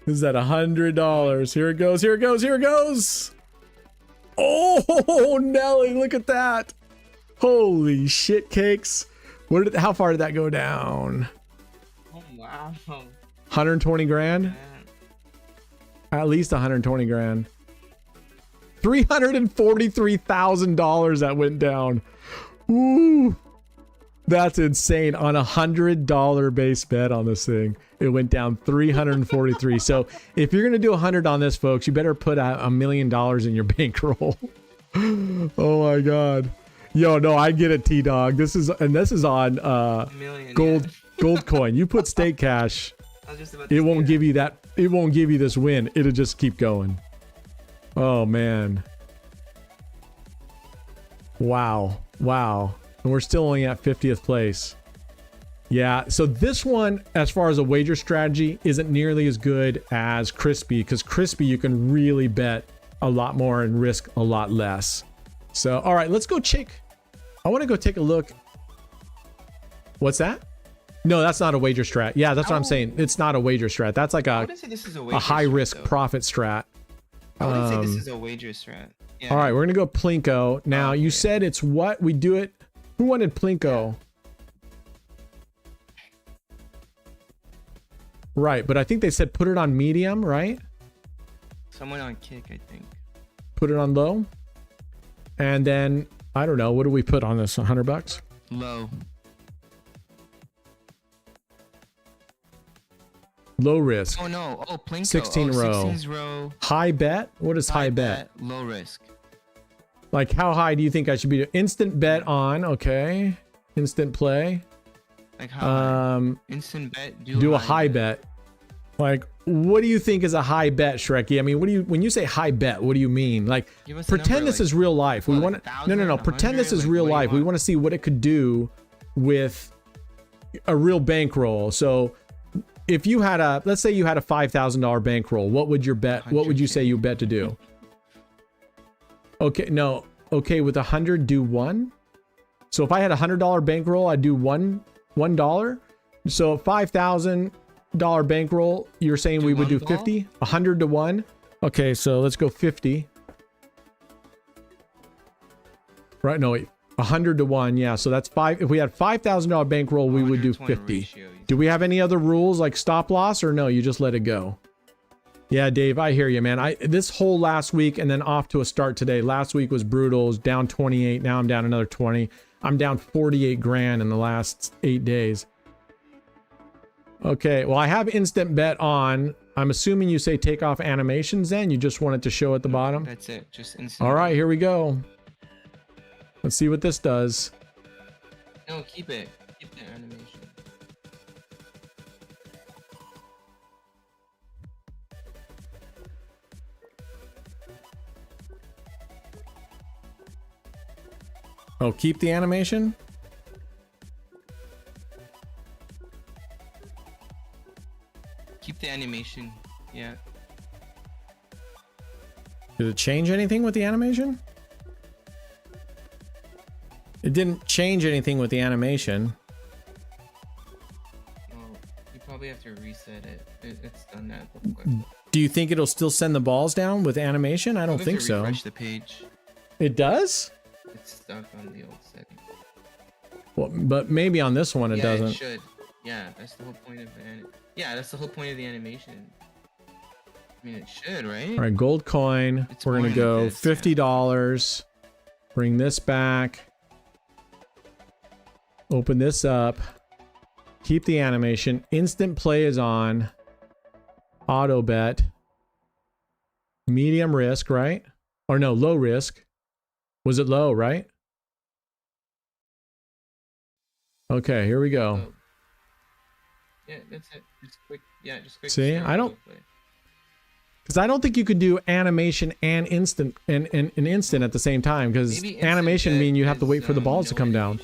is at $100. Here it goes. Here it goes. Here it goes. Oh, Nelly, look at that. Holy shit cakes. How far did that go down? Oh wow. 120 grand? Man. At least 120 grand. $343,000 that went down. Ooh. That's insane. On a $100 base bet on this thing, it went down 343. So if you're gonna do 100 on this, folks, you better put $1 million in your bankroll. Oh my god. Yo, no, I get it, T-Dog. This is on Million, gold yeah. gold coin. You put stake cash, I was just about to it say won't that. give you that. It won't give you this win. It'll just keep going. Oh man. Wow. Wow. And we're still only at 50th place. Yeah, so this one, as far as a wager strategy, isn't nearly as good as Crispy, because Crispy you can really bet a lot more and risk a lot less. So, all right, let's go check. I want to go take a look. What's that? No, that's not a wager strat. Yeah, that's what I'm saying. It's not a wager strat. That's like I a wouldn't say this is a wager high strat, risk though. profit strat. I wouldn't say this is a wager strat. Yeah. All right, we're gonna go Plinko. Now, you said it's what? We do it. Who wanted Plinko? Right, but I think they said put it on medium, right? Someone on kick, I think. Put it on low. And then, I don't know, what do we put on this? $100? Low. Low risk. Oh no. Oh, Plinko. 16 row. 16's row. High bet? What is high bet? Low risk. Like, how high do you think I should be doing? Instant bet on, okay. Instant play. Like how instant bet. Do a high bet. Like, what do you think is a high bet, Shrekky? I mean, when you say high bet, what do you mean? Like, Give us a pretend number, this like, is real life. We what, want like to, no. 1,000, Pretend this 100? is Like, real what do you life. We want? want to see what it could do with a real bankroll. So, if you had let's say you had a $5,000 bankroll, what would your bet? What would you say you bet to do? Okay, no. Okay, with 100, do one. So if I had a $100 bankroll, I'd do $1. So $5,000 bankroll, you're saying Do we would one do ball? 50, 100 to 1. Okay, so let's go 50. Right? No, wait. 100 to 1. Yeah, so that's 5. If we had $5,000 bankroll, we would do 100 to 1 50. ratio, you Do we have any other rules like stop loss, or no? You just let it go. Yeah, Dave, I hear you, man. This whole last week and then off to a start today. Last week was brutal. It was down 28. Now I'm down another 20. I'm down 48 grand in the last 8 days. Okay, well, I have instant bet on. I'm assuming you say take off animations then? You just want it to show at the bottom? That's it. Just instant. All right, here we go. Let's see what this does. No, keep it. Keep the animation. Oh, keep the animation? Keep the animation. Yeah. Did it change anything with the animation? It didn't change anything with the animation. Well, you probably have to reset it. It's done that before. Do you think it'll still send the balls down with animation? I don't Probably think have to so. refresh the page. It does? It's stuck on the old setting. Well, but maybe on this one it Yeah, doesn't. it should. Yeah, that's the whole point of yeah, that's the whole point of the animation. I mean, it should, right? All right, gold coin. It's We're more gonna than go this, yeah. $50. Bring this back. Open this up. Keep the animation. Instant play is on. Auto bet. Medium risk, right? Or no, low risk. Was it low, right? Okay, here we go. Oh. Yeah, that's it. Just quick. Yeah, just quick. See, start I don't- autoplay. Because I don't think you could do animation and instant and an instant at the same time. Because Maybe instant animation death mean you have to is, wait for the balls to no come down.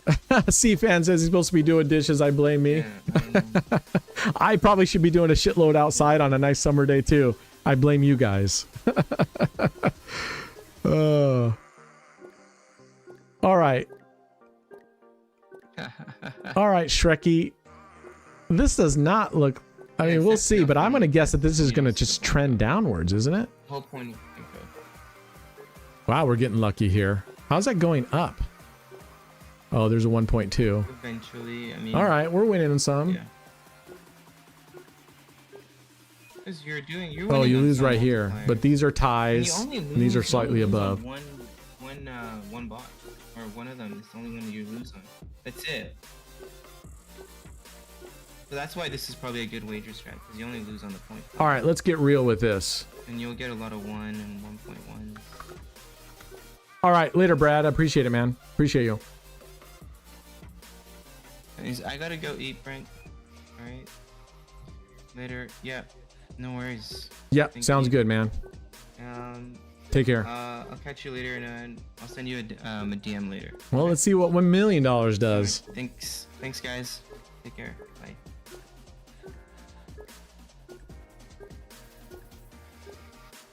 animation. C-Fan says he's supposed to be doing dishes. I blame me. Yeah, I probably should be doing a shitload outside on a nice summer day too. I blame you guys. All right. All right, Shrekky. This does not look... I mean, we'll see, but I'm going to guess that this is going to just trend downwards, isn't it? whole point. Okay. Wow, we're getting lucky here. How's that going up? Oh, there's a 1.2. Eventually, I mean. All right, we're winning some. Yeah. Because you're Oh, winning you on lose some right here. multipliers. But these are And ties. you only And these are lose- you only slightly lose on above. One bot, or one of them is the only one that you lose on. That's it. So that's why this is probably a good wager strat, because you only lose on the point. All right, let's get real with this. And you'll get a lot of 1 and 1.1. All right, later, Brad. I appreciate it, man. Appreciate you. I gotta go eat, Frank. Alright. Later. Yeah. No worries. Yeah, Thank sounds you. good, man. Take care. I'll catch you later, and I'll send you a DM later. Well, let's see what $1 million does. Alright, thanks, guys. Take care. Bye.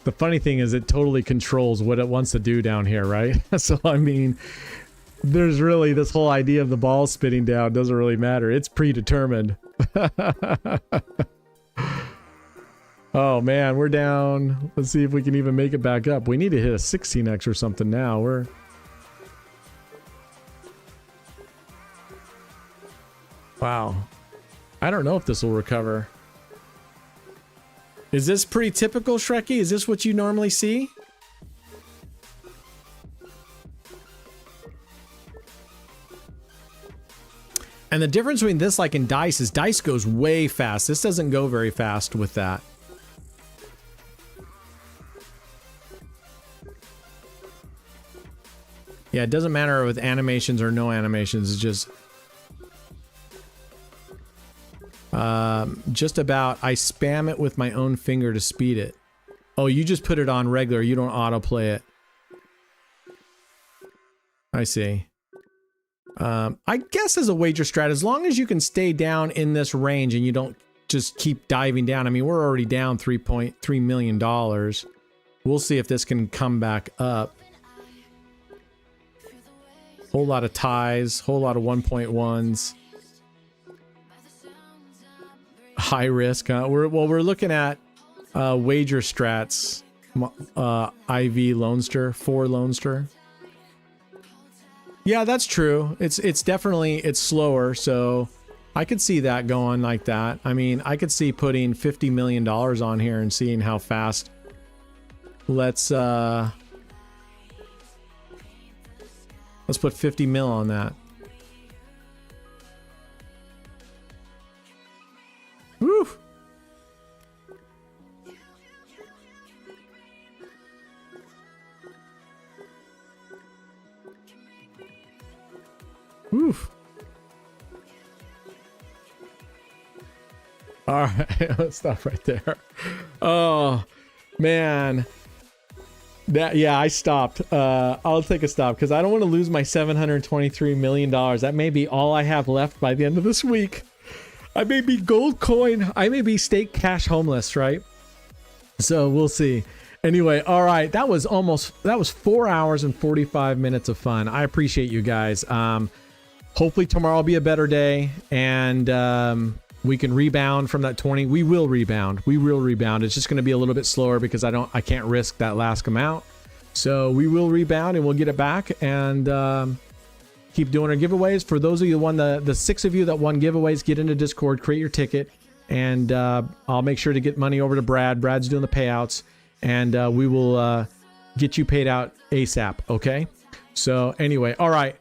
The funny thing is it totally controls what it wants to do down here, right? So, I mean, there's really this whole idea of the ball spitting down doesn't really matter. It's predetermined. Oh, man, we're down. Let's see if we can even make it back up. We need to hit a 16x or something now. Wow. I don't know if this will recover. Is this pretty typical, Shrekky? Is this what you normally see? And the difference between this, like in dice, is dice goes way fast. This doesn't go very fast with that. Yeah, it doesn't matter with animations or no animations. It's just about, I spam it with my own finger to speed it. Oh, you just put it on regular. You don't autoplay it. I see. I guess as a wager strat, as long as you can stay down in this range and you don't just keep diving down. I mean, we're already down $3.3 million. We'll see if this can come back up. Whole lot of ties, whole lot of 1.1s. High risk, huh? We're looking at wager strats. IV Lonester, 4 Lonester. Yeah, that's true. It's definitely, it's slower, so I could see that going like that. I mean, I could see putting $50 million on here and seeing how fast. Let's put 50 mil on that. Woo! Woof. All right, let's stop right there. Oh, man. Yeah, I stopped. I'll take a stop because I don't want to lose my $723 million. That may be all I have left by the end of this week. I may be gold coin. I may be state cash homeless, right? So we'll see. Anyway, all right. That was 4 hours and 45 minutes of fun. I appreciate you guys. Hopefully tomorrow will be a better day and we can rebound from that 20. We will rebound. It's just going to be a little bit slower because I can't risk that last amount. So we will rebound and we'll get it back and keep doing our giveaways. For those of you the 6 of you that won giveaways, get into Discord, create your ticket, and I'll make sure to get money over to Brad. Brad's doing the payouts, and we will get you paid out ASAP. Okay. So anyway, all right.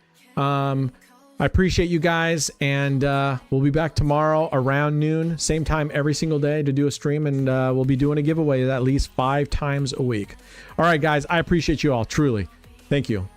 I appreciate you guys, and we'll be back tomorrow around noon, same time every single day to do a stream, and we'll be doing a giveaway at least 5 times a week. All right, guys, I appreciate you all, truly. Thank you.